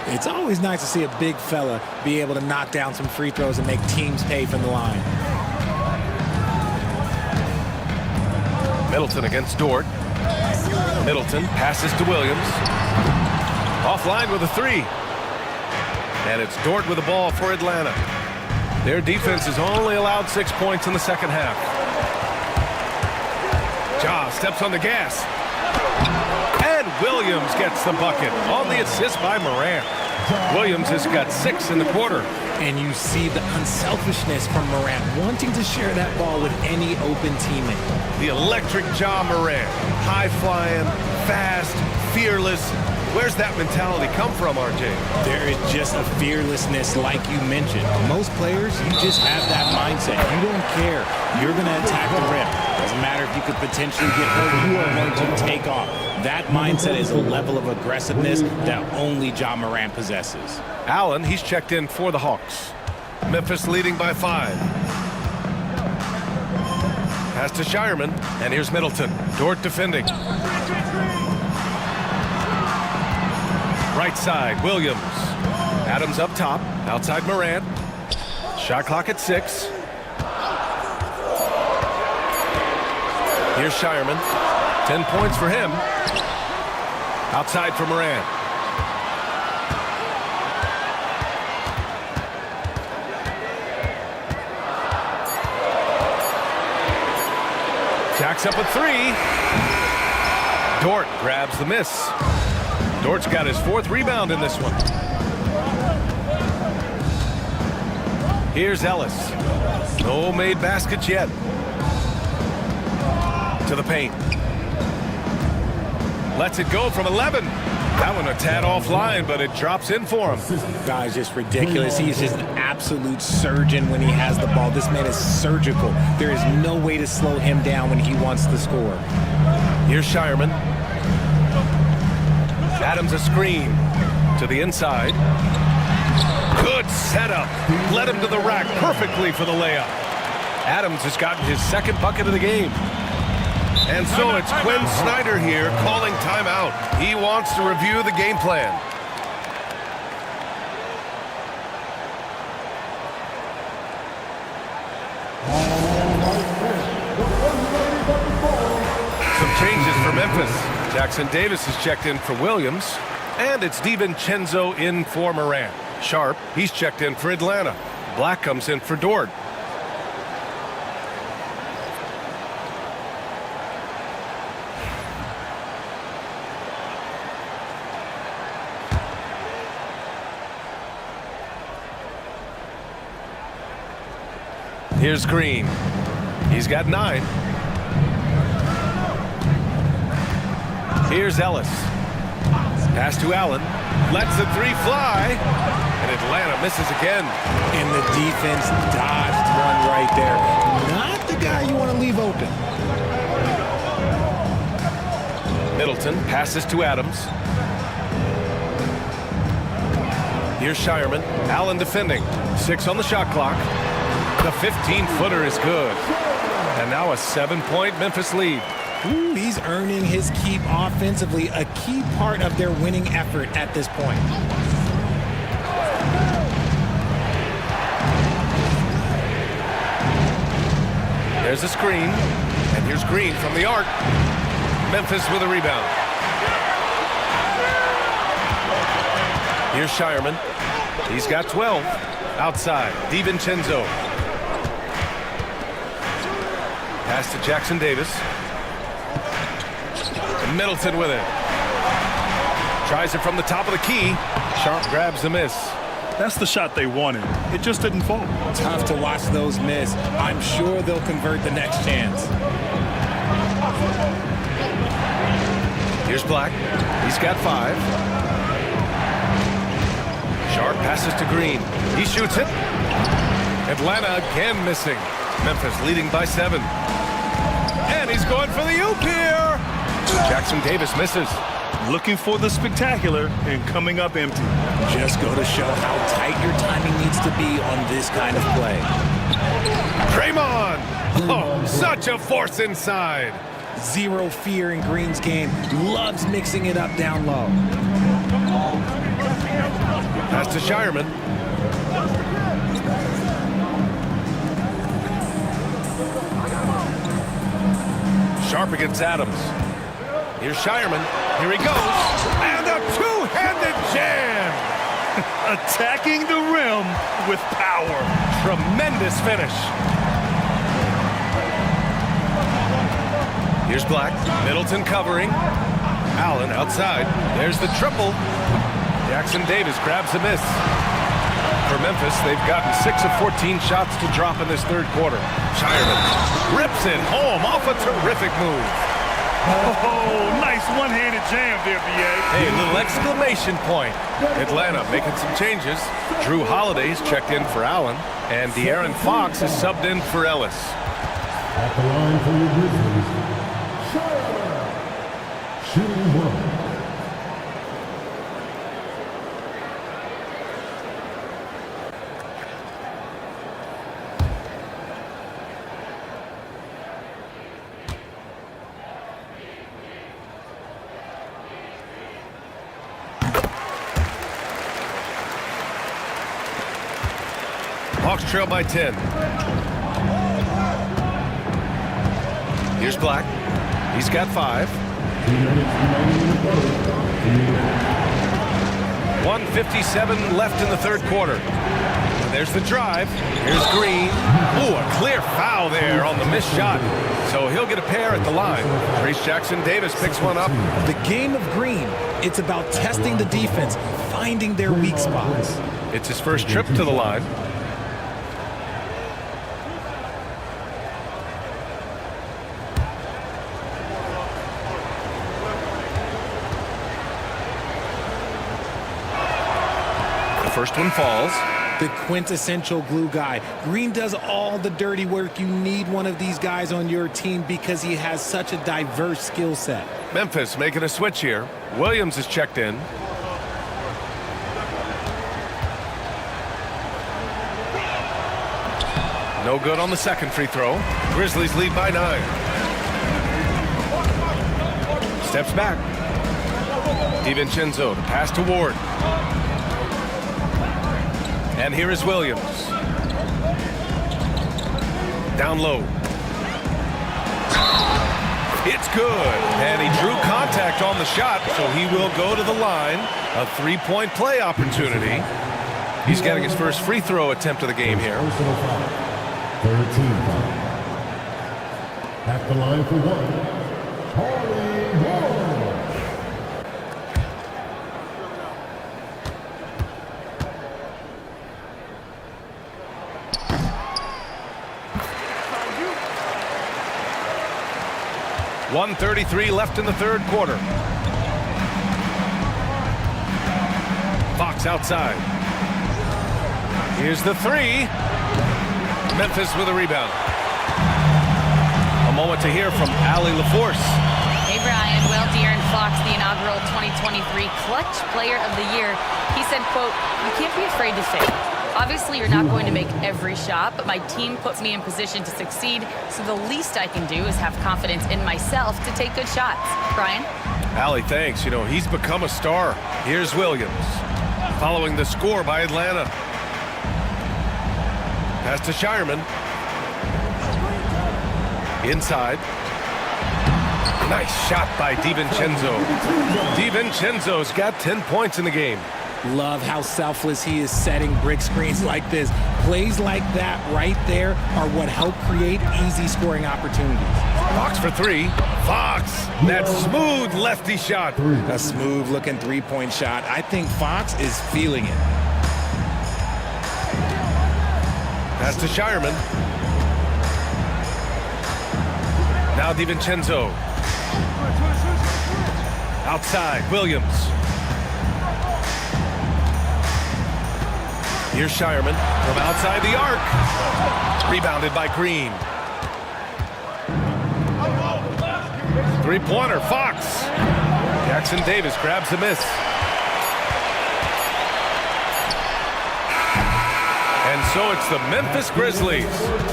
It's always nice to see a big fella be able to knock down some free throws and make teams pay from the line. Middleton against Dort. Middleton passes to Williams. Offline with a 3. And it's Dort with the ball for Atlanta. Their defense has only allowed 6 points in the second half. Ja steps on the gas. And Williams gets the bucket on the assist by Morant. Williams has got 6 in the quarter. And you see the unselfishness from Morant, wanting to share that ball with any open teammate. The electric Ja Morant. High-flying, fast, fearless. Where's that mentality come from, RJ? There is just a fearlessness like you mentioned. Most players, you just have that mindset. You don't care. You're going to attack the rim. Doesn't matter if you could potentially get hurt. You are going to take off. That mindset is a level of aggressiveness that only Ja Morant possesses. Allen, he's checked in for the Hawks. Memphis leading by 5. Pass to Shireman, and here's Middleton. Dort defending. Right side, Williams. Adams up top, outside Morant. Shot clock at 6. Here's Shireman. 10 points for him. Outside for Morant. Jacks up a 3. Dort grabs the miss. Dort's got his 4th rebound in this one. Here's Ellis. No made baskets yet. To the paint. Lets it go from 11. That one a tad offline, but it drops in for him. Guy's just ridiculous. He's just an absolute surgeon when he has the ball. This man is surgical. There is no way to slow him down when he wants to score. Here's Shireman. Adams a screen to the inside. Good setup. Led him to the rack perfectly for the layup. Adams has gotten his second bucket of the game. And so it's Quinn Snyder here calling timeout. He wants to review the game plan. Some changes for Memphis. Jackson Davis is checked in for Williams. And it's DiVincenzo in for Morant. Sharp, he's checked in for Atlanta. Black comes in for Dort. Here's Green. He's got 9. Here's Ellis. Pass to Allen. Lets the 3 fly. And Atlanta misses again. And the defense dodged one right there. Not the guy you want to leave open. Middleton passes to Adams. Here's Shireman. Allen defending. 6 on the shot clock. The 15-footer is good. And now a 7-point Memphis lead. Ooh, he's earning his keep offensively, a key part of their winning effort at this point. There's a screen, and here's Green from the arc. Memphis with a rebound. Here's Shireman. He's got 12. Outside, DiVincenzo. Pass to Jackson Davis. Middleton with it. Tries it from the top of the key. Sharp grabs the miss. That's the shot they wanted. It just didn't fall. Tough to watch those miss. I'm sure they'll convert the next chance. Here's Black. He's got 5. Sharp passes to Green. He shoots it. Atlanta again missing. Memphis leading by 7. And he's going for the oop here. Jackson Davis misses. Looking for the spectacular and coming up empty. Just go to show how tight your timing needs to be on this kind of play. Draymond! Oh, such a force inside. Zero fear in Green's game. Loves mixing it up down low. Pass to Shireman. Sharp against Adams. Here's Shireman. Here he goes. And a two-handed jam. Attacking the rim with power. Tremendous finish. Here's Black. Middleton covering. Allen outside. There's the triple. Jackson Davis grabs a miss. For Memphis, they've gotten 6 of 14 shots to drop in this third quarter. Shireman rips it home off a terrific move. Oh, nice one-handed jam there, B.A. Hey, a little exclamation point. Atlanta making some changes. Drew Holiday's checked in for Allen, and De'Aaron Fox is subbed in for Ellis. At the line for your Grizzlies, Shireman, shooting 1. Hawks trail by 10. Here's Black. He's got 5. 1:57 left in the third quarter. And there's the drive. Here's Green. Ooh, a clear foul there on the missed shot. So he'll get a pair at the line. Trace Jackson Davis picks one up. The game of Green, it's about testing the defense, finding their weak spots. It's his first trip to the line. First one falls. The quintessential glue guy. Green does all the dirty work. You need one of these guys on your team because he has such a diverse skill set. Memphis making a switch here. Williams is checked in. No good on the second free throw. Grizzlies lead by 9. Steps back. DiVincenzo to pass to Ward. And here is Williams. Down low. It's good. And he drew contact on the shot, so he will go to the line. A three-point play opportunity. He's getting his first free throw attempt of the game here. 13 foul. At the line for one. Charlie Ward. .133 left in the third quarter. Fox outside. Here's the three. Memphis with a rebound. A moment to hear from Allie LaForce. Hey, Brian. Well, De'Aaron Fox, the inaugural 2023 Clutch Player of the Year. He said, quote, "You can't be afraid to fail. Obviously, you're not going to make every shot, but my team puts me in position to succeed, so the least I can do is have confidence in myself to take good shots." Brian? Allie, thanks. You know, he's become a star. Here's Williams. Following the score by Atlanta. Pass to Shireman. Inside. Nice shot by DiVincenzo. DiVincenzo's got 10 points in the game. Love how selfless he is setting brick screens like this. Plays like that right there are what help create easy scoring opportunities. Fox for three. Fox, that smooth lefty shot. A smooth looking three-point shot. I think Fox is feeling it. Pass to Shireman. Now DiVincenzo. Outside, Williams. Here's Shireman from outside the arc. Rebounded by Green. Three-pointer, Fox. Jackson Davis grabs the miss. And so it's the Memphis Grizzlies.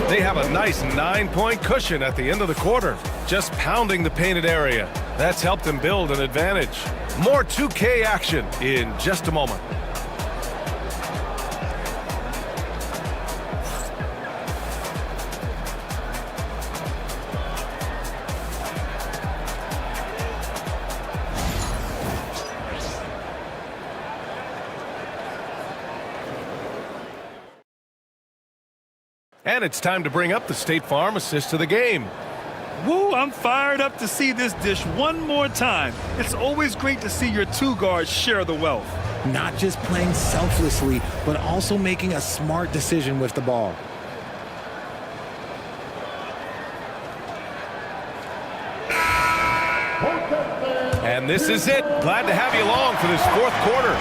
They have a nice 9-point cushion at the end of the quarter, just pounding the painted area. That's helped them build an advantage. More 2K action in just a moment. And it's time to bring up the State Farm assist of the game. Woo, I'm fired up to see this dish one more time. It's always great to see your two guards share the wealth. Not just playing selflessly, but also making a smart decision with the ball. And this is it. Glad to have you along for this fourth quarter.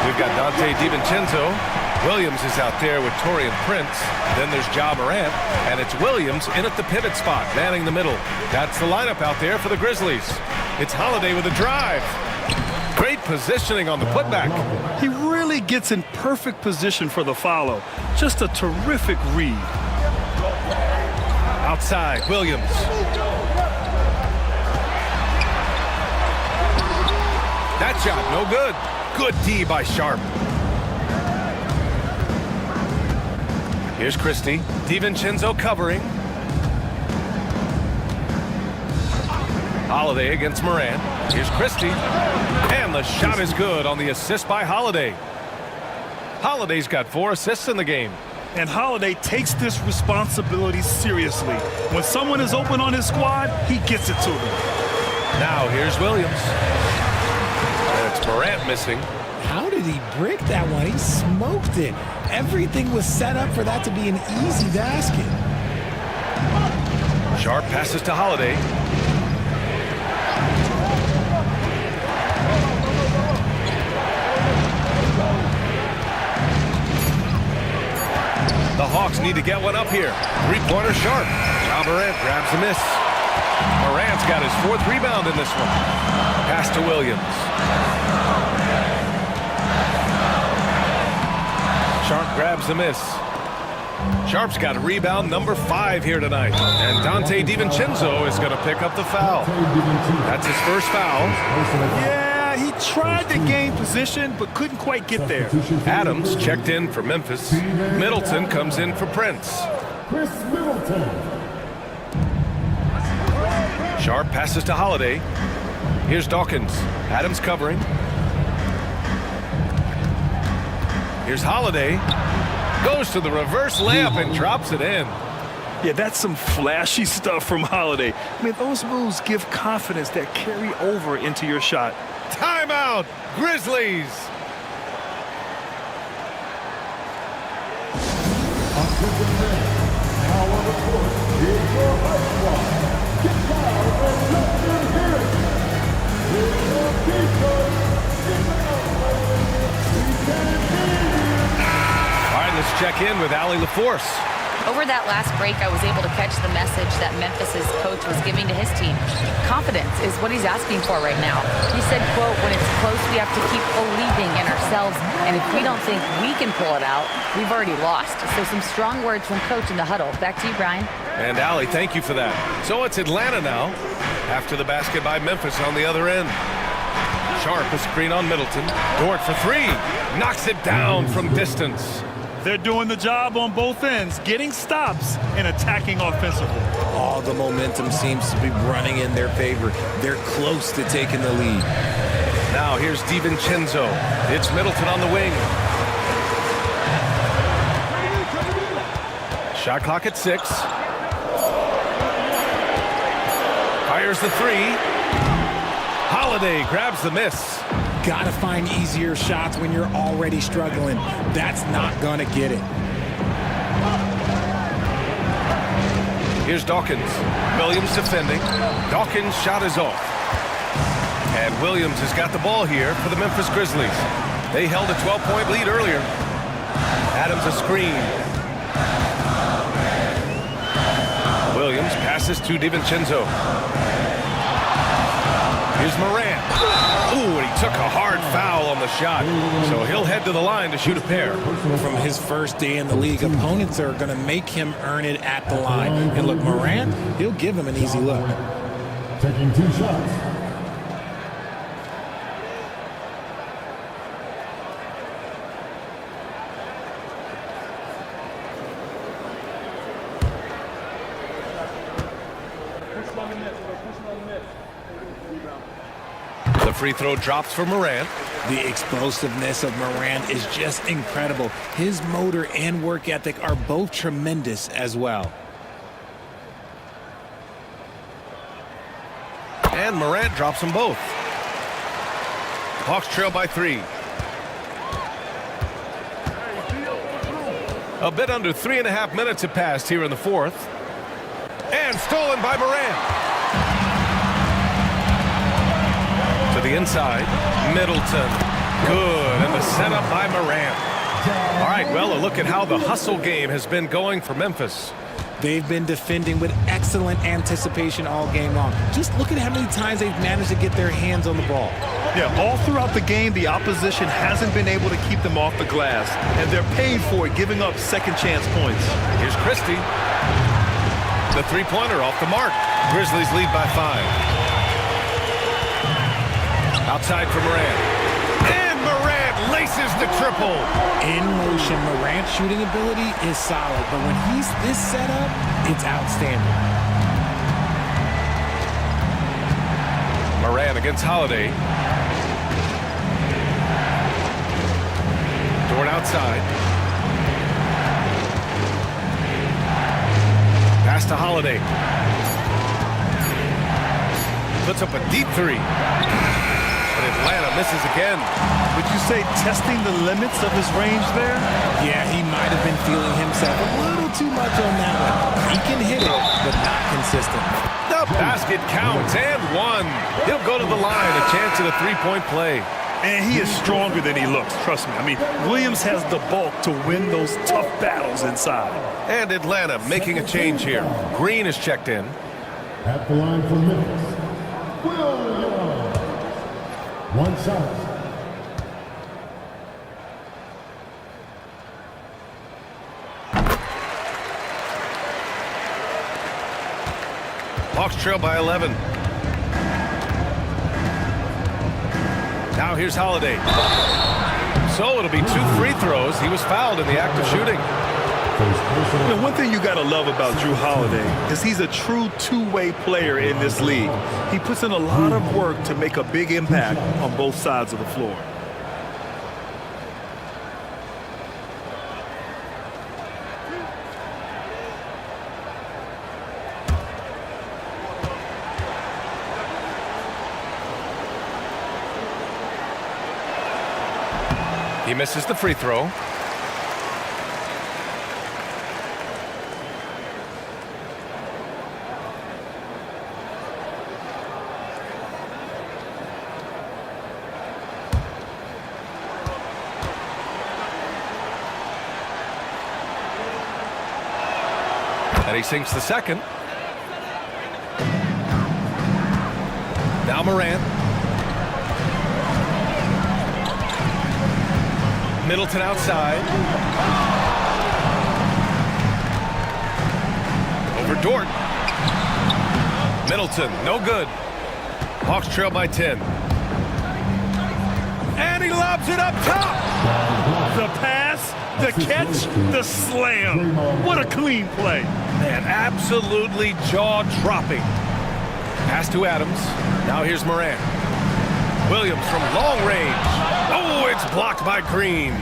We've got Dante DiVincenzo. Williams is out there with Taurean Prince. Then there's Ja Morant, and it's Williams in at the pivot spot, manning the middle. That's the lineup out there for the Grizzlies. It's Holiday with a drive. Great positioning on the putback. He really gets in perfect position for the follow. Just a terrific read. Outside, Williams. That shot, no good. Good D by Sharp. Here's Christie. DiVincenzo covering. Holiday against Morant. Here's Christie. And the shot is good on the assist by Holiday. Holiday's got 4 assists in the game. And Holiday takes this responsibility seriously. When someone is open on his squad, he gets it to them. Now here's Williams. And it's Morant missing. How did he brick that one? He smoked it. Everything was set up for that to be an easy basket. Sharp passes to Holiday. The Hawks need to get one up here. Three-pointer Sharp. Ja Morant grabs the miss. Morant's got his 4th rebound in this one. Pass to Williams. Sharp grabs the miss. Sharp's got a rebound number 5 here tonight. And Dante DiVincenzo is going to pick up the foul. That's his first foul. Yeah, he tried to gain position, but couldn't quite get there. Adams checked in for Memphis. Middleton comes in for Prince. Chris Middleton. Sharp passes to Holiday. Here's Dawkins. Adams covering. Here's Holiday. Goes to the reverse layup and drops it in. Yeah, that's some flashy stuff from Holiday. I mean, those moves give confidence that carry over into your shot. Timeout, Grizzlies. Now on the court is your high squad. Get down and let them hear it. With your defense, get out, we can hear you. All right, let's check in with Allie LaForce. Over that last break, I was able to catch the message that Memphis's coach was giving to his team. Confidence is what he's asking for right now. He said, quote, when it's close, we have to keep believing in ourselves. And if we don't think we can pull it out, we've already lost. So some strong words from coach in the huddle. Back to you, Brian. And Allie, thank you for that. So it's Atlanta now. After the basket by Memphis on the other end. Sharp, a screen on Middleton. Dort for 3. Knocks it down from distance. They're doing the job on both ends, getting stops and attacking offensively. All the momentum seems to be running in their favor. They're close to taking the lead. Now here's DiVincenzo. It's Middleton on the wing. Shot clock at 6. Fires the 3. Holiday grabs the miss. Gotta find easier shots when you're already struggling. That's not gonna get it. Here's Dawkins. Williams defending. Dawkins' shot is off. And Williams has got the ball here for the Memphis Grizzlies. They held a 12-point lead earlier. Adams a screen. Williams passes to DiVincenzo. Here's Morant. Ooh, and he took a hard foul on the shot. So he'll head to the line to shoot a pair. From his first day in the league, opponents are going to make him earn it at the line. And look, Morant, he'll give him an easy look. Taking 2 shots. The free throw drops for Morant. The explosiveness of Morant is just incredible. His motor and work ethic are both tremendous as well. And Morant drops them both. Hawks trail by 3. A bit under 3.5 minutes have passed here in the 4th. And stolen by Morant. To the inside, Middleton. Good, and the setup by Morant. All right, well, a look at how the hustle game has been going for Memphis. They've been defending with excellent anticipation all game long. Just look at how many times they've managed to get their hands on the ball. Yeah, all throughout the game, the opposition hasn't been able to keep them off the glass, and they're paying for it, giving up second chance points. Here's Christie. The three-pointer off the mark. Grizzlies lead by 5. Outside for Morant. And Morant laces the triple. In motion, Morant's shooting ability is solid, but when he's this set up, it's outstanding. Morant against Holiday. Dort outside. Pass to Holiday. Puts up a deep 3. But Atlanta misses again. Would you say testing the limits of his range there? Yeah, he might have been feeling himself a little too much on that one. He can hit it, but not consistent. The basket counts and 1. He'll go to the line, a chance at a 3-point play. And he is stronger than he looks, trust me. I mean, Williams has the bulk to win those tough battles inside. And Atlanta making a change here. Green is checked in. At the line for Memphis, Williams. One side. Hawks trail by 11. Now here's Holiday. So it'll be 2 free throws. He was fouled in the act of shooting. You know, one thing you got to love about Drew Holiday is he's a true two-way player in this league. He puts in a lot of work to make a big impact on both sides of the floor. He misses the free throw. And he sinks the second. Now Morant. Middleton outside. Over Dort. Middleton, no good. Hawks trail by 10. And he lobs it up top. The pass, the catch, the slam. What a clean play. Man, absolutely jaw-dropping. Pass to Adams. Now here's Morant. Williams from long range. Oh, it's blocked by Green.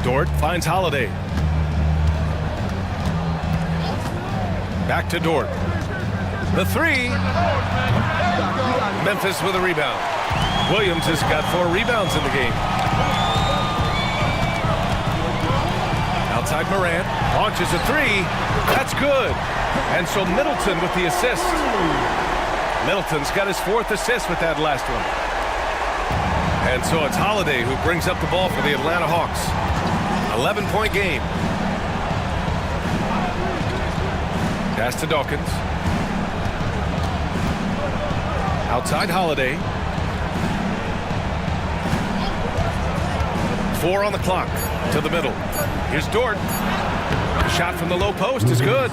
Dort finds Holiday. Back to Dort. The three. Memphis with a rebound. Williams has got 4 rebounds in the game. Outside Morant. Launches a 3. That's good. And so Middleton with the assist. Middleton's got his 4th assist with that last one. And so it's Holiday who brings up the ball for the Atlanta Hawks. 11-point game. Pass to Dawkins. Outside Holiday. 4 on the clock. To the middle. Here's Dort. The shot from the low post is good.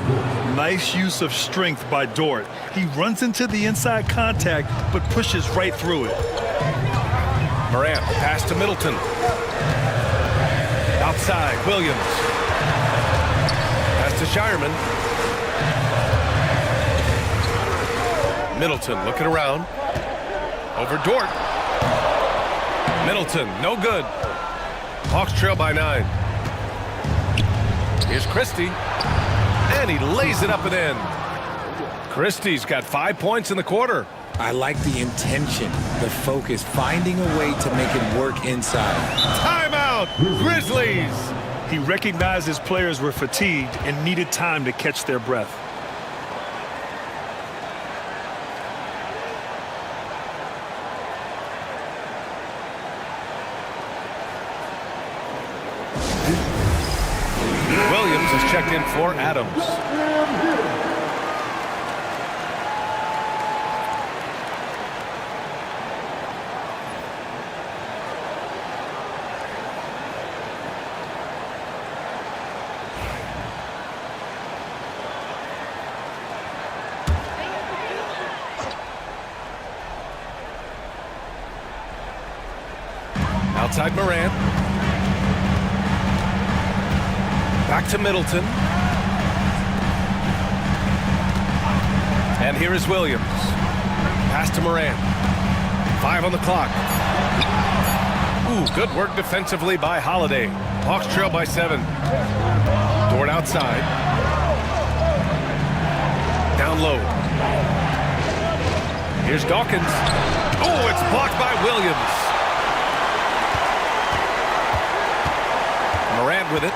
Nice use of strength by Dort. He runs into the inside contact, but pushes right through it. Morant, pass to Middleton. Outside, Williams. Pass to Shireman. Middleton looking around. Over Dort. Middleton, no good. Hawks trail by 9. Here's Christie. And he lays it up and in. Christie's got 5 points in the quarter. I like the intention, the focus, finding a way to make it work inside. Timeout, Grizzlies. He recognized his players were fatigued and needed time to catch their breath. Williams is checked in for Adams. Outside Morant. Back to Middleton. And here is Williams. Pass to Morant. 5 on the clock. Ooh, good work defensively by Holiday. Hawks trail by 7. Dort outside. Down low. Here's Dawkins. Oh, it's blocked by Williams. Morant with it.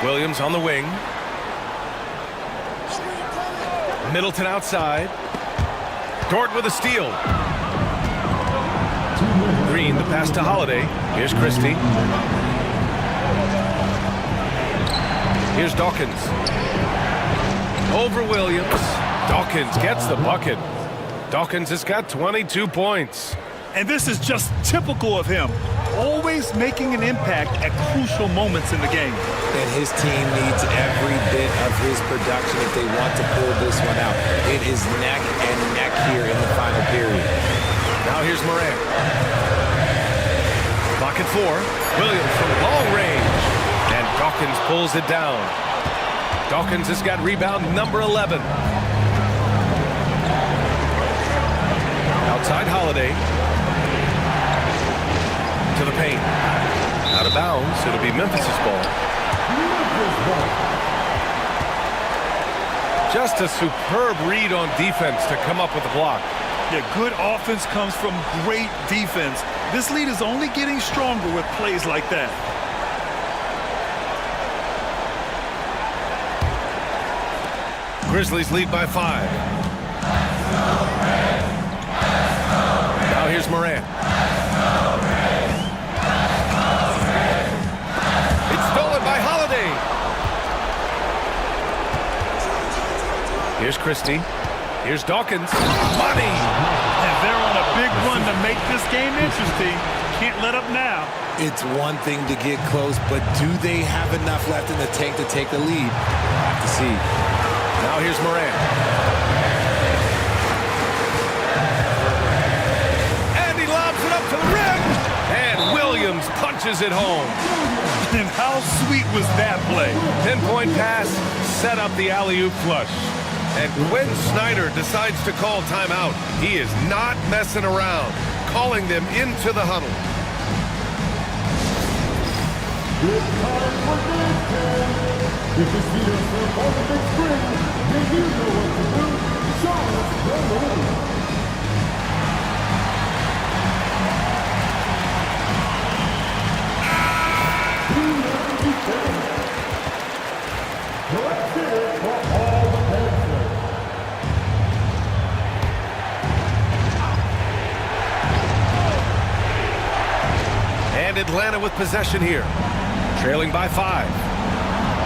Williams on the wing. Middleton outside. Dort with a steal. Green, the pass to Holiday. Here's Christie. Here's Dawkins. Over Williams. Dawkins gets the bucket. Dawkins has got 22 points. And this is just typical of him. Always making an impact at crucial moments in the game. And his team needs every bit of his production if they want to pull this one out. It is neck and neck here in the final period. Now here's Morant. Clock at 4. Williams from long range. And Dawkins pulls it down. Dawkins has got rebound number 11. Outside Holiday. To the paint. Out of bounds. It'll be Memphis's ball. Just a superb read on defense to come up with a block. Yeah, good offense comes from great defense. This lead is only getting stronger with plays like that. Grizzlies lead by 5. Now here's Morant. It's stolen by Holiday. Here's Christie. Here's Dawkins. Money! And they're on a big run to make this game interesting. Can't let up now. It's one thing to get close, but do they have enough left in the tank to take the lead? We'll have to see. Now here's Morant. And he lobs it up to the rim. And Williams punches it home. And how sweet was that play? Pinpoint pass, set up the alley-oop flush. And Quinn Snyder decides to call timeout. He is not messing around, calling them into the huddle. Good time for this. If you see us for the big spring, then you know what to do. Charlotte's the lead. Let's hear it for all the Panthers. And Atlanta with possession here. Trailing by 5.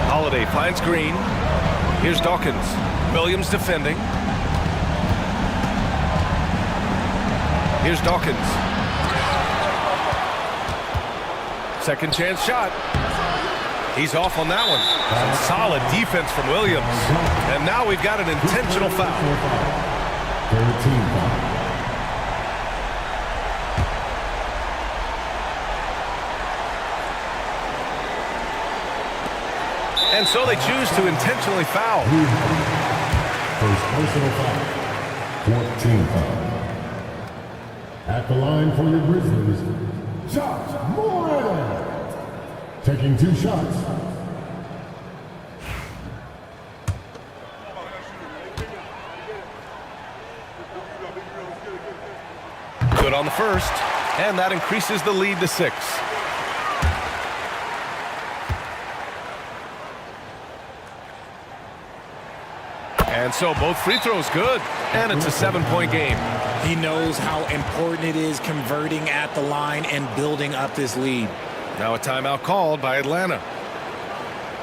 Holiday finds Green. Here's Dawkins. Williams defending. Here's Dawkins. Second chance shot. He's off on that one. Some solid defense from Williams. And now we've got an intentional foul. 13 foul. And so they choose to intentionally foul. First personal foul. 14 foul. At the line for your Grizzlies, Josh Morant. Taking 2 shots. Good on the first, and that increases the lead to 6. And so both free throws good, and it's a 7-point game. He knows how important it is converting at the line and building up this lead. Now a timeout called by Atlanta.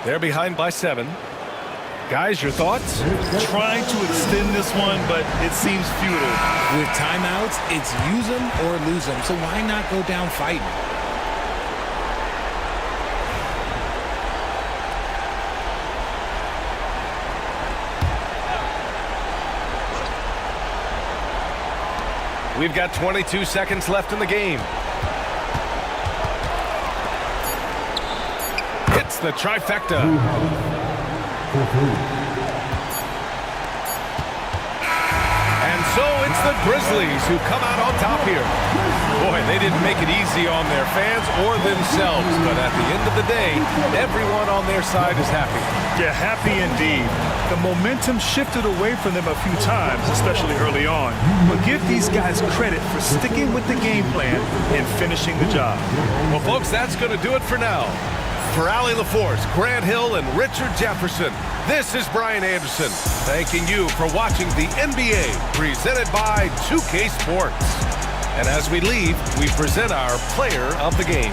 They're behind by 7. Guys, your thoughts? Trying to extend this one, but it seems futile. With timeouts, it's use them or lose them. So why not go down fighting? We've got 22 seconds left in the game. Hits the trifecta. And so it's the Grizzlies who come out on top here. Boy, they didn't make it easy on their fans or themselves, but at the end of the day, everyone on their side is happy. Yeah, happy indeed. The momentum shifted away from them a few times, especially early on. But give these guys credit for sticking with the game plan and finishing the job. Well, folks, that's going to do it for now. For Allie LaForce, Grant Hill, and Richard Jefferson, this is Brian Anderson, thanking you for watching the NBA presented by 2K Sports. And as we leave, we present our player of the game.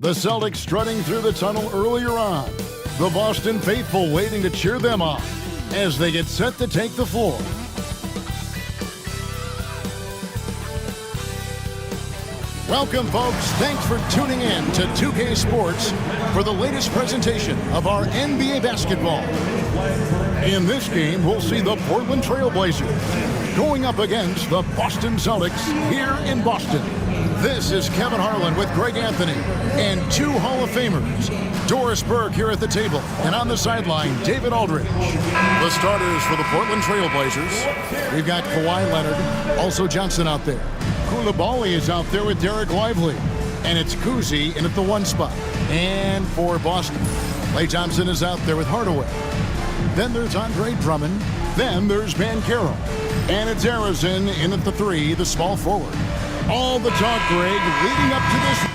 The Celtics strutting through the tunnel earlier on. The Boston faithful waiting to cheer them on as they get set to take the floor. Welcome, folks. Thanks for tuning in to 2K Sports for the latest presentation of our NBA basketball. In this game, we'll see the Portland Trail Blazers going up against the Boston Celtics here in Boston. This is Kevin Harlan with Greg Anthony and 2 Hall of Famers. Doris Burke here at the table, and on the sideline, David Aldridge. The starters for the Portland Trail Blazers. We've got Kawhi Leonard, also Johnson out there. Koulibaly is out there with Derek Lively, and it's Cousy in at the 1 spot. And for Boston, Klay Thompson is out there with Hardaway. Then there's Andre Drummond. Then there's Banchero. And it's Arizin in at the 3, the small forward. All the talk, Greg, leading up to this.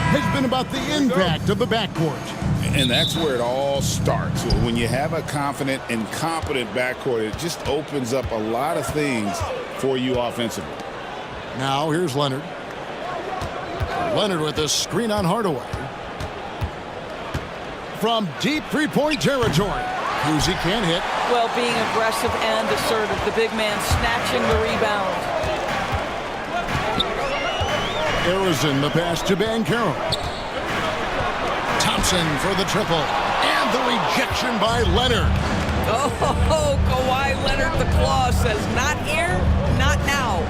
Has been about the impact of the backcourt. And that's where it all starts. When you have a confident and competent backcourt, it just opens up a lot of things for you offensively. Now here's Leonard. Leonard with a screen on Hardaway. From deep three-point territory. Cousy can't hit. Well, being aggressive and assertive. The big man snatching the rebound. Arizin the pass to Banchero. Thompson for the triple. And the rejection by Leonard. Oh, Kawhi Leonard, the claw says, not here, not now.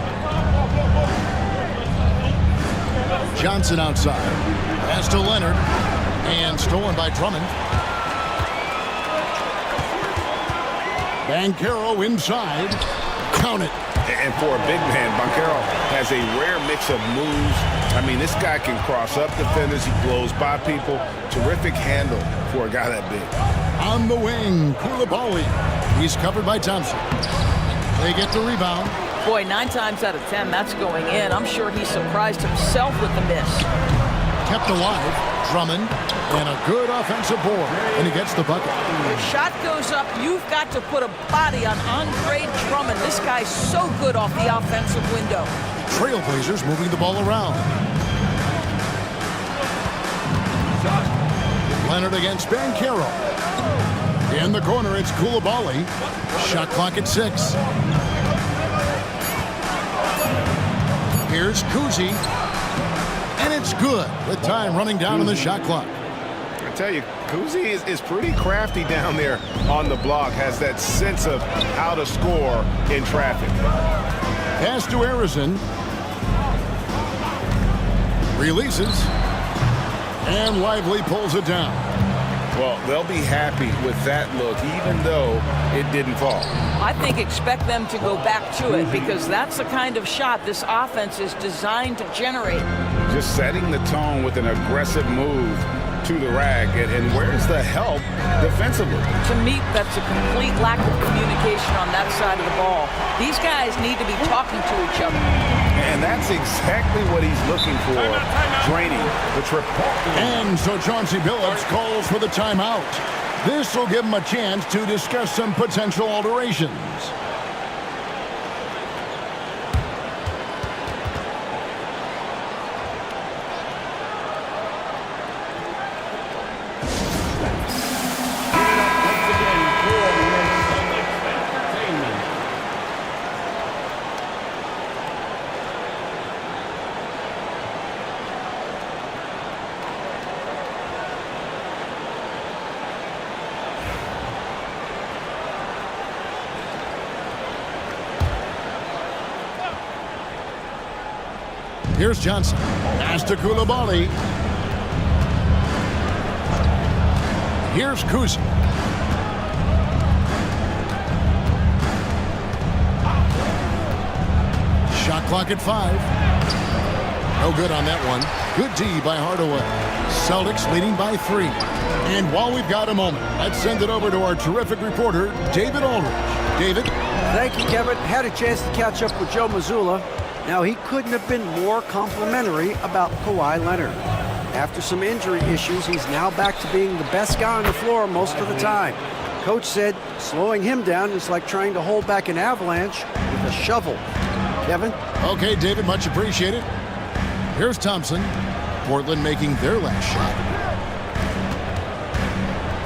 Johnson outside. Pass to Leonard. And stolen by Drummond. Banchero inside. Count it. And for a big man, Banchero has a rare mix of moves. I mean, this guy can cross up defenders. He blows by people. Terrific handle for a guy that big. On the wing, Koulibaly. He's covered by Thompson. They get the rebound. Boy, 9 times out of 10, that's going in. I'm sure he surprised himself with the miss. Kept alive. Drummond. And a good offensive board. And he gets the bucket. When shot goes up, you've got to put a body on Andre Drummond. This guy's so good off the offensive window. Trailblazers moving the ball around. Leonard against Banchero. In the corner, it's Koulibaly. Shot clock at 6. Here's Cousy. And it's good with time running down on the shot clock. I tell you, Cousy is pretty crafty down there on the block. Has that sense of how to score in traffic. Pass to Arizin. Releases. And Lively pulls it down. Well, they'll be happy with that look, even though it didn't fall. I think expect them to go back to it because that's the kind of shot this offense is designed to generate. Just setting the tone with an aggressive move to the rack. And where's the help defensively? To me, that's a complete lack of communication on that side of the ball. These guys need to be talking to each other. And that's exactly what he's looking for, draining the triple. And so Chauncey Billups calls for the timeout. This will give him a chance to discuss some potential alterations. Here's Johnson. Pass to Koulibaly. Here's Kuzi. Shot clock at 5. No good on that one. Good D by Hardaway. Celtics leading by 3. And while we've got a moment, let's send it over to our terrific reporter, David Aldridge. David? Thank you, Kevin. Had a chance to catch up with Joe Mazzulla. Now, he couldn't have been more complimentary about Kawhi Leonard. After some injury issues, he's now back to being the best guy on the floor most of the time. Coach said slowing him down is like trying to hold back an avalanche with a shovel. Kevin? Okay, David, much appreciated. Here's Thompson. Portland making their last shot.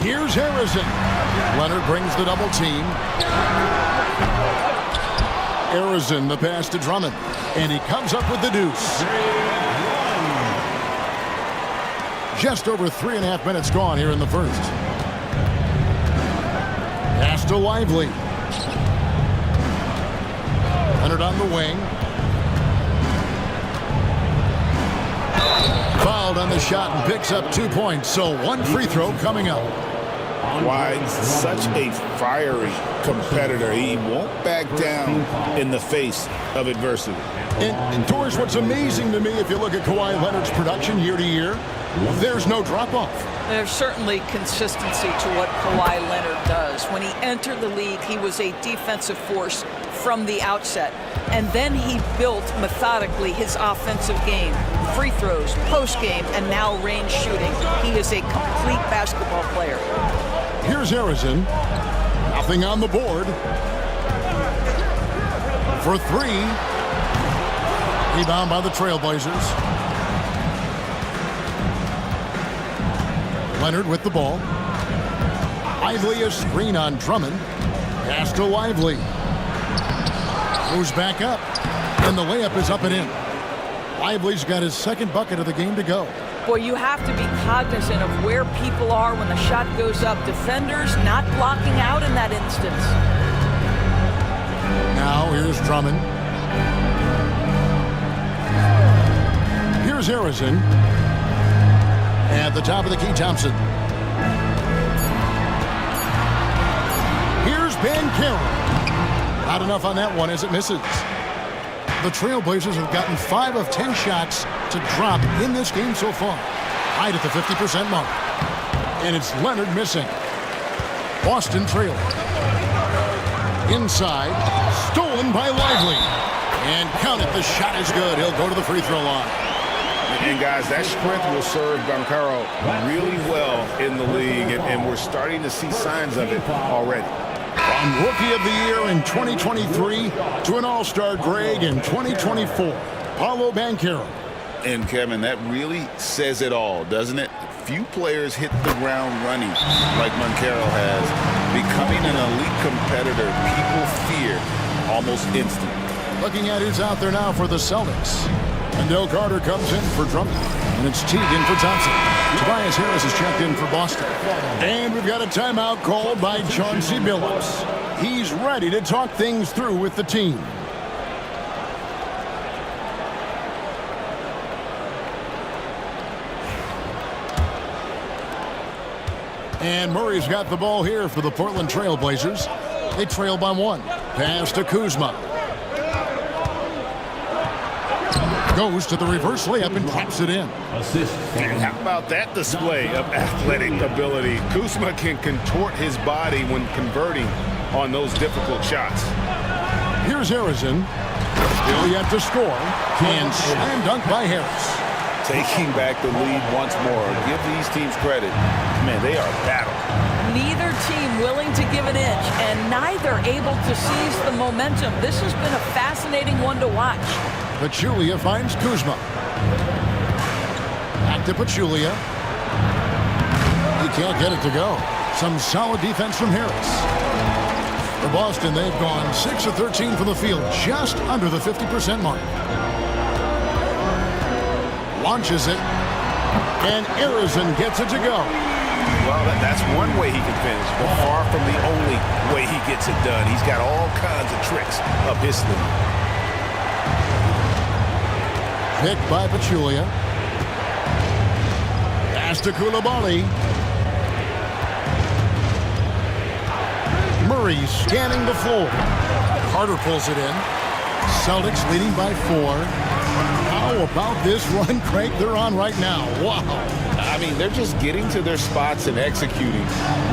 Here's Harrison. Leonard brings the double team. Harrison, the pass to Drummond. And he comes up with the deuce. Just over 3.5 minutes gone here in the first. Pass to Lively. Leonard on the wing. Fouled on the shot and picks up 2 points. So 1 free throw coming up. Kawhi, such a fiery competitor. He won't back down in the face of adversity. And Torres, what's amazing to me, if you look at Kawhi Leonard's production year to year, there's no drop-off. There's certainly consistency to what Kawhi Leonard does. When he entered the league, he was a defensive force from the outset. And then he built methodically his offensive game. Free throws, post-game, and now range shooting. He is a complete basketball player. Here's Harrison. Nothing on the board. For 3. Rebound by the Trailblazers. Leonard with the ball. Lively a screen on Drummond. Pass to Lively. Moves back up. And the layup is up and in. Lively's got his second bucket of the game to go. Boy, you have to be cognizant of where people are when the shot goes up. Defenders not blocking out in that instance. Now here's Drummond. Here's Harrison. At the top of the key, Thompson. Here's Banchero. Not enough on that one as it misses. The Trailblazers have gotten 5 of 10 shots to drop in this game so far. Right at the 50% mark. And it's Leonard missing. Boston trailing. Inside. Stolen by Lively. And count it. The shot is good. He'll go to the free throw line. And guys, that strength will serve Banchero really well in the league, and we're starting to see signs of it already. From Rookie of the Year in 2023 to an All-Star grade in 2024, Paolo Banchero. And Kevin, that really says it all, doesn't it? Few players hit the ground running like Banchero has, becoming an elite competitor people fear almost instantly. Looking at who's out there now for the Celtics. Wendell Carter comes in for Drummond. And it's Teague in for Thompson. Tobias Harris is checked in for Boston. And we've got a timeout called by Chauncey Billups. He's ready to talk things through with the team. And Murray's got the ball here for the Portland Trailblazers. They trail by 1. Pass to Kuzma. Goes to the reverse layup and drops it in. And how about that display of athletic ability? Kuzma can contort his body when converting on those difficult shots. Here's Harrison. Still yet to score. And slam dunk by Harris. Taking back the lead once more. Give these teams credit. Man, they are battle. Neither team willing to give an inch, and neither able to seize the momentum. This has been a fascinating one to watch. Pachulia finds Kuzma. Back to Pachulia. He can't get it to go. Some solid defense from Harris. For Boston, they've gone 6 of 13 from the field, just under the 50% mark. Launches it, and Harrison gets it to go. Well, that's one way he can finish, but far from the only way he gets it done. He's got all kinds of tricks up his sleeve. pick by Pachulia. Pass to Koulibaly. Murray scanning the floor. Carter pulls it in. Celtics leading by 4. How about this run, Craig, they're on right now? Wow. I mean, they're just getting to their spots and executing,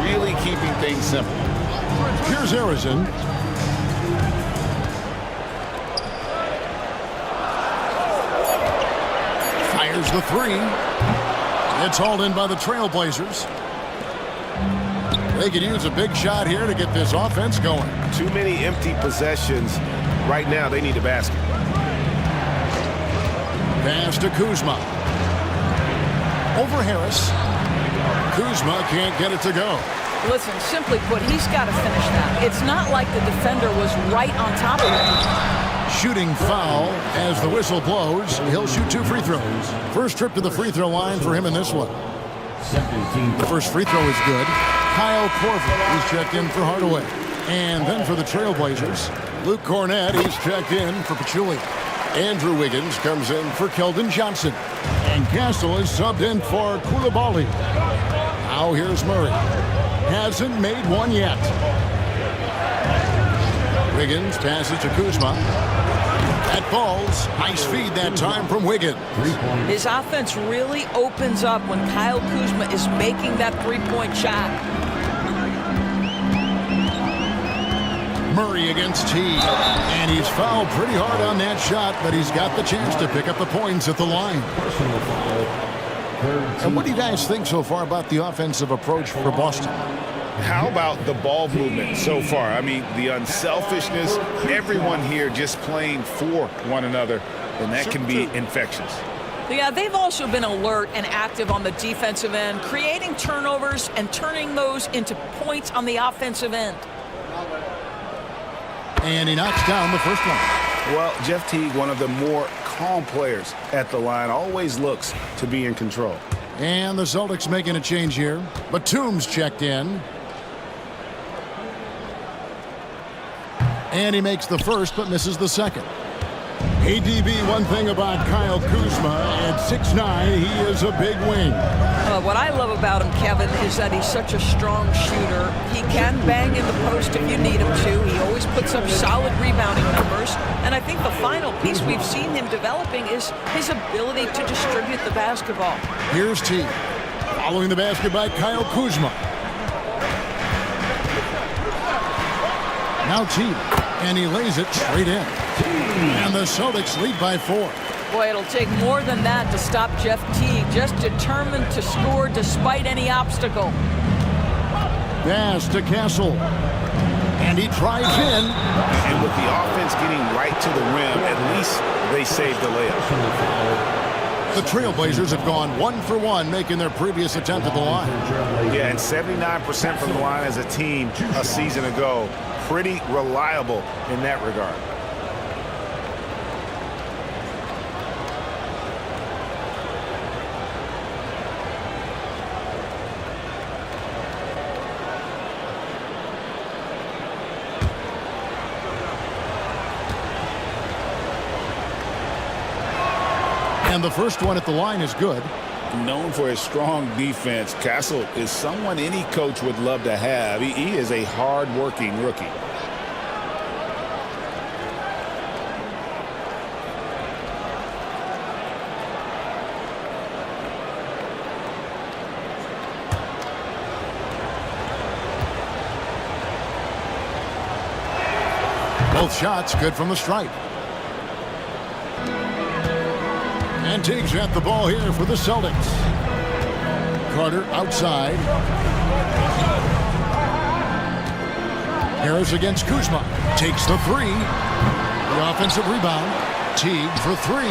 really keeping things simple. Here's Arizin. Fires the 3. It's hauled in by the Trailblazers. They could use a big shot here to get this offense going. Too many empty possessions. Right now, they need a basket. Pass to Kuzma. Over Harris. Kuzma can't get it to go. Listen, simply put, he's got to finish that. It's not like the defender was right on top of him. Shooting foul as the whistle blows. He'll shoot 2 free throws. First trip to the free throw line for him in this one. The first free throw is good. Kyle Korver is checked in for Hardaway. And then for the Trailblazers, Luke Cornett, he's checked in for Pachulia. Andrew Wiggins comes in for Keldon Johnson. And Castle is subbed in for Koulibaly. Now here's Murray. Hasn't made one yet. Wiggins passes to Kuzma. That falls. Nice feed that time from Wiggins. His offense really opens up when Kyle Kuzma is making that three-point shot. Murray against T. And he's fouled pretty hard on that shot, but he's got the chance to pick up the points at the line. And what do you guys think so far about the offensive approach for Boston? How about the ball movement so far? I mean, the unselfishness, everyone here just playing for one another, and that can be infectious. Yeah, they've also been alert and active on the defensive end, creating turnovers and turning those into points on the offensive end. And he knocks down the first one. Well, Jeff Teague, one of the more calm players at the line, always looks to be in control. And the Celtics making a change here. Batum's checked in. And he makes the first but misses the second. ADB, one thing about Kyle Kuzma, at 6'9", he is a big wing. What I love about him, Kevin, is that he's such a strong shooter. He can bang in the post if you need him to. He always puts up solid rebounding numbers. And I think the final piece we've seen him developing is his ability to distribute the basketball. Here's T. Following the basket by Kyle Kuzma. Now T. And he lays it straight in. And the Celtics lead by 4. Boy, it'll take more than that to stop Jeff Teague. Just determined to score despite any obstacle. Pass to Castle. And he drives in. And with the offense getting right to the rim, at least they saved the layup. The Trailblazers have gone 1 for 1, making their previous attempt at the line. Yeah, and 79% from the line as a team a season ago. Pretty reliable in that regard. And the first one at the line is good. Known for his strong defense, Castle is someone any coach would love to have. He is a hard-working rookie. Both shots good from the stripe. And Teague's got the ball here for the Celtics. Carter outside. Harris against Kuzma. Takes the 3. The offensive rebound. Teague for 3.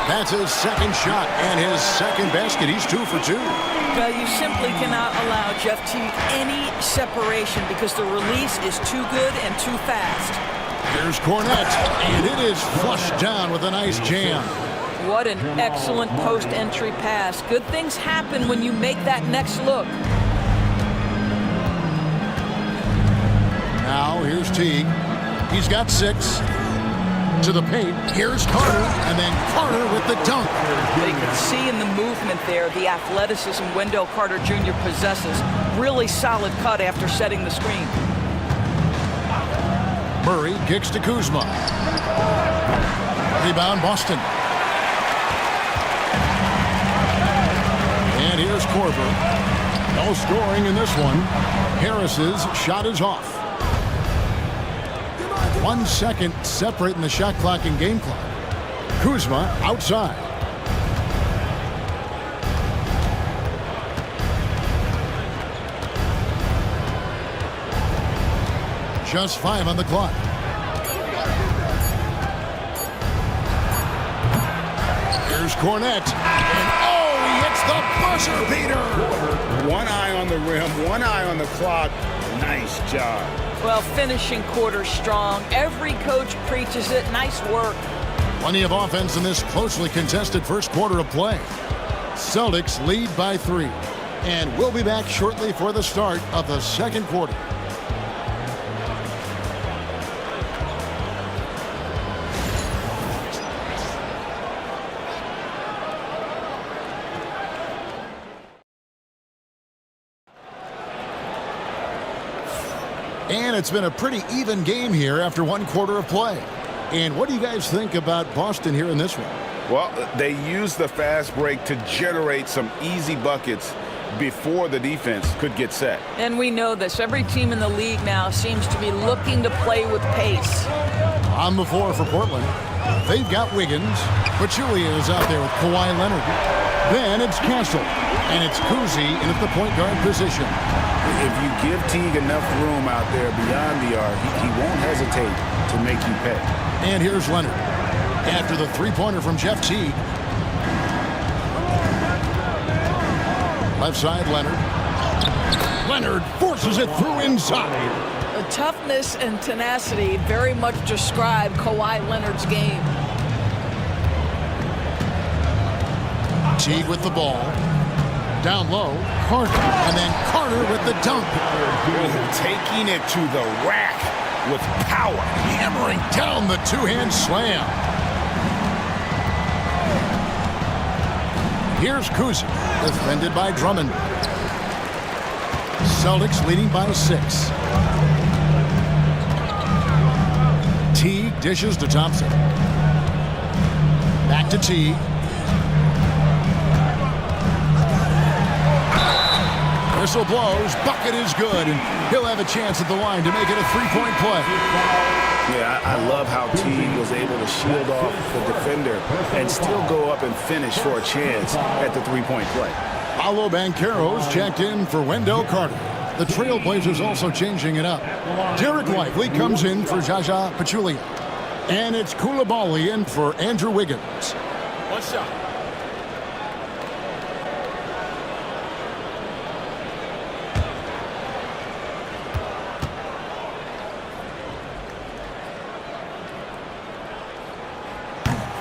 That's his second shot and his second basket. He's 2 for 2. Well, you simply cannot allow Jeff Teague any separation because the release is too good and too fast. Here's Cornett, and it is flushed down with a nice jam. What an excellent post-entry pass. Good things happen when you make that next look. Now here's Teague. He's got 6. To the paint. Here's Carter. And then Carter with the dunk. They can see in the movement there the athleticism Wendell Carter Jr. possesses. Really solid cut after setting the screen. Murray kicks to Kuzma. Rebound Boston. And here's Korver. No scoring in this one. Harris's shot is off. 1 second separating the shot clock and game clock. Kuzma outside. Just 5 on the clock. Here's Cornette. And oh, he hits the buzzer beater. One eye on the rim, one eye on the clock. Nice job. Well, finishing quarter strong. Every coach preaches it. Nice work. Plenty of offense in this closely contested first quarter of play. Celtics lead by 3. And we'll be back shortly for the start of the second quarter. And it's been a pretty even game here after 1 quarter of play. And what do you guys think about Boston here in this one? Well, they used the fast break to generate some easy buckets before the defense could get set. And we know this. Every team in the league now seems to be looking to play with pace. On the floor for Portland, they've got Wiggins. Pachulia is out there with Kawhi Leonard. Then it's Castle. And it's Kuzi in at the point guard position. If you give Teague enough room out there beyond the arc, he won't hesitate to make you pay. And here's Leonard. After the three-pointer from Jeff Teague. Left side, Leonard. Leonard forces it through inside. The toughness and tenacity very much describe Kawhi Leonard's game. Teague with the ball. Down low, Carter, and then Carter with the dunk. Taking it to the rack with power. Hammering down the two-hand slam. Here's Kuzi, defended by Drummond. Celtics leading by 6. Teague dishes to Thompson. Back to Teague. Whistle blows, bucket is good, and he'll have a chance at the line to make it a 3-point play. Yeah, I love how Teague was able to shield off the defender and still go up and finish for a chance at the 3-point play. Paolo Banchero's checked in for Wendell Carter. The Trailblazers also changing it up. Derek Lively comes in for Zaza Pachulia. And it's Coulibaly in for Andrew Wiggins. One shot.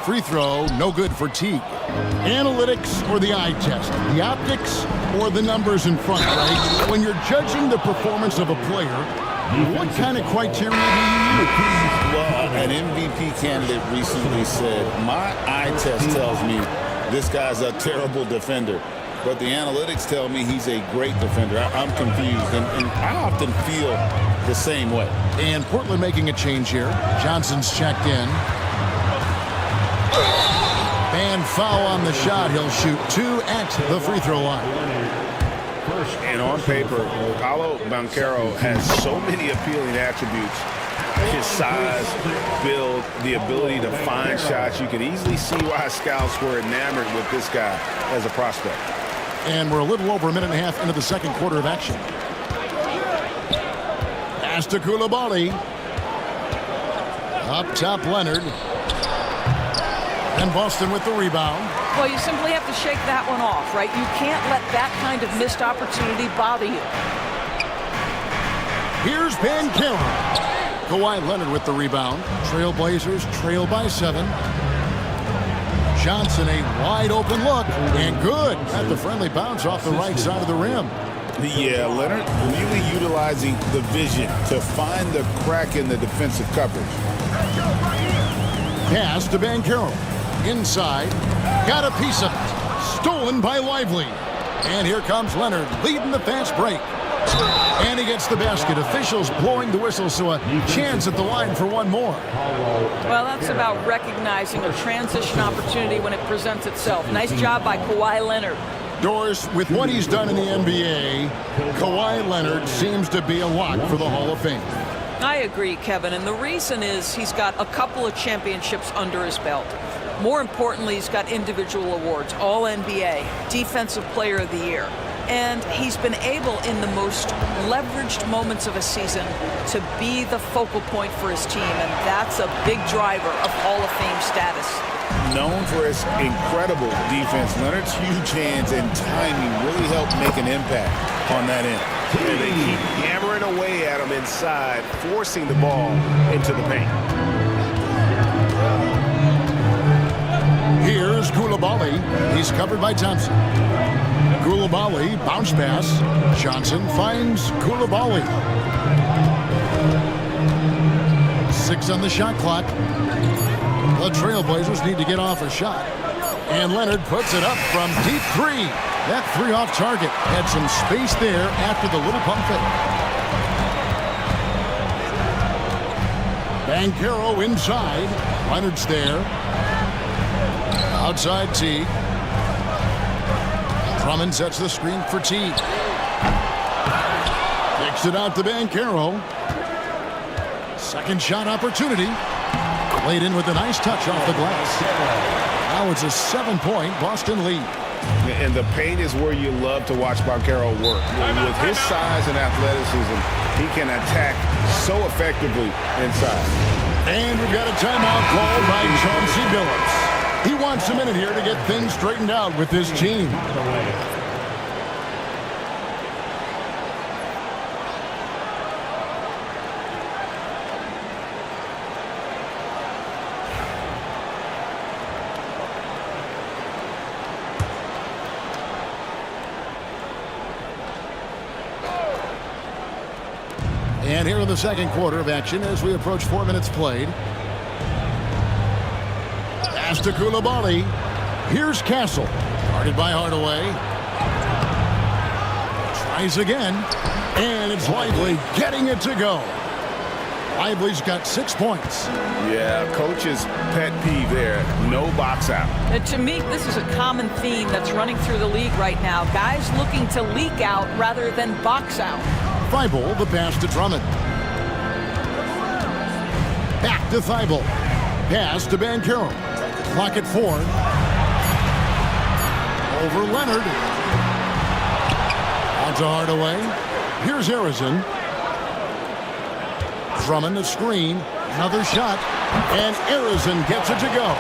Free throw, no good for Teague. Analytics or the eye test? The optics or the numbers in front, right? When you're judging the performance of a player, what kind of criteria do you use? Well, an MVP candidate recently said, my eye test tells me this guy's a terrible defender, but the analytics tell me he's a great defender. I'm confused, and I often feel the same way. And Portland making a change here. Johnson's checked in. And foul on the shot. He'll shoot 2 at the free throw line. And on paper, Paolo Banchero has so many appealing attributes. His size, build, the ability to find shots. You can easily see why scouts were enamored with this guy as a prospect. And we're a little over a minute and a half into the second quarter of action. Pass to Coulibaly. Up top, Leonard. And Boston with the rebound. Well, you simply have to shake that one off, right? You can't let that kind of missed opportunity bother you. Here's Banchero. Kawhi Leonard with the rebound. Trailblazers trail by 7. Johnson, a wide open look, and good at the friendly bounce off the right side of the rim. Yeah, Leonard really utilizing the vision to find the crack in the defensive coverage. Pass to Banchero. Inside. Got a piece of it. Stolen by Lively. And here comes Leonard leading the fast break. And he gets the basket. Officials blowing the whistle, so a chance at the line for one more. Well, that's about recognizing a transition opportunity when it presents itself. Nice job by Kawhi Leonard. Doris, with what he's done in the NBA, Kawhi Leonard seems to be a lock for the Hall of Fame. I agree, Kevin, and the reason is he's got a couple of championships under his belt. More importantly, he's got individual awards, All-NBA, Defensive Player of the Year. And he's been able, in the most leveraged moments of a season, to be the focal point for his team, and that's a big driver of Hall of Fame status. Known for his incredible defense, Leonard's huge hands and timing really helped make an impact on that end. And they keep hammering away at him inside, forcing the ball into the paint. Here's Coulibaly. He's covered by Thompson. Coulibaly, bounce pass. Johnson finds Coulibaly. 6 on the shot clock. The Trailblazers need to get off a shot. And Leonard puts it up from deep 3. That 3 off target. Had some space there after the little pump fake. Banchero inside. Leonard's there. Outside Teague. Drummond sets the screen for Teague. Kicks it out to Banchero. Second shot opportunity. Laid in with a nice touch off the glass. Now it's a 7-point Boston lead. And the paint is where you love to watch Banchero work. With his size and athleticism, he can attack so effectively inside. And we've got a timeout called by Chauncey Billups. He wants a minute here to get things straightened out with his team. And here in the second quarter of action as we approach 4 minutes played. Pass to Coulibaly. Here's Castle. Guarded by Hardaway. Tries again. And it's Lively getting it to go. Lively's got 6 points. Yeah, coach's pet peeve there. No box out. And to me, this is a common theme that's running through the league right now. Guys looking to leak out rather than box out. Thibault, the pass to Drummond. Back to Thibault. Pass to Banchero. Clock at 4. Over Leonard. On to Hardaway. Here's Arizin. Drummond a screen. Another shot. And Arizin gets it to go.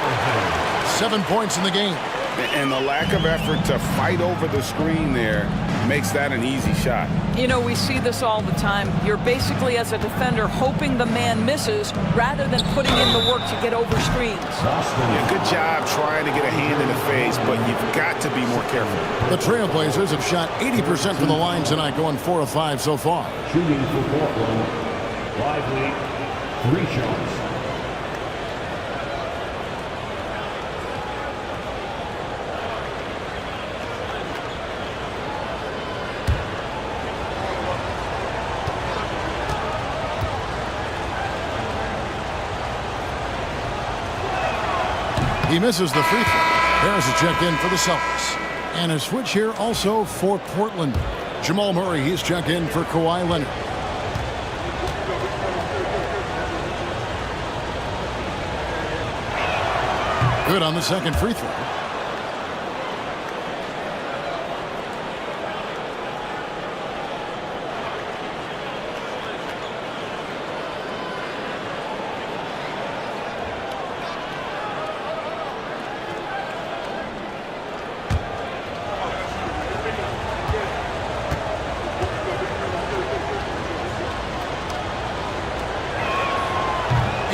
7 points in the game. And the lack of effort to fight over the screen there makes that an easy shot. You know, we see this all the time. You're basically, as a defender, hoping the man misses rather than putting in the work to get over screens. Yeah, good job trying to get a hand in the face, but you've got to be more careful. The Trailblazers have shot 80% from the line tonight, going 4 of 5 so far. Shooting for Portland, Lively, 3 shots. He misses the free throw. There's a check in for the Celtics. And a switch here also for Portland. Jamal Murray, he's checked in for Kawhi Leonard. Good on the second free throw.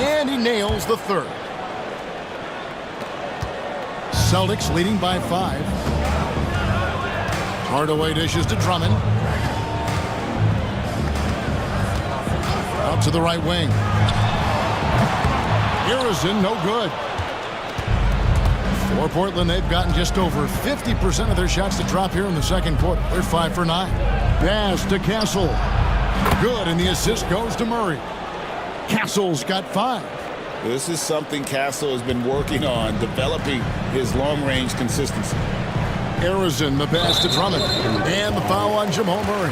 And he nails the third. Celtics leading by 5. Hardaway dishes to Drummond. Out to the right wing. Harrison, no good. For Portland, they've gotten just over 50% of their shots to drop here in the second quarter. They're 5 for 9. Pass to Castle. Good, and the assist goes to Murray. Castle's got 5. This is something Castle has been working on, developing his long-range consistency. Harrison, the pass to Drummond. And the foul on Jamal Murray.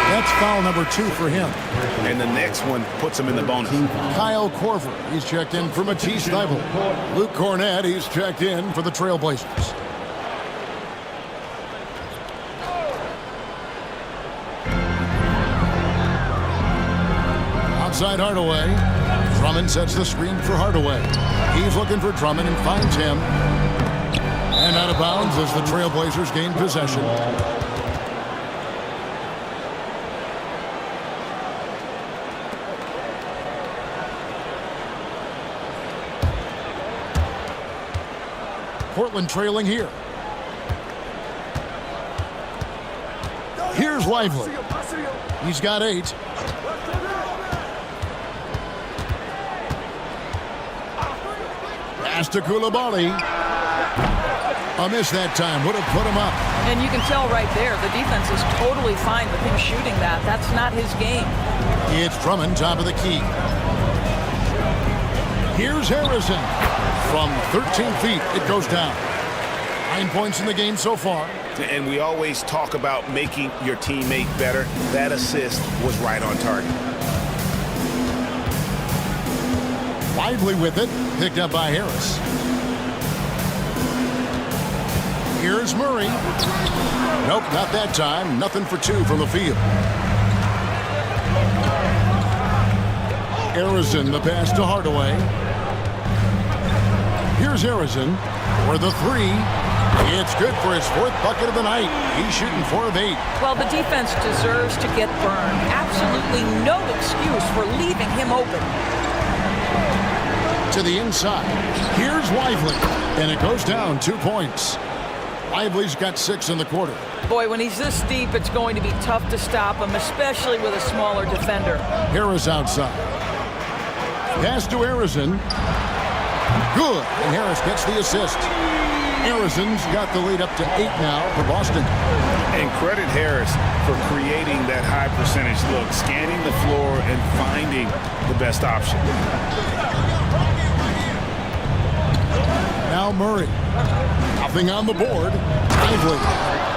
That's foul number 2 for him. And the next one puts him in the bonus. Kyle Korver, he's checked in for Matisse Thybulle. Luke Cornett, he's checked in for the Trailblazers. Outside Hardaway. Drummond sets the screen for Hardaway. He's looking for Drummond and finds him. And out of bounds as the Trailblazers gain possession. Portland trailing here. Here's Lively. He's got 8. Pass to Coulibaly. A miss that time. Would have put him up. And you can tell right there, the defense is totally fine with him shooting that. That's not his game. It's Drummond, top of the key. Here's Harrison. From 13 feet, it goes down. 9 points in the game so far. And we always talk about making your teammate better. That assist was right on target. Lively with it, picked up by Harris. Here's Murray. Nope, not that time. Nothing for 2 from the field. Harrison, the pass to Hardaway. Here's Harrison for the 3. It's good for his 4th bucket of the night. He's shooting 4 of 8. Well, the defense deserves to get burned. Absolutely no excuse for leaving him open. To the inside. Here's Lively. And it goes down 2 points. Lively's got 6 in the quarter. Boy, when he's this deep, it's going to be tough to stop him, especially with a smaller defender. Harris outside. Pass to Harrison. Good. And Harris gets the assist. Harrison's got the lead up to 8 now for Boston. And credit Harris for creating that high percentage look, scanning the floor and finding the best option. Now Murray. Nothing on the board. Lively.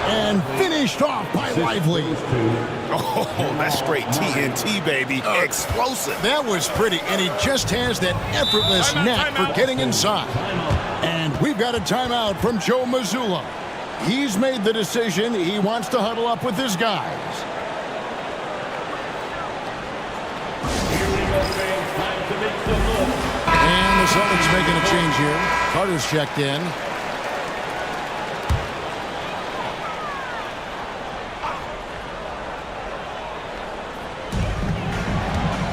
And finished off by Lively. Oh, that's straight TNT, baby. Explosive. That was pretty, and he just has that effortless knack for getting inside. And we've got a timeout from Joe Mazzulla. He's made the decision. He wants to huddle up with his guys. And the Celtics making a change here. Carter's checked in.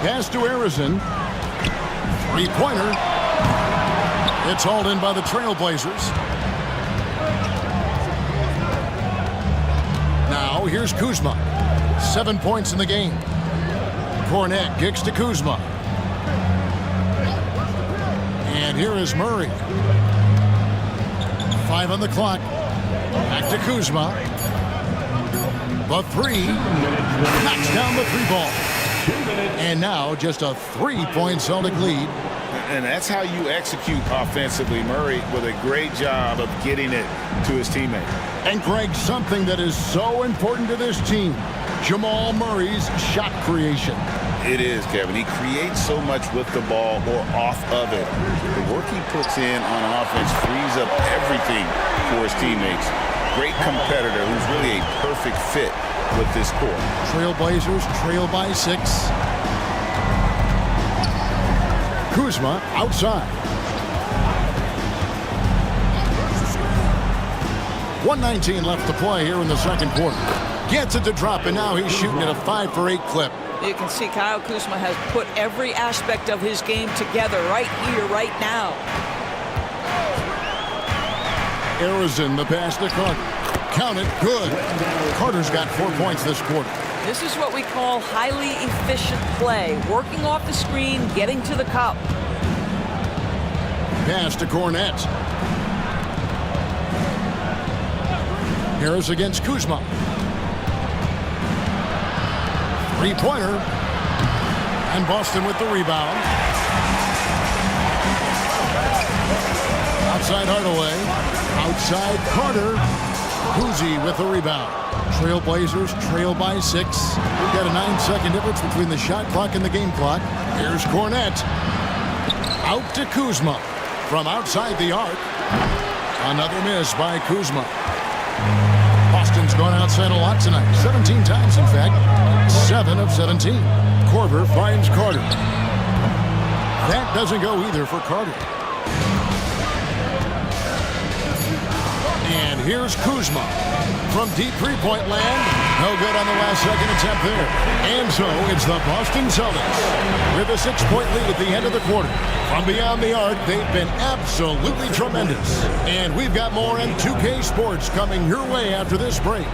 Pass to Harrison. 3-pointer. It's hauled in by the Trailblazers. Now here's Kuzma. 7 points in the game. Cornett kicks to Kuzma. And here is Murray. 5 on the clock. Back to Kuzma. The 3. Knocks down the 3-ball. And now just a 3-point Celtic lead. And that's how you execute offensively. Murray with a great job of getting it to his teammate. And Greg, something that is so important to this team, Jamal Murray's shot creation. It is, Kevin. He creates so much with the ball or off of it. The work he puts in on offense frees up everything for his teammates. Great competitor who's really a perfect fit with this core. Trailblazers trail by 6. Kuzma outside. 1:19 left to play here in the second quarter. Gets it to drop, and now he's shooting at a 5 for 8 clip. You can see Kyle Kuzma has put every aspect of his game together right here, right now. Harrison, the pass to Carter. Count it, good. Carter's got 4 points this quarter. This is what we call highly efficient play. Working off the screen, getting to the cup. pass to Cornette. Harris against Kuzma. Three-pointer. And Boston with the rebound. Outside Hardaway. Outside Carter. Cousy with the rebound. Trailblazers trail by 6. We've got a 9-second difference between the shot clock and the game clock. Here's Cornette. Out to Kuzma. From outside the arc. Another miss by Kuzma. Boston's gone outside a lot tonight. 17 times, in fact. 7 of 17. Korver finds Carter. That doesn't go either for Carter. And here's Kuzma. From deep three-point land. No good on the last second attempt there. And so it's the Boston Celtics with a 6-point lead at the end of the quarter. From beyond the arc, they've been absolutely tremendous. And we've got more in 2K Sports coming your way after this break.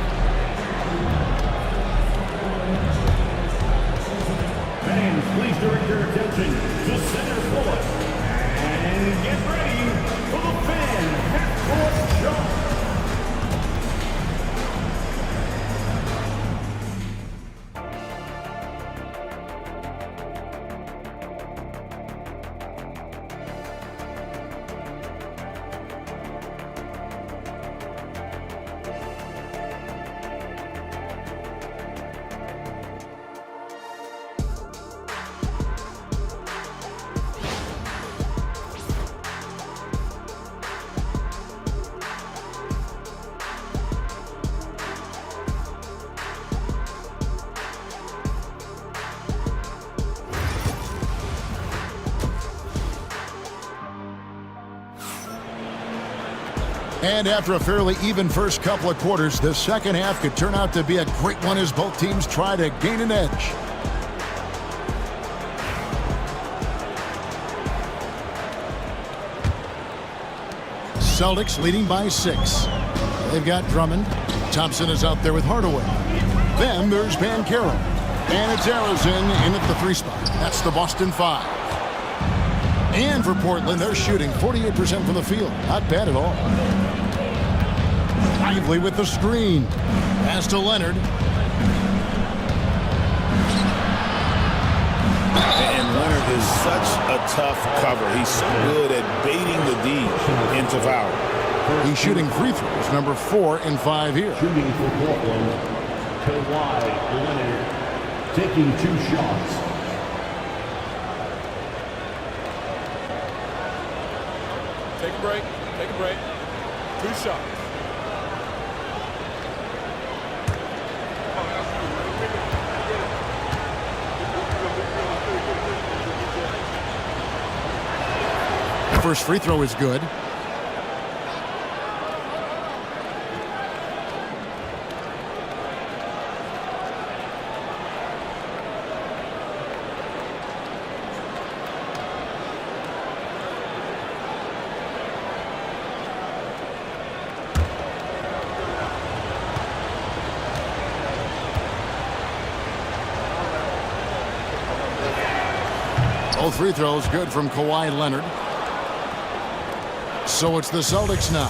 Fans, please direct your attention to center court. And get ready for the fan half-court jump. And after a fairly even first couple of quarters, the second half could turn out to be a great one as both teams try to gain an edge. Celtics leading by 6. They've got Drummond. Thompson is out there with Hardaway. Then there's Banchero. And it's Harrison in at the 3 spot. That's the Boston 5. And for Portland, they're shooting 48% from the field. Not bad at all. Lively with the screen. Pass to Leonard. And Leonard is such a tough cover. He's so good at baiting the D into foul. He's shooting free throws, number 4 in 5 here. Shooting for Portland, Kawhi Leonard, taking 2 shots. Take a break. Take a break. 2 shots. First free throw is good. Both free throws good from Kawhi Leonard. So it's the Celtics now.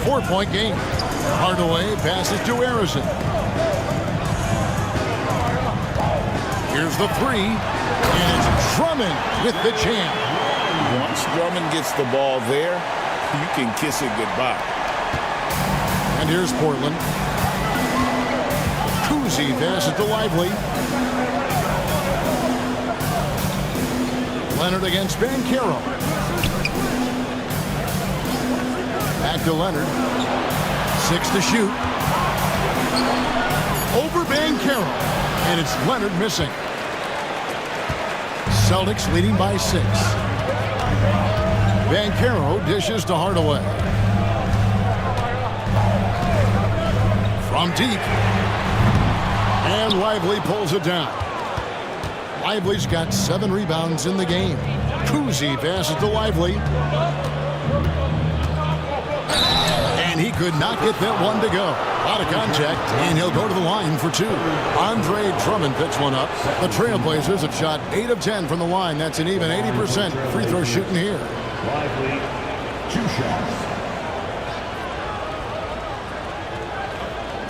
4-point game. Hardaway passes to Harrison. Here's the 3. And it's Drummond with the jam. Once Drummond gets the ball there, you can kiss it goodbye. And here's Portland. Cousy passes to Lively. Leonard against Banchero. Back to Leonard. 6 to shoot. Over Banchero. And it's Leonard missing. Celtics leading by 6. Banchero dishes to Hardaway. From deep. And Lively pulls it down. Lively's got 7 rebounds in the game. Cousy passes to Lively. And he could not get that one to go. Out of contact, and he'll go to the line for 2. Andre Drummond picks one up. The Trailblazers have shot 8 of 10 from the line. That's an even 80% free throw shooting here. Lively, 2 shots.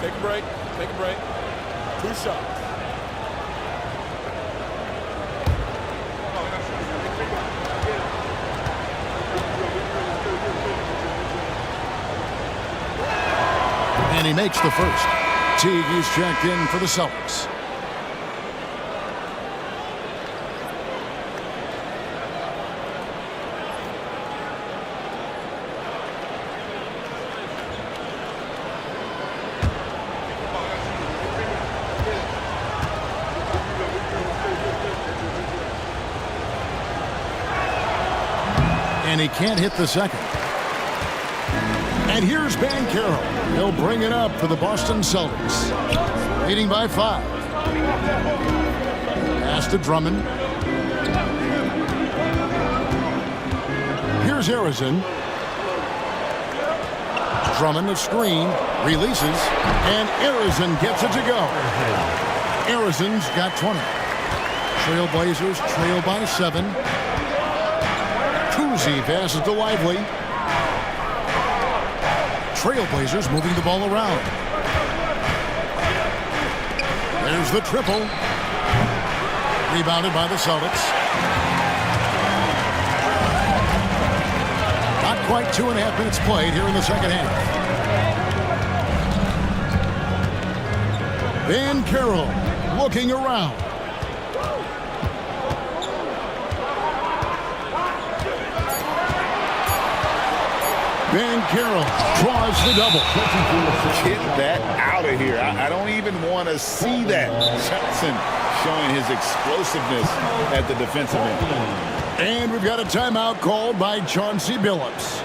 Take a break. Take a break. 2 shots. And he makes the first. Teague is checked in for the Celtics. And he can't hit the second. And here's Banchero. He'll bring it up for the Boston Celtics. Leading by 5. Pass to Drummond. Here's Arizin. Drummond a screen. Releases. And Arizin gets it to go. Arizin's got 20. Trailblazers trail by 7. Kuzi passes to Lively. Trailblazers moving the ball around. There's the triple. Rebounded by the Celtics. Not quite 2.5 minutes played here in the second half. Banchero looking around. Banchero draws the double. Get that out of here. I don't even want to see that. Johnson showing his explosiveness at the defensive end. And we've got a timeout called by Chauncey Billups.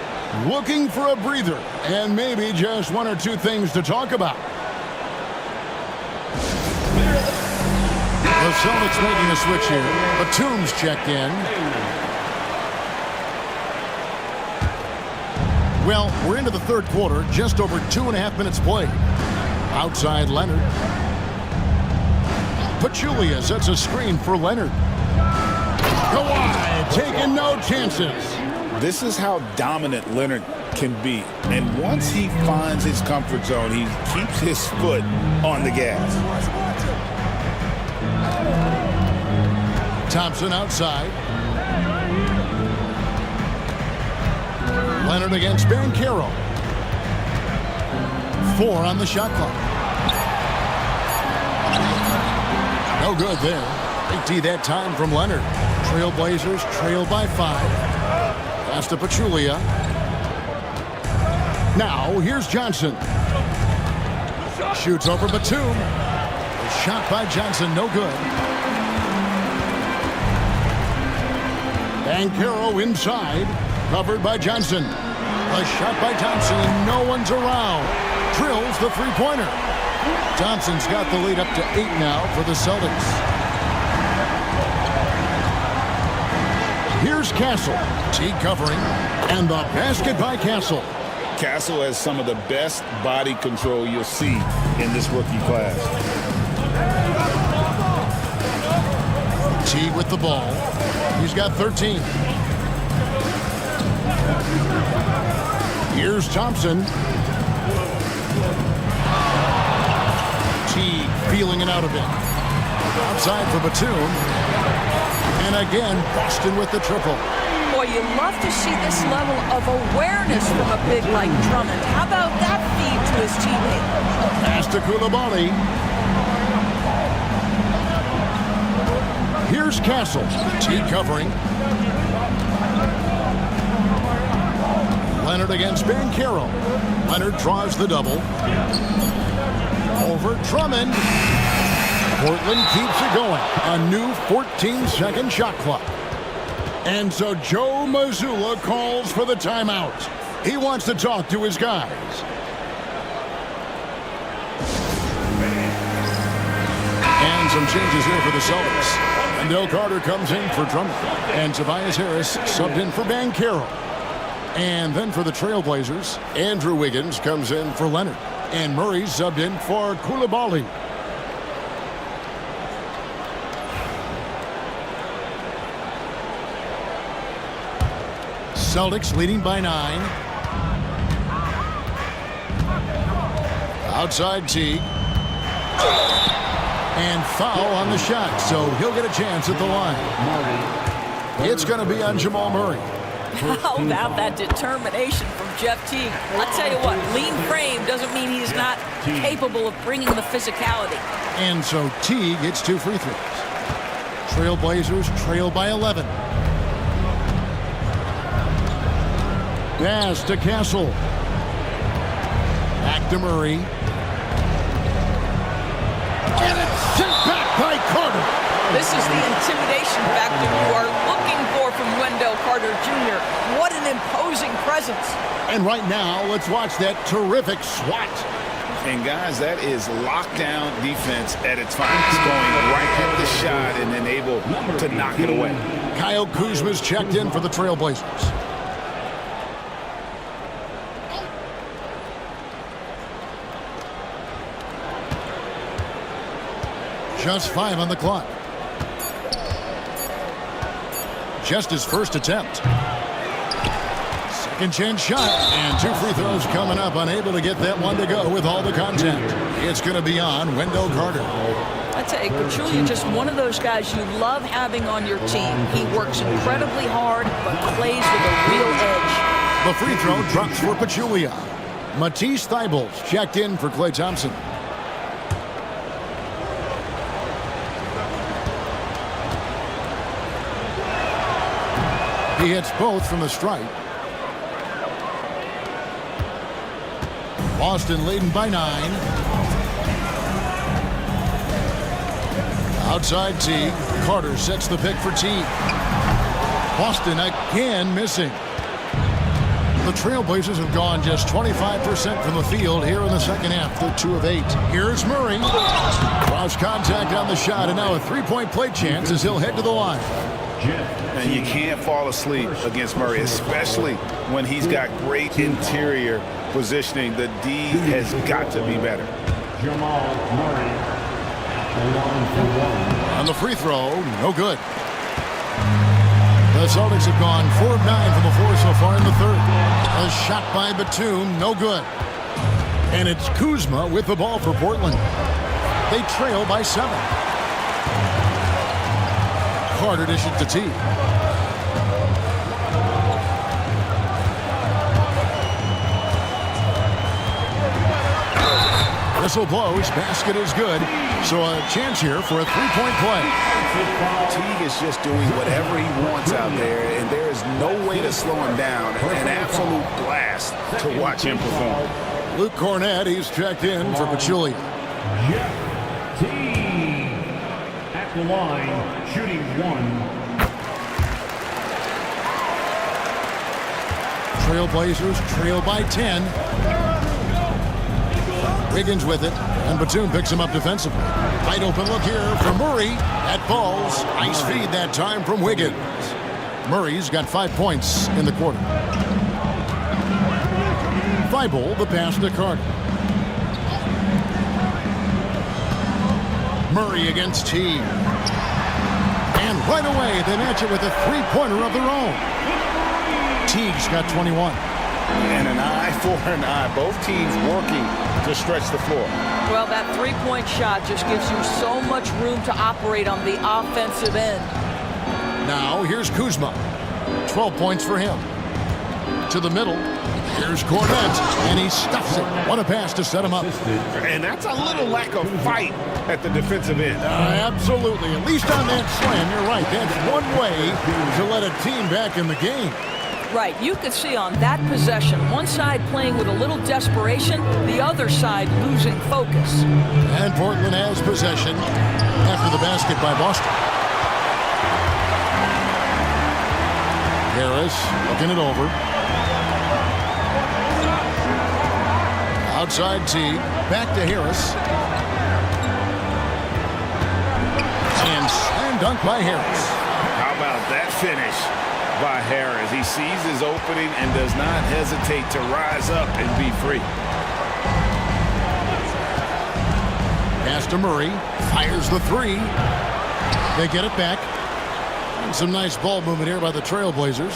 Looking for a breather and maybe just 1 or 2 things to talk about. The Celtics making a switch here. Batum's checked in. Well, we're into the third quarter, just over 2.5 minutes played. Outside Leonard. Pachulia sets a screen for Leonard. Kawhi taking no chances. This is how dominant Leonard can be. And once he finds his comfort zone, he keeps his foot on the gas. Thompson outside. Leonard against Banchero. 4 on the shot clock. No good there. Big D that time from Leonard. Trailblazers trail by 5. Pass to Pachulia. Now here's Johnson. Shoots over Batum. A shot by Johnson, no good. Banchero inside. Covered by Johnson. A shot by Thompson, and no one's around. Drills the three-pointer. Johnson's got the lead up to 8 now for the Celtics. Here's Castle. Teague covering. And the basket by Castle. Castle has some of the best body control you'll see in this rookie class. Teague with the ball. He's got 13. Here's Thompson. Teague feeling it out a bit. Outside for Batum. And again, Boston with the triple. Boy, you love to see this level of awareness from a big like Drummond. How about that feed to his teammate? Pass to Koulibaly. Here's Castle. Teague covering. Leonard against Banchero. Leonard draws the double. Over Drummond. Portland keeps it going. A new 14-second shot clock. And so Joe Mazzulla calls for the timeout. He wants to talk to his guys. And some changes here for the Celtics. Wendell Carter comes in for Drummond. And Tobias Harris subbed in for Banchero. And then for the Trailblazers, Andrew Wiggins comes in for Leonard. And Murray subbed in for Koulibaly. Celtics leading by 9. Outside Teague. And foul on the shot, so he'll get a chance at the line. It's going to be on Jamal Murray. How about that determination from Jeff Teague? I'll tell you what, lean frame doesn't mean he's not capable of bringing the physicality. And so Teague gets 2 free throws. Trailblazers trail by 11. Pass to Castle. Back to Murray. And it's sent back by Carter. This is the intimidation factor you are looking for from Wendell Carter Jr. What an imposing presence. And right now, let's watch that terrific swat. And guys, that is lockdown defense at its finest, going right at the shot and then able to knock it away. Kyle Kuzma's checked in for the Trailblazers. Just 5 on the clock. Just his first attempt. Second chance shot, and 2 free throws coming up. Unable to get that one to go with all the content. It's going to be on Wendell Carter. I tell you, Pachulia, just one of those guys you love having on your team. He works incredibly hard, but plays with a real edge. The free throw drops for Pachulia. Matisse Thybulle checked in for Klay Thompson. He hits both from the stripe. Boston leading by 9. Outside Teague. Carter sets the pick for Teague. Boston again missing. The Trailblazers have gone just 25% from the field here in the second half. They're 2 of 8. Here's Murray. Cross contact on the shot, and now a 3-point play chance as he'll head to the line. And you can't fall asleep against Murray, especially when he's got great interior positioning. The D has got to be better. Jamal Murray. On the free throw, no good. The Celtics have gone 4 of 9 from the floor so far in the third. A shot by Batum, no good. And it's Kuzma with the ball for Portland. They trail by 7. Carter dishes to Teague. Whistle blows, basket is good. So a chance here for a 3-point play. Teague is just doing whatever he wants out there, and there is no way to slow him down. An absolute blast to watch him perform. Luke Cornett, he's checked in for Pachulia. Jeff Teague at the line, shooting 1. Trailblazers trail by 10. Wiggins with it, and Batum picks him up defensively. Wide open look here for Murray. That falls. Nice feed that time from Wiggins. Murray's got 5 points in the quarter. Thybulle, the pass to Carter. Murray against Teague. And right away, they match it with a 3-pointer of their own. Teague's got 21. And an eye for an eye. Both teams working to stretch the floor. Well, that 3-point shot just gives you so much room to operate on the offensive end. Now, here's Kuzma. 12 points for him. To the middle. Here's Cornett, and he stuffs it. What a pass to set him up. And that's a little lack of fight at the defensive end. Absolutely. At least on that slam, you're right. That's one way to let a team back in the game. Right, you could see on that possession, one side playing with a little desperation, the other side losing focus. And Portland has possession after the basket by Boston. Harris looking it over. Outside Teague, back to Harris. And slam dunk by Harris. How about that finish by Harris? He sees his opening and does not hesitate to rise up and be free. Pass to Murray, fires the 3. They get it back. And some nice ball movement here by the Trailblazers.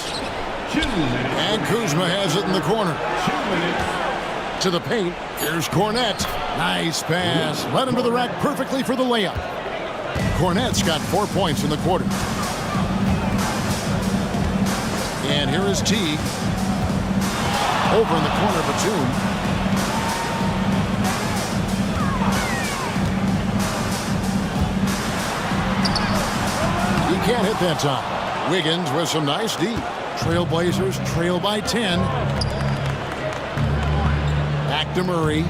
2 minutes. And Kuzma has it in the corner. 2 minutes. To the paint. Here's Cornette. Nice pass. Led him to the rack perfectly for the layup. Cornette's got 4 points in the quarter. And here is Teague. Over in the corner, Batum. He can't hit that time. Wiggins with some nice D. Trailblazers trail by 10. Back to Murray.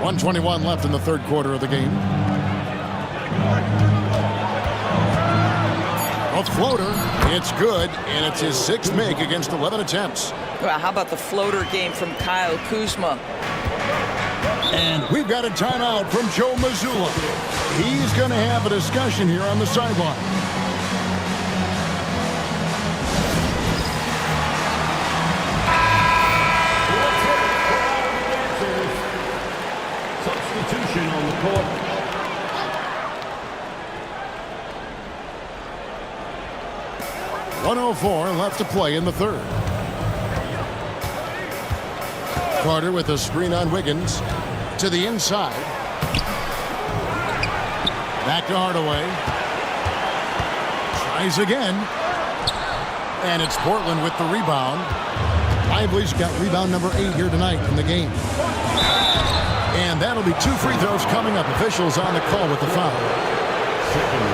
1:21 left in the third quarter of the game. A floater. It's good, and it's his 6th make against 11 attempts. Well, how about the floater game from Kyle Kuzma? And we've got a timeout from Joe Mazzulla. He's going to have a discussion here on the sideline. Substitution on the court. .104 left to play in the third. Carter with a screen on Wiggins. To the inside. Back to Hardaway. Tries again. And it's Portland with the rebound. Lively's got rebound number 8 here tonight in the game. And that'll be 2 free throws coming up. Officials on the call with the foul.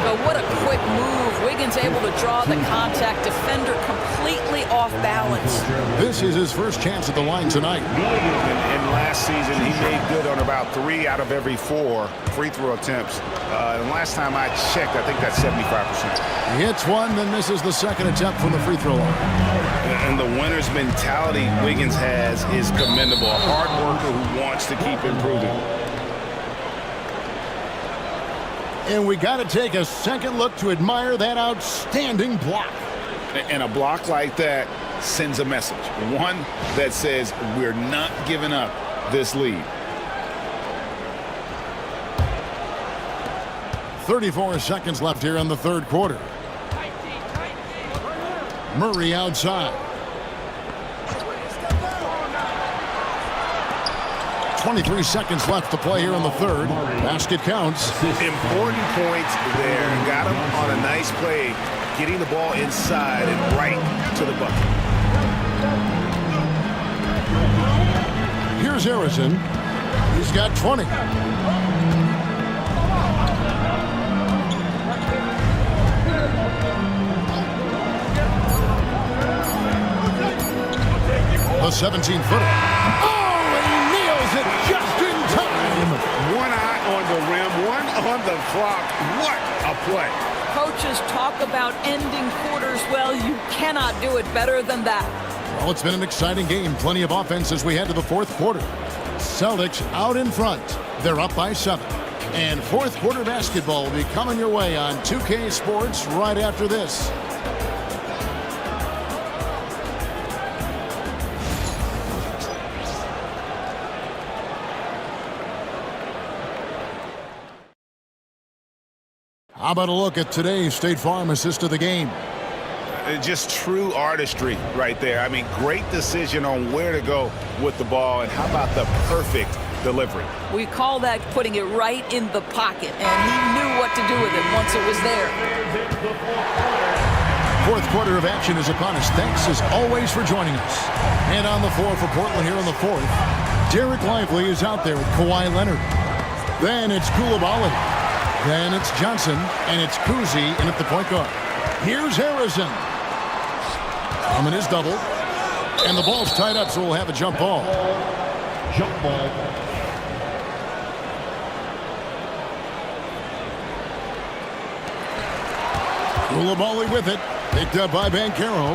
But what a quick move. Wiggins able to draw the contact. Defender completely off balance. This is his first chance at the line tonight. And last season, he made good on about 3 out of every 4 free throw attempts. And last time I checked, I think that's 75%. He hits one, then misses the second attempt from the free throw line. And the winner's mentality Wiggins has is commendable. A hard worker who wants to keep improving. And we got to take a second look to admire that outstanding block. And a block like that sends a message. One that says we're not giving up this lead. 34 seconds left here in the third quarter. Murray outside. 23 seconds left to play here in the third. Basket counts. Important points there. Got him on a nice play, getting the ball inside and right to the bucket. Here's Harrison. He's got 20. The 17-footer. Oh, and he nails it just in time. One eye on the rim, one on the clock. What a play. Coaches talk about ending quarters. Well, you cannot do it better than that. Well, it's been an exciting game. Plenty of offense as we head to the fourth quarter. Celtics out in front. They're up by 7. And fourth quarter basketball will be coming your way on 2K Sports right after this. How about a look at today's State Farm assist of the game? Just true artistry right there. I mean, great decision on where to go with the ball, and how about the perfect delivery? We call that putting it right in the pocket, and he knew what to do with it once it was there. Fourth quarter of action is upon us. Thanks as always for joining us. And on the floor for Portland here in the fourth, Derek Lively is out there with Kawhi Leonard. Then it's Coulibaly. Then it's Johnson, and it's Kuzi in at the point guard. Here's Harrison. Coming is double. And the ball's tied up, so we'll have a jump ball. Jump ball. Coulibaly with it. Picked up by Banchero.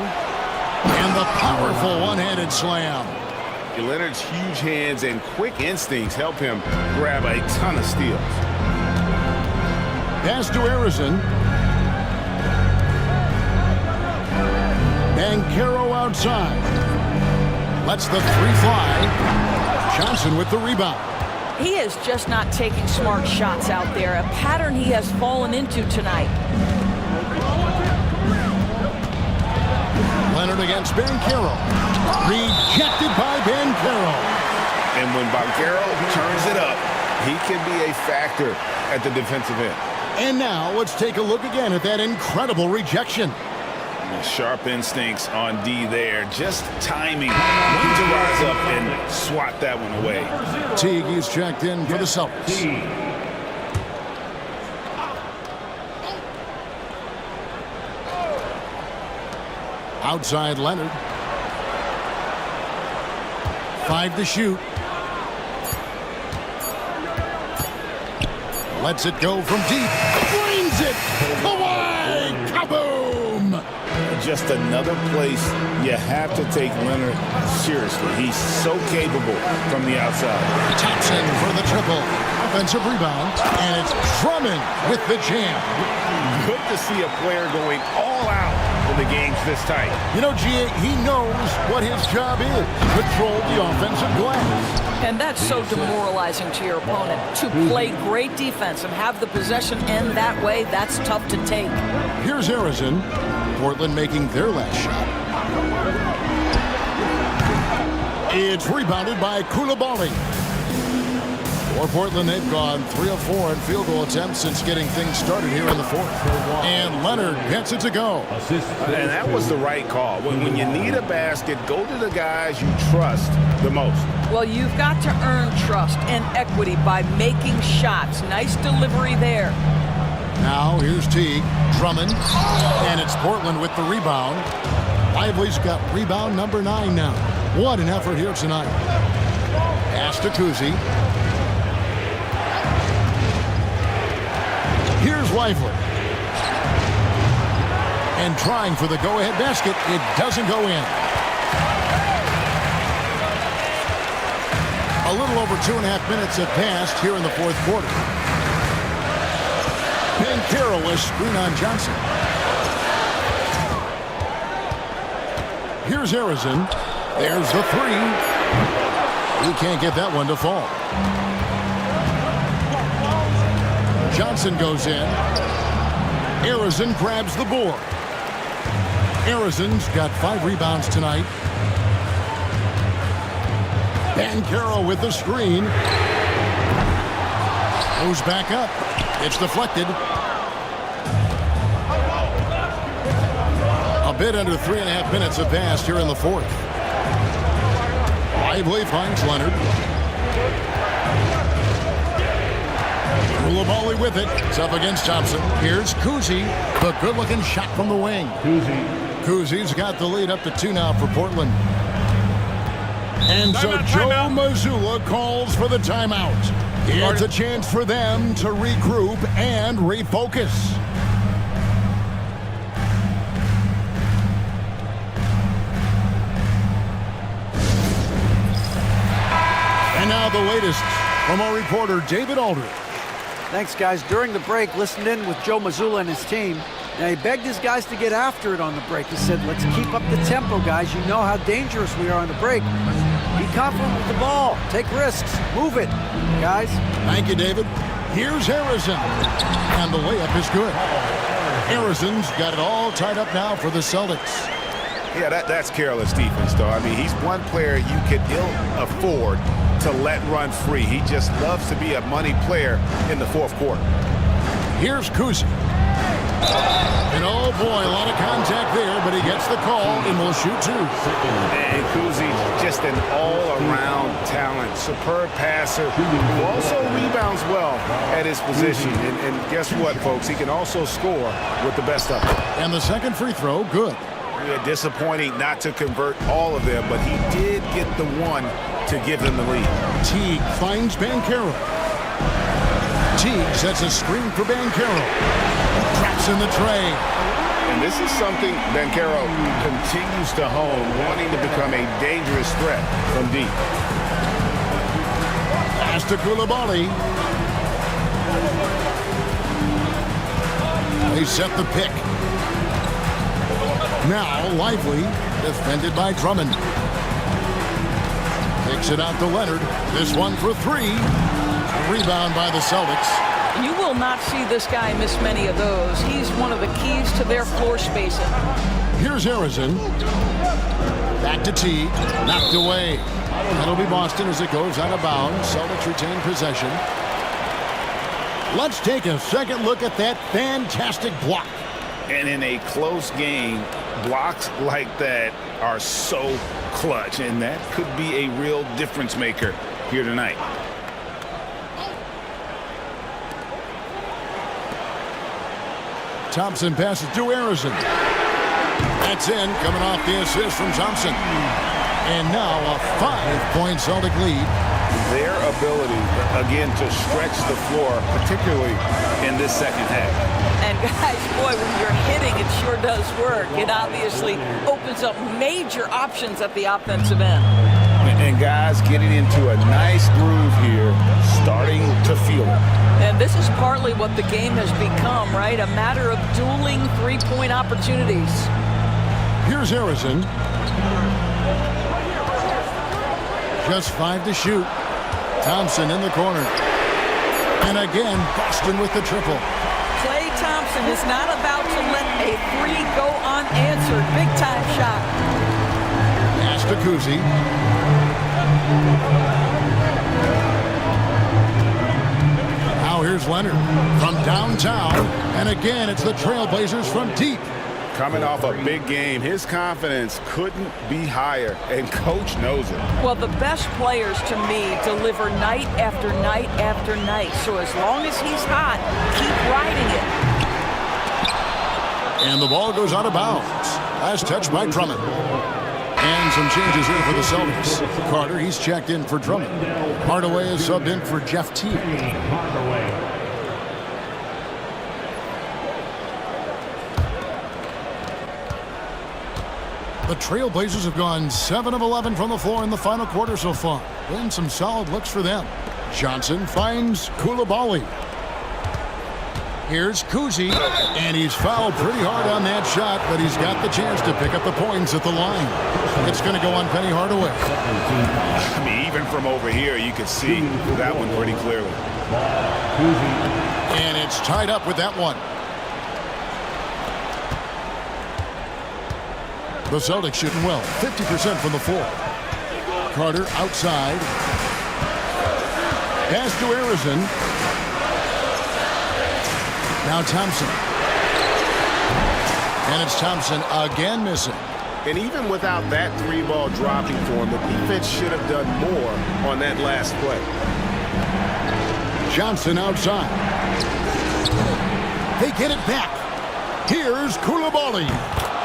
And the powerful one-handed slam. Leonard's huge hands and quick instincts help him grab a ton of steals. Pass to Harrison. Banchero outside. Lets the 3 fly. Johnson with the rebound. He is just not taking smart shots out there, a pattern he has fallen into tonight. Leonard against Banchero. Rejected by Banchero. And when Banchero turns it up, he can be a factor at the defensive end. And now let's take a look again at that incredible rejection. Sharp instincts on D there. Just timing when to rise up and swat that one away. Teague is checked in for the Celtics. Outside Leonard. 5 to shoot. Lets it go from deep. Drains it. Away. Kaboom. Just another place you have to take Leonard seriously. He's so capable from the outside. Thompson for the triple. Offensive rebound. And it's Drummond with the jam. Good to see a player going all out when the game's this tight. You know, G.A., he knows what his job is. Control the offensive glass. And that's so demoralizing to your opponent. To play great defense and have the possession end that way, that's tough to take. Here's Harrison. Portland making their last shot. It's rebounded by Coulibaly. For Portland, they've gone 3 of 4 in field goal attempts since getting things started here in the fourth. And Leonard gets it to go. And that was the right call. When you need a basket, go to the guys you trust the most. Well, you've got to earn trust and equity by making shots. Nice delivery there. Now here's Teague, Drummond, and it's Portland with the rebound. Lively's got rebound number 9 now. What an effort here tonight. Pass to Kuzi. Here's Lively. And trying for the go-ahead basket. It doesn't go in. A little over 2.5 minutes have passed here in the fourth quarter. Banchero a screen on Johnson. Here's Harrison. There's the 3. He can't get that one to fall. Johnson goes in. Harrison grabs the board. Harrison's got 5 rebounds tonight. Banchero with the screen. Goes back up. It's deflected. A bit under 3.5 minutes have passed here in the fourth. Lively finds Leonard. Coulibaly with it. It's up against Thompson. Here's Kuzi. The good-looking shot from the wing. Kuzi's got the lead up to 2 now for Portland. And so Joe Mazzulla calls for the timeout. It's a chance for them to regroup and refocus. And now the latest from our reporter, David Aldridge. Thanks, guys. During the break, listened in with Joe Mazzulla and his team. Now, he begged his guys to get after it on the break. He said, let's keep up the tempo, guys. You know how dangerous we are on the break. Be confident with the ball. Take risks. Move it, guys. Thank you, David. Here's Harrison. And the layup is good. Harrison's got it all tied up now for the Celtics. Yeah, that's careless defense, though. I mean, he's one player you could ill afford to let run free. He just loves to be a money player in the fourth quarter. Here's Kuzi. And oh boy, a lot of contact there, but he gets the call and will shoot 2. And Kuzi, just an all-around talent, superb passer, who also rebounds well at his position. And guess what, folks? He can also score with the best of them. And the second free throw, good. Yeah, disappointing not to convert all of them, but he did get the one to give them the lead. Teague finds Banchero. Teague sets a screen for Banchero. Traps in the tray. And this is something Banchero continues to hone, wanting to become a dangerous threat from deep. Pass to Coulibaly. They set the pick. Now Lively, defended by Drummond. Takes it out to Leonard. This one for 3. Rebound by the Celtics. You will not see this guy miss many of those. He's one of the keys to their floor spacing. Here's Harrison. Back to T. Knocked away. That'll be Boston as it goes out of bounds. Celtics retain possession. Let's take a second look at that fantastic block. And in a close game, blocks like that are so clutch, and that could be a real difference maker here tonight. Thompson passes to Harrison. That's in, coming off the assist from Thompson. And now a 5-point Celtic lead. Their ability, again, to stretch the floor, particularly in this second half. And guys, boy, when you're hitting, it sure does work. It obviously opens up major options at the offensive end. And guys getting into a nice groove here, starting to feel it. And this is partly what the game has become, right? A matter of dueling three-point opportunities. Here's Harrison. Just 5 to shoot. Thompson in the corner. And again, Boston with the triple. Klay Thompson is not about to let a three go unanswered. Big-time shot. Pass to Kuzi. Now here's Leonard from downtown. And again, it's the Trailblazers from deep. Coming off a big game, his confidence couldn't be higher, and coach knows it. Well, the best players, to me, deliver night after night after night. So as long as he's hot, keep riding it. And the ball goes out of bounds. Last touch by Drummond. And some changes here for the Celtics. Carter, he's checked in for Drummond. Hardaway is subbed in for Jeff Teague. The Trailblazers have gone 7 of 11 from the floor in the final quarter so far. Been some solid looks for them. Johnson finds Coulibaly. Here's Kuzi, and he's fouled pretty hard on that shot, but he's got the chance to pick up the points at the line. It's going to go on Penny Hardaway. I mean, even from over here, you can see that one pretty clearly. And it's tied up with that one. The Celtics shooting well, 50% from the floor. Carter outside. Pass to Harrison. Now Thompson. And it's Thompson again missing. And even without that three ball dropping for him, the defense should have done more on that last play. Johnson outside. They get it back. Here's Coulibaly.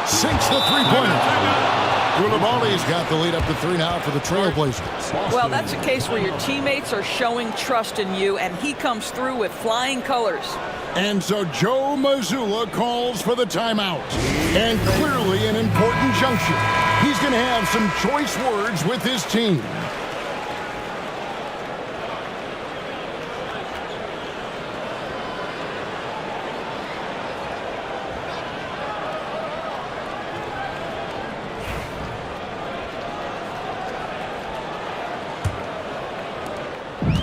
Sinks the three-pointer. Coulibaly's got the lead up to 3 now for the Trailblazers. Well, that's a case where your teammates are showing trust in you, and he comes through with flying colors. And so Joe Mazzulla calls for the timeout. And clearly an important juncture. He's going to have some choice words with his team.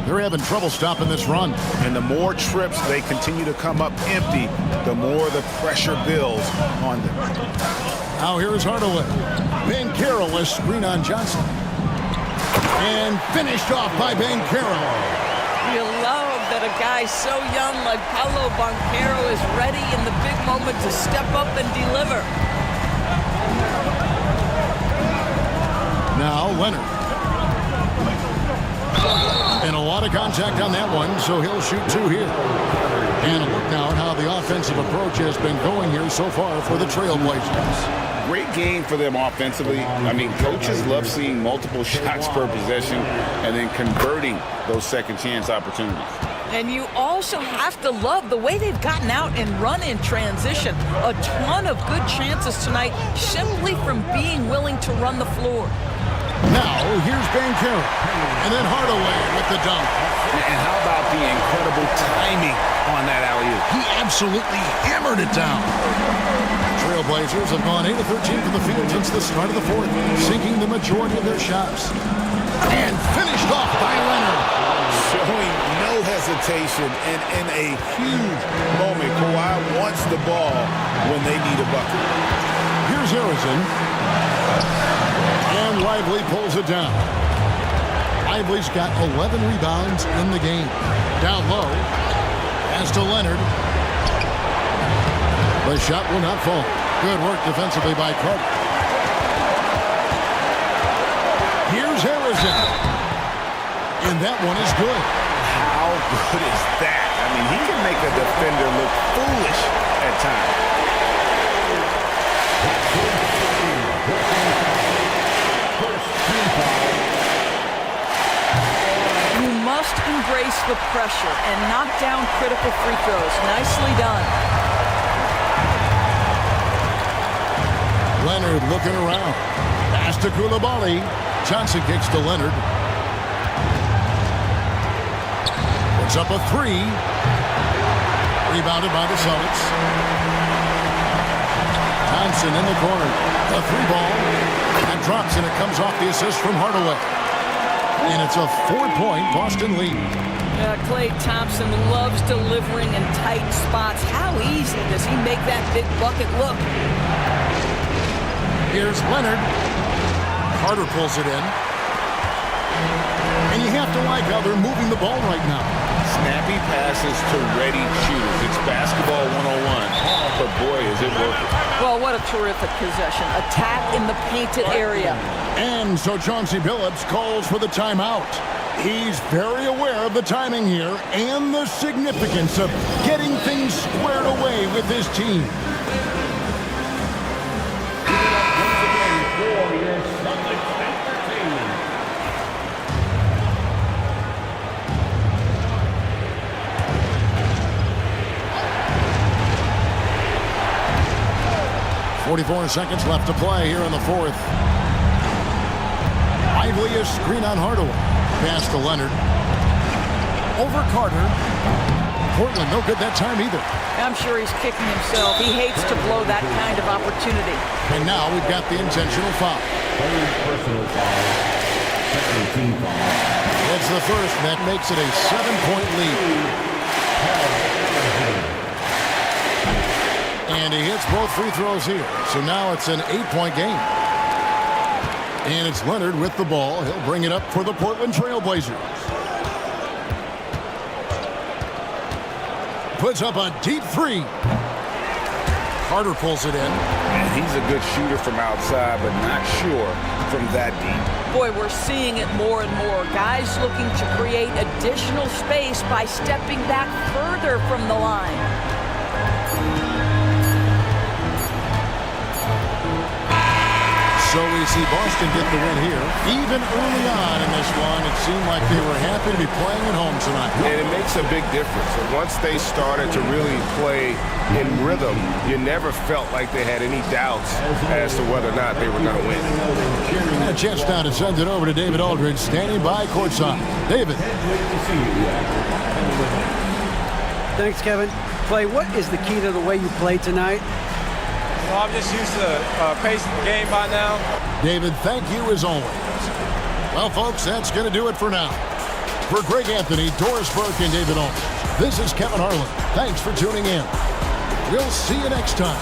They're having trouble stopping this run. And the more trips they continue to come up empty, the more the pressure builds on them. Now here is Hardaway. Banchero, a screen on Johnson. And finished off by Banchero. You love that a guy so young like Paolo Banchero is ready in the big moment to step up and deliver. Now Leonard. And a lot of contact on that one, so he'll shoot 2 here. And a look now at how the offensive approach has been going here so far for the Trailblazers. Great game for them offensively. I mean, coaches love seeing multiple shots per possession and then converting those second chance opportunities. And you also have to love the way they've gotten out and run in transition. A ton of good chances tonight simply from being willing to run the floor. Now, here's Banchero. And then Hardaway with the dunk. And how about the incredible timing on that alley-oop? He absolutely hammered it down. Trailblazers have gone 8 of 13 from the field since the start of the fourth, sinking the majority of their shots. And finished off by Leonard. Showing no hesitation rotation, and in a huge moment, Kawhi wants the ball when they need a bucket. Here's Harrison. And Lively pulls it down. Lively's got 11 rebounds in the game. Down low. Pass to Leonard. The shot will not fall. Good work defensively by Carter. Here's Harrison. And that one is good. How good is that? I mean, he can make a defender look foolish at times. You must embrace the pressure and knock down critical free throws. Nicely done. Leonard looking around. Pass to Coulibaly. Johnson kicks to Leonard. Puts up a three. Rebounded by the Celtics. Thompson in the corner. A three ball. And drops, and it comes off the assist from Hardaway. And it's a 4-point Boston lead. Klay Thompson loves delivering in tight spots. How easy does he make that big bucket look? Here's Leonard. Carter pulls it in. And you have to like how they're moving the ball right now. Snappy passes to ready shooters. It's basketball 101. But boy, is it working. Well, what a terrific possession. Attack in the painted area. And so Chauncey Billups calls for the timeout. He's very aware of the timing here and the significance of getting things squared away with his team. For your Celtics entertainment. 44 seconds left to play here in the fourth. Lively is screen on Hardaway. Pass to Leonard. Over Carter. Portland no good that time either. I'm sure he's kicking himself. He hates to blow that kind of opportunity. And now we've got the intentional foul. Personal foul. Second team foul. It's the first, and that makes it a 7-point lead. And he hits both free throws here. So now it's an 8-point game. And it's Leonard with the ball. He'll bring it up for the Portland Trailblazers. Puts up a deep three. Carter pulls it in. And he's a good shooter from outside, but not sure from that deep. Boy, we're seeing it more and more. Guys looking to create additional space by stepping back further from the line. So we see Boston get the win here. Even early on in this one, it seemed like they were happy to be playing at home tonight. And it makes a big difference. And once they started to really play in rhythm, you never felt like they had any doubts as to whether or not they were going to win. And a chance now to send it over to David Aldridge, standing by courtside. David. Thanks, Kevin. Clay, what is the key to the way you played tonight? Well, I'm just used to pacing the game by now. David, thank you as always. Well, folks, that's going to do it for now. For Greg Anthony, Doris Burke, and David Aldridge, this is Kevin Harlan. Thanks for tuning in. We'll see you next time.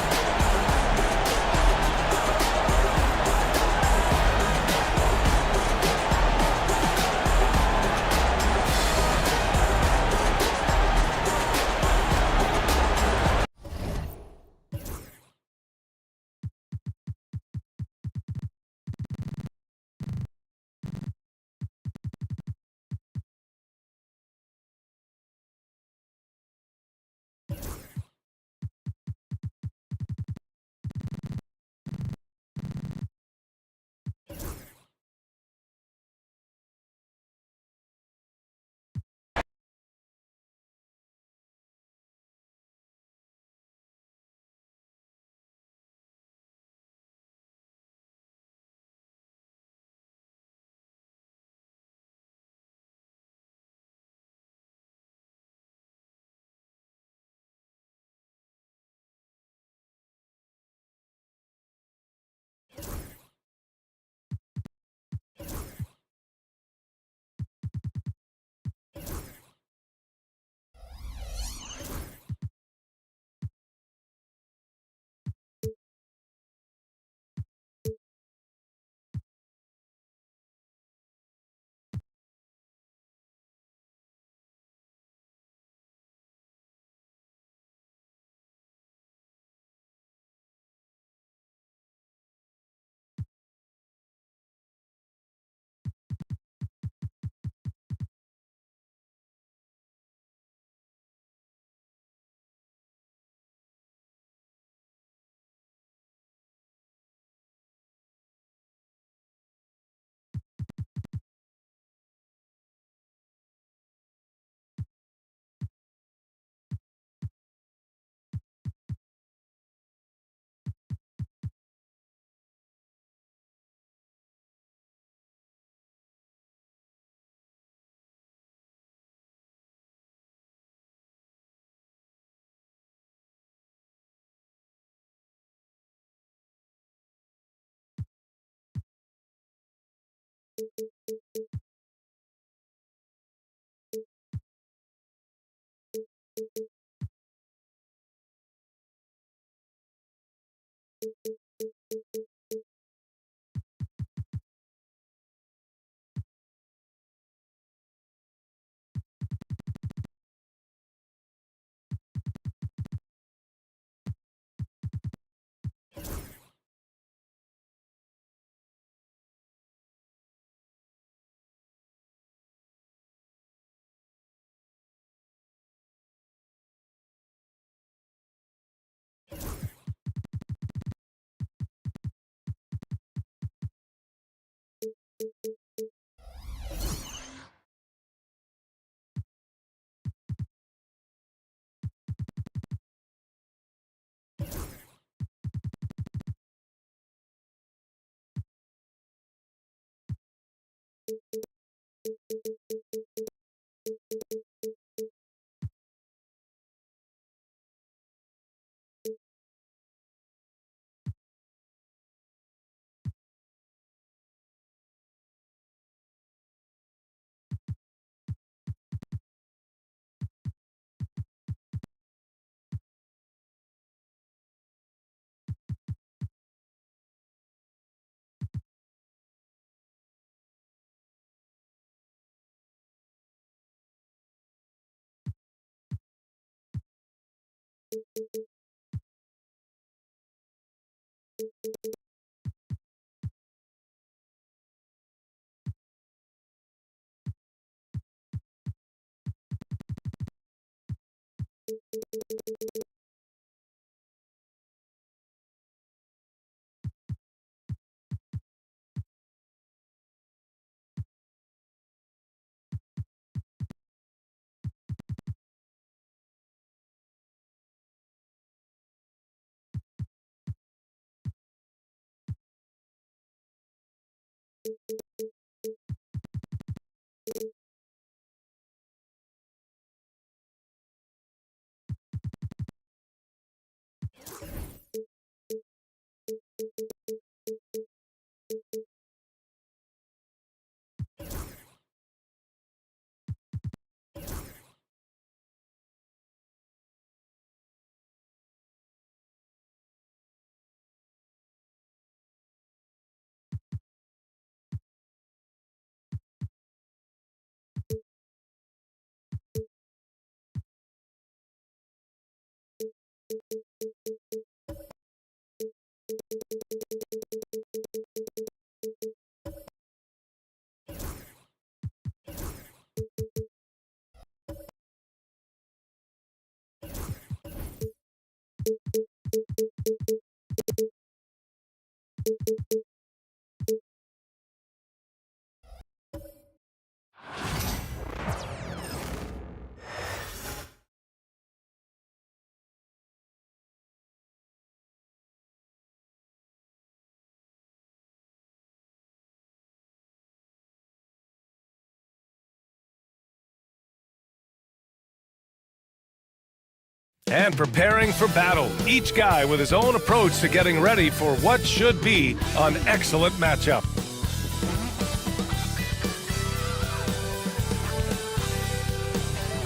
And preparing for battle, each guy with his own approach to getting ready for what should be an excellent matchup.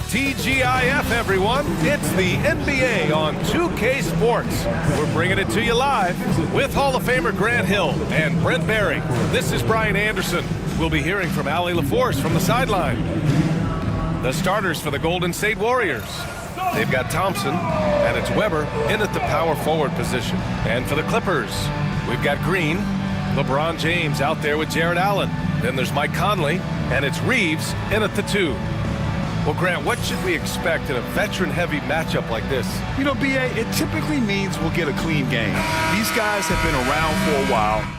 TGIF, everyone. It's the NBA on 2K Sports. We're bringing it to you live with Hall of Famer Grant Hill and Brent Barry. This is Brian Anderson. We'll be hearing from Allie LaForce from the sideline. The starters for the Golden State Warriors. They've got Thompson, and it's Weber in at the power forward position. And for the Clippers, we've got Green, LeBron James out there with Jared Allen. Then there's Mike Conley, and it's Reeves in at the 2. Well, Grant, what should we expect in a veteran-heavy matchup like this? You know, B.A., it typically means we'll get a clean game. These guys have been around for a while.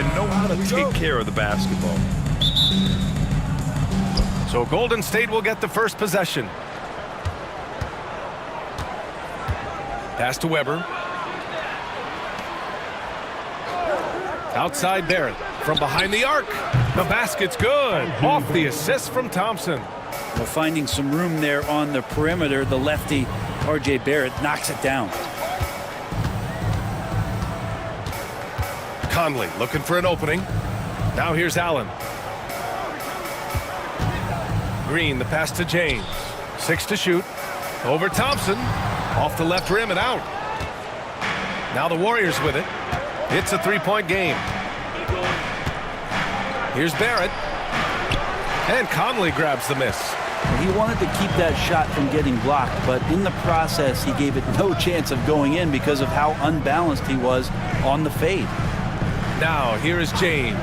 and know how to take care of the basketball. So Golden State will get the first possession. Pass to Weber. Outside Barrett from behind the arc. The basket's good. Off the assist from Thompson. Well, finding some room there on the perimeter, the lefty R.J. Barrett knocks it down. Conley looking for an opening. Now here's Allen. Green, the pass to James. 6 to shoot. Over Thompson. Off the left rim and out. Now the Warriors with it. It's a three-point game. Here's Barrett. And Conley grabs the miss. He wanted to keep that shot from getting blocked, but in the process, he gave it no chance of going in because of how unbalanced he was on the fade. Now, here is James.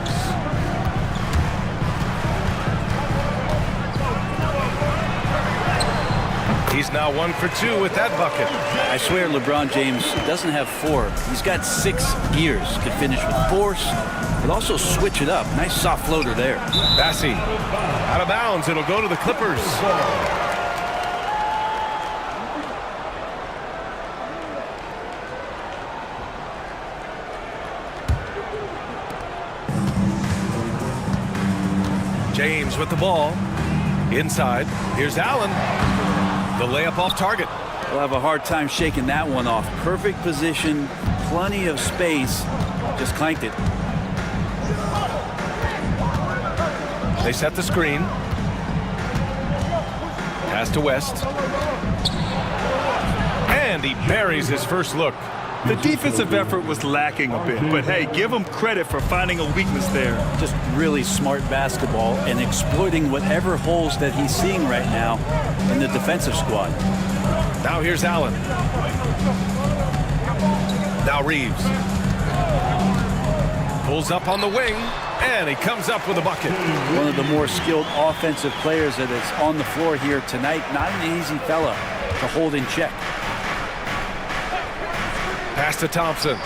He's now 1 for 2 with that bucket. I swear LeBron James doesn't have 4. He's got 6 gears. Could finish with force, but also switch it up. Nice soft floater there. Bassi out of bounds. It'll go to the Clippers. James with the ball. Inside. Here's Allen. The layup off target. We'll have a hard time shaking that one off. Perfect position, plenty of space. Just clanked it. They set the screen. Pass to West. And he buries his first look. The defensive effort was lacking a bit, but hey, give him credit for finding a weakness there. Just really smart basketball and exploiting whatever holes that he's seeing right now in the defensive squad. Now here's Allen. Now Reeves. Pulls up on the wing, and he comes up with a bucket. One of the more skilled offensive players that is on the floor here tonight. Not an easy fella to hold in check. Pass to Thompson.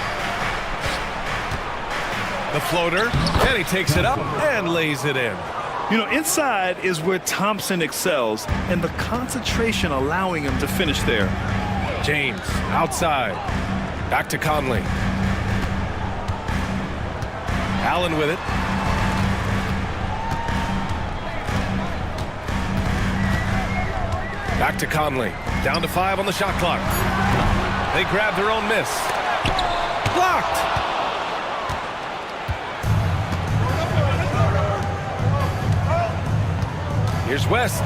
The floater, and he takes it up and lays it in. You know, inside is where Thompson excels, and the concentration allowing him to finish there. James, outside. Back to Conley. Allen with it. Back to Conley. Down to 5 on the shot clock. They grab their own miss. Blocked! Here's West.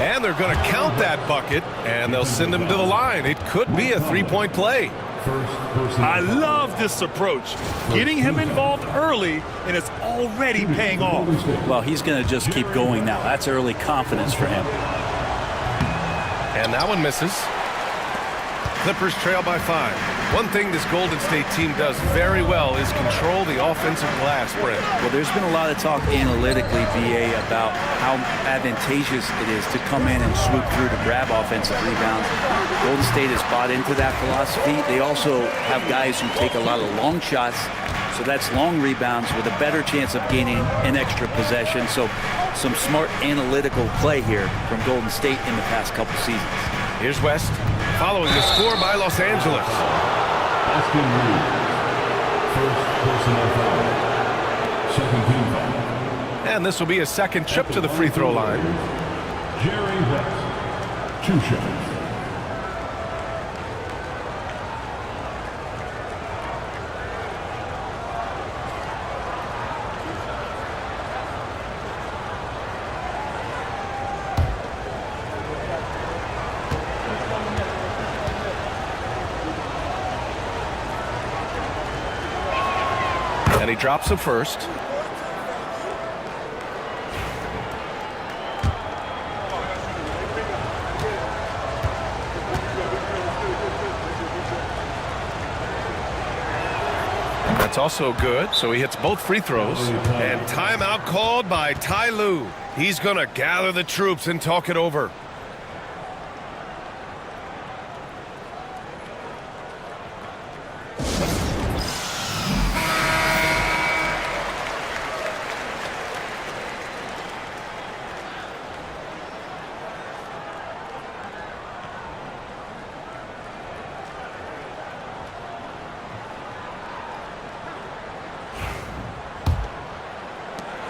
And they're going to count that bucket, and they'll send him to the line. It could be a three-point play. I love this approach. Getting him involved early, and it's already paying off. Well, he's going to just keep going now. That's early confidence for him. And that one misses. Clippers trail by 5. One thing this Golden State team does very well is control the offensive glass, Brent. Well, there's been a lot of talk analytically, BA, about how advantageous it is to come in and swoop through to grab offensive rebounds. Golden State has bought into that philosophy. They also have guys who take a lot of long shots, so that's long rebounds with a better chance of gaining an extra possession. So some smart analytical play here from Golden State in the past couple seasons. Here's West, following the score by Los Angeles. Asking Reeves. First personal foul. Second team foul. And this will be a second trip to the free throw line. Jerry West. 2 shots. And he drops the first. That's also good, so he hits both free throws. And timeout called by Ty Lue. He's going to gather the troops and talk it over.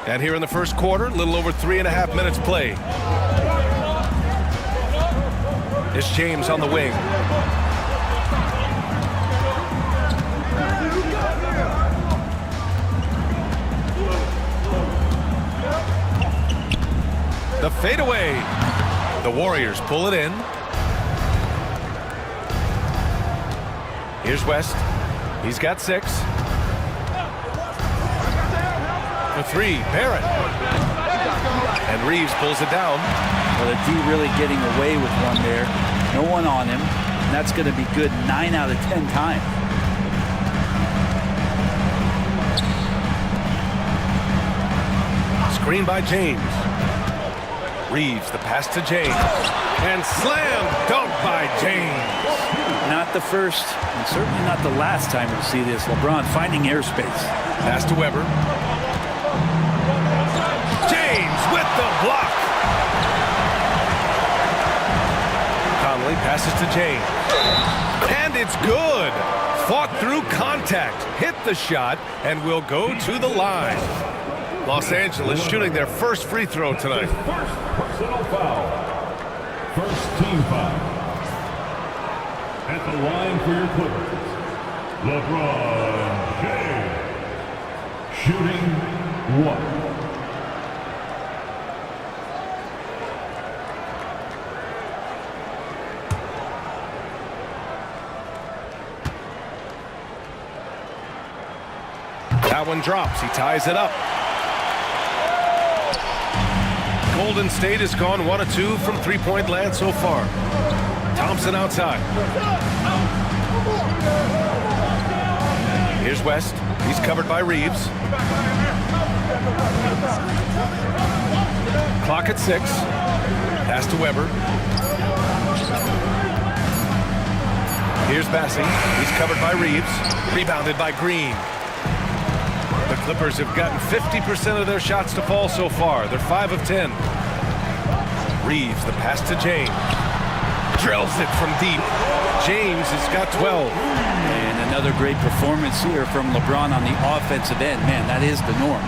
And here in the first quarter, a little over 3.5 minutes played. It's James on the wing. The fadeaway. The Warriors pull it in. Here's West. He's got 6. For 3, Barrett. And Reeves pulls it down. Well, the D really getting away with one there. No one on him. And that's going to be good 9 out of 10 times. Screen by James. Reeves, the pass to James. And slam dunk by James. Not the first, and certainly not the last time we'll see this. LeBron finding airspace. Pass to Weber. James with the block. Conley passes to James. And it's good. Fought through contact. Hit the shot and will go to the line. Los Angeles shooting their first free throw tonight. First personal foul. First team foul. At the line for your Clippers, LeBron James. Shooting 1. That one drops. He ties it up. Golden State has gone 1 of 2 from three-point land so far. Thompson outside. Here's West. He's covered by Reeves. Clock at 6. Pass to Weber. Here's Bassey. He's covered by Reeves. Rebounded by Green. The Clippers have gotten 50% of their shots to fall so far. They're 5 of 10. Reeves, the pass to James. Drills it from deep. James has got 12. And another great performance here from LeBron on the offensive end. Man, that is the norm.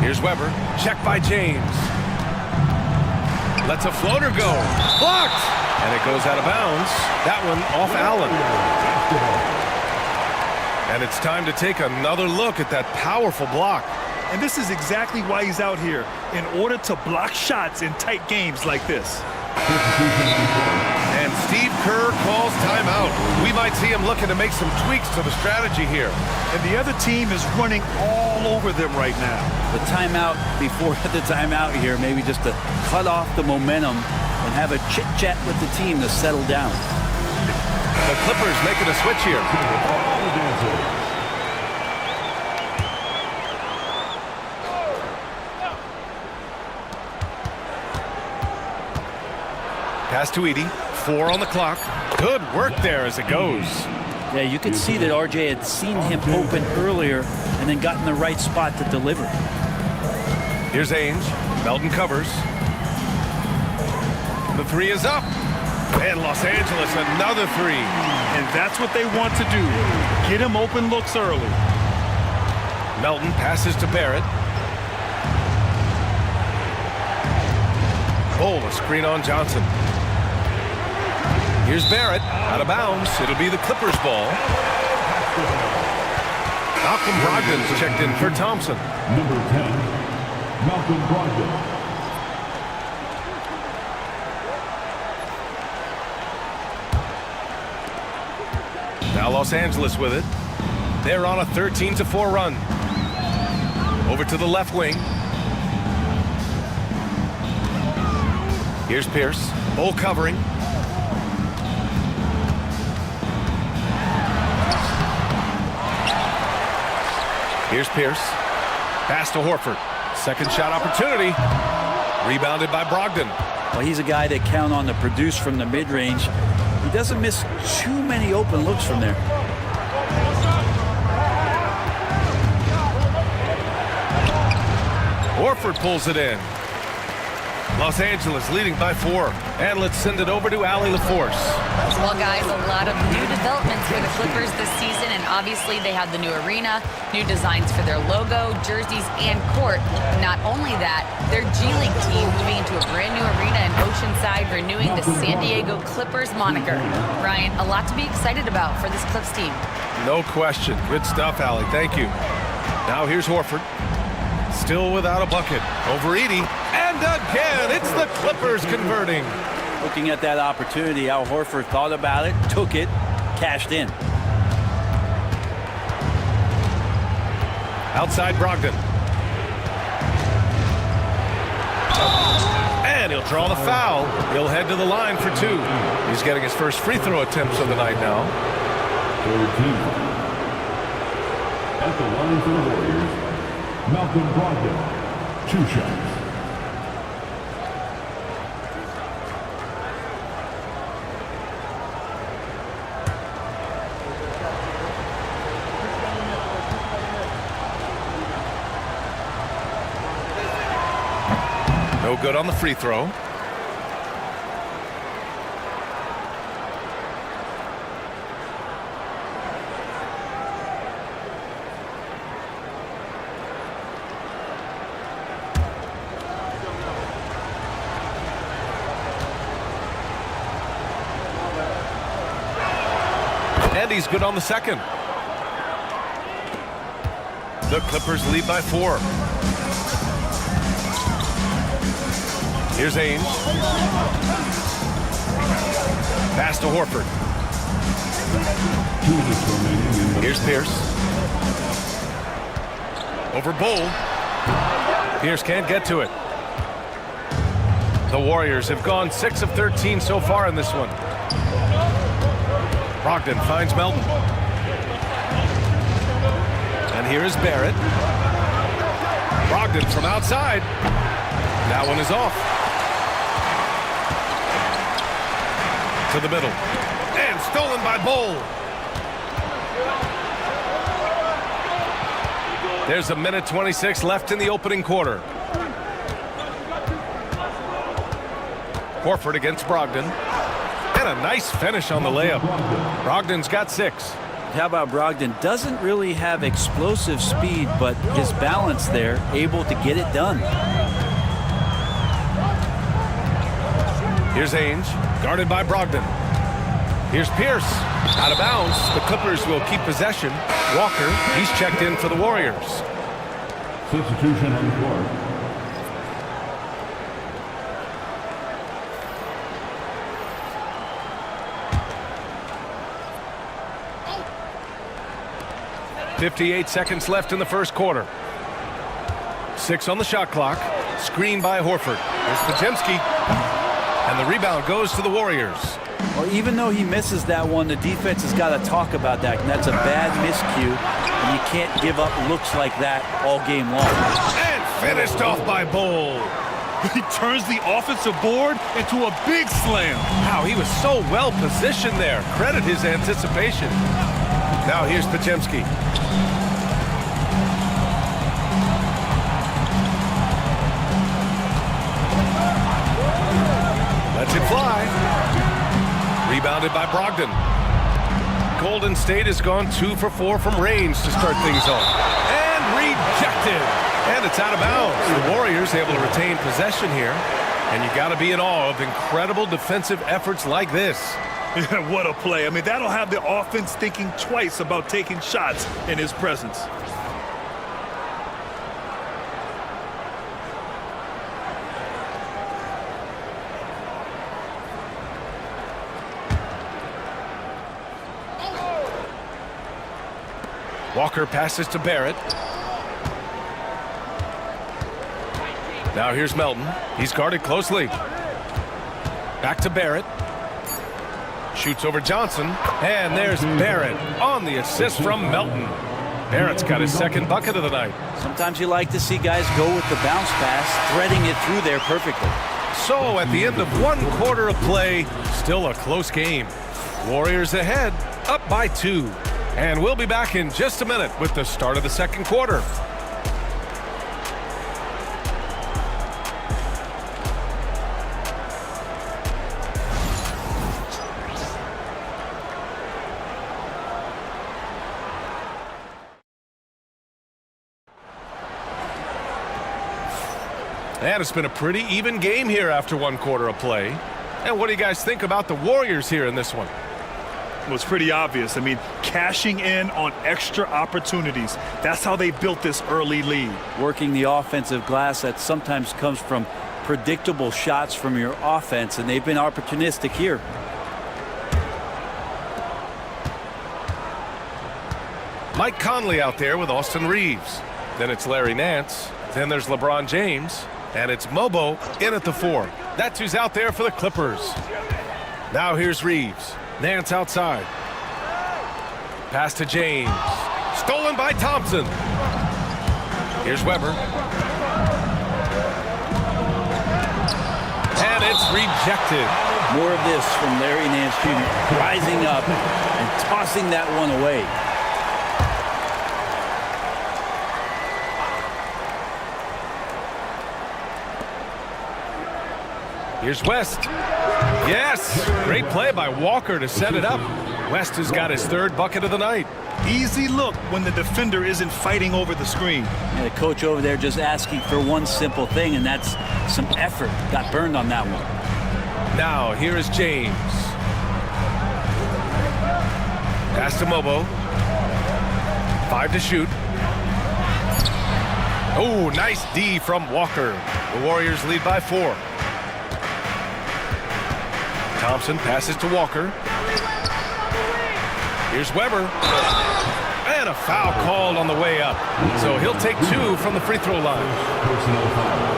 Here's Weber. Check by James. Lets a floater go. Blocked! And it goes out of bounds. That one off Allen. And it's time to take another look at that powerful block. And this is exactly why he's out here, in order to block shots in tight games like this. And Steve Kerr calls timeout. We might see him looking to make some tweaks to the strategy here. And the other team is running all over them right now. The timeout before the timeout here, maybe just to cut off the momentum and have a chit-chat with the team to settle down. The Clippers making a switch here. Pass to Edey. 4 on the clock. Good work there as it goes. Yeah, you could see that RJ had seen him open earlier and then gotten the right spot to deliver. Here's Ainge. Melton covers. The 3 is up. And Los Angeles, another 3. And that's what they want to do. Get him open looks early. Melton passes to Barrett. Oh, a screen on Johnson. Here's Barrett, out of bounds. It'll be the Clippers' ball. Malcolm Brogdon's checked in for Thompson. Number 10, Malcolm Brogdon. Now Los Angeles with it. They're on a 13-4 run. Over to the left wing. Here's Pierce. Bull covering. Here's Pierce. Pass to Horford. Second shot opportunity. Rebounded by Brogdon. Well, he's a guy that count on to produce from the mid-range. He doesn't miss too many open looks from there. Horford pulls it in. Los Angeles leading by 4. And let's send it over to Allie LaForce. Well, guys, a lot of new developments for the Clippers this season, and obviously they have the new arena, new designs for their logo, jerseys, and court. Not only that, their G League team moving into a brand new arena in Oceanside, renewing the San Diego Clippers moniker. Ryan, a lot to be excited about for this Clips team. No question. Good stuff, Allie. Thank you. Now here's Horford. Still without a bucket. Over Edey. And again, it's the Clippers converting. Looking at that opportunity, Al Horford thought about it, took it, cashed in. Outside Brogdon. And he'll draw the foul. He'll head to the line for 2. He's getting his first free throw attempts of the night now. At the line for the Warriors, Malcolm Brogdon, 2 shots. No good on the free throw. And he's good on the second. The Clippers lead by 4. Here's Ainge. Pass to Horford. Here's Pierce. Over Bull. Pierce can't get to it. The Warriors have gone 6 of 13 so far in this one. Brogdon finds Melton. And here is Barrett. Brogdon from outside. That one is off. To the middle. And stolen by Bull. There's a minute 26 left in the opening quarter. Horford against Brogdon. And a nice finish on the layup. Brogdon's got 6. How about Brogdon? Doesn't really have explosive speed, but his balance there, able to get it done. Here's Ainge, guarded by Brogdon. Here's Pierce, out of bounds. The Clippers will keep possession. Walker, he's checked in for the Warriors. Substitution on the court. .58 seconds left in the first quarter. 6 on the shot clock. Screen by Horford. There's Podziemski. And the rebound goes to the Warriors. Well, even though he misses that one, the defense has got to talk about that. And that's a bad miscue. And you can't give up looks like that all game long. And finished off by Bull. He turns the offensive board into a big slam. Wow, he was so well positioned there. Credit his anticipation. Now here's Podziemski. Lets it fly. Rebounded by Brogdon. Golden State has gone 2 for 4 from range to start things off. And rejected. And it's out of bounds. The Warriors able to retain possession here. And you got to be in awe of incredible defensive efforts like this. Yeah, what a play. I mean, that'll have the offense thinking twice about taking shots in his presence. Walker passes to Barrett. Now here's Melton. He's guarded closely. Back to Barrett. Shoots over Johnson. And there's Barrett on the assist from Melton. Barrett's got his second bucket of the night. Sometimes you like to see guys go with the bounce pass, threading it through there perfectly. So at the end of 1 quarter of play, still a close game. Warriors ahead, up by 2. And we'll be back in just a minute with the start of the second quarter. And it's been a pretty even game here after 1 quarter of play. And what do you guys think about the Warriors here in this one? Well, it's pretty obvious. I mean, cashing in on extra opportunities. That's how they built this early lead. Working the offensive glass, that sometimes comes from predictable shots from your offense, and they've been opportunistic here. Mike Conley out there with Austin Reeves. Then it's Larry Nance. Then there's LeBron James. And it's Mobo in at the 4. That's who's out there for the Clippers. Now here's Reeves. Nance outside. Pass to James. Stolen by Thompson. Here's Weber. And it's rejected. More of this from Larry Nance Jr. rising up and tossing that one away. Here's West. Yes! Great play by Walker to set it up. West has got his 3rd bucket of the night. Easy look when the defender isn't fighting over the screen. And the coach over there just asking for one simple thing, and that's some effort. Got burned on that one. Now, here is James. Pass to Mobo. 5 to shoot. Oh, nice D from Walker. The Warriors lead by 4. Thompson passes to Walker. Here's Weber. And a foul called on the way up. So he'll take 2 from the free throw line.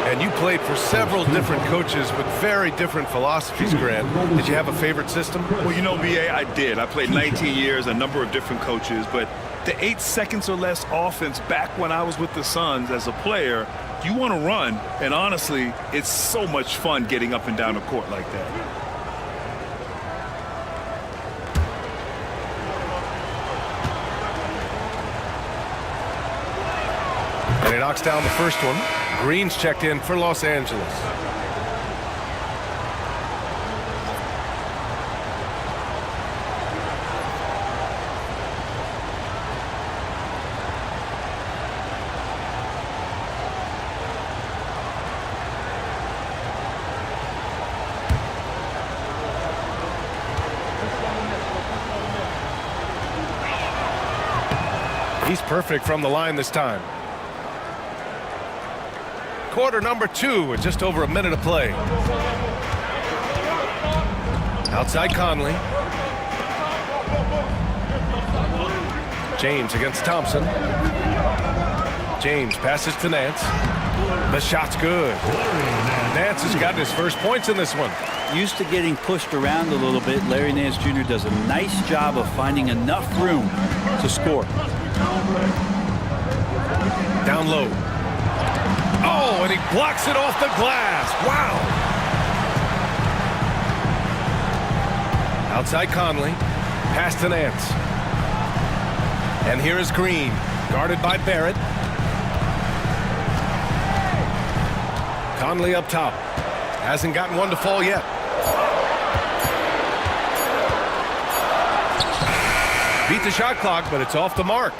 And you played for several different coaches with very different philosophies, Grant. Did you have a favorite system? Well, you know, B.A., I did. I played 19 years, a number of different coaches, but the 8 seconds or less offense back when I was with the Suns as a player, you want to run, and honestly, it's so much fun getting up and down the court like that. And he knocks down the first one. Green's checked in for Los Angeles. He's perfect from the line this time. Quarter number 2 with just over a minute of play. Outside Conley. James against Thompson. James passes to Nance. The shot's good. Nance has gotten his first points in this one. Used to getting pushed around a little bit, Larry Nance Jr. does a nice job of finding enough room to score. Down low. Oh, and he blocks it off the glass. Wow. Outside Conley. Pass to Nance. And here is Green, guarded by Barrett. Conley up top. Hasn't gotten one to fall yet. Beat the shot clock, but it's off the mark.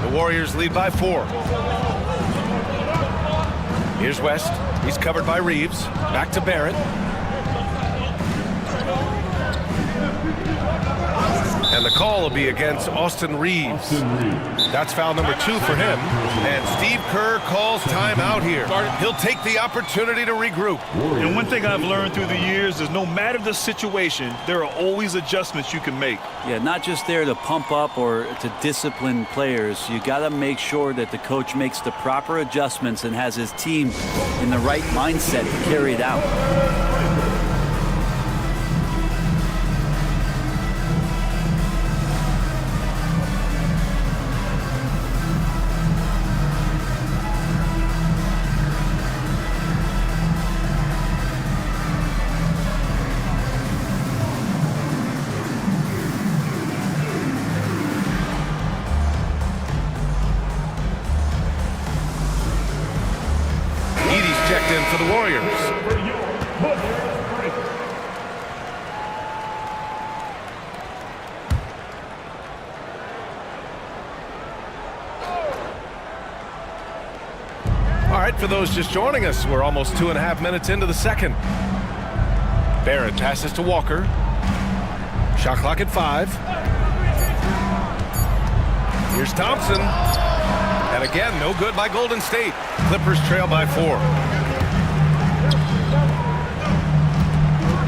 The Warriors lead by 4. Here's West. He's covered by Reeves. Back to Barrett. And the call will be against Austin Reeves. That's foul number 2 for him. And Steve Kerr calls timeout here. He'll take the opportunity to regroup. And one thing I've learned through the years is no matter the situation, there are always adjustments you can make. Yeah, not just there to pump up or to discipline players. You got to make sure that the coach makes the proper adjustments and has his team in the right mindset to carry it out. Edey's checked in for the Warriors. those just joining us, we're almost 2.5 minutes into the second. Barrett passes to Walker. Shot clock at 5. Here's Thompson. And again, no good by Golden State. Clippers trail by 4.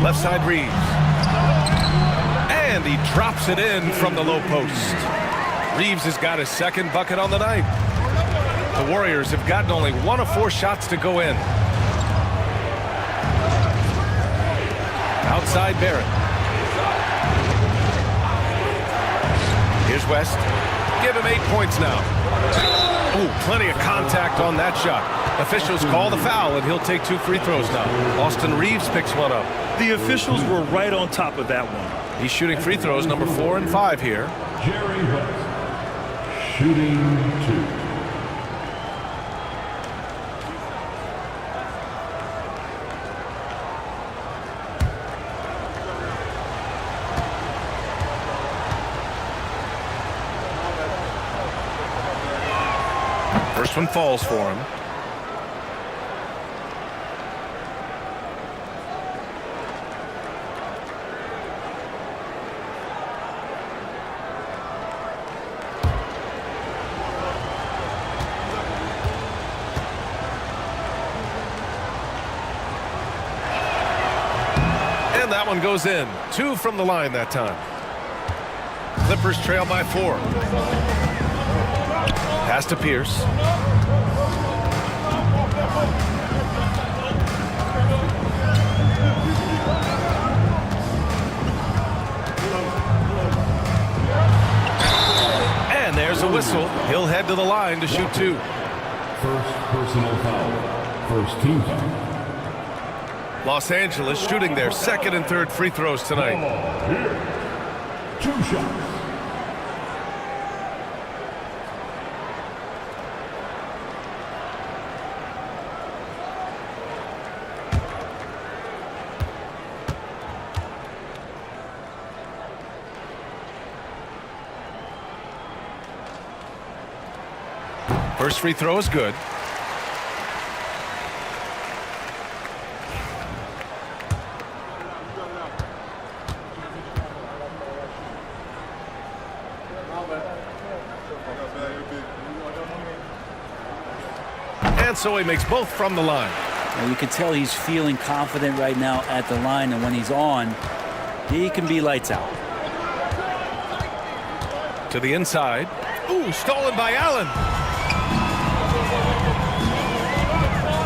Left side Reeves. And he drops it in from the low post. Reeves has got his second bucket on the night. The Warriors have gotten only 1 of 4 shots to go in. Outside Barrett. Here's West. Give him 8 points now. Oh, plenty of contact on that shot. Officials call the foul, and he'll take 2 free throws now. Austin Reeves picks one up. The officials were right on top of that one. He's shooting free throws number 4 and 5 here. Jerry West, shooting 2. First one falls for him. And that one goes in. 2 from the line that time. Clippers trail by 4. Pass to Pierce. And there's a whistle. He'll head to the line to shoot 2. First personal foul. First team foul. Los Angeles shooting their second and third free throws tonight. Here. 2 shots. First free throw is good. And so he makes both from the line. And you can tell he's feeling confident right now at the line, and when he's on, he can be lights out. To the inside. Ooh, stolen by Allen.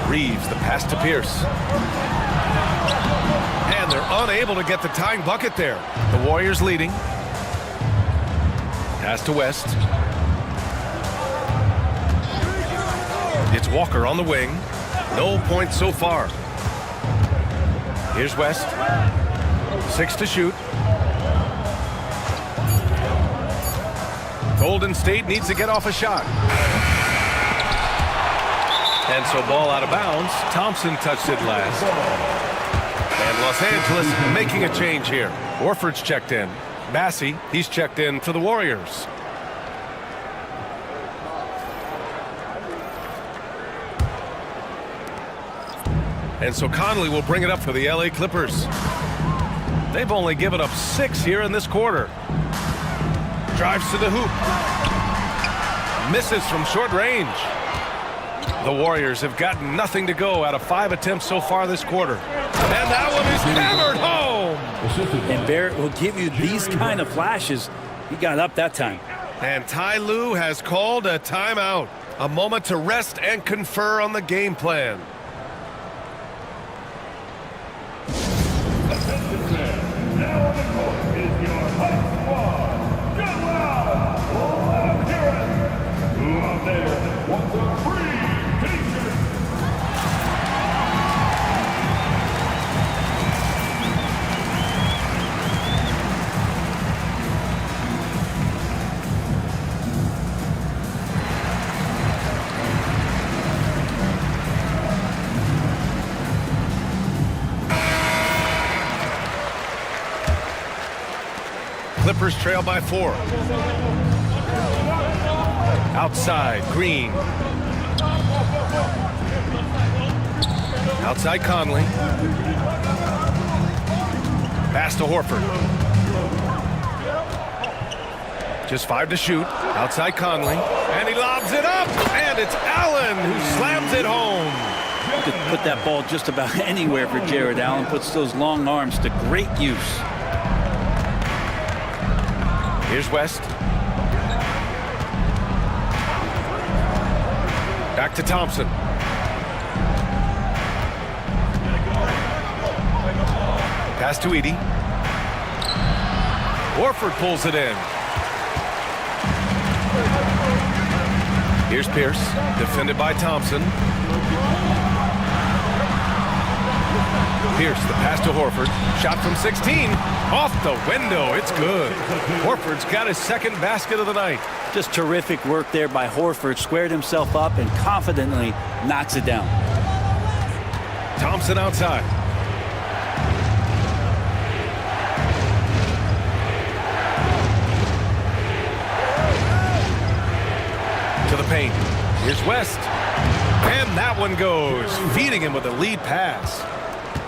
Reeves, the pass to Pierce. And they're unable to get the tying bucket there. The Warriors leading. Pass to West. It's Walker on the wing. No points so far. Here's West. 6 to shoot. Golden State needs to get off a shot. And so ball out of bounds. Thompson touched it last. And Los Angeles making a change here. Horford's checked in. Massey, he's checked in for the Warriors. And so Conley will bring it up for the LA Clippers. They've only given up 6 here in this quarter. Drives to the hoop. Misses from short range. The Warriors have gotten nothing to go out of 5 attempts so far this quarter. And that one is hammered home. And Barrett will give you these kind of flashes. He got up that time. And Ty Lue has called a timeout. A moment to rest and confer on the game plan. Now on the court is your high squad. Get loud! Let them hear it! Who out there wants a free t-shirt? Clippers trail by 4. Outside, Green. Outside Conley. Pass to Horford. Just 5 to shoot. Outside Conley. And he lobs it up. And it's Allen who slams it home. You could put that ball just about anywhere for Jared Allen. Puts those long arms to great use. Here's West. Back to Thompson. Pass to Edey. Horford pulls it in. Here's Pierce, defended by Thompson. Pierce, the pass to Horford. Shot from 16. Off the window. It's good. Horford's got his second basket of the night. Just terrific work there by Horford. Squared himself up and confidently knocks it down. Thompson outside. To the paint. Here's West. And that one goes. Feeding him with a lead pass.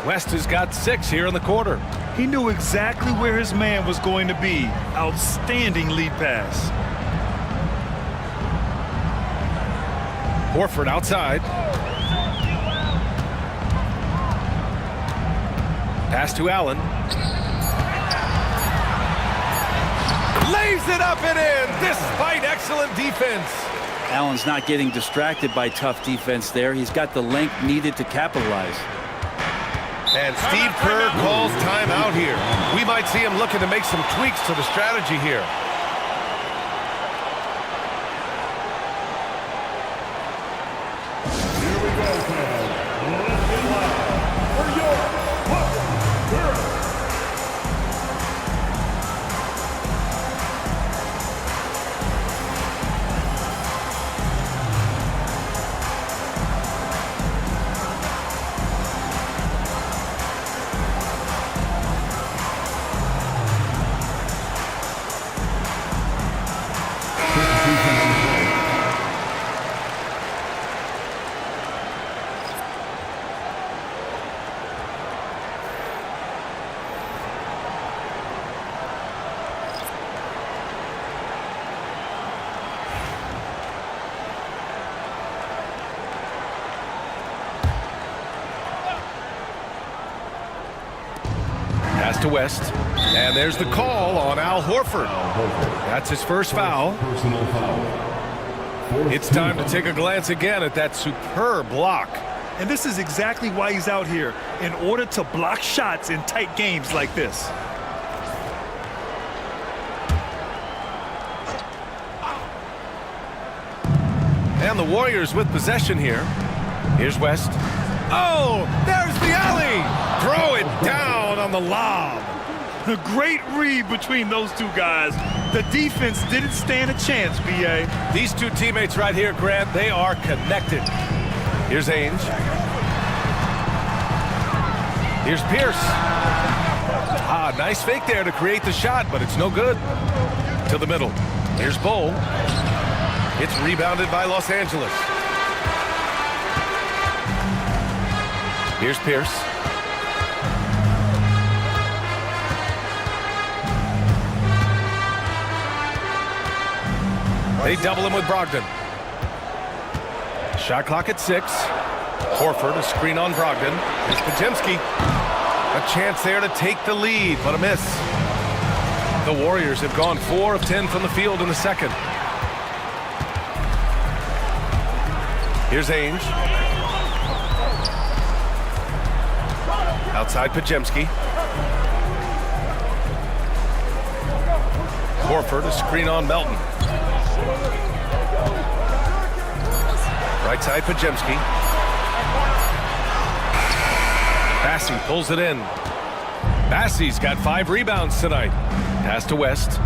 West has got 6 here in the quarter. He knew exactly where his man was going to be. Outstanding lead pass. Horford outside. Pass to Allen. Lays it up and in despite excellent defense. Allen's not getting distracted by tough defense there. He's got the length needed to capitalize. And Steve Kerr calls timeout here. We might see him looking to make some tweaks to the strategy here. Here we go, fans. Let's get live for your Bucks Girls. Pass to West. And there's the call on Al Horford. That's his first foul. It's time to take a glance again at that superb block. And this is exactly why he's out here, in order to block shots in tight games like this. And the Warriors with possession here. Here's West. Oh, there's the alley. Throw it down on the lob. A great read between those two guys. The defense didn't stand a chance, B.A. These two teammates right here, Grant, they are connected. Here's Ainge. Here's Pierce. Ah, nice fake there to create the shot, but it's no good. To the middle. Here's Bol. It's rebounded by Los Angeles. Here's Pierce. They double him with Brogdon. Shot clock at 6. Horford, a screen on Brogdon. Here's Podziemski. A chance there to take the lead, but a miss. The Warriors have gone 4 of 10 from the field in the second. Here's Ainge. Outside Podziemski. Horford, a screen on Melton. Right side Podziemski. Bassey pulls it in. Bassey's got 5 rebounds tonight. Pass to West.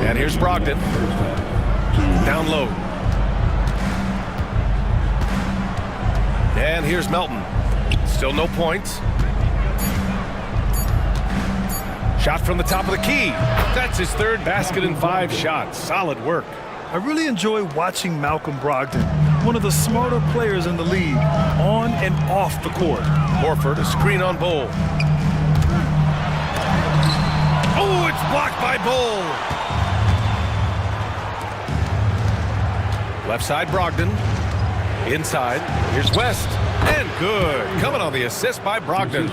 And here's Brogdon. Down low. And here's Melton. Still no points. Shot from the top of the key. That's his 3rd basket in 5 shots. Solid work. I really enjoy watching Malcolm Brogdon. one of the smarter players in the league, on and off the court. Horford, a screen on Bol. Oh, it's blocked by Bol. Left side, Brogdon. Inside, here's West. And good. Coming on the assist by Brogdon.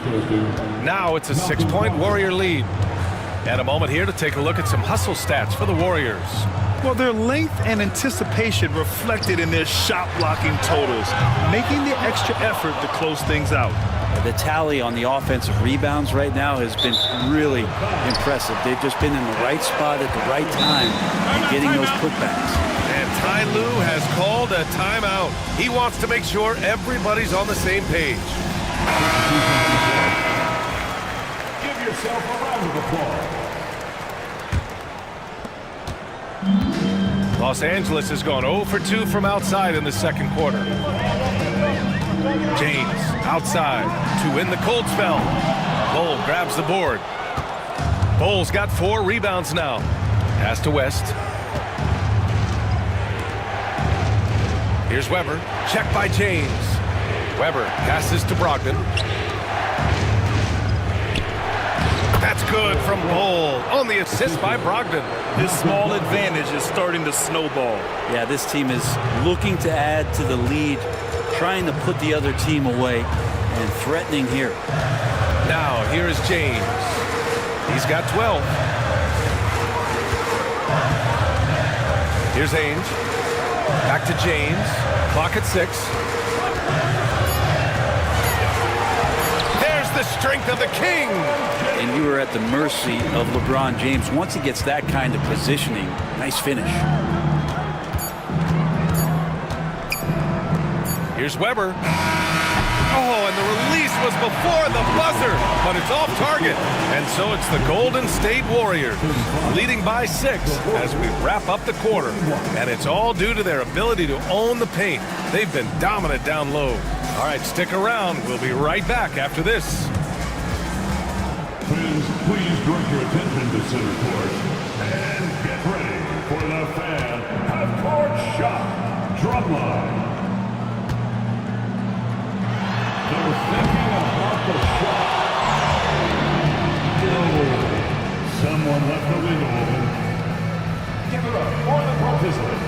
Now it's a 6-point Warrior lead. And a moment here to take a look at some hustle stats for the Warriors. Well, their length and anticipation reflected in their shot blocking totals, making the extra effort to close things out. The tally on the offensive rebounds right now has been really impressive. They've just been in the right spot at the right time and getting those putbacks. And Ty Lue has called a timeout. He wants to make sure everybody's on the same page. Give yourself a round of applause. Los Angeles has gone 0 for 2 from outside in the second quarter. James outside to win the cold spell. Bol grabs the board. Bol's got 4 rebounds now. Pass to West. Here's Weber. Check by James. Weber passes to Brogdon. That's good from Bol on the assist by Brogdon. This small advantage is starting to snowball. Yeah, this team is looking to add to the lead, trying to put the other team away, and threatening here. Now, here is James. He's got 12. Here's Ainge. Back to James. Clock at 6. There's the strength of the king. And you are at the mercy of LeBron James. Once he gets that kind of positioning, nice finish. Here's Weber. Oh, and the release was before the buzzer, but it's off target. And so it's the Golden State Warriors leading by 6 as we wrap up the quarter. And it's all due to their ability to own the paint. They've been dominant down low. All right, stick around. We'll be right back after this. Fans, please direct your attention to center court and get ready for the fan half-court shot drumline. They're thinking about the shot. No. Someone left the window open. Give it up for the participant.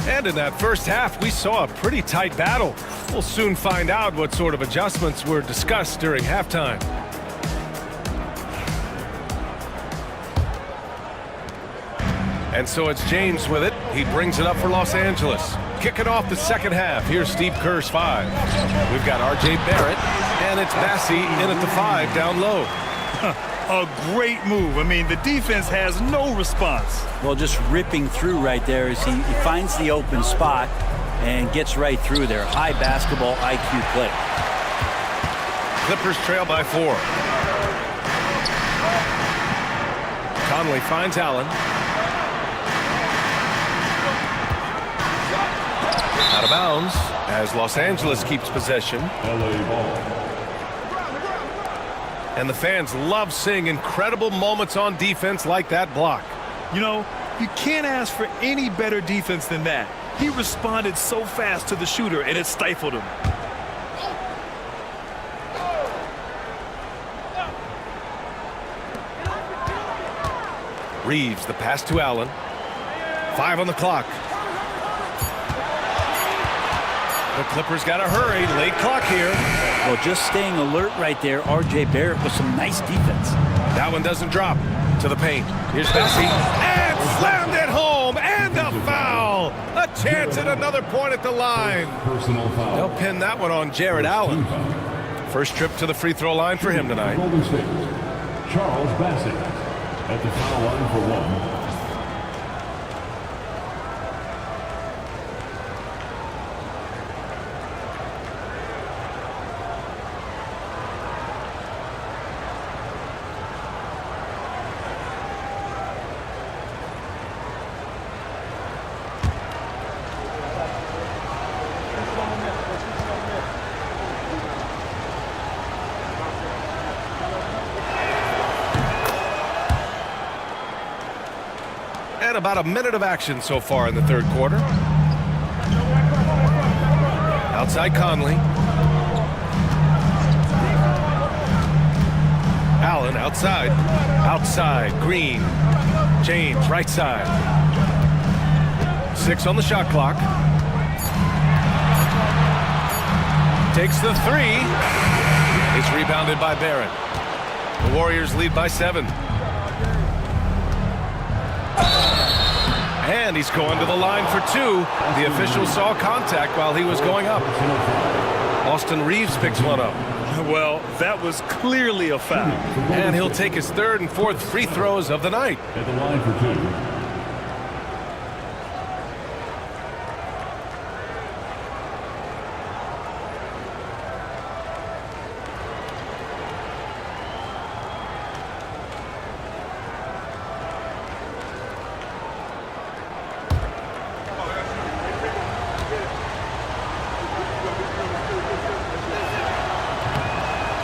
And in that first half, we saw a pretty tight battle. We'll soon find out what sort of adjustments were discussed during halftime. And so it's James with it. He brings it up for Los Angeles. Kicking off the second half, here's Steve Kerr's 5. We've got R.J. Barrett, and it's Bassey in at the 5 down low. A great move. I mean, the defense has no response. Well, just ripping through right there as he finds the open spot and gets right through there. High basketball IQ play. Clippers trail by 4. Conley finds Allen. Out of bounds as Los Angeles keeps possession. LA ball. And the fans love seeing incredible moments on defense like that block. You know, you can't ask for any better defense than that. He responded so fast to the shooter, and it stifled him. Reeves, the pass to Allen. 5 on the clock. The Clippers got to hurry. Late clock here. Well, just staying alert right there. R.J. Barrett with some nice defense. That one doesn't drop to the paint. Here's Bessie. And slammed it home. And a foul. A chance at another point at the line. Personal foul. They'll pin that one on Jared Allen. First trip to the free throw line for him tonight. Golden State, Charles Bassett at the foul line for one. And about a minute of action so far in the third quarter. Outside Conley. Allen outside. Outside Green. James right side. 6 on the shot clock. Takes the 3. It's rebounded by Barrett. The Warriors lead by 7. And he's going to the line for 2. The official saw contact while he was going up. Austin Reeves picks one up. Well, that was clearly a foul. And he'll take his 3rd and 4th free throws of the night. At the line for 2.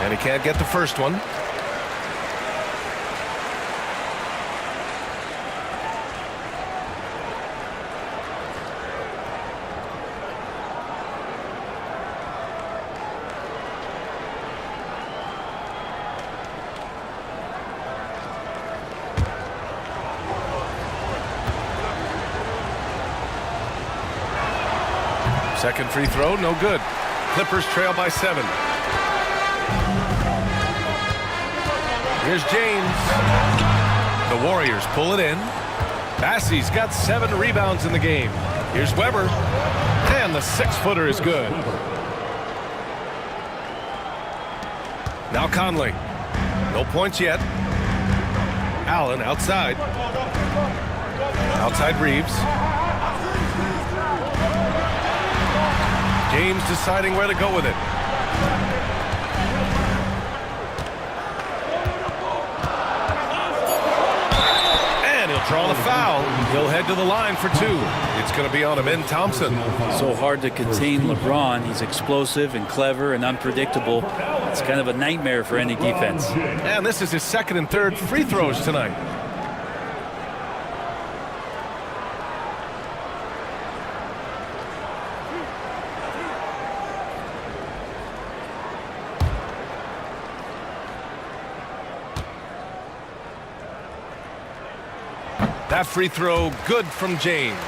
And he can't get the first one. Second free throw, no good. Clippers trail by 7. Here's James. The Warriors pull it in. Bassey's got 7 rebounds in the game. Here's Weber. And the 6-footer is good. Now Conley. No points yet. Allen outside. Outside Reeves. James deciding where to go with it. Draw the foul. He'll head to the line for 2. It's going to be on Amin Thompson. So hard to contain LeBron. He's explosive and clever and unpredictable. It's kind of a nightmare for any defense. And this is his 2nd and 3rd free throws tonight. That free throw good from James.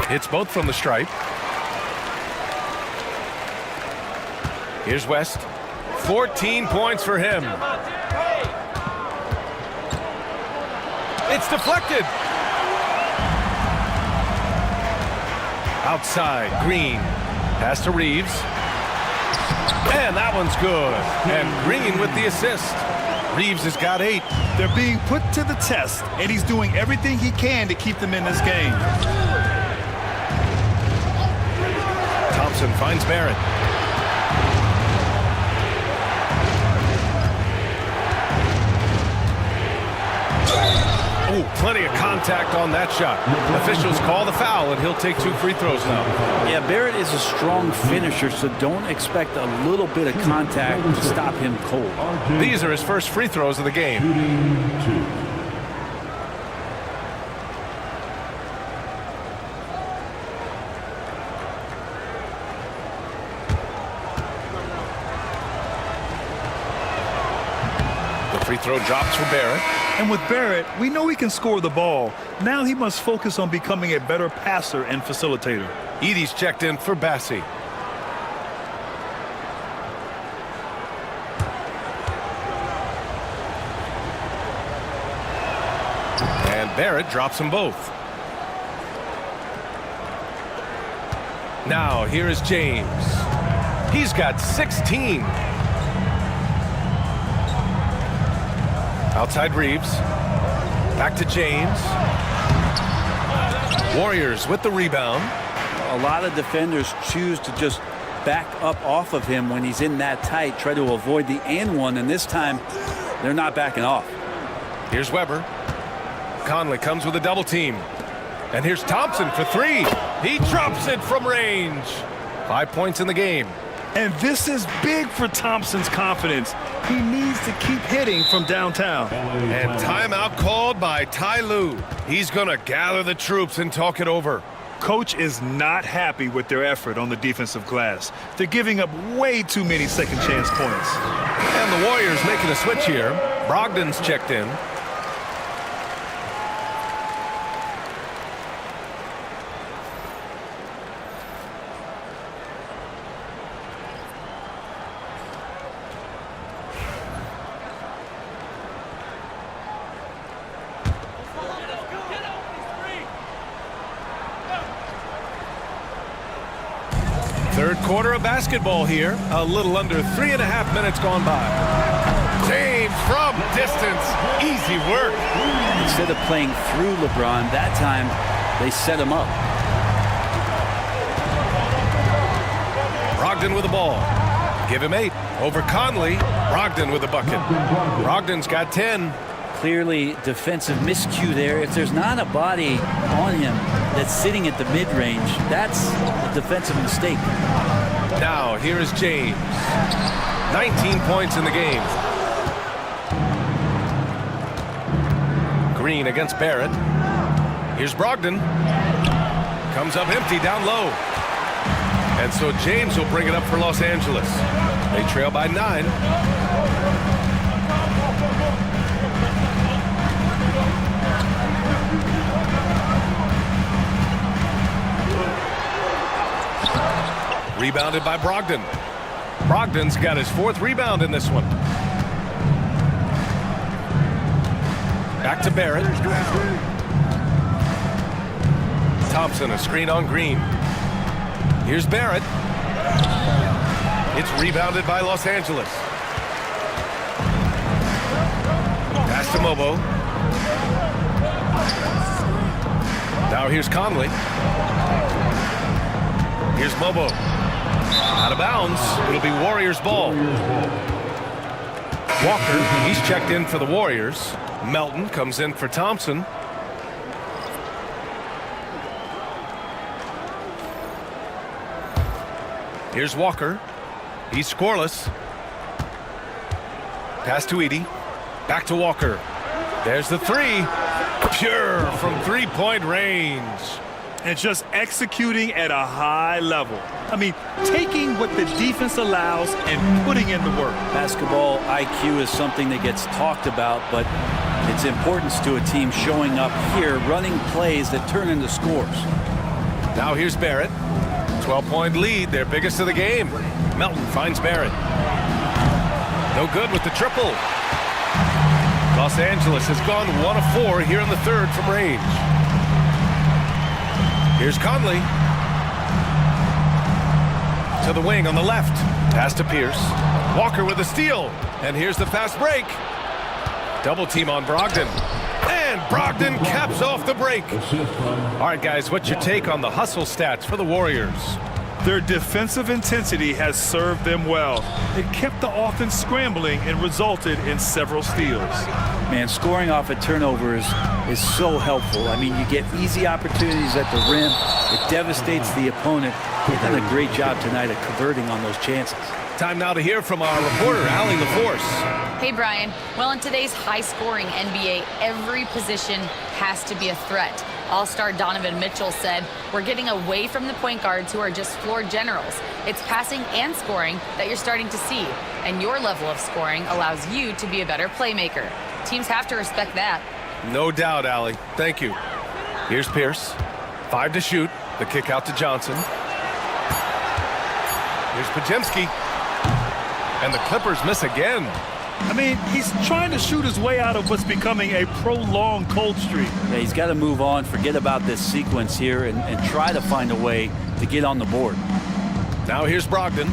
Hits both from the stripe. Here's West. 14 points for him. It's deflected. Outside, Green. Pass to Reeves. And that one's good. And Green with the assist. Reeves has got 8. They're being put to the test, and he's doing everything he can to keep them in this game. Thompson finds Barrett. Oh, plenty of contact on that shot. Officials call the foul, and he'll take 2 free throws now. Yeah, Barrett is a strong finisher, so don't expect a little bit of contact to stop him cold. These are his first free throws of the game. Free throw drops for Barrett. And with Barrett, we know he can score the ball. Now he must focus on becoming a better passer and facilitator. Edey's checked in for Bassey. And Barrett drops them both. Now here is James. He's got 16. Outside Reeves. Back to James. Warriors with the rebound. A lot of defenders choose to just back up off of him when he's in that tight, try to avoid the and one, and this time they're not backing off. Here's Weber. Conley comes with a double team. And here's Thompson for three. He drops it from range. 5 points in the game. And this is big for Thompson's confidence. He needs to keep hitting from downtown. And timeout called by Ty Lue. He's going to gather the troops and talk it over. Coach is not happy with their effort on the defensive glass. They're giving up way too many second chance points. And the Warriors making a switch here. Brogdon's checked in. Third quarter of basketball here. A little under 3.5 minutes gone by. James from distance. Easy work. Instead of playing through LeBron, that time they set him up. Brogdon with the ball. Give him 8. Over Conley. Brogdon with the bucket. Brogdon's got 10. Clearly defensive miscue there. If there's not a body on him that's sitting at the mid-range, that's a defensive mistake. Now here is James. 19 points in the game. Green against Barrett. Here's Brogdon. Comes up empty down low. And so James will bring it up for Los Angeles. They trail by 9. Rebounded by Brogdon. Brogdon's got his 4th rebound in this one. Back to Barrett. Thompson, a screen on Green. Here's Barrett. It's rebounded by Los Angeles. Pass to Mobo. Now here's Conley. Here's Mobo. Out of bounds. It'll be Warriors ball. Walker, he's checked in for the Warriors. Melton comes in for Thompson. Here's Walker. He's scoreless. Pass to Edey. Back to Walker. There's the 3. Pure from three-point range. And just executing at a high level. I mean, taking what the defense allows and putting in the work. Basketball IQ is something that gets talked about, but its importance to a team showing up here, running plays that turn into scores. Now here's Barrett. 12-point lead, their biggest of the game. Melton finds Barrett. No good with the triple. Los Angeles has gone 1 of 4 here in the third from range. Here's Conley. To the wing on the left. Pass to Pierce. Walker with a steal. And here's the fast break. Double team on Brogdon. And Brogdon caps off the break. All right, guys, what's your take on the hustle stats for the Warriors? Their defensive intensity has served them well. It kept the offense scrambling and resulted in several steals. Man, scoring off of turnovers is so helpful. I mean, you get easy opportunities at the rim. It devastates the opponent. They've done a great job tonight of converting on those chances. Time now to hear from our reporter, Allie LaForce. Hey, Brian. Well, in today's high-scoring NBA, every position has to be a threat. All-star Donovan Mitchell said, "We're getting away from the point guards who are just floor generals. It's passing and scoring that you're starting to see, and your level of scoring allows you to be a better playmaker. Teams have to respect that." No doubt, Allie. Thank you. Here's Pierce. 5 to shoot. The kick out to Johnson. Here's Podziemski. And the Clippers miss again. I mean, he's trying to shoot his way out of what's becoming a prolonged cold streak. Yeah, he's got to move on, forget about this sequence here, and try to find a way to get on the board. Now here's Brogdon.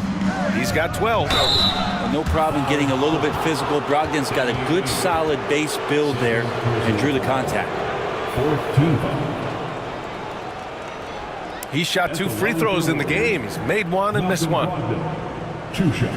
He's got 12. Well, no problem getting a little bit physical. Brogdon's got a good, solid base build there and drew the contact. He shot 2 free throws in the game. He's made 1 and missed 1. 2 shots.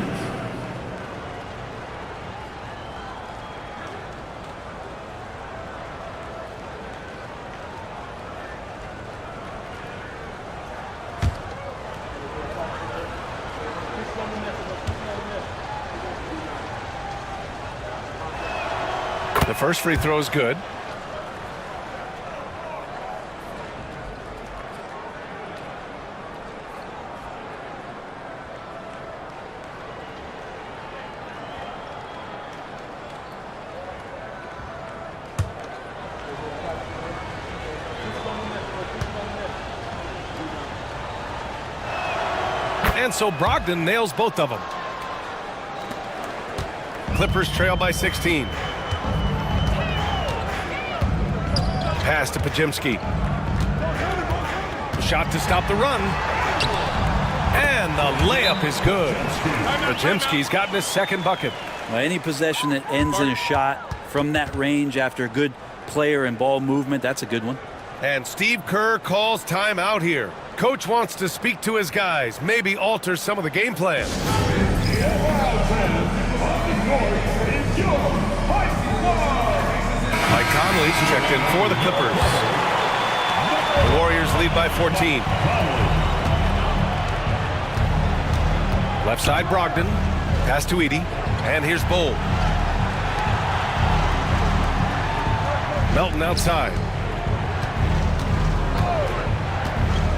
The first free throw is good. And so Brogdon nails both of them. Clippers trail by 16. Pass to Podziemski. Shot to stop the run. And the layup is good. Podziemski's gotten his second bucket. Well, any possession that ends in a shot from that range after a good player and ball movement, that's a good one. And Steve Kerr calls timeout here. Coach wants to speak to his guys, maybe alter some of the game plan. Mike Conley's checked in for the Clippers. The Warriors lead by 14. Left side Brogdon. Pass to Edey. And here's Bull. Melton outside.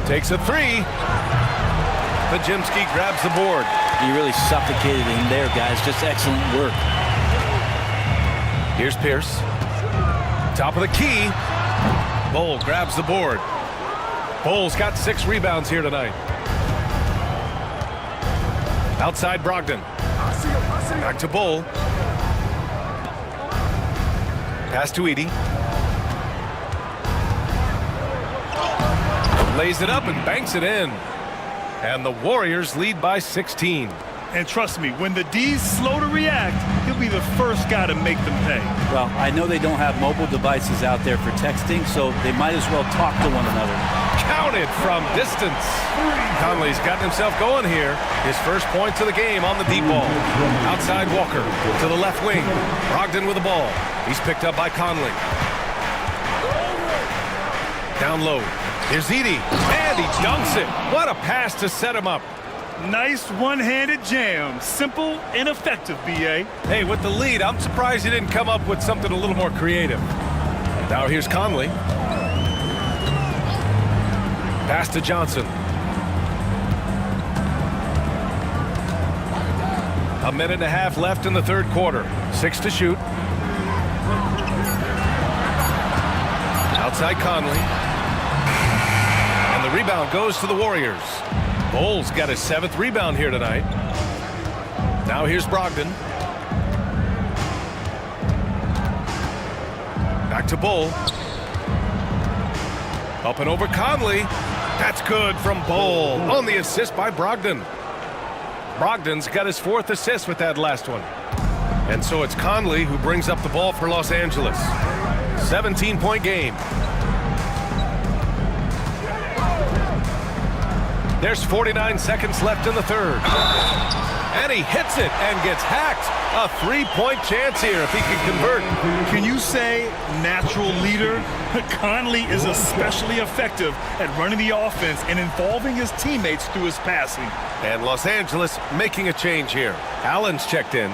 Takes a 3. Podziemski grabs the board. You really suffocated him there, guys. Just excellent work. Here's Pierce. Top of the key. Bull grabs the board. Bull's got 6 rebounds here tonight. Outside Brogdon. Back to Bull. Pass to Edey. Lays it up and banks it in. And the Warriors lead by 16. And trust me, when the D's slow to react, he'll be the first guy to make them pay. Well, I know they don't have mobile devices out there for texting, so they might as well talk to one another. Counted from distance. Conley's gotten himself going here. His first points of the game on the deep ball. Outside Walker to the left wing. Brogdon with the ball. He's picked up by Conley. Down low. Here's Edey, and he dunks it. What a pass to set him up. Nice one-handed jam. Simple and effective, B.A. Hey, with the lead, I'm surprised he didn't come up with something a little more creative. Now here's Conley. Pass to Johnson. A minute and a half left in the third quarter. 6 to shoot. Outside Conley. And the rebound goes to the Warriors. Bull's got his 7th rebound here tonight. Now here's Brogdon. Back to Bull. Up and over Conley. That's good from Bull on the assist by Brogdon. Brogdon's got his 4th assist with that last one. And so it's Conley who brings up the ball for Los Angeles. 17-point game. There's 49 seconds left in the third. And he hits it and gets hacked. A three-point chance here if he can convert. Can you say natural leader? Conley is especially effective at running the offense and involving his teammates through his passing. And Los Angeles making a change here. Allen's checked in.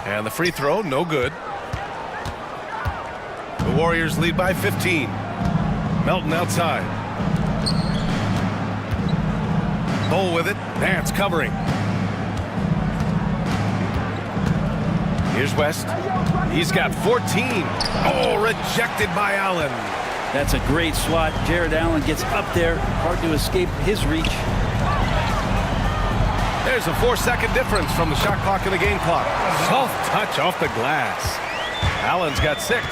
And the free throw, no good. The Warriors lead by 15. Melton outside. Bol with it. Nance covering. Here's West. He's got 14. Oh, rejected by Allen. That's a great swat. Jared Allen gets up there. Hard to escape his reach. There's a 4-second difference from the shot clock and the game clock. Soft touch off the glass. Allen's got 6.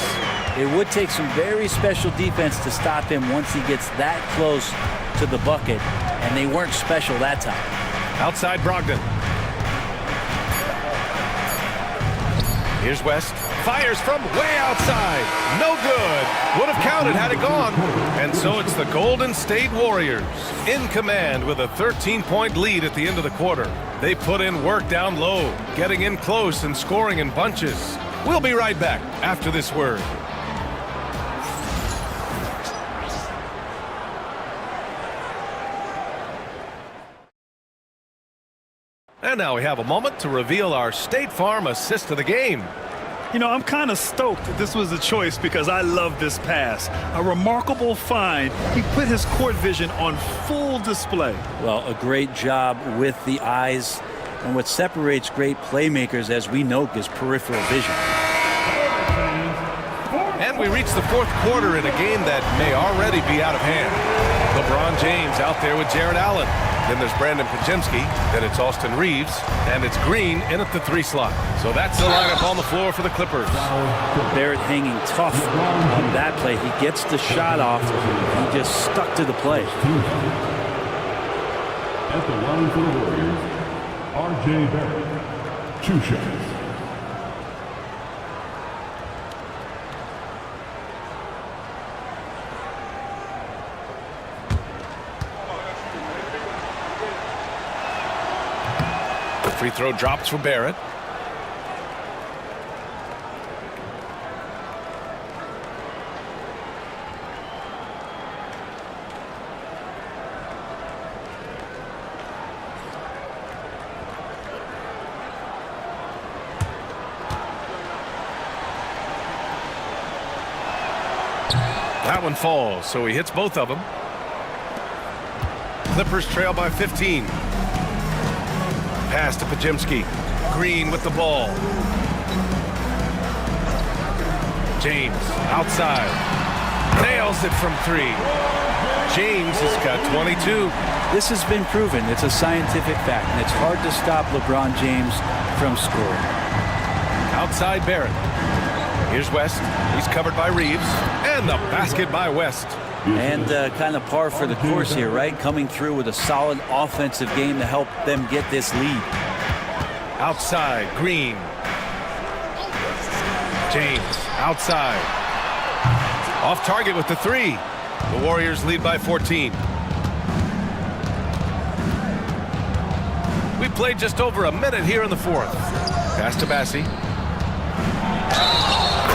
It would take some very special defense to stop him once he gets that close to the bucket, and they weren't special that time. Outside Brogdon. Here's West. Fires from way outside. No good. Would have counted had it gone. And so it's the Golden State Warriors in command with a 13-point lead at the end of the quarter. They put in work down low, getting in close and scoring in bunches. We'll be right back after this word. And now we have a moment to reveal our State Farm assist of the game. You know, I'm kind of stoked that this was a choice because I love this pass. A remarkable find. He put his court vision on full display. Well, a great job with the eyes. And what separates great playmakers, as we know, is peripheral vision. And we reach the fourth quarter in a game that may already be out of hand. LeBron James out there with Jared Allen. Then there's Brandon Podziemski. Then it's Austin Reeves. And it's Green in at the 3 slot. So that's the lineup on the floor for the Clippers. Barrett hanging tough on that play. He gets the shot off. He just stuck to the play. At the line for the Warriors, R.J. Barrett. 2 shots. Free throw drops for Barrett. That one falls, so he hits both of them. Clippers trail by 15. Pass to Podziemski. Green with the ball. James outside. Nails it from 3. James has got 22. This has been proven. It's a scientific fact, and it's hard to stop LeBron James from scoring. Outside Barrett. Here's West. He's covered by Reeves. And the basket by West. And kind of par for the course here, right? Coming through with a solid offensive game to help them get this lead. Outside, Green. James, outside. Off target with the 3. The Warriors lead by 14. We played just over a minute here in the fourth. Pass to Bassi.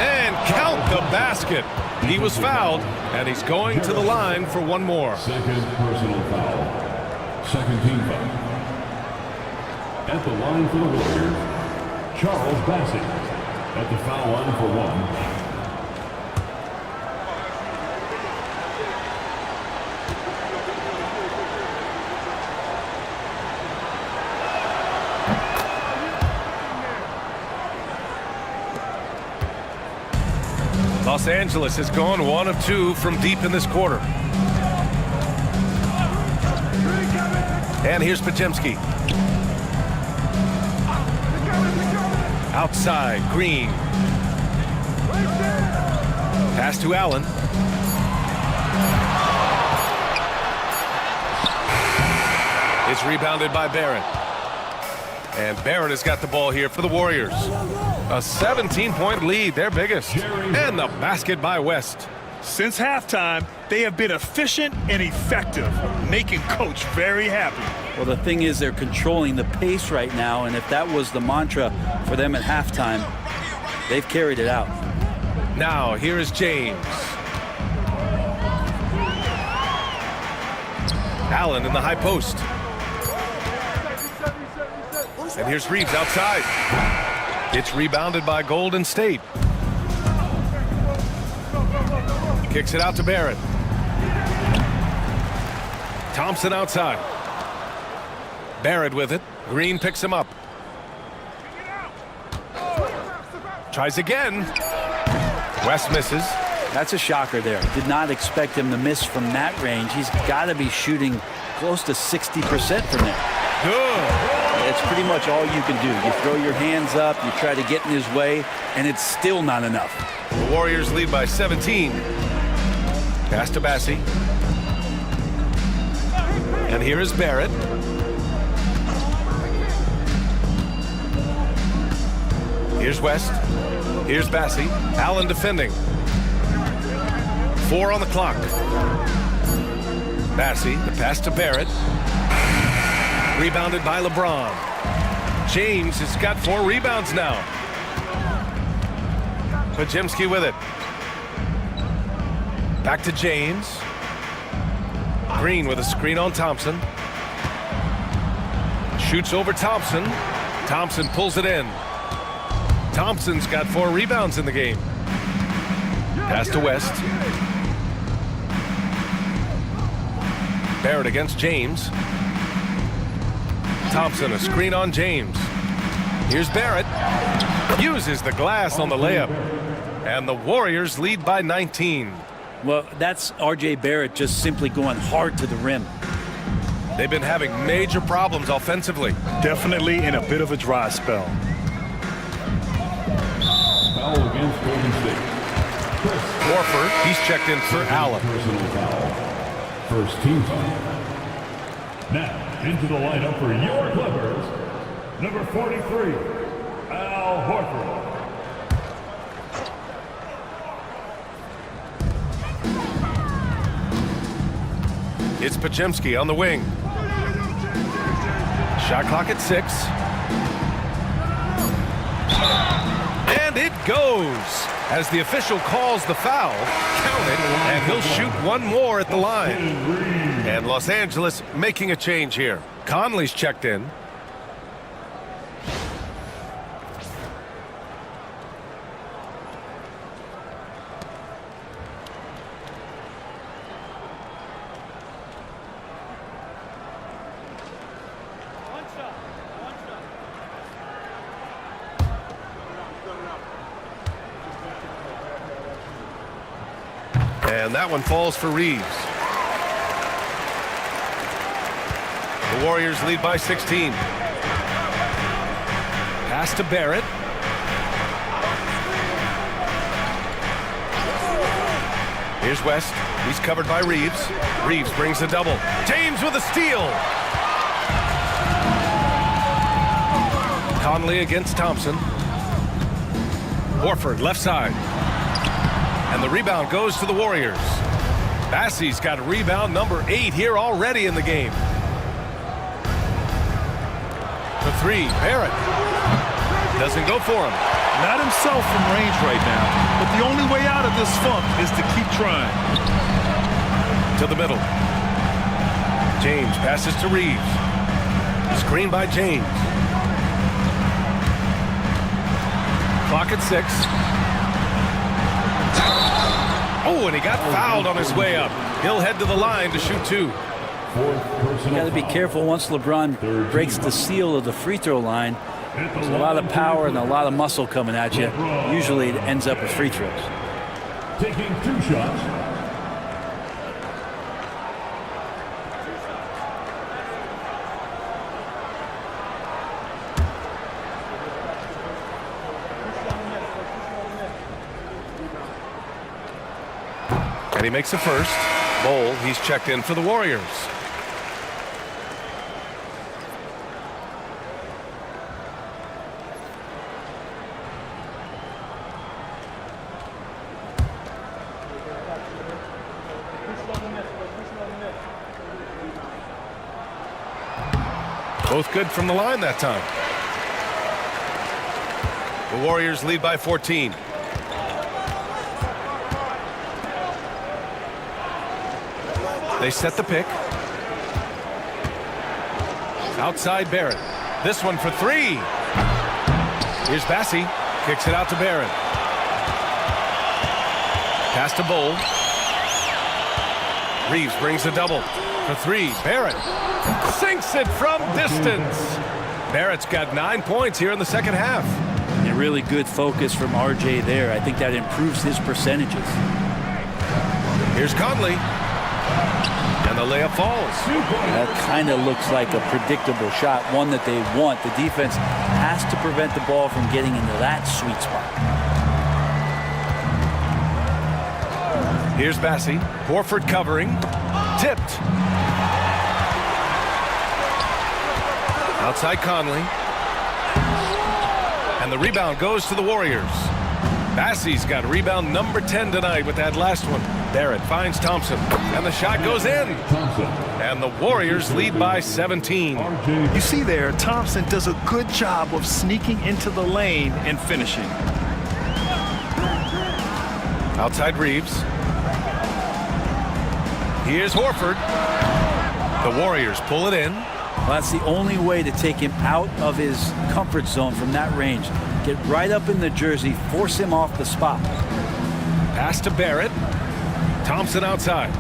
And count the basket. He was fouled, and he's going to the line for one more. Second personal foul. Second team foul. At the line for the Warriors, Charles Bassi. At the foul line for 1. Los Angeles has gone 1 of 2 from deep in this quarter. And here's Podziemski. Outside, Green. Pass to Allen. It's rebounded by Barrett. And Barrett has got the ball here for the Warriors. A 17-point lead, their biggest. And the basket by West. Since halftime, they have been efficient and effective, making Coach very happy. Well, the thing is, they're controlling the pace right now, and if that was the mantra for them at halftime, they've carried it out. Now, here is James. Allen in the high post. And here's Reeves outside. It's rebounded by Golden State. Kicks it out to Barrett. Thompson outside. Barrett with it. Green picks him up. Tries again. West misses. That's a shocker there. Did not expect him to miss from that range. He's got to be shooting close to 60% from there. Good. It's pretty much all you can do. You throw your hands up, you try to get in his way, and it's still not enough. The Warriors lead by 17. Pass to Bassi. And here is Barrett. Here's West. Here's Bassi. Allen defending. 4 on the clock. Bassi, the pass to Barrett. Rebounded by LeBron. James has got 4 rebounds now. Podziemski with it. Back to James. Green with a screen on Thompson. Shoots over Thompson. Thompson pulls it in. Thompson's got 4 rebounds in the game. Pass to West. Barrett against James. Thompson, a screen on James. Here's Barrett. Uses the glass on the layup. And the Warriors lead by 19. Well, that's R.J. Barrett just simply going hard to the rim. They've been having major problems offensively. Definitely in a bit of a dry spell. Foul against Golden State. Horford, he's checked in for Allen. Personal foul. First team foul. Now, into the lineup for your Clippers, number 43, Al Horford. It's Podziemski on the wing. Shot clock at 6. And it goes as the official calls the foul. Count it, and he'll shoot one more at the line. And Los Angeles making a change here. Conley's checked in. And that one falls for Reeves. The Warriors lead by 16. Pass to Barrett. Here's West. He's covered by Reeves. Reeves brings the double. James with a steal. Conley against Thompson. Horford left side. And the rebound goes to the Warriors. Bassi's got rebound number 8 here already in the game. The 3, Barrett. Doesn't go for him. Not himself from range right now, but the only way out of this funk is to keep trying. To the middle. James passes to Reeves. Screen by James. Clock at 6. Oh, and he got fouled on his way up. He'll head to the line to shoot 2. You got to be careful once LeBron breaks the seal of the free throw line. There's a lot of power and a lot of muscle coming at you. Usually it ends up with free throws. Taking 2 shots. And he makes a first. Bol, he's checked in for the Warriors. Both good from the line that time. The Warriors lead by 14. They set the pick. Outside Barrett. This one for three. Here's Bassey. Kicks it out to Barrett. Pass to Bull. Reeves brings the double. For three. Barrett sinks it from distance. Barrett's got 9 points here in the second half. A really good focus from RJ there. I think that improves his percentages. Here's Conley. And the layup falls. That kind of looks like a predictable shot, one that they want. The defense has to prevent the ball from getting into that sweet spot. Here's Bassey. Horford covering. Tipped. Outside Conley. And the rebound goes to the Warriors. Bassey's got rebound number 10 tonight with that last one. Barrett finds Thompson, and the shot goes in. And the Warriors lead by 17. You see there, Thompson does a good job of sneaking into the lane and finishing. Outside Reeves. Here's Horford. The Warriors pull it in. Well, that's the only way to take him out of his comfort zone from that range. Get right up in the jersey, force him off the spot. Pass to Barrett. Thompson outside.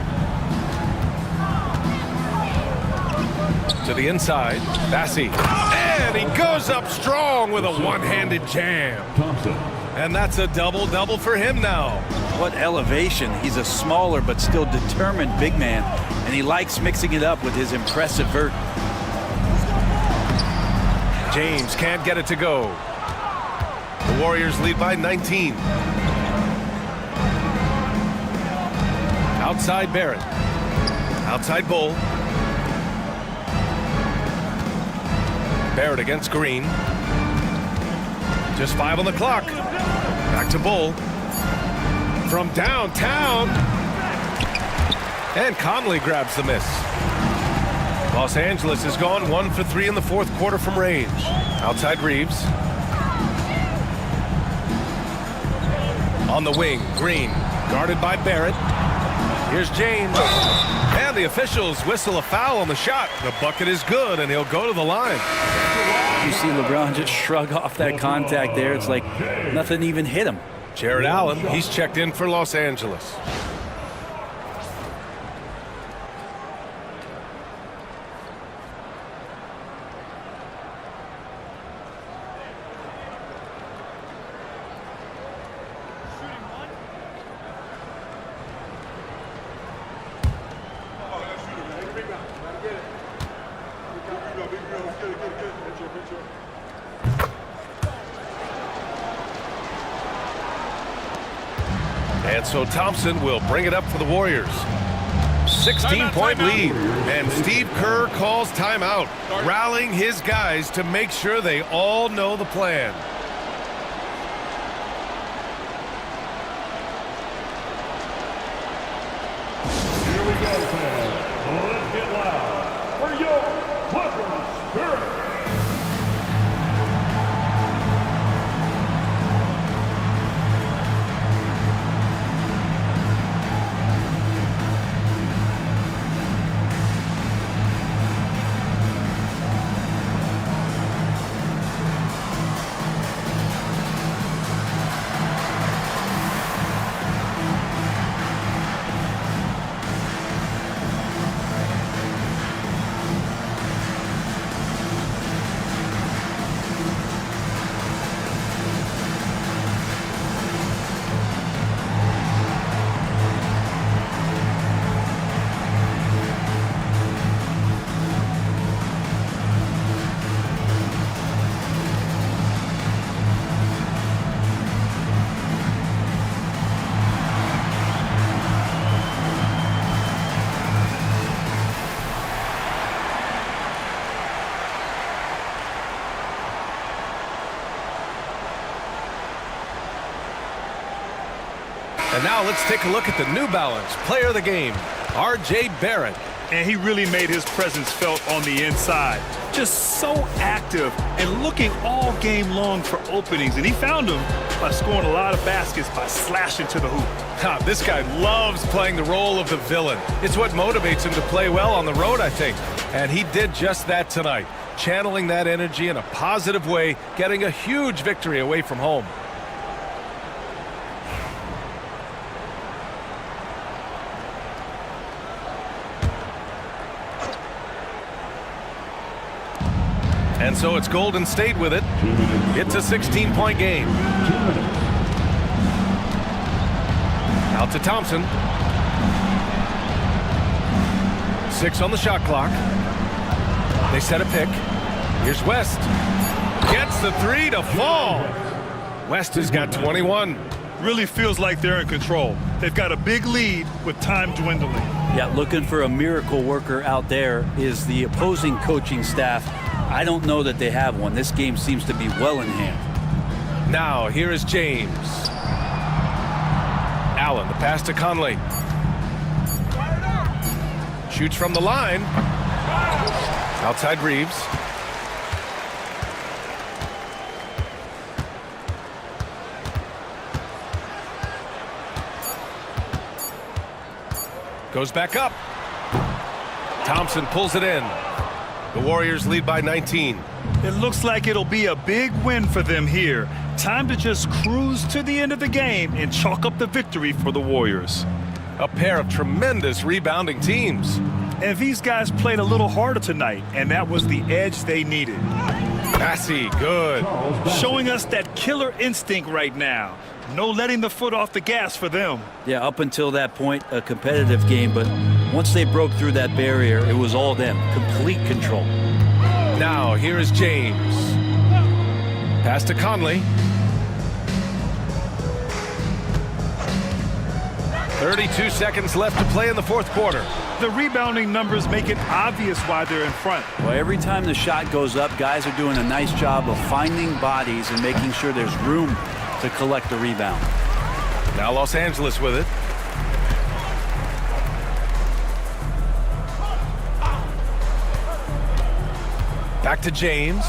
To the inside. Bassey. And he goes up strong with a one-handed jam. Thompson. And that's a double-double for him now. What elevation. He's a smaller but still determined big man. And he likes mixing it up with his impressive vert. James can't get it to go. The Warriors lead by 19. Outside Barrett. Outside Bull. Barrett against Green. Just 5 on the clock. Back to Bull. From downtown. And Conley grabs the miss. Los Angeles has gone 1 for 3 in the fourth quarter from range. Outside Reeves. On the wing, Green. Guarded by Barrett. Here's James. And the officials whistle a foul on the shot. The bucket is good, and he'll go to the line. You see LeBron just shrug off that contact there. It's like nothing even hit him. Jared Allen, he's checked in for Los Angeles. And so Thompson will bring it up for the Warriors. 16-point lead. And Steve Kerr calls timeout, rallying his guys to make sure they all know the plan. Here we go, fans. Let's get loud for your Clippers Spirit. And now let's take a look at the New Balance player of the game, RJ Barrett. and he really made his presence felt on the inside. Just so active and looking all game long for openings, and he found them by scoring a lot of baskets by slashing to the hoop. This guy loves playing the role of the villain. It's what motivates him to play well on the road, I think. And he did just that tonight, channeling that energy in a positive way, getting a huge victory away from home. And so it's Golden State with it. It's a 16-point game. Out to Thompson. 6 on the shot clock. They set a pick. Here's West. Gets the 3 to fall. West has got 21. Really feels like they're in control. They've got a big lead with time dwindling. Yeah, looking for a miracle worker out there is the opposing coaching staff. I don't know that they have one. This game seems to be well in hand. Now, here is James. Allen, the pass to Conley. Shoots from the line. Outside Reeves. Goes back up. Thompson pulls it in. The Warriors lead by 19. It looks like it'll be a big win for them here. Time to just cruise to the end of the game and chalk up the victory for the Warriors. A pair of tremendous rebounding teams. And these guys played a little harder tonight, and that was the edge they needed. Bassey, good. Showing us that killer instinct right now. No letting the foot off the gas for them. Yeah, up until that point, a competitive game, but once they broke through that barrier, it was all them. Complete control. Now, here is James. Pass to Conley. 32 seconds left to play in the fourth quarter. The rebounding numbers make it obvious why they're in front. Well, every time the shot goes up, guys are doing a nice job of finding bodies and making sure there's room to collect the rebound. Now Los Angeles with it. Back to James.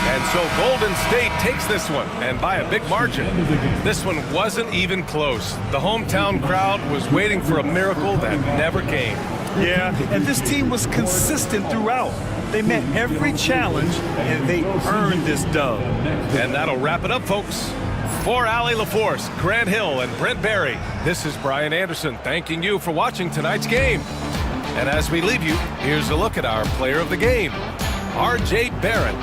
And so Golden State takes this one, and by a big margin. This one wasn't even close. The hometown crowd was waiting for a miracle that never came. Yeah, and this team was consistent throughout. They met every challenge, and they earned this dub. And that'll wrap it up, folks. For Allie LaForce, Grant Hill, and Brent Barry, this is Brian Anderson thanking you for watching tonight's game. And as we leave you, here's a look at our player of the game, R.J. Barrett.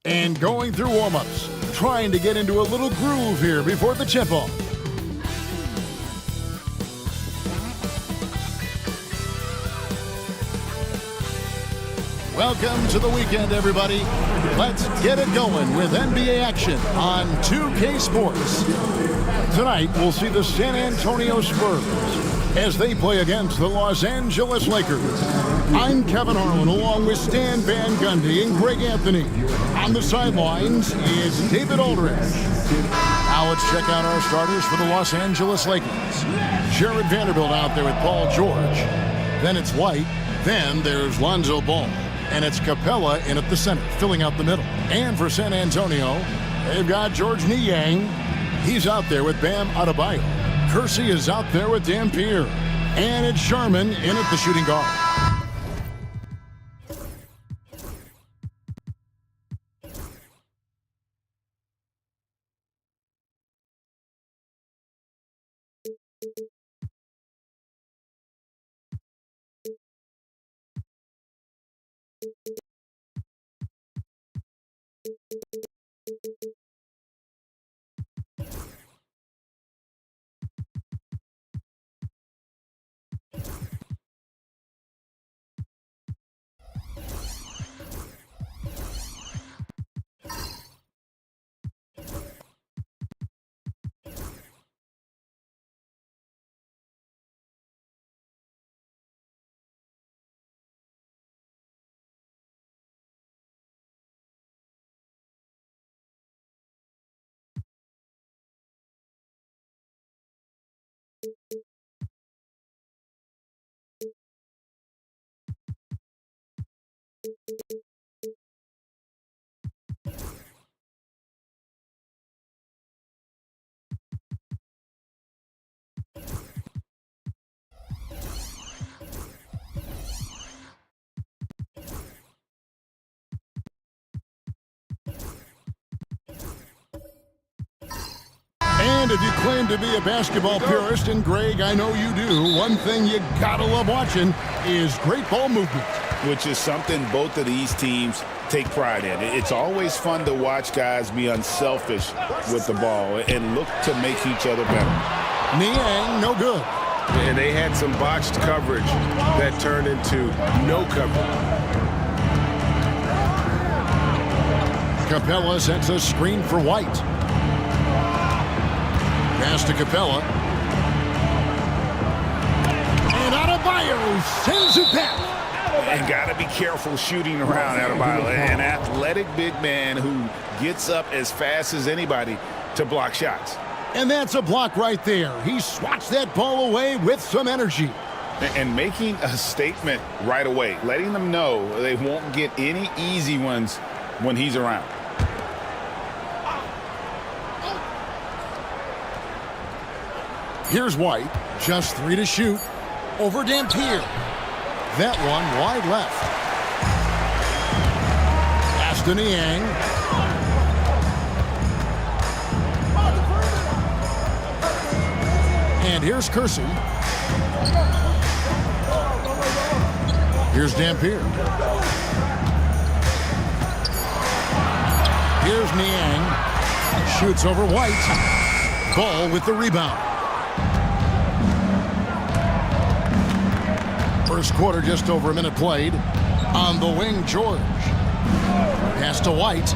And going through warm-ups, trying to get into a little groove here before the tip-off. Welcome to the weekend, everybody. Let's get it going with NBA action on 2K Sports. Tonight, we'll see the San Antonio Spurs as they play against the Los Angeles Lakers. I'm Kevin Harlan, along with Stan Van Gundy and Greg Anthony. On the sidelines is David Aldridge. Now let's check out our starters for the Los Angeles Lakers. Jared Vanderbilt out there with Paul George. Then it's White. Then there's Lonzo Ball. And it's Capella in at the center, filling out the middle. And for San Antonio, they've got George Niang. He's out there with Bam Adebayo. Kersey is out there with Dampier. And it's Sharman in at the shooting guard. And if you claim to be a basketball purist, and Greg, I know you do, one thing you gotta love watching is great ball movement. Which is something both of these teams take pride in. It's always fun to watch guys be unselfish with the ball and look to make each other better. Niang, no good. And they had some botched coverage that turned into no coverage. Capella sets a screen for White. Pass to Capella. And Adebayo sends it back. And got to be careful shooting around Adebayo. An athletic big man who gets up as fast as anybody to block shots. And that's a block right there. He swats that ball away with some energy. And making a statement right away, letting them know they won't get any easy ones when he's around. Here's White, just 3 to shoot. Over Dampier. That one wide left. Pass to Niang. And here's Kersey. Here's Dampier. Here's Niang. Shoots over White. Ball with the rebound. First quarter, just over a minute played. On the wing, George. Pass to White.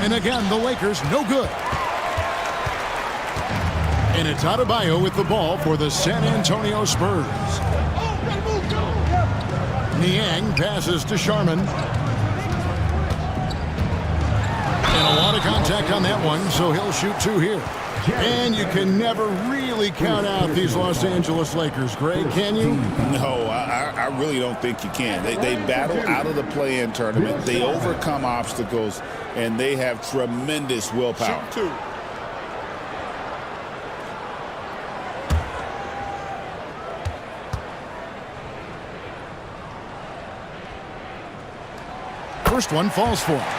And again, the Lakers no good. And it's Adebayo with the ball for the San Antonio Spurs. Niang passes to Sharman. And a lot of contact on that one, so he'll shoot 2 here. And you can never really count out these Los Angeles Lakers, Greg, can you? No, I really don't think you can. They battle out of the play-in tournament. They overcome obstacles, and they have tremendous willpower. Shoot 2. First one falls for him.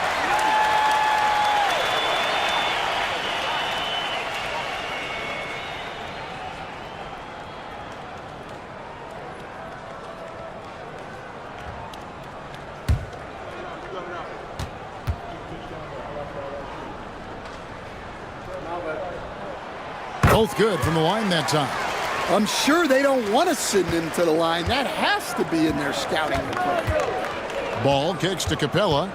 Both good from the line that time. I'm sure they don't want to send him to the line. That has to be in their scouting report. Ball kicks to Capella.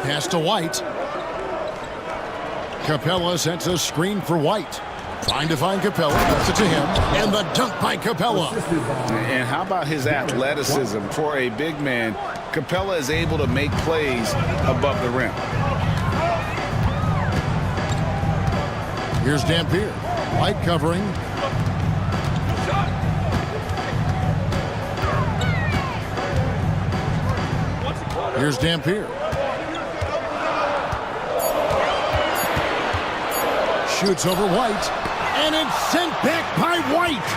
Pass to White. Capella sets a screen for White. Trying to find Capella. That's it to him. And the dunk by Capella. And how about his athleticism for a big man? Capella is able to make plays above the rim. Here's Dampier. White covering. Here's Dampier. Shoots over White. And it's sent back by White.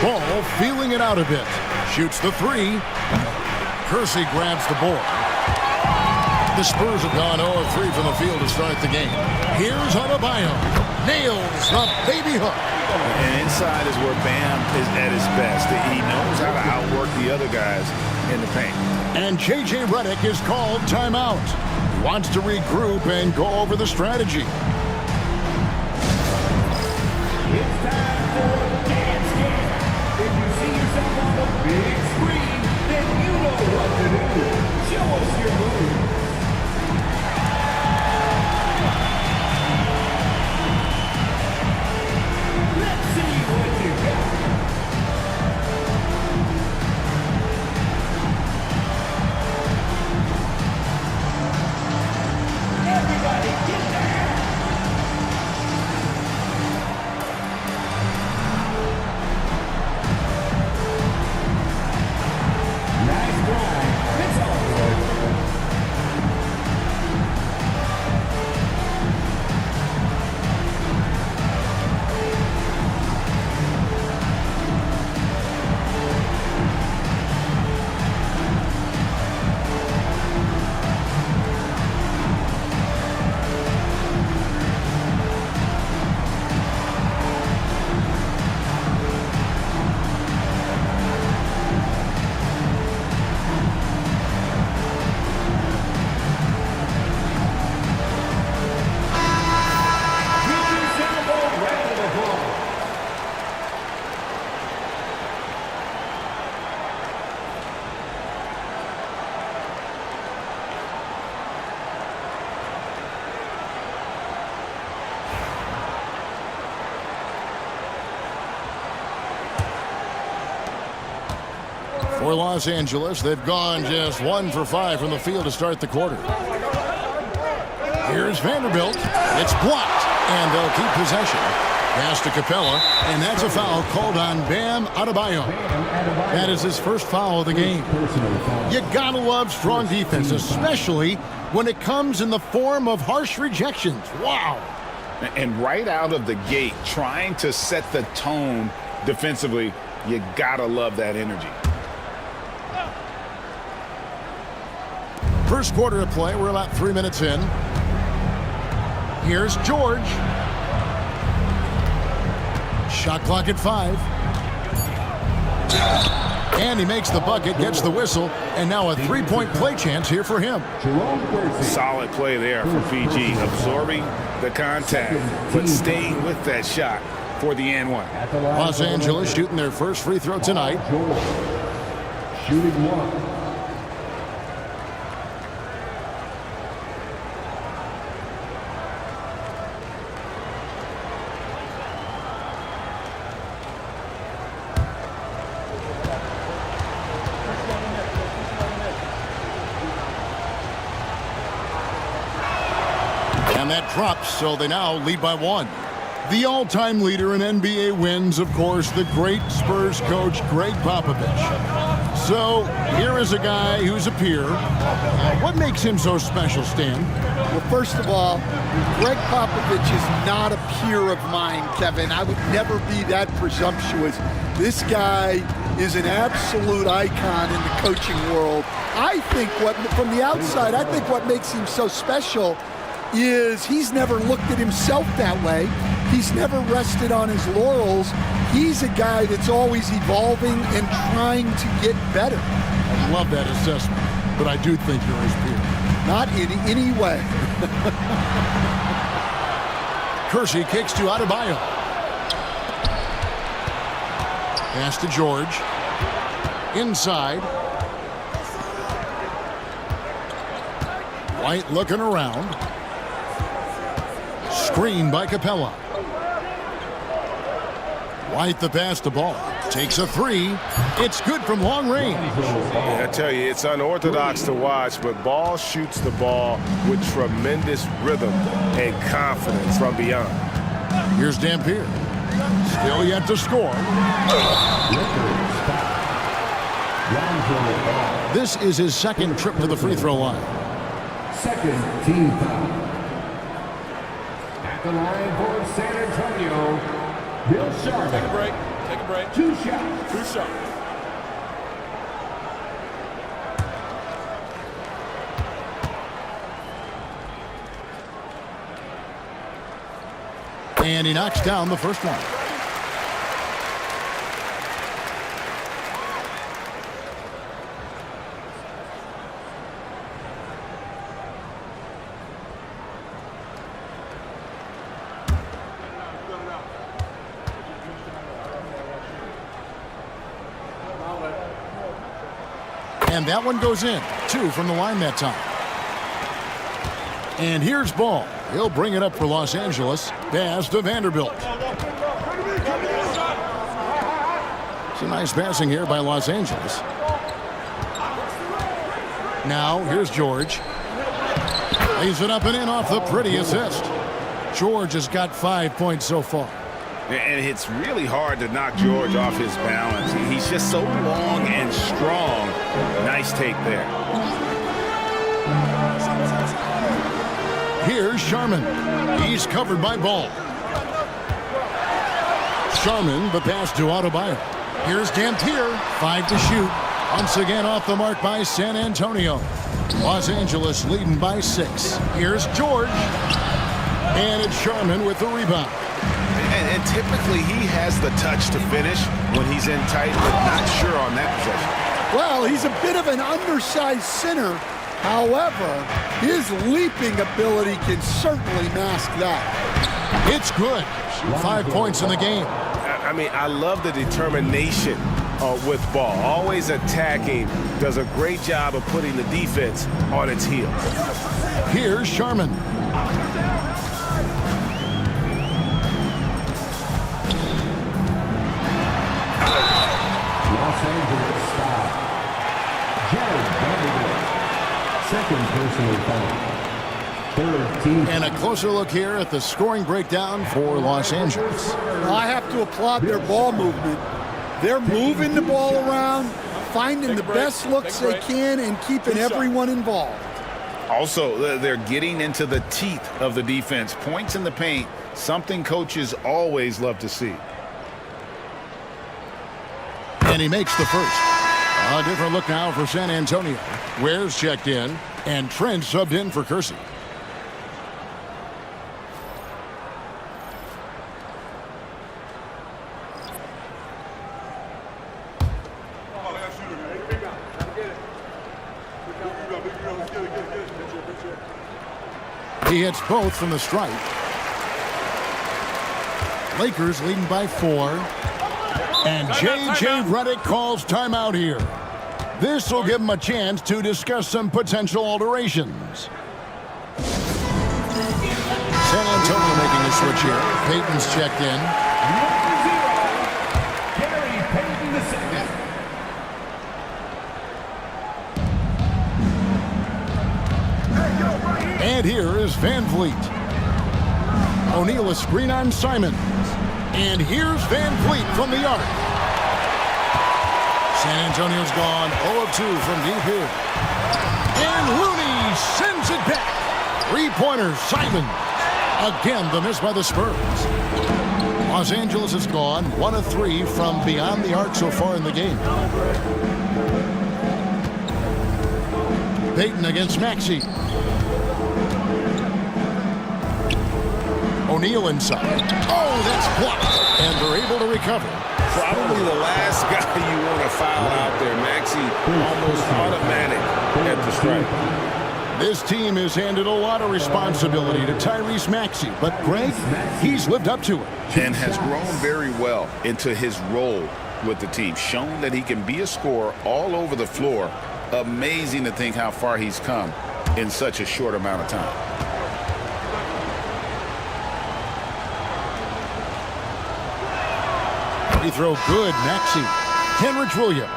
Ball feeling it out a bit. Shoots the 3. Kersey grabs the board. The Spurs have gone 0-3 from the field to start the game. Here's Adebayo. Nails the baby hook. And inside is where Bam is at his best. He knows how to outwork the other guys in the paint. And J.J. Redick is called timeout. He wants to regroup and go over the strategy. It's time for the dance game. If you see yourself on the big screen, then you know what to do. Show us your move. Let's see what you got. Everybody get down. For Los Angeles, they've gone just 1 for 5 from the field to start the quarter. Here's Vanderbilt. It's blocked, and they'll keep possession. Pass to Capella, and that's a foul called on Bam Adebayo. That is his first foul of the game. You gotta love strong defense, especially when it comes in the form of harsh rejections. Wow. And right out of the gate, trying to set the tone defensively, you gotta love that energy. First quarter of play, we're about 3 minutes in. Here's George. Shot clock at 5. And he makes the bucket, gets the whistle, and now a three-point play chance here for him. Solid play there for Fiji, absorbing the contact, but staying with that shot for the and one. Los Angeles shooting their first free throw tonight. Shooting one. And that drops, so they now lead by 1. The all-time leader in NBA wins, of course, the great Spurs coach, Greg Popovich. So here is a guy who's a peer. What makes him so special, Stan? Well, first of all, Greg Popovich is not a peer of mine, Kevin. I would never be that presumptuous. This guy is an absolute icon in the coaching world. I think from the outside, I think what makes him so special is he's never looked at himself that way. He's never rested on his laurels. He's a guy that's always evolving and trying to get better. I love that assessment, but I do think you're his peer. Not in any way. Kersey kicks to Adebayo. Pass to George. Inside. White looking around. Screen by Capella. White the pass to Ball. Takes a 3. It's good from long range. I tell you, it's unorthodox to watch, but Ball shoots the ball with tremendous rhythm and confidence from beyond. Here's Dampier. Still yet to score. This is his second trip to the free throw line. Second team foul. At the line for San Antonio, Bill Sharman. Take a break. Take a break. 2 shots. 2 shots. And he knocks down the first one. And that one goes in. 2 from the line that time. And here's Ball. He'll bring it up for Los Angeles. Pass to Vanderbilt. Some nice passing here by Los Angeles. Now here's George. Lays it up and in off the pretty assist. George has got 5 points so far. And it's really hard to knock George off his balance. He's just so long and strong. Nice take there. Here's Sharman. He's covered by Ball. Sharman, the pass to Adebayo. Here's Dampier. 5 to shoot. Once again off the mark by San Antonio. Los Angeles leading by 6. Here's George. And it's Sharman with the rebound. And typically he has the touch to finish when he's in tight, but not sure on that possession. Well, he's a bit of an undersized center. However, his leaping ability can certainly mask that. It's good. 5 points in the game. I mean, I love the determination with Ball. Always attacking. Does a great job of putting the defense on its heels. Here's Sharman. Los Angeles stop. second personal foul. Third team. And a closer look here at the scoring breakdown for Los Angeles. I have to applaud their ball movement. They're moving the ball around, finding the best looks they can, and keeping everyone involved. Also, they're getting into the teeth of the defense. Points in the paint, something coaches always love to see. And he makes the first. A different look now for San Antonio. Ware's checked in, and Trent subbed in for Kersey. He hits both from the stripe. Lakers leading by 4. And J.J. Redick calls timeout here. This will give him a chance to discuss some potential alterations. San Antonio making a switch here. Payton's checked in. Gary Payton II. And here is Van Vliet. O'Neal a screen on Simons. And here's Van Vliet from the arc. San Antonio's gone 0 of 2 from deep here. And Looney sends it back. Three-pointer, Simons. Again, the miss by the Spurs. Los Angeles has gone 1 of 3 from beyond the arc so far in the game. Payton against Maxey. O'Neal inside. Oh, that's blocked. And they're able to recover. Probably the last guy you want to foul out there. Maxey almost automatic at the stripe. This team has handed a lot of responsibility to Tyrese Maxey, but Greg, he's lived up to it. And has grown very well into his role with the team. Shown that he can be a scorer all over the floor. Amazing to think how far he's come in such a short amount of time. Free throw good, Maxey. Kenrich Williams.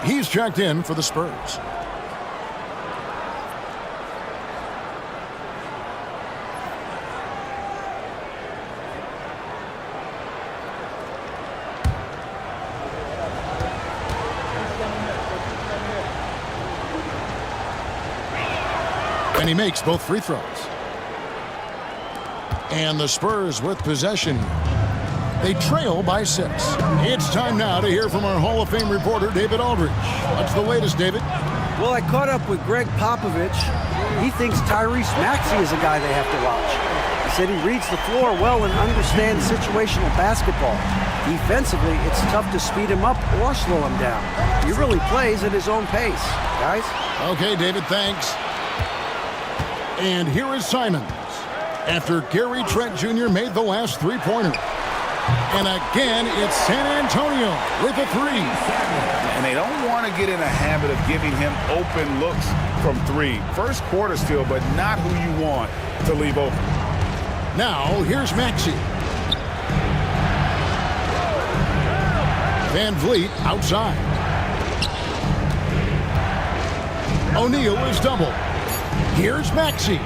He's checked in for the Spurs. And he makes both free throws. And the Spurs with possession. They trail by 6. It's time now to hear from our Hall of Fame reporter, David Aldridge. What's the latest, David? Well, I caught up with Greg Popovich. He thinks Tyrese Maxey is a guy they have to watch. He said he reads the floor well and understands situational basketball. Defensively, it's tough to speed him up or slow him down. He really plays at his own pace, guys. Okay, David, thanks. And here is Simons after Gary Trent Jr. made the last three-pointer. And again, it's San Antonio with a 3. And they don't want to get in a habit of giving him open looks from 3. First quarter still, but not who you want to leave open. Now, here's Maxey. Van Vliet outside. O'Neal is double. Here's Maxey.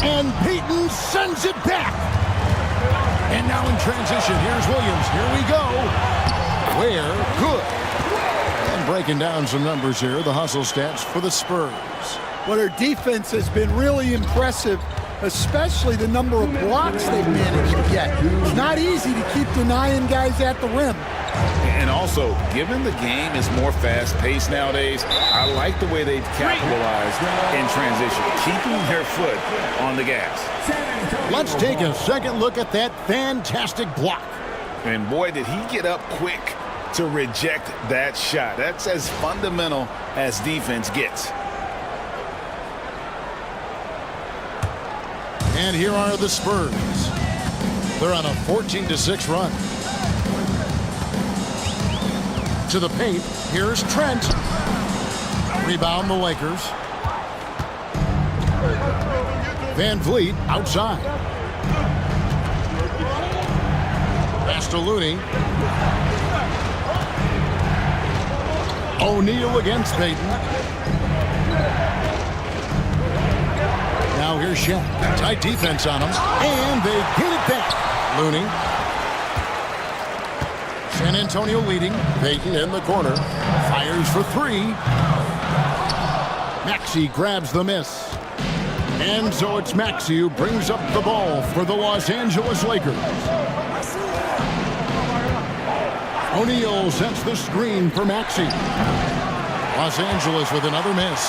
And Payton sends it back. And now in transition, here's Williams. Here we go. Ware, good. And breaking down some numbers here, the hustle stats for the Spurs. Well, their defense has been really impressive, especially the number of blocks they've managed to get. It's not easy to keep denying guys at the rim. And also, given the game is more fast-paced nowadays, I like the way they've capitalized in transition, keeping their foot on the gas. Let's take a second look at that fantastic block. And boy, did he get up quick to reject that shot. That's as fundamental as defense gets. And here are the Spurs. They're on a 14-6 run. To the paint, here's Trent. Rebound the Lakers. Van Vliet outside. Pass to Looney. O'Neal against Payton. Now here's Shaq. Tight defense on him. And they get it back. Looney. San Antonio leading. Payton in the corner. Fires for three. Maxey grabs the miss. And so it's Maxey who brings up the ball for the Los Angeles Lakers. O'Neal sets the screen for Maxey. Los Angeles with another miss.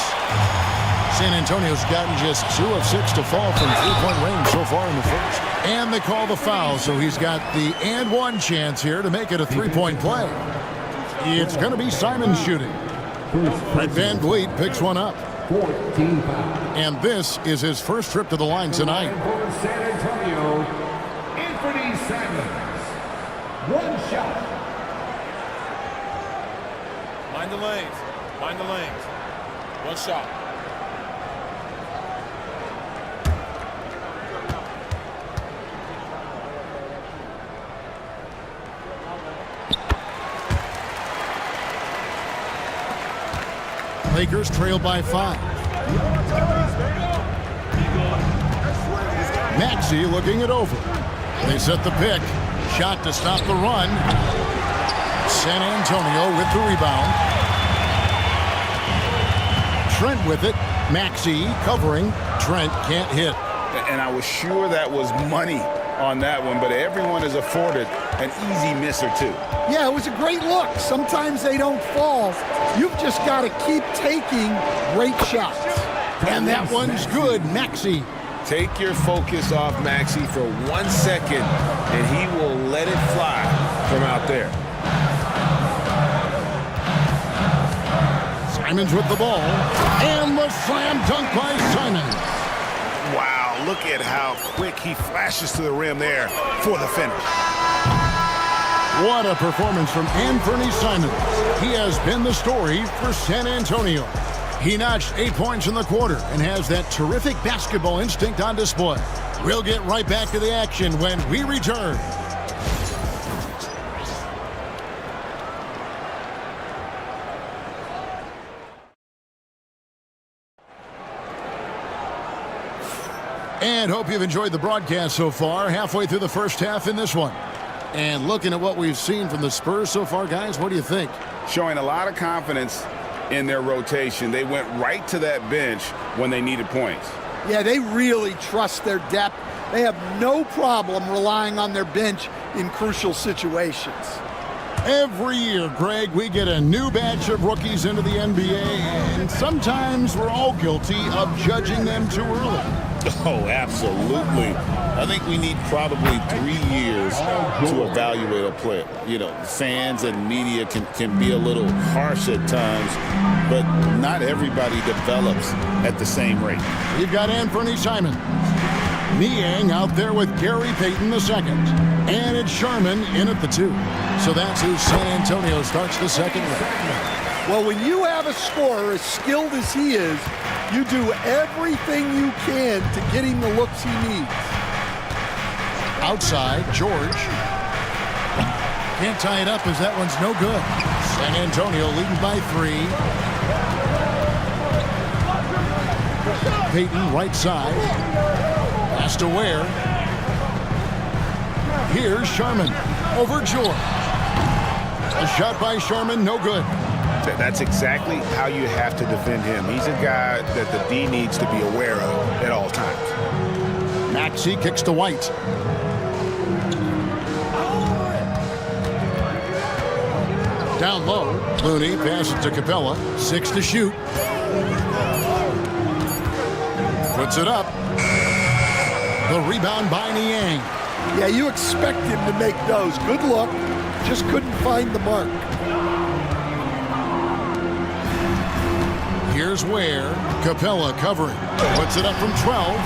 San Antonio's gotten just 2 of 6 to fall from three-point range so far in the first. And they call the foul, so he's got the and one chance here to make it a three-point play. It's going to be Simon shooting. Fred VanVleet picks one up. And this is his first trip to the line tonight. For San Antonio, Anthony Simons. One shot. Mind the lanes. Mind the lanes. One shot. Lakers trail by 5. Maxey looking it over. They set the pick. Shot to stop the run. San Antonio with the rebound. Trent with it. Maxey covering. Trent can't hit. And I was sure that was money on that one, but everyone is afforded an easy miss or two. Yeah, it was a great look. Sometimes they don't fall. You've just got to keep taking great shots. And that one's good. Maxey. Take your focus off Maxey for 1 second, and he will let it fly from out there. Simons with the ball. And the slam dunk by Simons. Wow, look at how quick he flashes to the rim there for the finish. What a performance from Anthony Simons. He has been the story for San Antonio. He notched 8 points in the quarter and has that terrific basketball instinct on display. We'll get right back to the action when we return. And hope you've enjoyed the broadcast so far. Halfway through the first half in this one. And looking at what we've seen from the Spurs so far, guys, what do you think? Showing a lot of confidence in their rotation. They went right to that bench when they needed points. Yeah, they really trust their depth. They have no problem relying on their bench in crucial situations. Every year, Greg, we get a new batch of rookies into the NBA, and sometimes we're all guilty of judging them too early. Oh, absolutely. I think we need probably 3 years to evaluate a player. You know, fans and media can be a little harsh at times, but not everybody develops at the same rate. You've got Anthony Simons. Niang out there with Gary Payton II. And it's Sharman in at the 2. So that's who San Antonio starts the second round. Well, when you have a scorer as skilled as he is, you do everything you can to get him the looks he needs. Outside, George. Can't tie it up as that one's no good. San Antonio leading by 3. Payton right side. Pass to Ware. Here's Sharman over George. A shot by Sharman, no good. That's exactly how you have to defend him. He's a guy that the D needs to be aware of at all times. Maxey kicks to White. Down low, Looney passes to Capella. 6 to shoot. Puts it up. The rebound by Niang. Yeah, you expect him to make those. Good look. Just couldn't find the mark. Here's Ware. Capella covering. Puts it up from 12.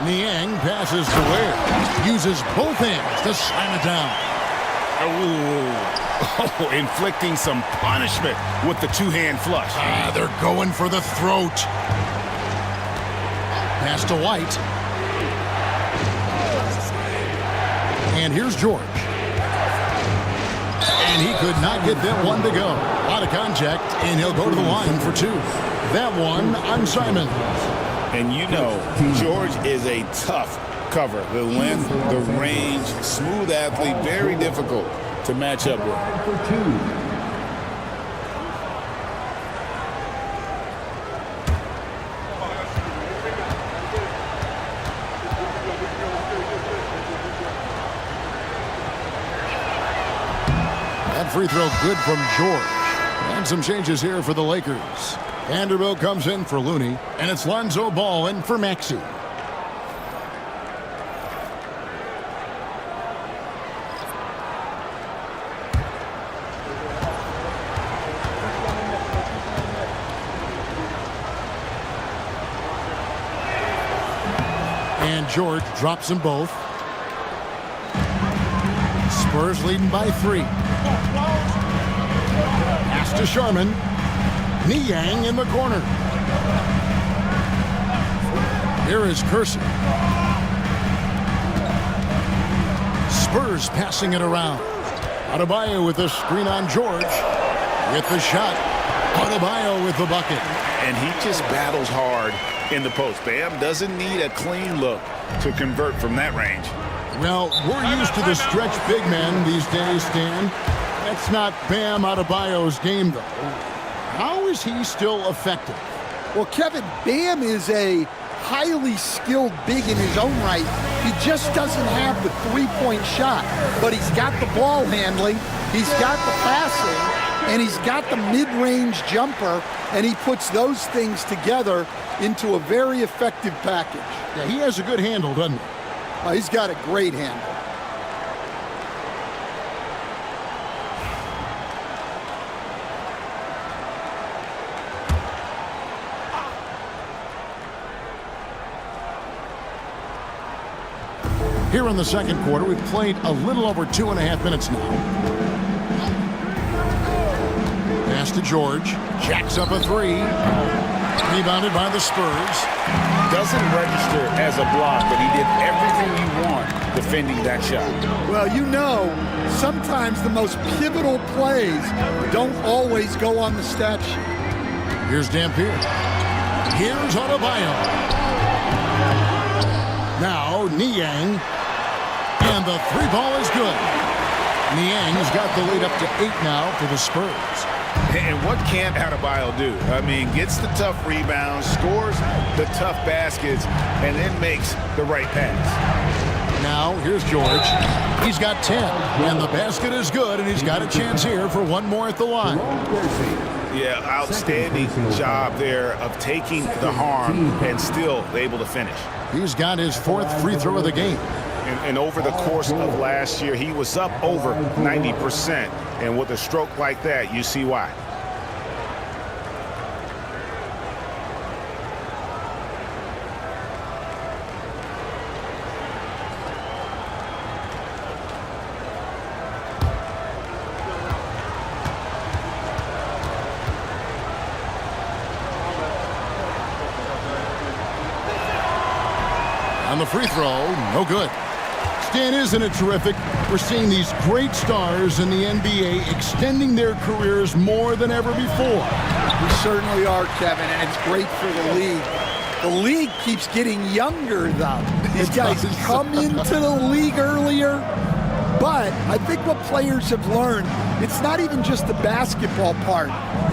Niang passes to Ware. Uses both hands to slam it down. Oh, inflicting some punishment with the two-hand flush. They're going for the throat. Pass to White. And here's George. And he could not get that one to go. Out of contact, and he'll go to the line for 2. That one on Simons. And you know, George is a tough cover. The length, the range, smooth athlete, very difficult to match up with. That free throw good from George. And some changes here for the Lakers. Vanderbilt comes in for Looney, and it's Lonzo Ball in for Maxey. And George drops them both. Spurs leading by 3. Pass to Sharman. Niang in the corner. Here is Kersey. Spurs passing it around. Adebayo with the screen on George. With the shot. Adebayo with the bucket. And he just battles hard in the post. Bam doesn't need a clean look to convert from that range. Well, we're used to the stretch big men these days, Stan. That's not Bam Adebayo's game, though. How is he still effective? Well, Kevin, Bam is a highly skilled big in his own right. He just doesn't have the three-point shot, but he's got the ball handling, he's got the passing, and he's got the mid-range jumper, and he puts those things together into a very effective package. Yeah, he has a good handle, doesn't he? He's got a great handle. Here in the second quarter, we've played a little over 2.5 minutes now. Pass to George. Jacks up a 3. Rebounded by the Spurs. Doesn't register as a block, but he did everything you want defending that shot. Well, you know, sometimes the most pivotal plays don't always go on the stat sheet. Here's Dampier. Here's Adebayo. Now Niang. And the 3 ball is good. Niang's got the lead up to 8 now for the Spurs. And what can't Adebayo do? I mean, gets the tough rebounds, scores the tough baskets, and then makes the right pass. Now, here's George. He's got 10, and the basket is good, and he's got a chance here for one more at the line. Yeah, outstanding job there of taking the harm and still able to finish. He's got his 4th free throw of the game. And over the course of last year, he was up over 90%. And with a stroke like that, you see why. On the free throw, no good. Stan, isn't it terrific? We're seeing these great stars in the NBA extending their careers more than ever before. We certainly are, Kevin, and it's great for the league. The league keeps getting younger, though. These guys come into the league earlier, but I think what players have learned, it's not even just the basketball part.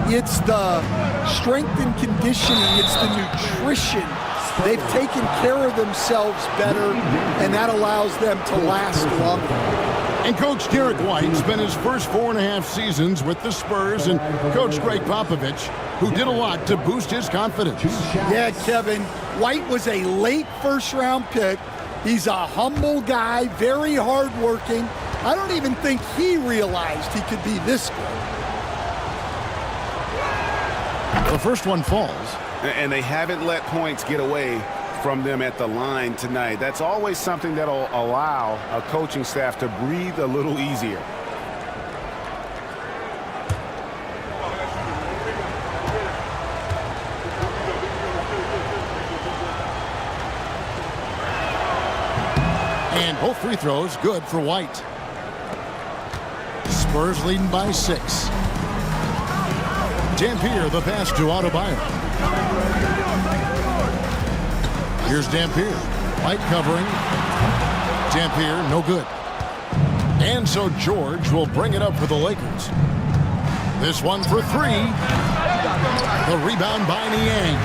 It's the strength and conditioning. It's the nutrition. They've taken care of themselves better, and that allows them to last longer. And Coach Derek White spent his first 4.5 seasons with the Spurs, and Coach Greg Popovich, who did a lot to boost his confidence. Yeah, Kevin, White was a late first-round pick. He's a humble guy, very hardworking. I don't even think he realized he could be this good. The first one falls. And they haven't let points get away from them at the line tonight. That's always something that'll allow a coaching staff to breathe a little easier. And both free throws good for White. Spurs leading by 6. Dampier the pass to Adebayo. Here's Dampier. White covering. Dampier, no good. And so George will bring it up for the Lakers. This one for three. The rebound by Niang.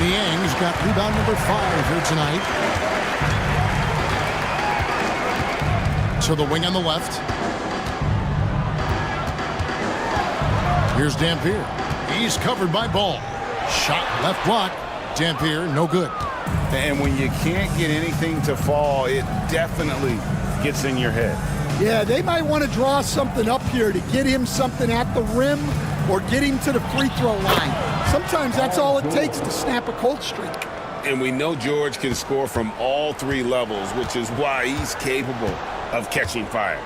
Niang's got rebound number 5 here tonight. To the wing on the left. Here's Dampier. He's covered by Ball. Shot left block. Dampier, no good. And when you can't get anything to fall, it definitely gets in your head. Yeah, they might want to draw something up here to get him something at the rim or get him to the free throw line. Sometimes that's all it takes to snap a cold streak. And we know George can score from all 3 levels, which is why he's capable of catching fire.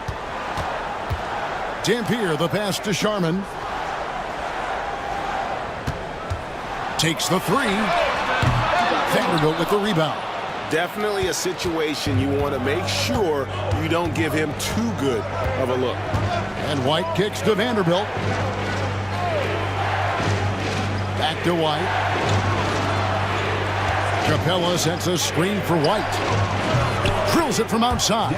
Dampier, the pass to Sharman. Takes the 3. Vanderbilt with the rebound. Definitely a situation you want to make sure you don't give him too good of a look. And White kicks to Vanderbilt. Back to White. Capella sets a screen for White. Drills it from outside.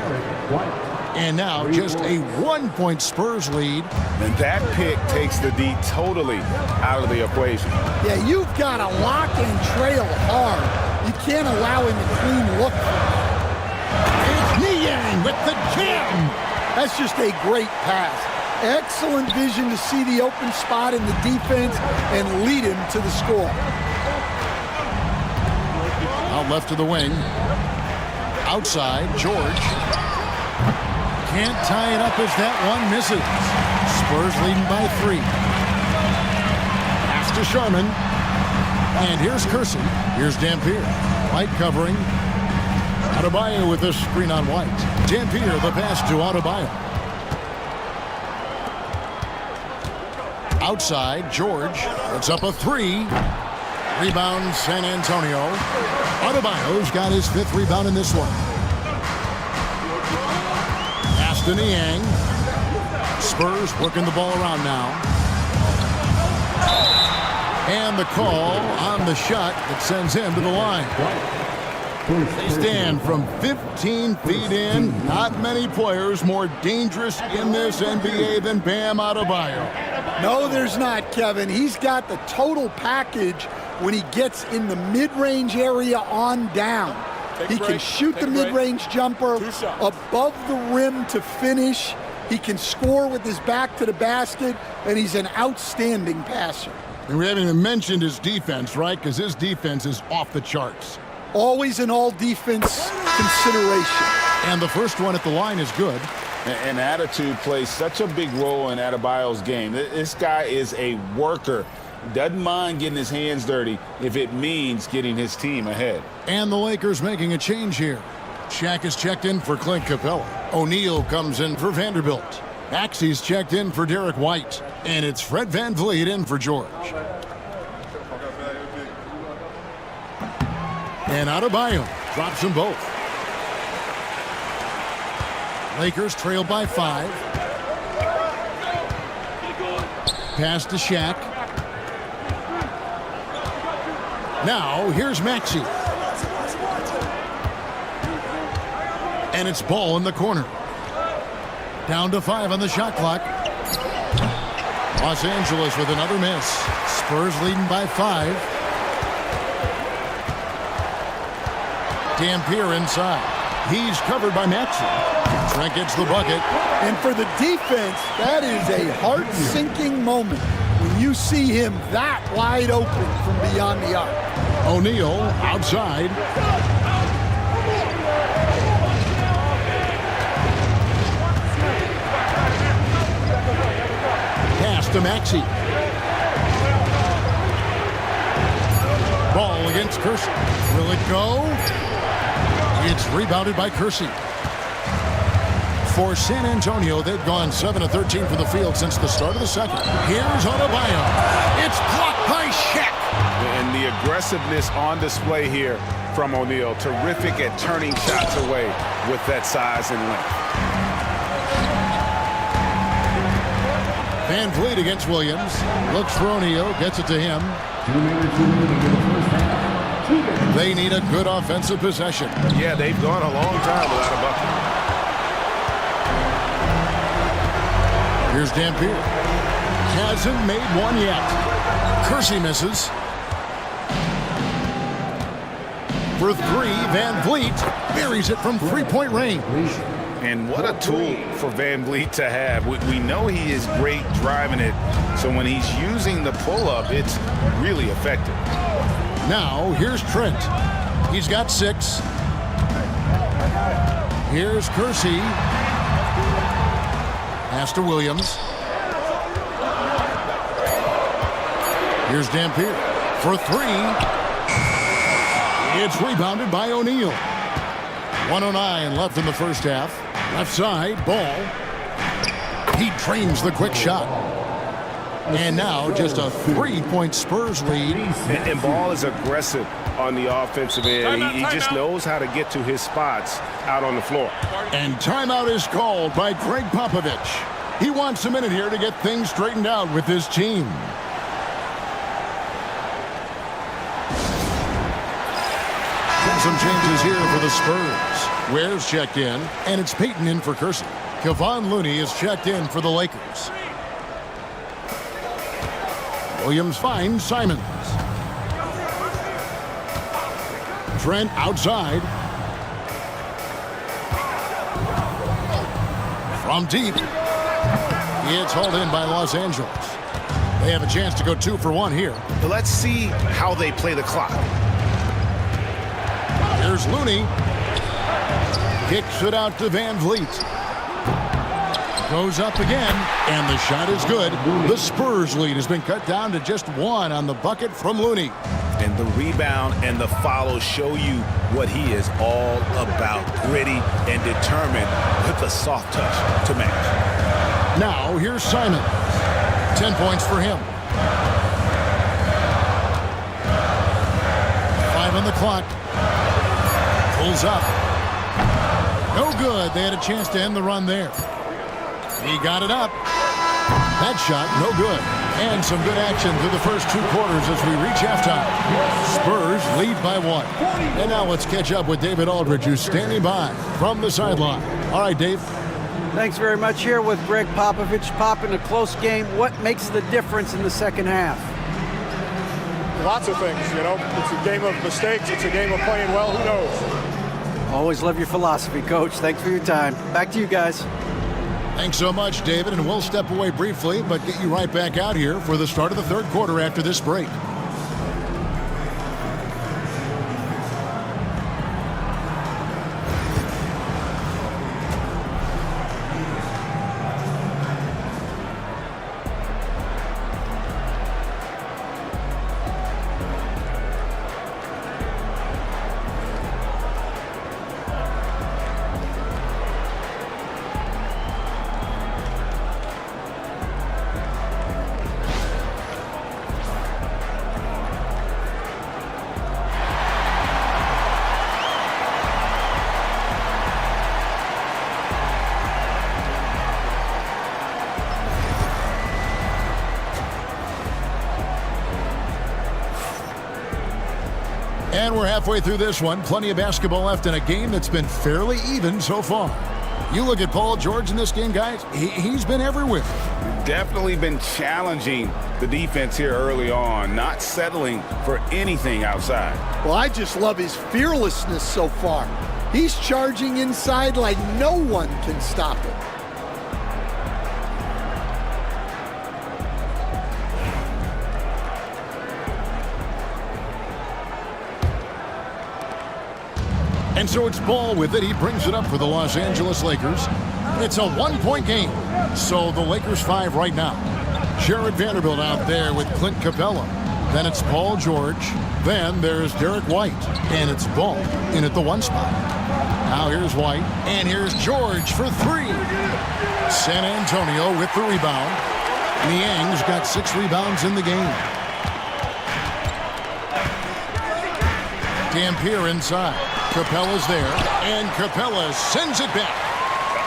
And now just a 1-point Spurs lead. And that pick takes the D totally out of the equation. Yeah, you've got to lock and trail hard. You can't allow him a clean look. It's Niang with the jam. That's just a great pass. Excellent vision to see the open spot in the defense and lead him to the score. Out left to the wing. Outside, George. Can't tie it up as that one misses. Spurs leading by 3. Pass to Sharman. And here's Kersey. Here's Dampier. White covering. Adebayo with a screen on White. Dampier, the pass to Adebayo. Outside, George. It's up a 3. Rebound, San Antonio. Adebayo's got his 5th rebound in this one. Pass to Niang. Spurs working the ball around now. And the call on the shot that sends him to the line. They stand from 15 feet in. Not many players more dangerous in this NBA than Bam Adebayo. No, there's not, Kevin. He's got the total package when he gets in the mid-range area on down. He can shoot the mid-range jumper above the rim to finish. He can score with his back to the basket, and he's an outstanding passer. And we haven't even mentioned his defense, right? Because his defense is off the charts. Always an all-defense consideration. And the first one at the line is good. And attitude plays such a big role in Adebayo's game. This guy is a worker. Doesn't mind getting his hands dirty if it means getting his team ahead. And the Lakers making a change here. Shaq is checked in for Clint Capella. O'Neal comes in for Vanderbilt. Maxey's checked in for Derek White. And it's Fred VanVleet in for George. And Adebayo drops them both. Lakers trail by 5. Pass to Shaq. Now, here's Maxey. And it's Ball in the corner. Down to 5 on the shot clock. Los Angeles with another miss. Spurs leading by 5. Dampier inside. He's covered by Maxey. Trent gets the bucket. And for the defense, that is a heart-sinking moment when you see him that wide open from beyond the arc. O'Neal outside. Pass to Maxey. Ball against Kersey. Will it go? It's rebounded by Kersey. For San Antonio, they've gone 7 of 13 from the field since the start of the second. Here's Adebayo. It's blocked by Shaq. And the aggressiveness on display here from O'Neal. Terrific at turning shots away with that size and length. VanVleet against Williams. Looks for O'Neal. Gets it to him. 2 minutes remaining in the first half. They need a good offensive possession. Yeah, they've gone a long time without a bucket. Here's Dampier. Hasn't made one yet. Kersey misses. For three, Van Vliet buries it from three-point range. And what a tool for Van Vliet to have. We know he is great driving it, so when he's using the pull-up, it's really effective. Now, here's Trent. He's got 6. Here's Kersey. Pass to Williams. Here's Dampier for 3. It's rebounded by O'Neal. 1:09 left in the first half. Left side, Ball. He drains the quick shot. And now just a 3-point Spurs lead. And Ball is aggressive on the offensive end. He just knows how to get to his spots out on the floor. And timeout is called by Greg Popovich. He wants a minute here to get things straightened out with his team. Some changes here for the Spurs. Ware's checked in, and it's Peyton in for Kersey. Kevon Looney is checked in for the Lakers. Williams finds Simons. Trent outside. From deep. It's hauled in by Los Angeles. They have a chance to go 2 for 1 here. Let's see how they play the clock. Here's Looney. Kicks it out to Van Vliet. Goes up again, and the shot is good. The Spurs lead has been cut down to just 1 on the bucket from Looney. And the rebound and the follow show you what he is all about. Gritty and determined with a soft touch to match. Now, here's Simon. 10 points for him. 5 on the clock. Pulls up. No good. They had a chance to end the run there. He got it up. That shot, no good. And some good action through the first 2 quarters as we reach halftime. Spurs lead by 1. And now let's catch up with David Aldridge, who's standing by from the sideline. All right, Dave. Thanks very much. Here with Greg Popovich. Pop, in a close game, what makes the difference in the second half? Lots of things, you know. It's a game of mistakes. It's a game of playing well. Who knows? Always love your philosophy, Coach. Thanks for your time. Back to you guys. Thanks so much, David, and we'll step away briefly, but get you right back out here for the start of the third quarter after this break. And we're halfway through this one. Plenty of basketball left in a game that's been fairly even so far. You look at Paul George in this game, guys. He's been everywhere. Definitely been challenging the defense here early on, not settling for anything outside. Well, I just love his fearlessness so far. He's charging inside like no one can stop him. And so it's Ball with it. He brings it up for the Los Angeles Lakers. It's a 1-point game. So the Lakers 5 right now. Jared Vanderbilt out there with Clint Capella. Then it's Paul George. Then there's Derek White. And it's Ball in at the 1 spot. Now here's White. And here's George for 3. San Antonio with the rebound. Niang's got 6 rebounds in the game. Dampier inside. Capella's there, and Capella sends it back.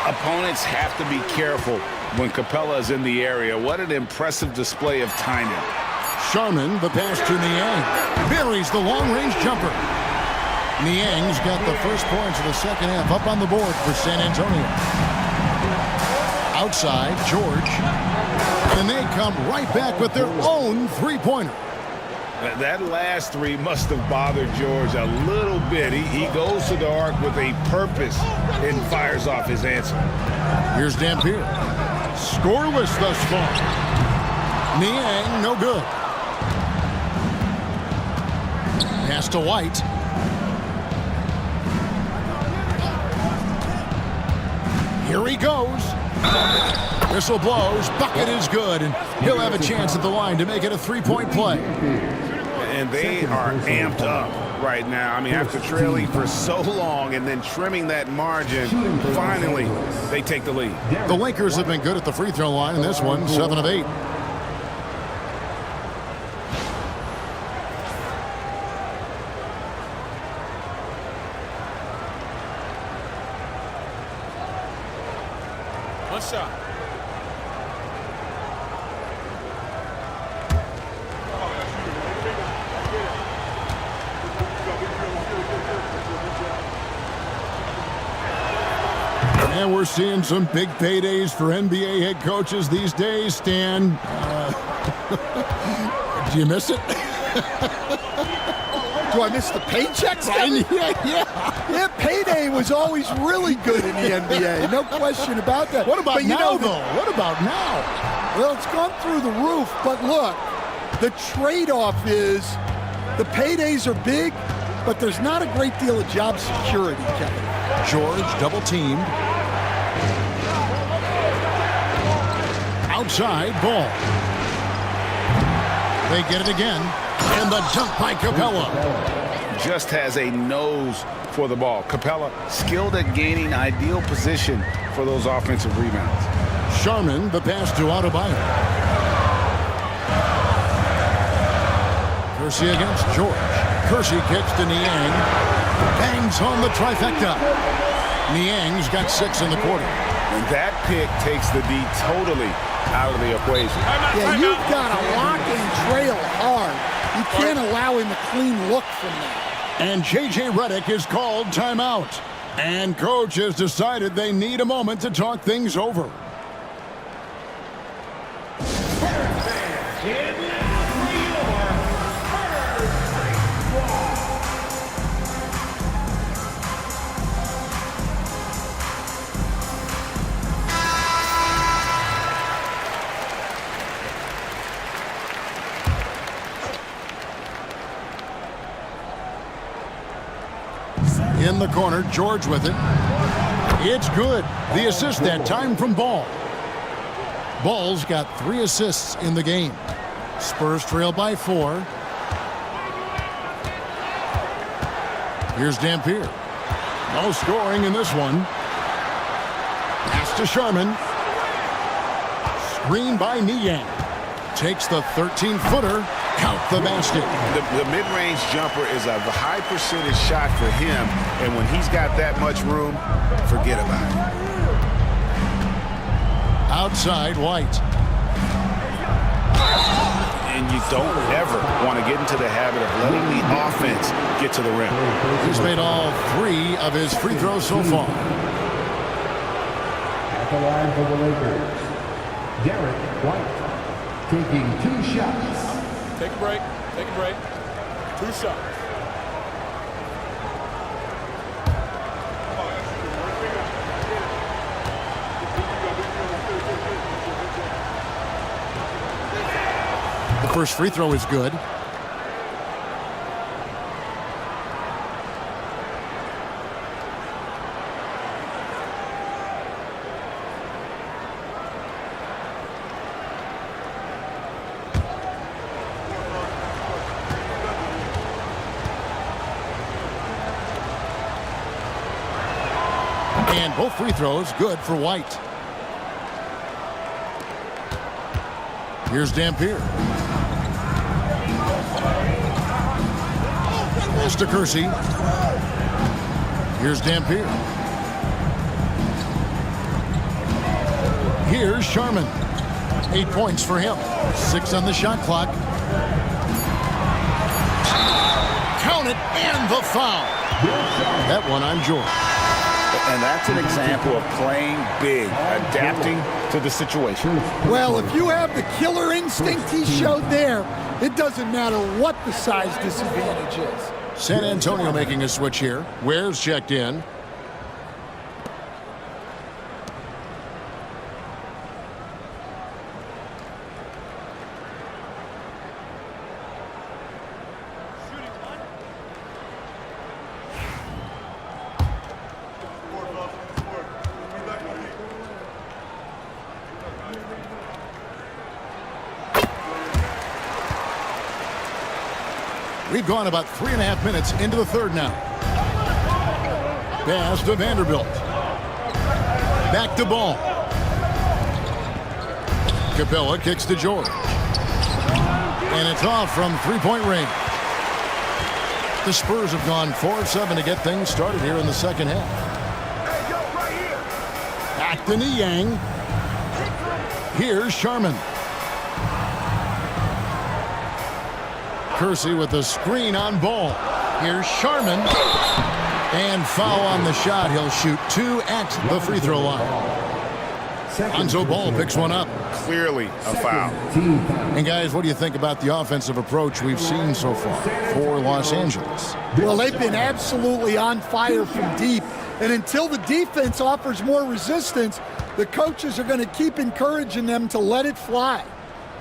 Opponents have to be careful when Capella is in the area. What an impressive display of timing. Sharman, the pass to Niang. Buries the long-range jumper. Niang's got the first points of the second half up on the board for San Antonio. Outside, George. And they come right back with their own three-pointer. That last three must have bothered George a little bit. He goes to the arc with a purpose and fires off his answer. Here's Dampier. Scoreless thus far. Niang, no good. Pass to White. Here he goes. Whistle blows. Bucket is good, and he'll have a chance at the line to make it a three-point play. And they are amped up right now. I mean, after trailing for so long and then trimming that margin, finally they take the lead. The Lakers have been good at the free throw line in this one, 7 of 8. One shot. And we're seeing some big paydays for NBA head coaches these days, Stan. Do you miss it? Do I miss the paychecks? Yeah, payday was always really good in the NBA. No question about that. What about but now, though? What about now? Well, it's gone through the roof. But look, the trade-off is the paydays are big, but there's not a great deal of job security, Kevin. George double-teamed. Outside, Ball. They get it again. And the dunk by Capella. Just has a nose for the ball. Capella skilled at gaining ideal position for those offensive rebounds. Sharman, the pass to Adebayo. Kersey against George. Kersey kicks to Niang. Bangs on the trifecta. Niang's got 6 in the quarter. And that pick takes the D totally out of the equation. Yeah, you've got to lock and trail hard. You can't allow him a clean look from that. And J.J. Redick is called timeout. And coach has decided they need a moment to talk things over. In the corner, George with it. It's good. The assist that time from Ball. Ball's got 3 assists in the game. Spurs trail by 4. Here's Dampier. No scoring in this one. Pass to Sharman. Screen by Niang. Takes the 13-footer. Count the basket. The mid-range jumper is a high percentage shot for him, and when he's got that much room, forget about it. Outside, White. And you don't ever want to get into the habit of letting the offense get to the rim. He's made all 3 of his free throws so far. At the line for the Lakers, Derek White taking 2 shots. Take a break. Take a break. 2 shots. The first free throw is good. And both free throws good for White. Here's Dampier. Pass to Kersey. Here's Dampier. Here's Sharman. 8 points for him. 6 on the shot clock. Count it, and the foul. That one on George. And that's an example of playing big, adapting to the situation. Well, if you have the killer instinct he showed there, it doesn't matter what the size disadvantage is. San Antonio making a switch here. Ware's checked in. We've gone about 3.5 minutes into the third now. Pass to Vanderbilt. Back to Ball. Capella kicks to George. And it's off from three-point range. The Spurs have gone 4 of 7 to get things started here in the second half. Back to Niang. Here's Sharman. Kersey with the screen on Ball. Here's Sharman. And foul on the shot. He'll shoot 2 at the free throw line. Lonzo Ball picks one up. Clearly a foul. And guys, what do you think about the offensive approach we've seen so far for Los Angeles? Well, they've been absolutely on fire from deep. And until the defense offers more resistance, the coaches are going to keep encouraging them to let it fly.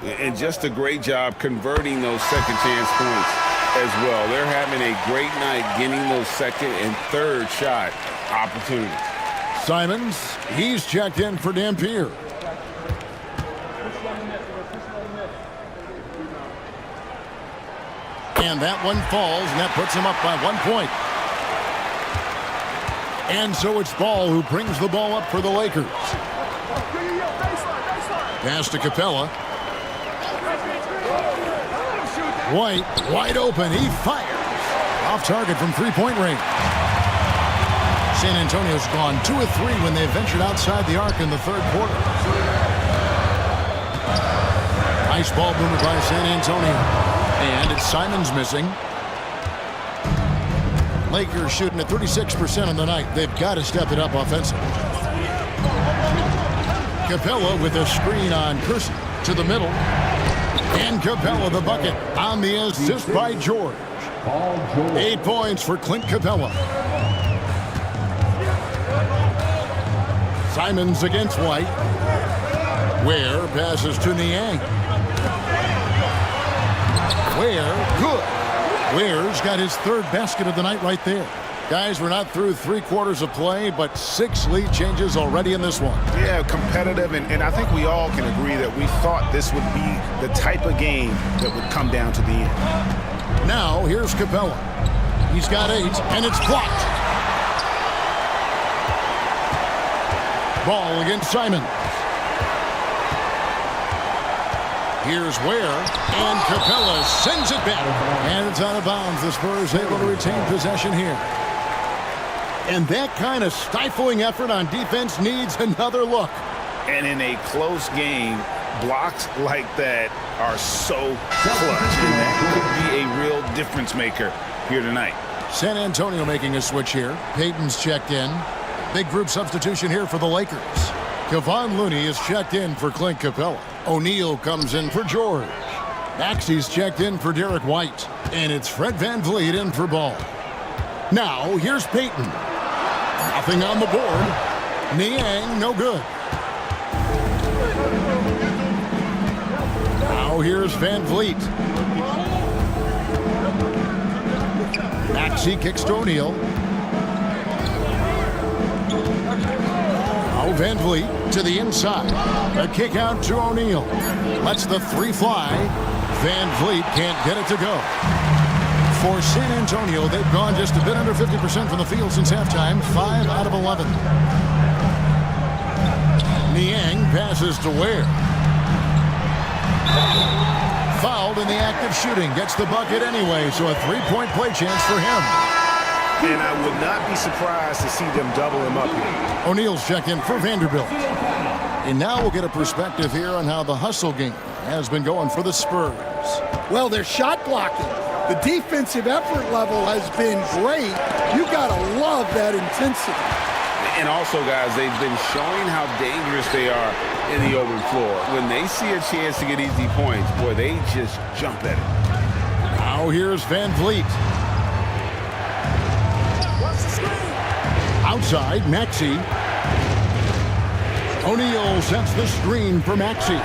And just a great job converting those second chance points as well. They're having a great night getting those second and third shot opportunities. Simons, he's checked in for Dampier. And that one falls, and that puts him up by 1 point. And so it's Ball who brings the ball up for the Lakers. Pass to Capella. White, wide open. He fires. Off target from three-point range. San Antonio's gone 2 of 3 when they ventured outside the arc in the third quarter. Nice ball boomer by San Antonio. And it's Simons missing. Lakers shooting at 36% on the night. They've got to step it up offensively. Capella with a screen on Kersey to the middle. And Capella the bucket on the assist by George. 8 points for Clint Capella. Simons against White. Ware passes to Niang. Ware, good. Ware's got his third basket of the night right there. Guys, we're not through 3 quarters of play, but 6 lead changes already in this one. Yeah, competitive, and I think we all can agree that we thought this would be the type of game that would come down to the end. Now, here's Capella. He's got 8, and it's blocked. Ball against Simon. Here's Ware, and Capella sends it back. And it's out of bounds. The Spurs able to retain possession here. And that kind of stifling effort on defense needs another look. And in a close game, blocks like that are so clutch. And that could be a real difference maker here tonight. San Antonio making a switch here. Payton's checked in. Big group substitution here for the Lakers. Kevon Looney is checked in for Clint Capella. O'Neal comes in for George. Maxey's checked in for Derek White. And it's Fred VanVleet in for Ball. Now, here's Payton. Nothing on the board. Niang, no good. Now here's VanVleet. Maxey kicks to O'Neal. Now VanVleet to the inside. A kick out to O'Neal. Lets the 3 fly. VanVleet can't get it to go. For San Antonio, they've gone just a bit under 50% from the field since halftime, 5 out of 11. Niang passes to Ware. Fouled in the act of shooting, gets the bucket anyway, so a 3-point play chance for him. And I would not be surprised to see them double him up here. O'Neal's checked in for Vanderbilt. And now we'll get a perspective here on how the hustle game has been going for the Spurs. Well, they're shot blocking. The defensive effort level has been great. You got to love that intensity. And also, guys, they've been showing how dangerous they are in the open floor. When they see a chance to get easy points, boy, they just jump at it. Now here's Van Vliet. Outside, Maxey. O'Neal sets the screen for Maxey.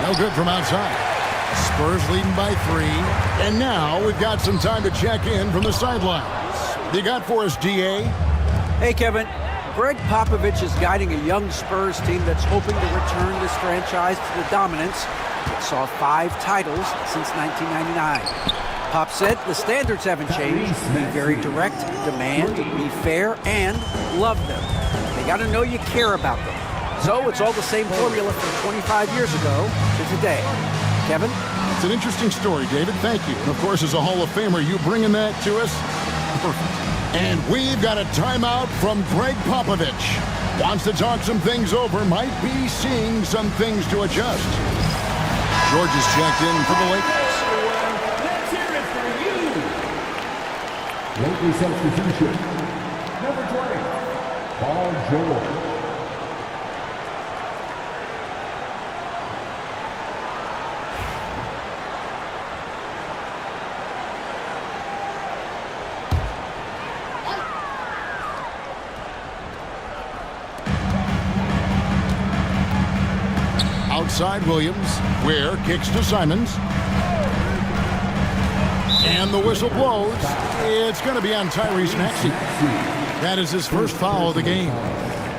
No good from outside. Spurs leading by 3. And now we've got some time to check in from the sidelines. You got for us, DA? Hey, Kevin. Greg Popovich is guiding a young Spurs team that's hoping to return this franchise to the dominance that saw 5 titles since 1999. Pop said the standards haven't changed. Be very direct, demand, be fair, and love them. They got to know you care about them. So it's all the same formula from 25 years ago to today. Kevin? It's an interesting story, David. Thank you. And, of course, as a Hall of Famer, you bringing that to us? Perfect. And we've got a timeout from Greg Popovich. Wants to talk some things over. Might be seeing some things to adjust. George is checked in for the Lakers. Let's hear it for you. Lakers substitution. Number 20, Paul George. Outside Williams, Ware kicks to Simons. And the whistle blows. It's going to be on Tyrese Maxey. That is his first foul of the game.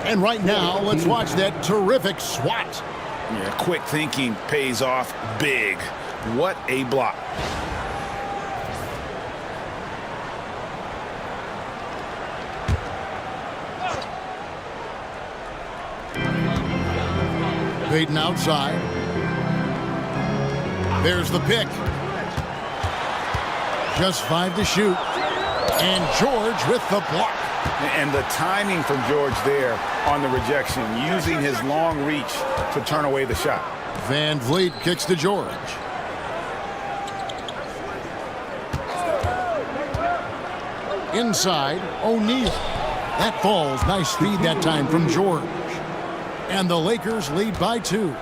And right now, let's watch that terrific swat. Yeah, quick thinking pays off big. What a block. Payton outside. There's the pick. Just 5 to shoot. And George with the block. And the timing from George there on the rejection, using his long reach to turn away the shot. Van Vliet kicks to George. Inside, O'Neal. That falls. Nice speed that time from George. And the Lakers lead by 2.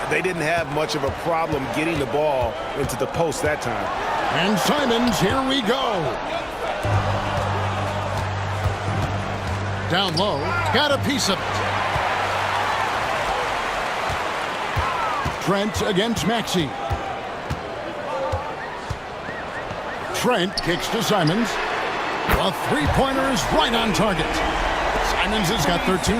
They didn't have much of a problem getting the ball into the post that time. And Simons, here we go. Down low, got a piece of it. Trent against Maxey. Trent kicks to Simons. A three-pointer is right on target. Simons has got 13.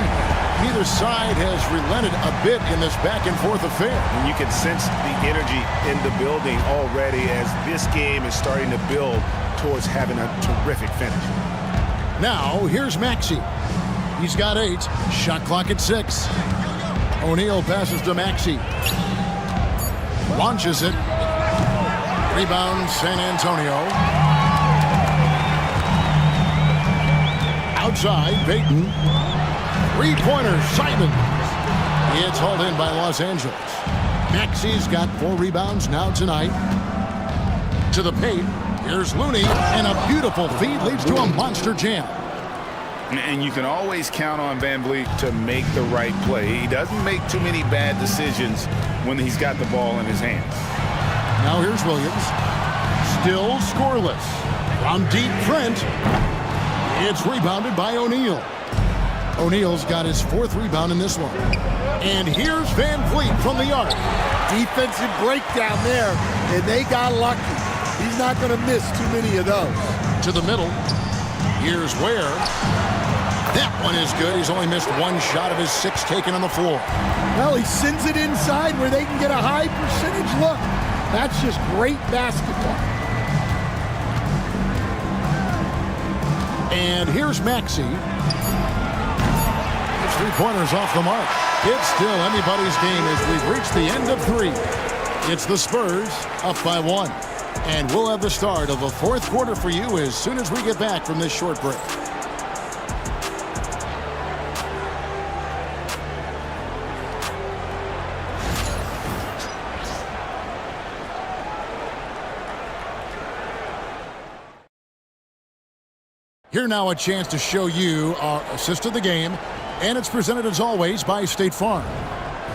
Neither side has relented a bit in this back-and-forth affair. And you can sense the energy in the building already as this game is starting to build towards having a terrific finish. Now, here's Maxey. He's got 8. Shot clock at 6. O'Neal passes to Maxey. Launches it. Rebound, San Antonio. Outside, Payton. Three-pointer, Simons. It's hauled in by Los Angeles. Maxey's got 4 rebounds now tonight. To the paint, here's Looney, and a beautiful feed leads to a monster jam. And you can always count on Van Vliet to make the right play. He doesn't make too many bad decisions when he's got the ball in his hands. Now here's Williams. Still scoreless. From deep, Trent. It's rebounded by O'Neal. O'Neal's got his 4th rebound in this one. And here's Van Vliet from the arc. Defensive breakdown there, and they got lucky. He's not going to miss too many of those. To the middle. Here's Ware. That one is good. He's only missed 1 shot of his 6 taken on the floor. Well, he sends it inside where they can get a high percentage look. That's just great basketball. And here's Maxey. His 3-pointer's off the mark. It's still anybody's game as we've reached the end of 3. It's the Spurs up by 1. And we'll have the start of the 4th quarter for you as soon as we get back from this short break. Here now a chance to show you our assist of the game, and it's presented as always by State Farm.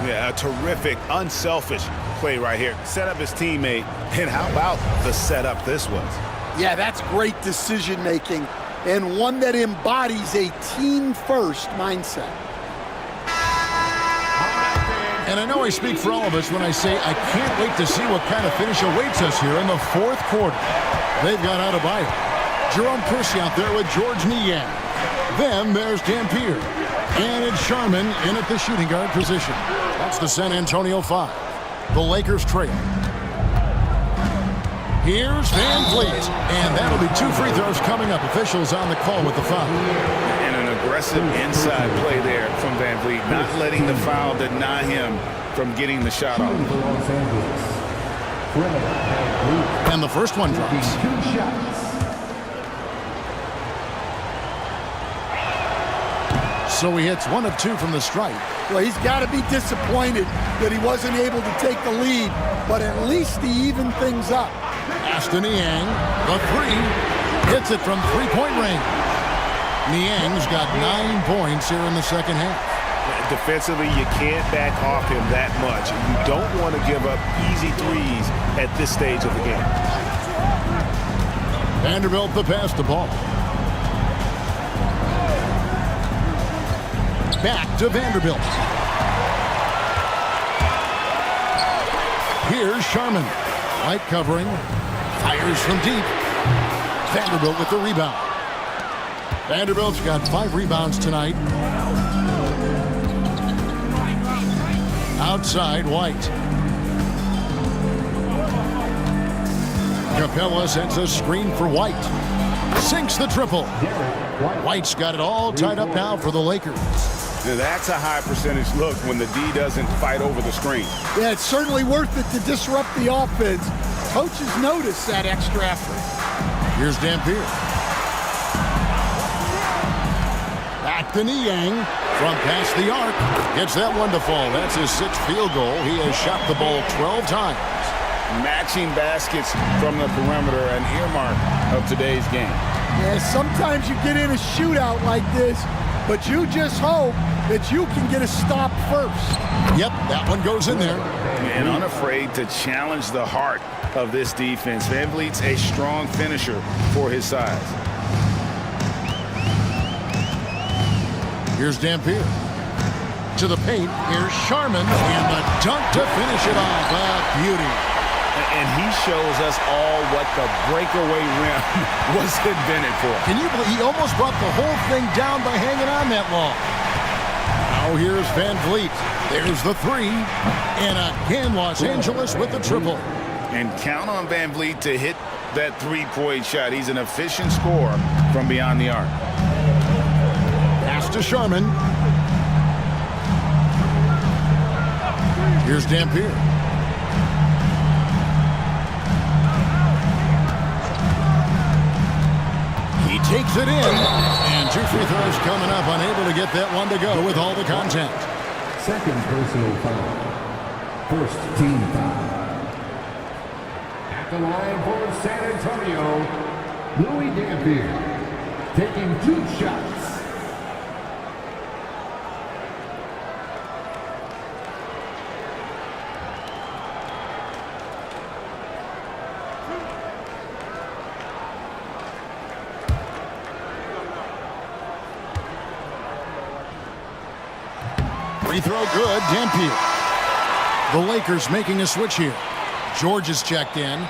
Yeah, a terrific, unselfish play right here. Set up his teammate, and how about the setup this was? Yeah, that's great decision-making, and one that embodies a team-first mindset. And I know I speak for all of us when I say I can't wait to see what kind of finish awaits us here in the fourth quarter. They've got Adebayo. Jerome Kersey out there with George Niang. Then there's Dampier. And it's Sharman in at the shooting guard position. That's the San Antonio 5. The Lakers trail. Here's Van Vliet. And that'll be 2 free throws coming up. Officials on the call with the foul. And an aggressive inside play there from Van Vliet, not letting the foul deny him from getting the shot off. And the first one drops. So he hits 1 of 2 from the stripe. Well, he's got to be disappointed that he wasn't able to take the lead, but at least he evened things up. Ashton Niang, the 3, hits it from three-point range. Niang's got 9 points here in the second half. Defensively, you can't back off him that much. You don't want to give up easy threes at this stage of the game. Vanderbilt the pass the ball. Back to Vanderbilt. Here's Sharman. Light covering. Fires from deep. Vanderbilt with the rebound. Vanderbilt's got 5 rebounds tonight. Outside, White. Capella sends a screen for White. Sinks the triple. White's got it all tied up now for the Lakers. Now that's a high percentage look when the D doesn't fight over the screen. Yeah, it's certainly worth it to disrupt the offense. Coaches notice that extra effort. Here's Dampier. Back to Niang. From past the arc. Gets that one to fall. That's his 6th field goal. He has shot the ball 12 times. Matching baskets from the perimeter, an earmark of today's game. Yeah, sometimes you get in a shootout like this, but you just hope that you can get a stop first. Yep, that one goes in there. And unafraid to challenge the heart of this defense. Van Vliet's a strong finisher for his size. Here's Dampier. To the paint. Here's Sharman. And the dunk to finish it off. A beauty. And he shows us all what the breakaway rim was invented for. Can you believe he almost brought the whole thing down by hanging on that long? Now here's Van Vliet. There's the 3. And again, Los Angeles with the triple. And count on Van Vliet to hit that 3-point shot. He's an efficient scorer from beyond the arc. Pass to Sharman. Here's Dampier. He takes it in. And 2 free throws coming up. Unable to get that one to go with all the contact. Second personal foul. First team foul. At the line for San Antonio, Louis Dampier. Taking 2 shots. Free throw good, Dampier. The Lakers making a switch here. George is checked in.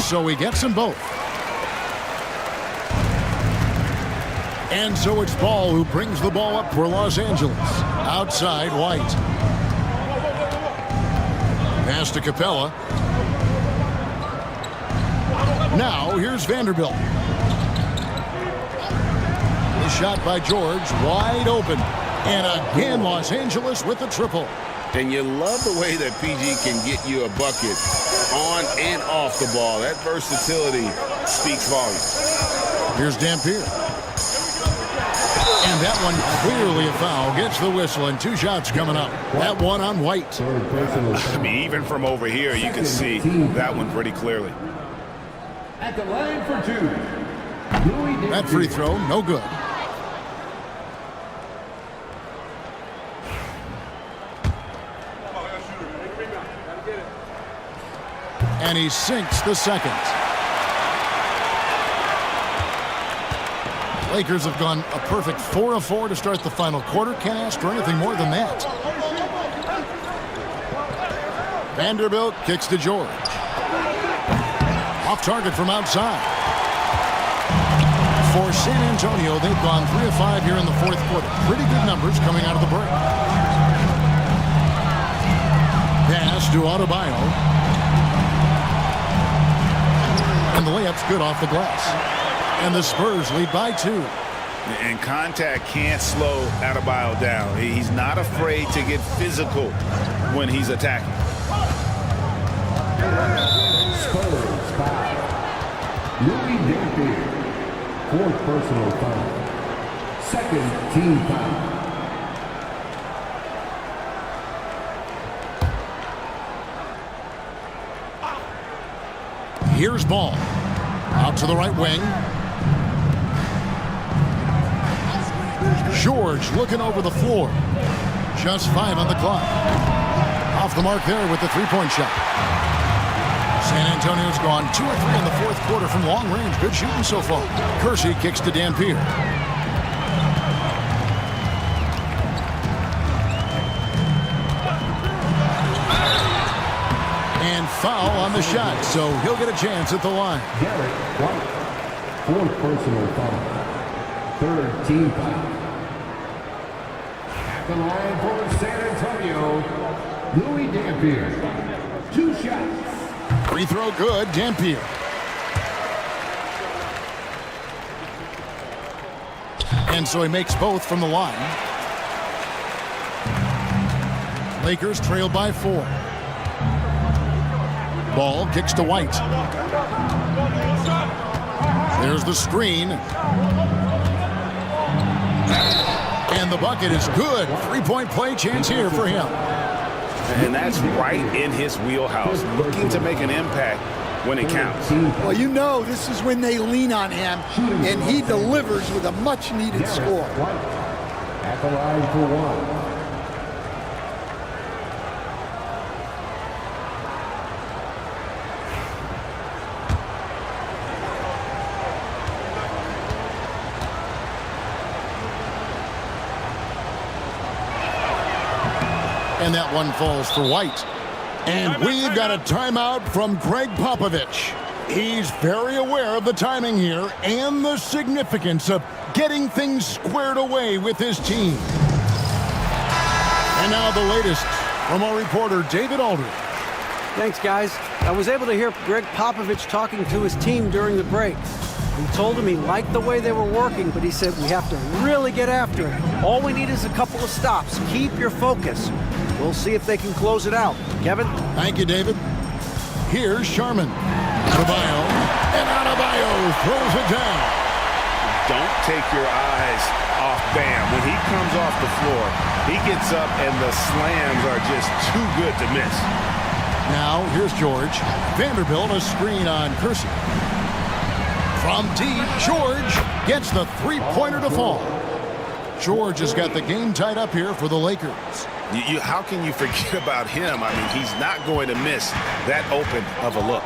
So he gets them both. And so it's Ball who brings the ball up for Los Angeles. Outside, White. Pass to Capella. Now, here's Vanderbilt. The shot by George, wide open. And again, Los Angeles with the triple. And you love the way that PG can get you a bucket on and off the ball. That versatility speaks volumes. Here's Dampier. And that one clearly a foul. Gets the whistle, and 2 shots coming up. That one on White. I mean, even from over here, you can see that one pretty clearly. At the line for 2. That free throw, no good. And he sinks the second. Lakers have gone a perfect 4 of 4 to start the final quarter. Can't ask for anything more than that. Vanderbilt kicks to George. Off target from outside. For San Antonio, they've gone 3 of 5 here in the fourth quarter. Pretty good numbers coming out of the break. Pass to Adebayo. And the layup's good off the glass. And the Spurs lead by 2. And contact can't slow Adebayo down. He's not afraid to get physical when he's attacking. Spurs foul. Louis Dampier. 4th personal foul. 2nd team foul. Here's Ball. Out to the right wing. George looking over the floor. Just 5 on the clock. Off the mark there with the three-point shot. San Antonio's gone 2 of 3 in the fourth quarter from long range. Good shooting so far. Kersey kicks to Dampier. And foul on the shot, so he'll get a chance at the line. Derek White. 4th personal foul. 3rd team foul. At the line for San Antonio, Louis Dampier. 2 shots. Free throw good, Dampier. And so he makes both from the line. Lakers trail by 4. Ball kicks to White. There's the screen. And the bucket is good. 3-point play chance here for him. And that's right in his wheelhouse, looking to make an impact when it counts. Well, you know this is when they lean on him, and he delivers with a much-needed score. At the line for 1. And that one falls for White. And we've got a timeout from Greg Popovich. He's very aware of the timing here and the significance of getting things squared away with his team. And now the latest from our reporter, David Aldridge. Thanks, guys. I was able to hear Greg Popovich talking to his team during the break. He told him he liked the way they were working, but he said we have to really get after it. All we need is a couple of stops. Keep your focus. We'll see if they can close it out. Kevin? Thank you, David. Here's Sharman. Adebayo. And Adebayo throws it down. Don't take your eyes off Bam. When he comes off the floor, he gets up and the slams are just too good to miss. Now, here's George. Vanderbilt, a screen on Kersey. From deep, George gets the three-pointer to fall. George has got the game tied up here for the Lakers. How can you forget about him? I mean, he's not going to miss that open of a look.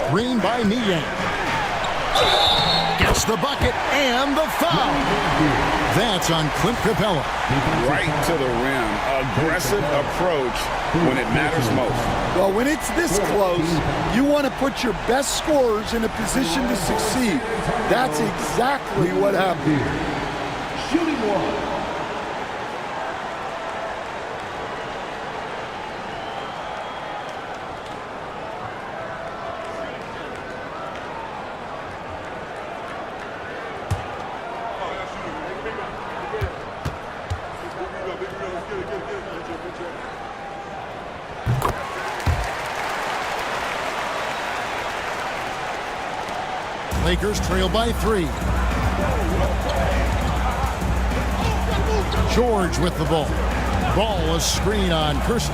Screen by Niang. Gets the bucket and the foul. That's on Clint Capella. Right to the rim. Aggressive approach when it matters most. Well, when it's this close, you want to put your best scorers in a position to succeed. That's exactly what happened. Shooting one. Lakers trail by 3. George with the ball. Ball, a screen on Kersey.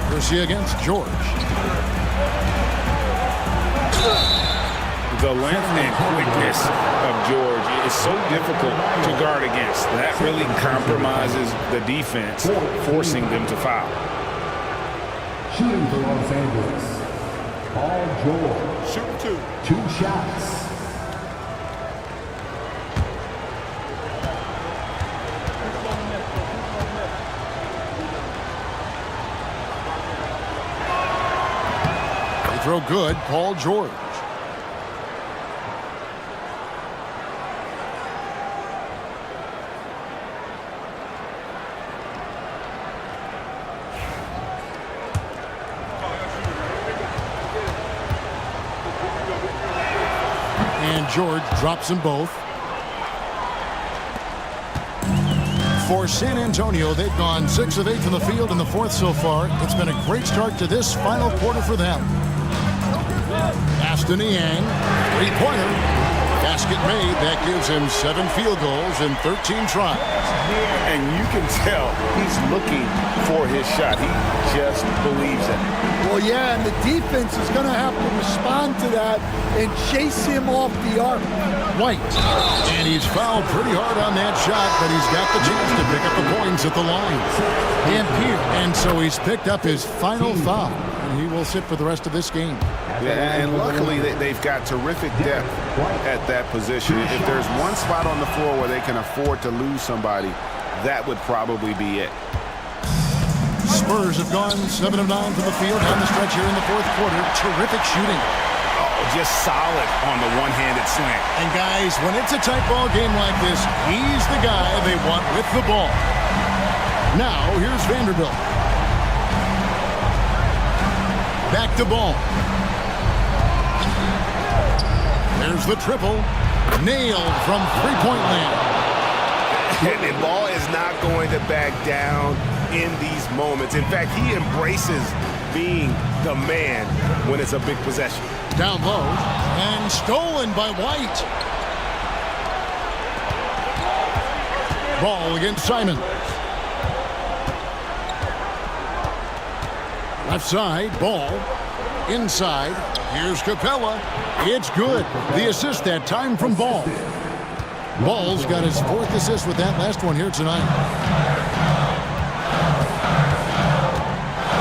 Kersey against George. The length and quickness of George is so difficult to guard against. That really compromises the defense, forcing them to foul. Shooting for Los Angeles, Paul George. Shoot 2 shots. They throw good, Paul George. And George drops them both. For San Antonio, they've gone 6 of 8 from the field in the fourth so far. It's been a great start to this final quarter for them. Pass to Niang, 3-pointer. Basket made. That gives him 7 field goals in 13 tries. And you can tell he's looking for his shot. He just believes it. Well, yeah, and the defense is going to have to respond to that and chase him off the arc. White. And he's fouled pretty hard on that shot, but he's got the chance to pick up the points at the line. And so he's picked up his final foul, and he will sit for the rest of this game. Yeah, and luckily they've got terrific depth at that position. If there's one spot on the floor where they can afford to lose somebody, that would probably be it. Spurs have gone 7 of 9 from the field down the stretch here in the fourth quarter. Terrific shooting. Oh, just solid on the one-handed slant. And guys, when it's a tight ball game like this, he's the guy they want with the ball. Now, here's Vanderbilt. Back to ball. There's the triple. Nailed from three-point land. And Ball is not going to back down in these moments. In fact, he embraces being the man when it's a big possession. Down low and stolen by White. Ball against Simon. Left side, Ball. Inside, here's Capella. It's good. The assist that time from Ball. Ball's got his 4th assist with that last one here tonight.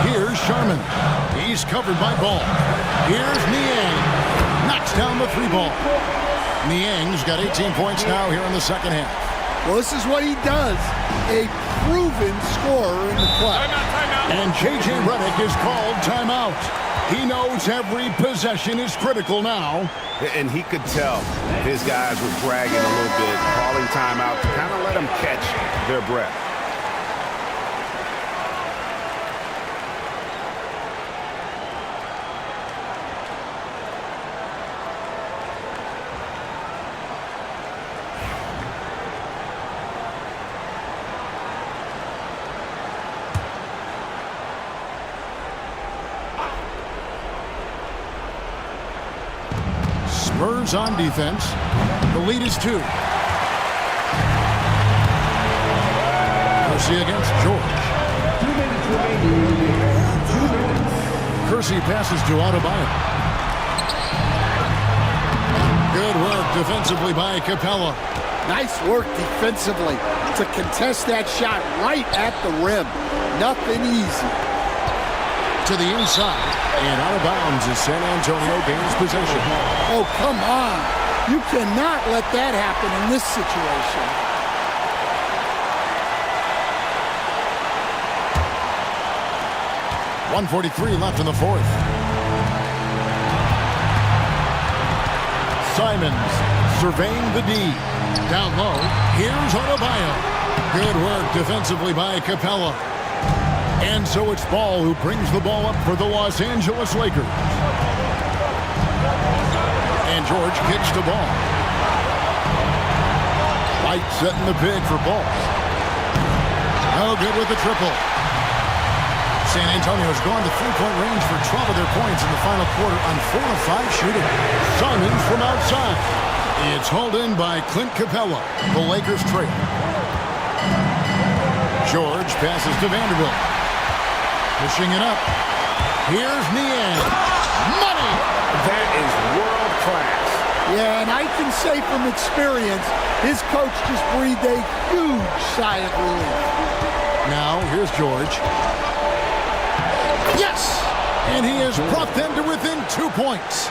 Here's Sharman. He's covered by Ball. Here's Niang. Knocks down the 3-ball. Niang's got 18 points now here in the second half. Well, this is what he does. A proven scorer in the club. And J.J. Redick is called timeout. He knows every possession is critical now. And he could tell his guys were dragging a little bit, calling timeout to kind of let them catch their breath. Spurs on defense. The lead is 2. Kersey against George. 2 minutes remaining. 2 minutes. Kersey passes to Adebayo. Good work defensively by Capella. Nice work defensively to contest that shot right at the rim. Nothing easy. To the inside, and out of bounds as San Antonio gains possession. Oh, come on. You cannot let that happen in this situation. .143 left in the fourth. Simons surveying the D. Down low, here's Adebayo. Good work defensively by Capella. And so it's Ball who brings the ball up for the Los Angeles Lakers. And George kicks the ball. White setting the big for Ball. Oh, good with the triple. San Antonio's gone to three-point range for 12 of their points in the final quarter on 4 of 5 shooting. Simons from outside. It's hauled in by Clint Capella. The Lakers trail. George passes to Vanderbilt. Pushing it up. Here's Niang. Money! That is world class. Yeah, and I can say from experience, his coach just breathed a huge sigh of relief. Now, here's George. Yes! And he has brought them to within 2 points.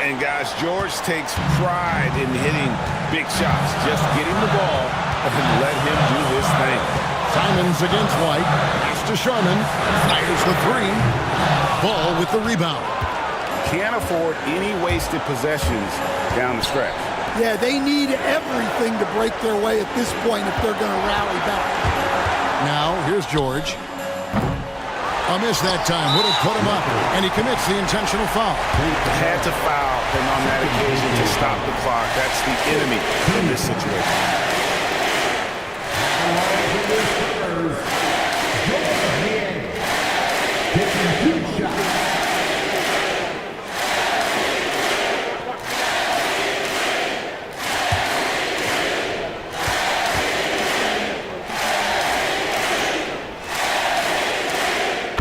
And guys, George takes pride in hitting big shots. Just get him the ball and let him do his thing. Simons against White. Pass to Sharman. Fires the three. Ball with the rebound. Can't afford any wasted possessions down the stretch. Yeah, they need everything to break their way at this point if they're going to rally back. Now, here's George. A miss that time would have put him up, and he commits the intentional foul. Had to foul him on that occasion to stop the clock. That's the enemy in this situation.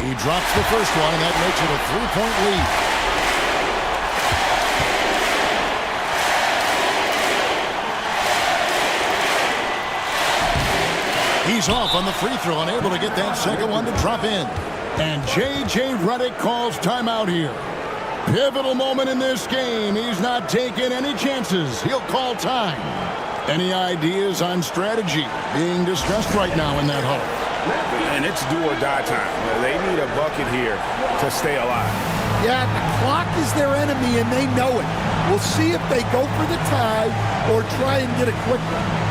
He drops the first one, and that makes it a three-point lead. He's off on the free throw, unable to get that second one to drop in. And J.J. Redick calls timeout here. Pivotal moment in this game. He's not taking any chances. He'll call time. Any ideas on strategy being discussed right now in that huddle? And it's do or die time. They need a bucket here to stay alive. Yeah, the clock is their enemy, and they know it. We'll see if they go for the tie or try and get a quick one.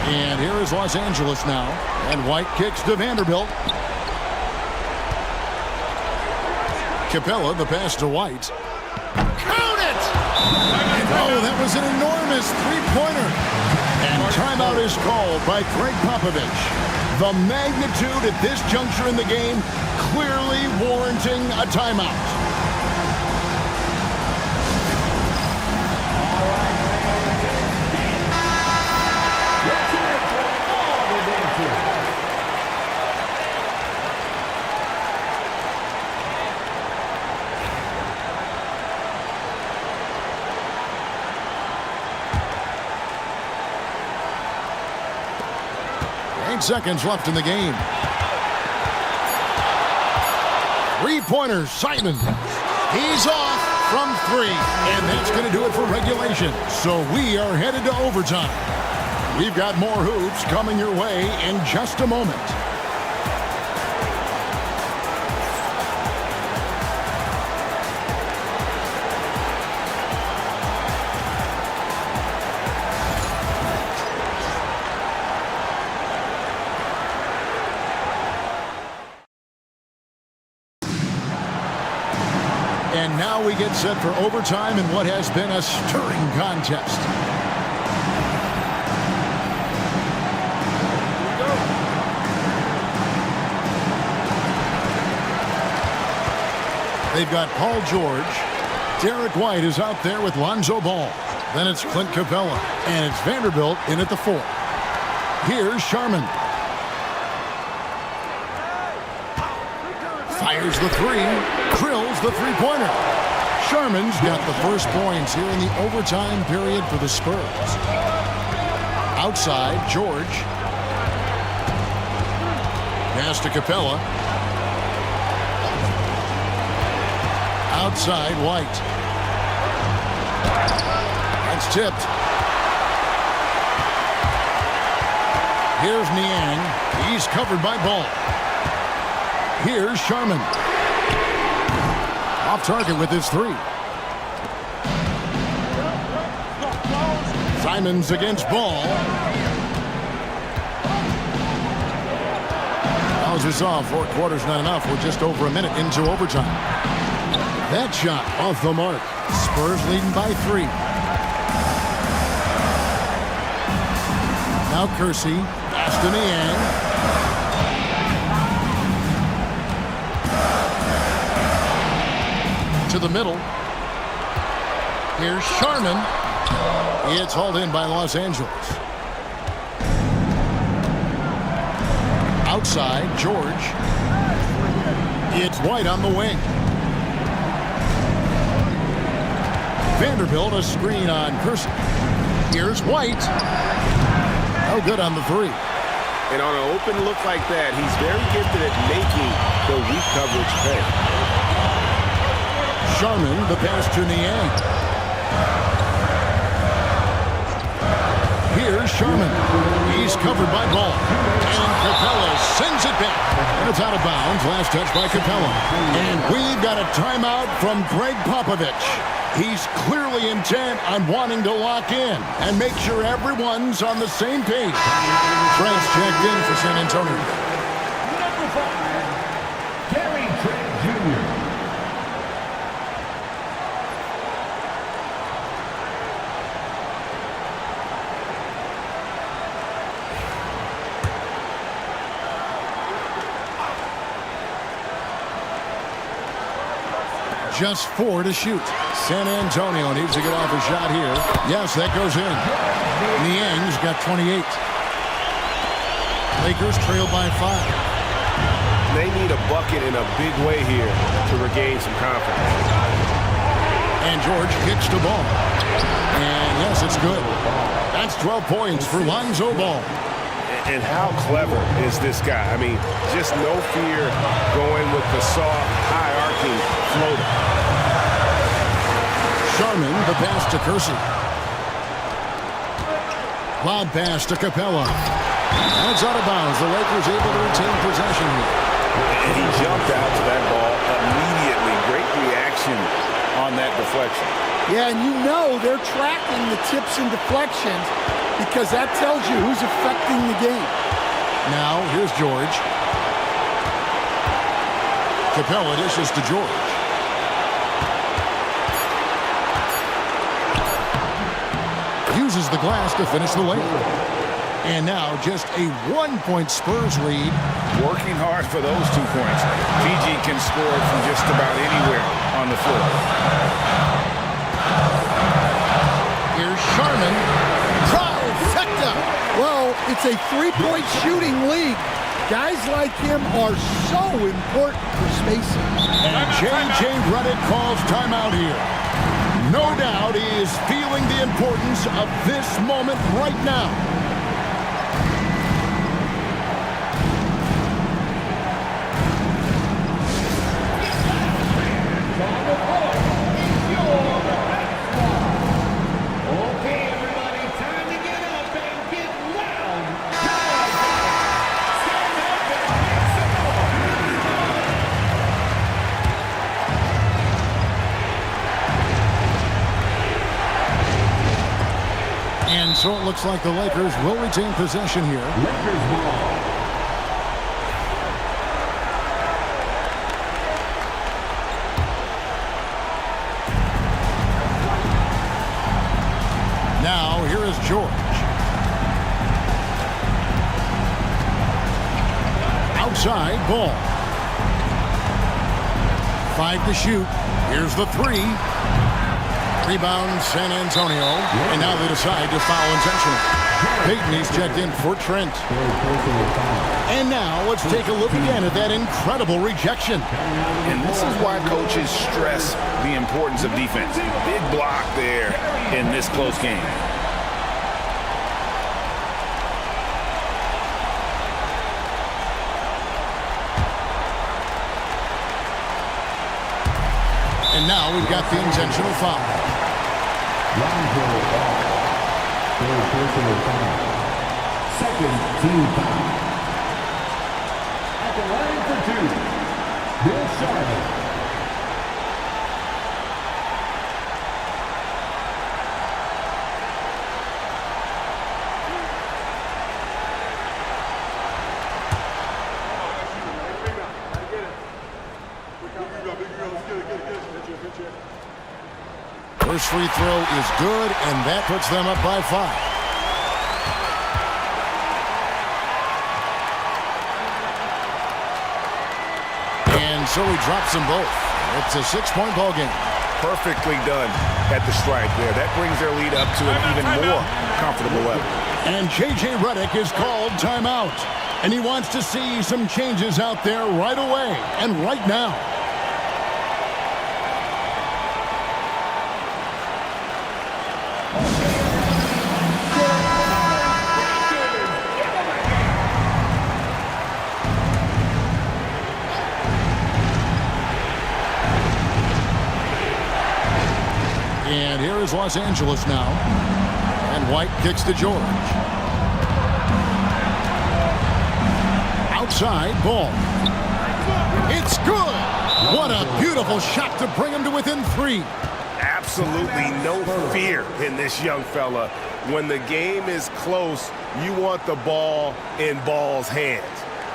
And here is Los Angeles now. And White kicks to Vanderbilt. Capella, the pass to White. Count it! Oh, that was an enormous three-pointer. And timeout is called by Greg Popovich. The magnitude at this juncture in the game clearly warranting a timeout. Seconds left in the game. Three-pointers, Simon. He's off from three, and that's going to do it for regulation. So we are headed to overtime. We've got more hoops coming your way in just a moment. And now we get set for overtime in what has been a stirring contest. They've got Paul George. Derek White is out there with Lonzo Ball. Then it's Clint Capella. And it's Vanderbilt in at the 4. Here's Sharman. Fires the 3. Drills the three-pointer. Sharman's got the first points here in the overtime period for the Spurs. Outside, George. Pass to Capella. Outside, White. That's tipped. Here's Niang. He's covered by Ball. Here's Sharman. Off target with his 3. Simons against Ball. As we saw, 4 quarters not enough. We're just over a minute into overtime. That shot off the mark. Spurs leading by 3. Now Kersey. Pass to Niang. To the middle. Here's Sharman. It's hauled in by Los Angeles. Outside, George. It's White on the wing. Vanderbilt a screen on Kersey. Here's White. Oh, good on the 3. And on an open look like that, he's very gifted at making the weak coverage pay. Sharman, the pass to Niang. Here's Sharman. He's covered by Ball. And Capella sends it back. And it's out of bounds. Last touch by Capella. And we've got a timeout from Greg Popovich. He's clearly intent on wanting to lock in and make sure everyone's on the same page. Frank's checked in for San Antonio. Number 5, Gary Trent Jr. Just 4 to shoot. San Antonio needs to get off a shot here. Yes, that goes in. Niang's got 28. Lakers trail by 5. They need a bucket in a big way here to regain some confidence. And George kicks the ball. And yes, it's good. That's 12 points for Lonzo Ball. And how clever is this guy? I mean, just no fear going with the soft, high-arcing floater. Sharman, the pass to Kersey. Lob pass to Capella. That's out of bounds. The Lakers able to retain possession here. And he jumped out to that ball immediately. Great reaction on that deflection. Yeah, and you know they're tracking the tips and deflections because that tells you who's affecting the game. Now, here's George. Capella dishes to George. Uses the glass to finish the lane. And now just a 1-point Spurs lead. Working hard for those 2 points. PG can score from just about anywhere on the floor. Here's Sharman. Trifecta. Well, it's a 3-point shooting league. Guys like him are so important for spacing. And J.J. Redick calls timeout here. No doubt he is feeling the importance of this moment right now. Okay, everybody, time to get up and get loud. Stand up and make some And so it looks like the Lakers will retain possession here. Lakers ball. is George. Outside, Ball. 5 to shoot. Here's the 3. Rebound, San Antonio. And now they decide to foul intentional. Payton, he's checked in for Trent. And now let's take a look again at that incredible rejection. And this is why coaches stress the importance of defense. Big block there in this close game. And now we've got the intentional foul. Second team foul. At the line for 2, Bill Charlotte. First free throw is good, and that puts them up by 5. And so he drops them both. It's a 6-point ball game. Perfectly done at the strike there. That brings their lead up to an even more comfortable level. And J.J. Redick is called timeout. And he wants to see some changes out there right away and right now. And here is Los Angeles now. And White kicks to George. Outside, Ball. It's good! What a beautiful shot to bring him to within 3. Absolutely no fear in this young fella. When the game is close, you want the ball in Ball's hands.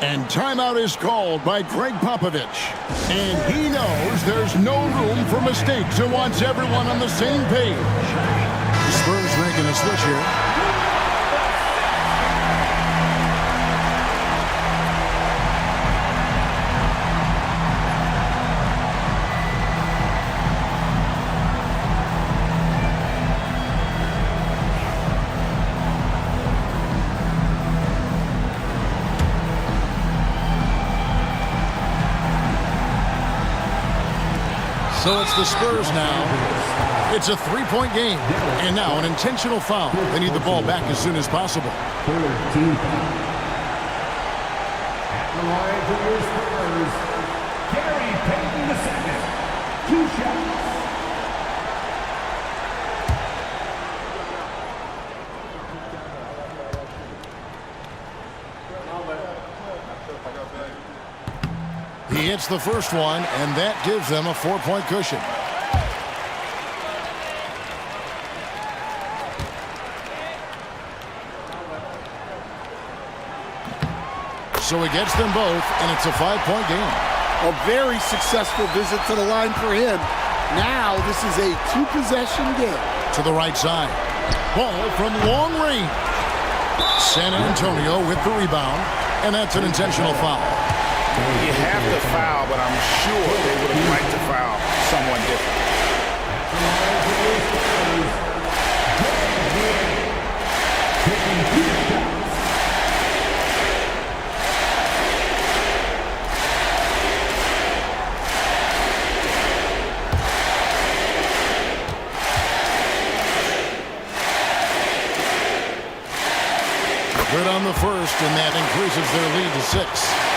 And timeout is called by Greg Popovich. And he knows there's no room for mistakes and wants everyone on the same page. The Spurs making a switch here. So it's the Spurs now. It's a 3-point game. And now an intentional foul. They need the ball back as soon as possible. Third team foul. At the line for your Spurs, Gary Payton II. 2 shots. He hits the first one, and that gives them a 4-point cushion. So he gets them both, and it's a 5-point game. A very successful visit to the line for him. Now this is a 2-possession game. To the right side. Ball from long range. San Antonio with the rebound, and that's an intentional foul. You have to foul, but I'm sure they would have liked to foul someone different. Good on the first, and that increases their lead to 6.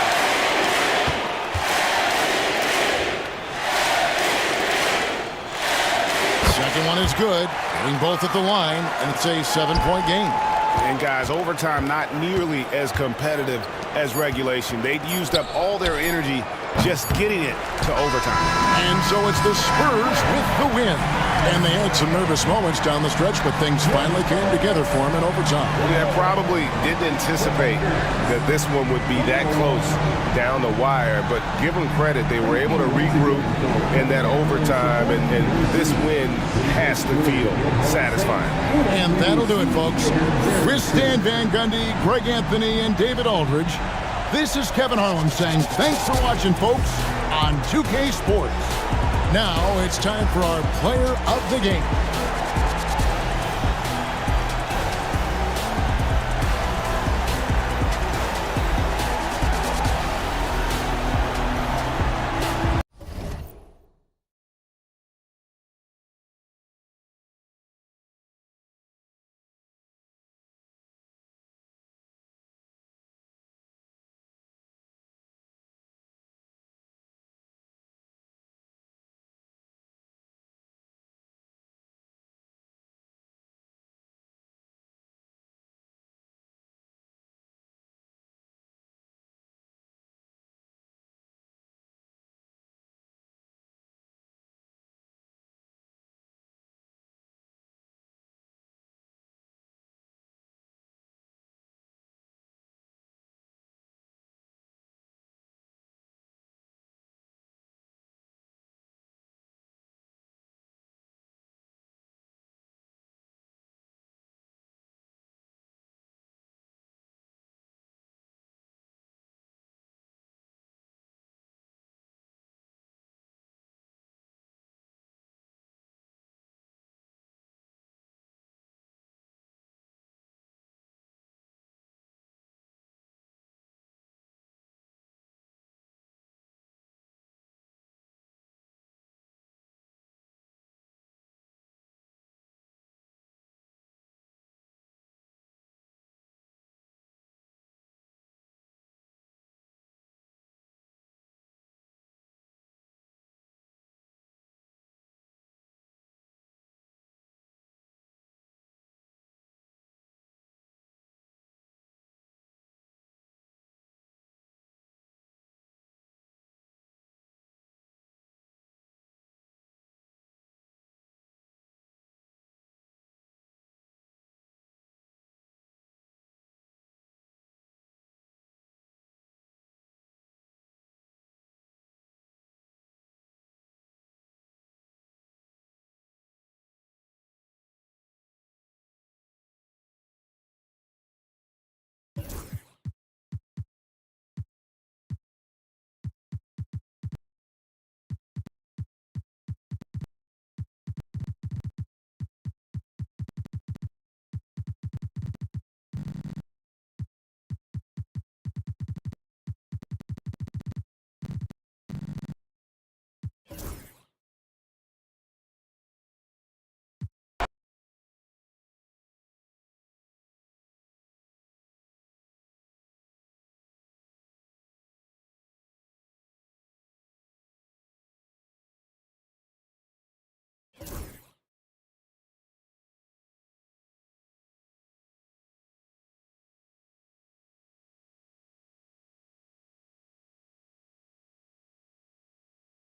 Second one is good. Getting both at the line, and it's a 7-point game. And guys, overtime not nearly as competitive as regulation. They'd used up all their energy just getting it to overtime. And so it's the Spurs with the win. And they had some nervous moments down the stretch, but things finally came together for them in overtime. Yeah, probably didn't anticipate that this one would be that close down the wire, but give them credit. They were able to regroup in that overtime, and this win has to feel satisfying. And that'll do it, folks. With Stan Van Gundy, Greg Anthony, and David Aldridge, this is Kevin Harlan saying thanks for watching, folks, on 2K Sports. Now it's time for our player of the game.